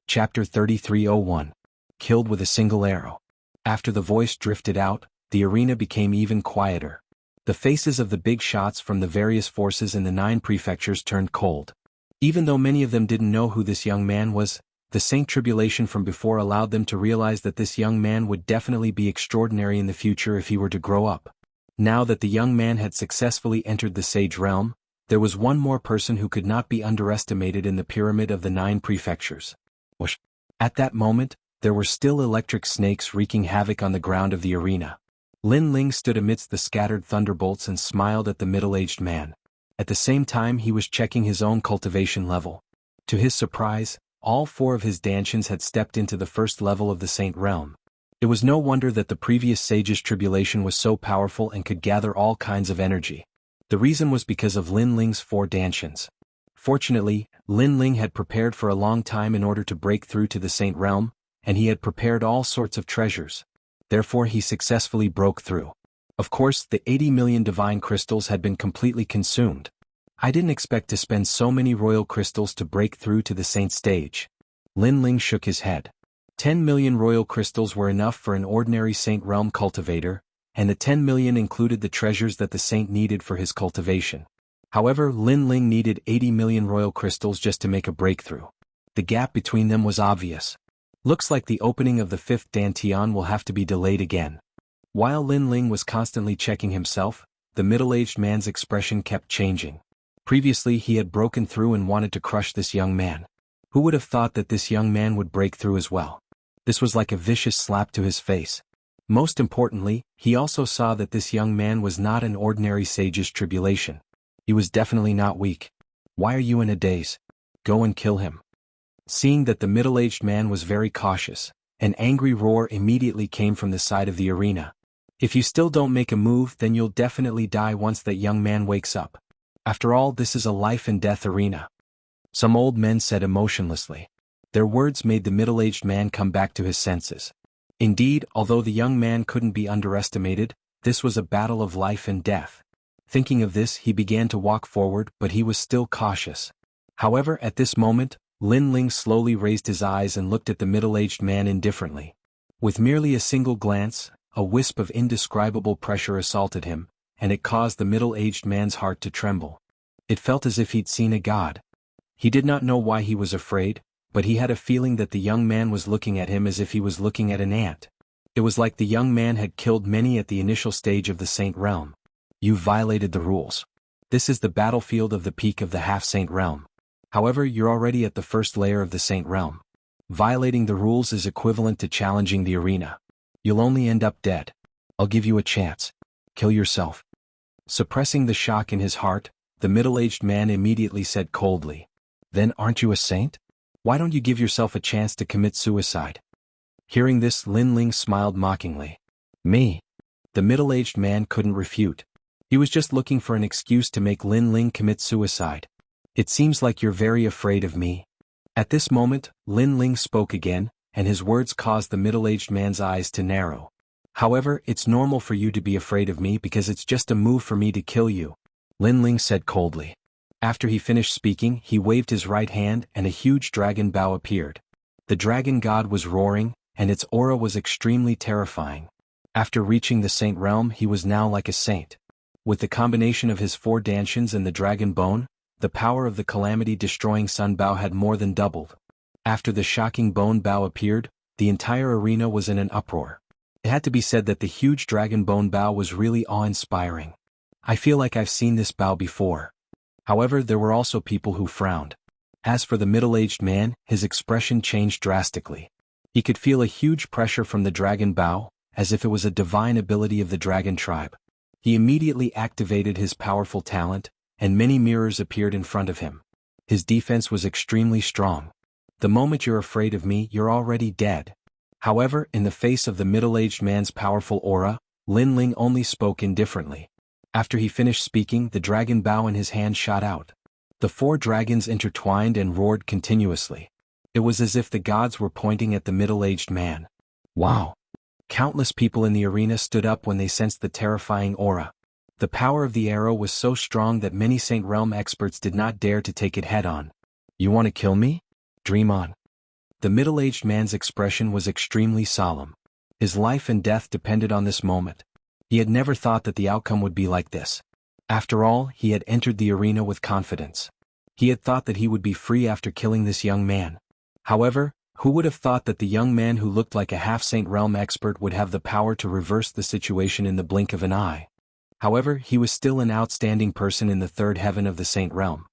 [SPEAKER 1] Chapter 3301. Killed with a single arrow. After the voice drifted out, the arena became even quieter. The faces of the big shots from the various forces in the 9 prefectures turned cold. Even though many of them didn't know who this young man was, the Saint Tribulation from before allowed them to realize that this young man would definitely be extraordinary in the future if he were to grow up. Now that the young man had successfully entered the Sage Realm, there was one more person who could not be underestimated in the pyramid of the 9 prefectures. Whoosh. At that moment, there were still electric snakes wreaking havoc on the ground of the arena. Lin Ling stood amidst the scattered thunderbolts and smiled at the middle-aged man. At the same time he was checking his own cultivation level. To his surprise, all 4 of his Dantians had stepped into the first level of the Saint Realm. It was no wonder that the previous sage's tribulation was so powerful and could gather all kinds of energy. The reason was because of Lin Ling's 4 Dantians. Fortunately, Lin Ling had prepared for a long time in order to break through to the Saint Realm, and he had prepared all sorts of treasures. Therefore he successfully broke through. Of course, the 80 million divine crystals had been completely consumed. I didn't expect to spend so many royal crystals to break through to the saint stage. Lin Ling shook his head. 10 million royal crystals were enough for an ordinary saint realm cultivator, and the 10 million included the treasures that the saint needed for his cultivation. However, Lin Ling needed 80 million royal crystals just to make a breakthrough. The gap between them was obvious. Looks like the opening of the 5th Dantian will have to be delayed again. While Lin Ling was constantly checking himself, the middle-aged man's expression kept changing. Previously he had broken through and wanted to crush this young man. Who would have thought that this young man would break through as well? This was like a vicious slap to his face. Most importantly, he also saw that this young man was not an ordinary sage's tribulation. He was definitely not weak. Why are you in a daze? Go and kill him. Seeing that the middle-aged man was very cautious, an angry roar immediately came from the side of the arena. If you still don't make a move, then you'll definitely die once that young man wakes up. After all, this is a life-and-death arena. Some old men said emotionlessly. Their words made the middle-aged man come back to his senses. Indeed, although the young man couldn't be underestimated, this was a battle of life and death. Thinking of this, he began to walk forward, but he was still cautious. However, at this moment, Lin Ling slowly raised his eyes and looked at the middle-aged man indifferently. With merely a single glance, a wisp of indescribable pressure assaulted him, and it caused the middle-aged man's heart to tremble. It felt as if he'd seen a god. He did not know why he was afraid, but he had a feeling that the young man was looking at him as if he was looking at an ant. It was like the young man had killed many at the initial stage of the Saint Realm. You violated the rules. This is the battlefield of the peak of the half-Saint Realm. However, you're already at the first layer of the Saint Realm. Violating the rules is equivalent to challenging the arena. You'll only end up dead. I'll give you a chance. Kill yourself. Suppressing the shock in his heart, the middle-aged man immediately said coldly, "Then aren't you a saint? Why don't you give yourself a chance to commit suicide?" Hearing this, Lin Ling smiled mockingly. Me? The middle-aged man couldn't refute. He was just looking for an excuse to make Lin Ling commit suicide. It seems like you're very afraid of me. At this moment, Lin Ling spoke again, and his words caused the middle-aged man's eyes to narrow. However, it's normal for you to be afraid of me because it's just a move for me to kill you, Lin Ling said coldly. After he finished speaking, he waved his right hand and a huge dragon bow appeared. The dragon god was roaring, and its aura was extremely terrifying. After reaching the saint realm, he was now like a saint. With the combination of his 4 dantians and the dragon bone, the power of the calamity-destroying sun bow had more than doubled. After the shocking bone bow appeared, the entire arena was in an uproar. It had to be said that the huge dragon bone bow was really awe-inspiring. I feel like I've seen this bow before. However, there were also people who frowned. As for the middle-aged man, his expression changed drastically. He could feel a huge pressure from the dragon bow, as if it was a divine ability of the dragon tribe. He immediately activated his powerful talent, and many mirrors appeared in front of him. His defense was extremely strong. The moment you're afraid of me, you're already dead. However, in the face of the middle-aged man's powerful aura, Lin Ling only spoke indifferently. After he finished speaking, the dragon bow in his hand shot out. The 4 dragons intertwined and roared continuously. It was as if the gods were pointing at the middle-aged man. Wow! Countless people in the arena stood up when they sensed the terrifying aura. The power of the arrow was so strong that many Saint Realm experts did not dare to take it head-on. You want to kill me? Dream on. The middle-aged man's expression was extremely solemn. His life and death depended on this moment. He had never thought that the outcome would be like this. After all, he had entered the arena with confidence. He had thought that he would be free after killing this young man. However, who would have thought that the young man who looked like a half-Saint Realm expert would have the power to reverse the situation in the blink of an eye? However, he was still an outstanding person in the 3rd heaven of the Saint Realm.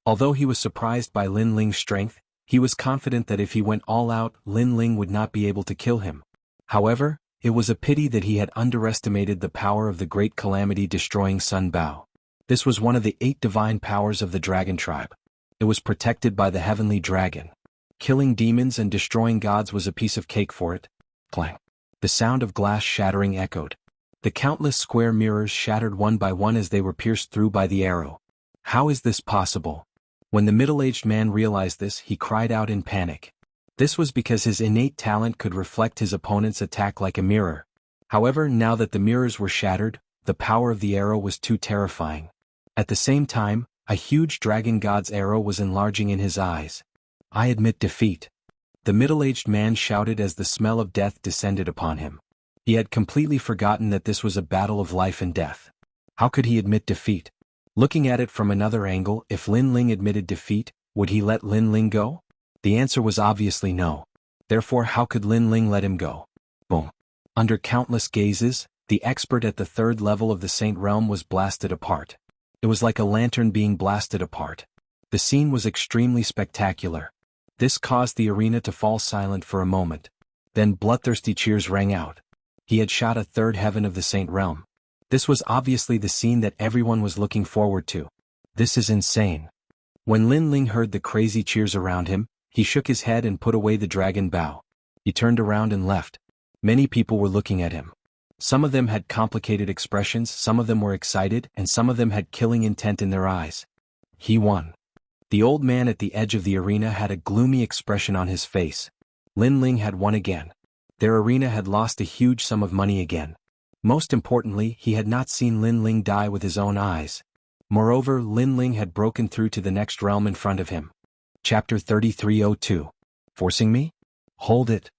[SPEAKER 1] Although he was surprised by Lin Ling's strength, he was confident that if he went all out, Lin Ling would not be able to kill him. However, it was a pity that he had underestimated the power of the great calamity-destroying sun bow. This was one of the 8 divine powers of the dragon tribe. It was protected by the heavenly dragon. Killing demons and destroying gods was a piece of cake for it. Clang. The sound of glass shattering echoed. The countless square mirrors shattered one by one as they were pierced through by the arrow. How is this possible? When the middle-aged man realized this, he cried out in panic. This was because his innate talent could reflect his opponent's attack like a mirror. However, now that the mirrors were shattered, the power of the arrow was too terrifying. At the same time, A huge dragon god's arrow was enlarging in his eyes. I admit defeat. The middle-aged man shouted as the smell of death descended upon him. He had completely forgotten that this was a battle of life and death. How could he admit defeat? Looking at it from another angle, if Lin Ling admitted defeat, would he let Lin Ling go? The answer was obviously no. Therefore, how could Lin Ling let him go? Boom. Under countless gazes, the expert at the third level of the Saint Realm was blasted apart. It was like a lantern being blasted apart. The scene was extremely spectacular. This caused the arena to fall silent for a moment. Then bloodthirsty cheers rang out. He had shot a third heaven of the Saint Realm. This was obviously the scene that everyone was looking forward to. This is insane. When Lin Ling heard the crazy cheers around him, he shook his head and put away the dragon bow. He turned around and left. Many people were looking at him. Some of them had complicated expressions, some of them were excited, and some of them had killing intent in their eyes. He won. The old man at the edge of the arena had a gloomy expression on his face. Lin Ling had won again. Their arena had lost a huge sum of money again. Most importantly, he had not seen Lin Ling die with his own eyes. Moreover, Lin Ling had broken through to the next realm in front of him. Chapter 3302. Forcing me? Hold it.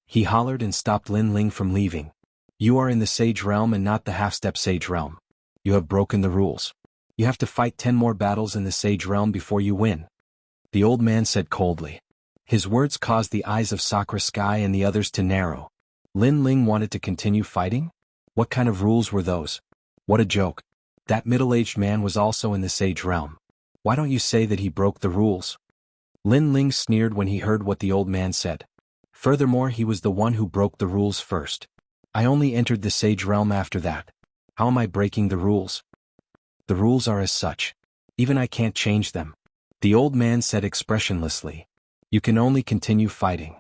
[SPEAKER 1] He hollered and stopped Lin Ling from leaving. You are in the Sage Realm and not the Half-Step Sage Realm. You have broken the rules. You have to fight 10 more battles in the Sage Realm before you win. The old man said coldly. His words caused the eyes of Sakura Sky and the others to narrow. Lin Ling wanted to continue fighting? What kind of rules were those? What a joke. That middle-aged man was also in the Sage Realm. Why don't you say that he broke the rules? Lin Ling sneered when he heard what the old man said. Furthermore, he was the one who broke the rules first. I only entered the Sage Realm after that. How am I breaking the rules? The rules are as such. Even I can't change them. The old man said expressionlessly. You can only continue fighting.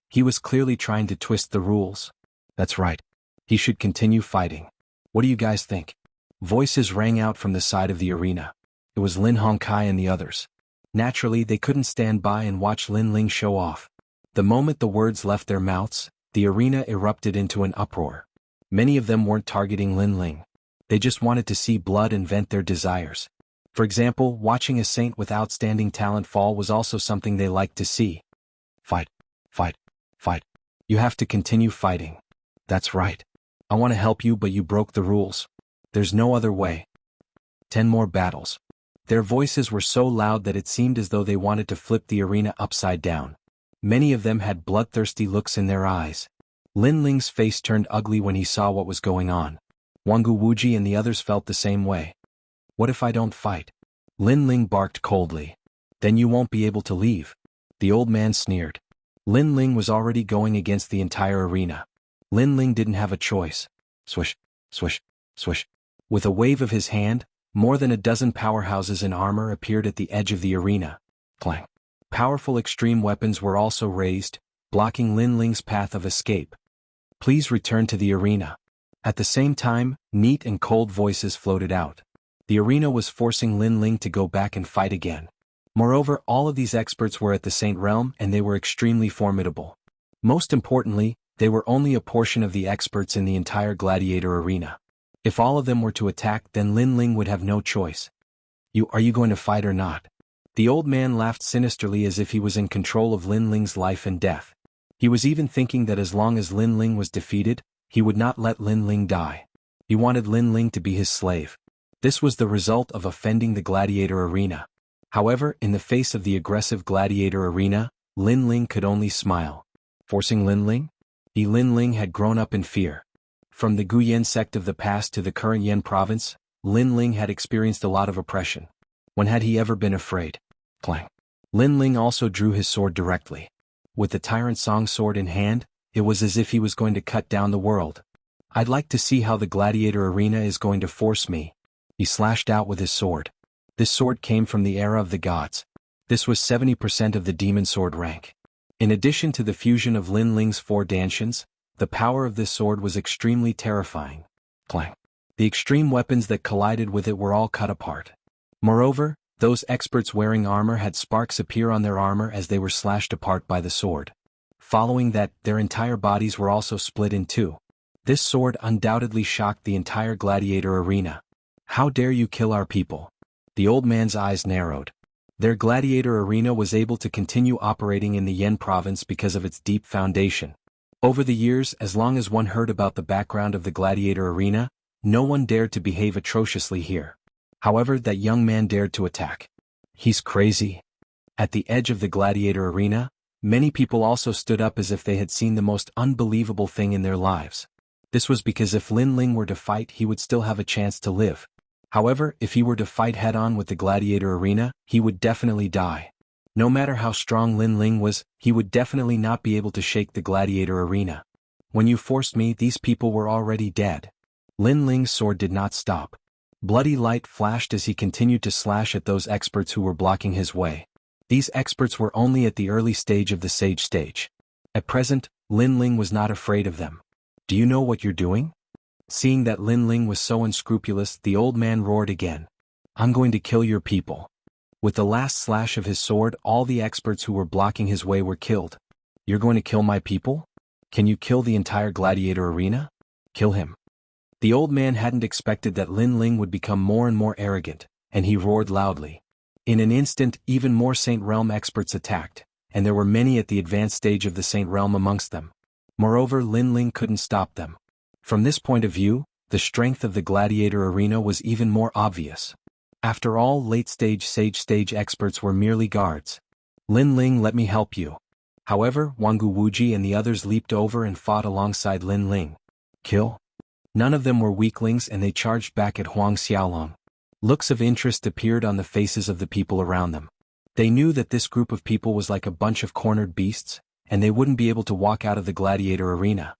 [SPEAKER 1] He was clearly trying to twist the rules. That's right. He should continue fighting. What do you guys think? Voices rang out from the side of the arena. It was Lin Hongkai and the others. Naturally, they couldn't stand by and watch Lin Ling show off. The moment the words left their mouths, the arena erupted into an uproar. Many of them weren't targeting Lin Ling. They just wanted to see blood and vent their desires. For example, watching a saint with outstanding talent fall was also something they liked to see. Fight. Fight. Fight. You have to continue fighting. That's right. I want to help you, but you broke the rules. There's no other way. 10 more battles. Their voices were so loud that it seemed as though they wanted to flip the arena upside down. Many of them had bloodthirsty looks in their eyes. Lin Ling's face turned ugly when he saw what was going on. Wangu Wuji and the others felt the same way. What if I don't fight? Lin Ling barked coldly. Then you won't be able to leave. The old man sneered. Lin Ling was already going against the entire arena. Lin Ling didn't have a choice. Swish, swish, swish. With a wave of his hand, more than a dozen powerhouses in armor appeared at the edge of the arena. Clang. Powerful extreme weapons were also raised, blocking Lin Ling's path of escape. Please return to the arena. At the same time, neat and cold voices floated out. The arena was forcing Lin Ling to go back and fight again. Moreover, all of these experts were at the Saint Realm and they were extremely formidable. Most importantly, they were only a portion of the experts in the entire gladiator arena. If all of them were to attack, then Lin Ling would have no choice. Are you going to fight or not? The old man laughed sinisterly as if he was in control of Lin Ling's life and death. He was even thinking that as long as Lin Ling was defeated, he would not let Lin Ling die. He wanted Lin Ling to be his slave. This was the result of offending the gladiator arena. However, in the face of the aggressive gladiator arena, Lin Ling could only smile. Forcing Lin Ling? Lin Ling had grown up in fear. From the Guyan sect of the past to the current Yan province, Lin Ling had experienced a lot of oppression. When had he ever been afraid? Clang. Lin Ling also drew his sword directly. With the Tyrant Song sword in hand, it was as if he was going to cut down the world. I'd like to see how the gladiator arena is going to force me. He slashed out with his sword. This sword came from the era of the gods. This was 70% of the demon sword rank. In addition to the fusion of Lin Ling's 4 dantians, the power of this sword was extremely terrifying. Clang. The extreme weapons that collided with it were all cut apart. Moreover, those experts wearing armor had sparks appear on their armor as they were slashed apart by the sword. Following that, their entire bodies were also split in two. This sword undoubtedly shocked the entire gladiator arena. How dare you kill our people? The old man's eyes narrowed. Their gladiator arena was able to continue operating in the Yan province because of its deep foundation. Over the years, as long as one heard about the background of the gladiator arena, no one dared to behave atrociously here. However, that young man dared to attack. He's crazy. At the edge of the gladiator arena, many people also stood up as if they had seen the most unbelievable thing in their lives. This was because if Lin Ling were to fight, he would still have a chance to live. However, if he were to fight head-on with the gladiator arena, he would definitely die. No matter how strong Lin Ling was, he would definitely not be able to shake the gladiator arena. When you forced me, these people were already dead. Lin Ling's sword did not stop. Bloody light flashed as he continued to slash at those experts who were blocking his way. These experts were only at the early stage of the sage stage. At present, Lin Ling was not afraid of them. Do you know what you're doing? Seeing that Lin Ling was so unscrupulous, the old man roared again. I'm going to kill your people. With the last slash of his sword, all the experts who were blocking his way were killed. You're going to kill my people? Can you kill the entire gladiator arena? Kill him. The old man hadn't expected that Lin Ling would become more and more arrogant, and he roared loudly. In an instant, even more Saint Realm experts attacked, and there were many at the advanced stage of the Saint Realm amongst them. Moreover, Lin Ling couldn't stop them. From this point of view, the strength of the gladiator arena was even more obvious. After all, late-stage sage stage experts were merely guards. Lin Ling, let me help you. However, Jianghu Wuji and the others leaped over and fought alongside Lin Ling. Kill? None of them were weaklings, and they charged back at Huang Xiaolong. Looks of interest appeared on the faces of the people around them. They knew that this group of people was like a bunch of cornered beasts, and they wouldn't be able to walk out of the gladiator arena.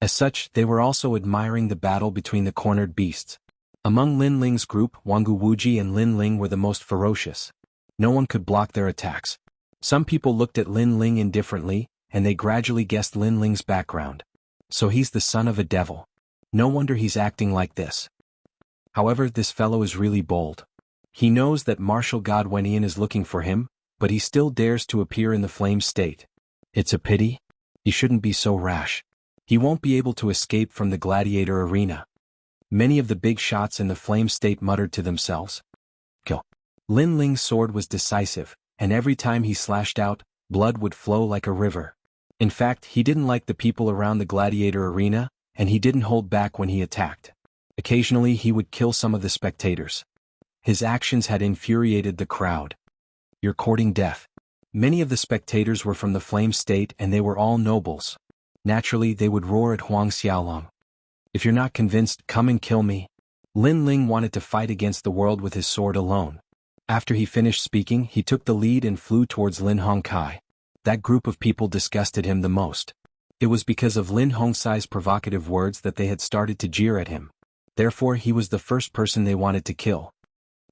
[SPEAKER 1] As such, they were also admiring the battle between the cornered beasts. Among Lin Ling's group, Jianghu Wuji and Lin Ling were the most ferocious. No one could block their attacks. Some people looked at Lin Ling indifferently, and they gradually guessed Lin Ling's background. So he's the son of a devil. No wonder he's acting like this. However, this fellow is really bold. He knows that martial god Wenyan is looking for him, but he still dares to appear in the flame state. It's a pity. He shouldn't be so rash. He won't be able to escape from the gladiator arena. Many of the big shots in the flame state muttered to themselves. Kill. Lin Ling's sword was decisive, and every time he slashed out, blood would flow like a river. In fact, he didn't like the people around the gladiator arena, and he didn't hold back when he attacked. Occasionally he would kill some of the spectators. His actions had infuriated the crowd. You're courting death. Many of the spectators were from the flame state, and they were all nobles. Naturally, they would roar at Huang Xiaolong. If you're not convinced, come and kill me. Lin Ling wanted to fight against the world with his sword alone. After he finished speaking, he took the lead and flew towards Lin Hongkai. That group of people disgusted him the most. It was because of Lin Hongkai's provocative words that they had started to jeer at him. Therefore, he was the first person they wanted to kill.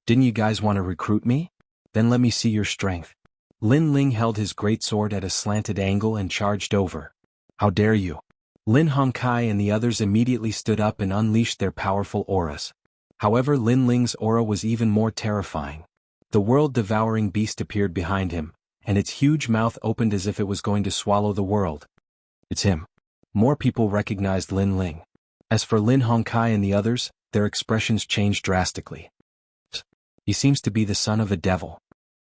[SPEAKER 1] Didn't you guys want to recruit me? Then let me see your strength. Lin Ling held his great sword at a slanted angle and charged over. How dare you? Lin Hongkai and the others immediately stood up and unleashed their powerful auras. However, Lin Ling's aura was even more terrifying. The world-devouring beast appeared behind him, and its huge mouth opened as if it was going to swallow the world. It's him. More people recognized Lin Ling. As for Lin Hongkai and the others, their expressions changed drastically. He seems to be the son of a devil.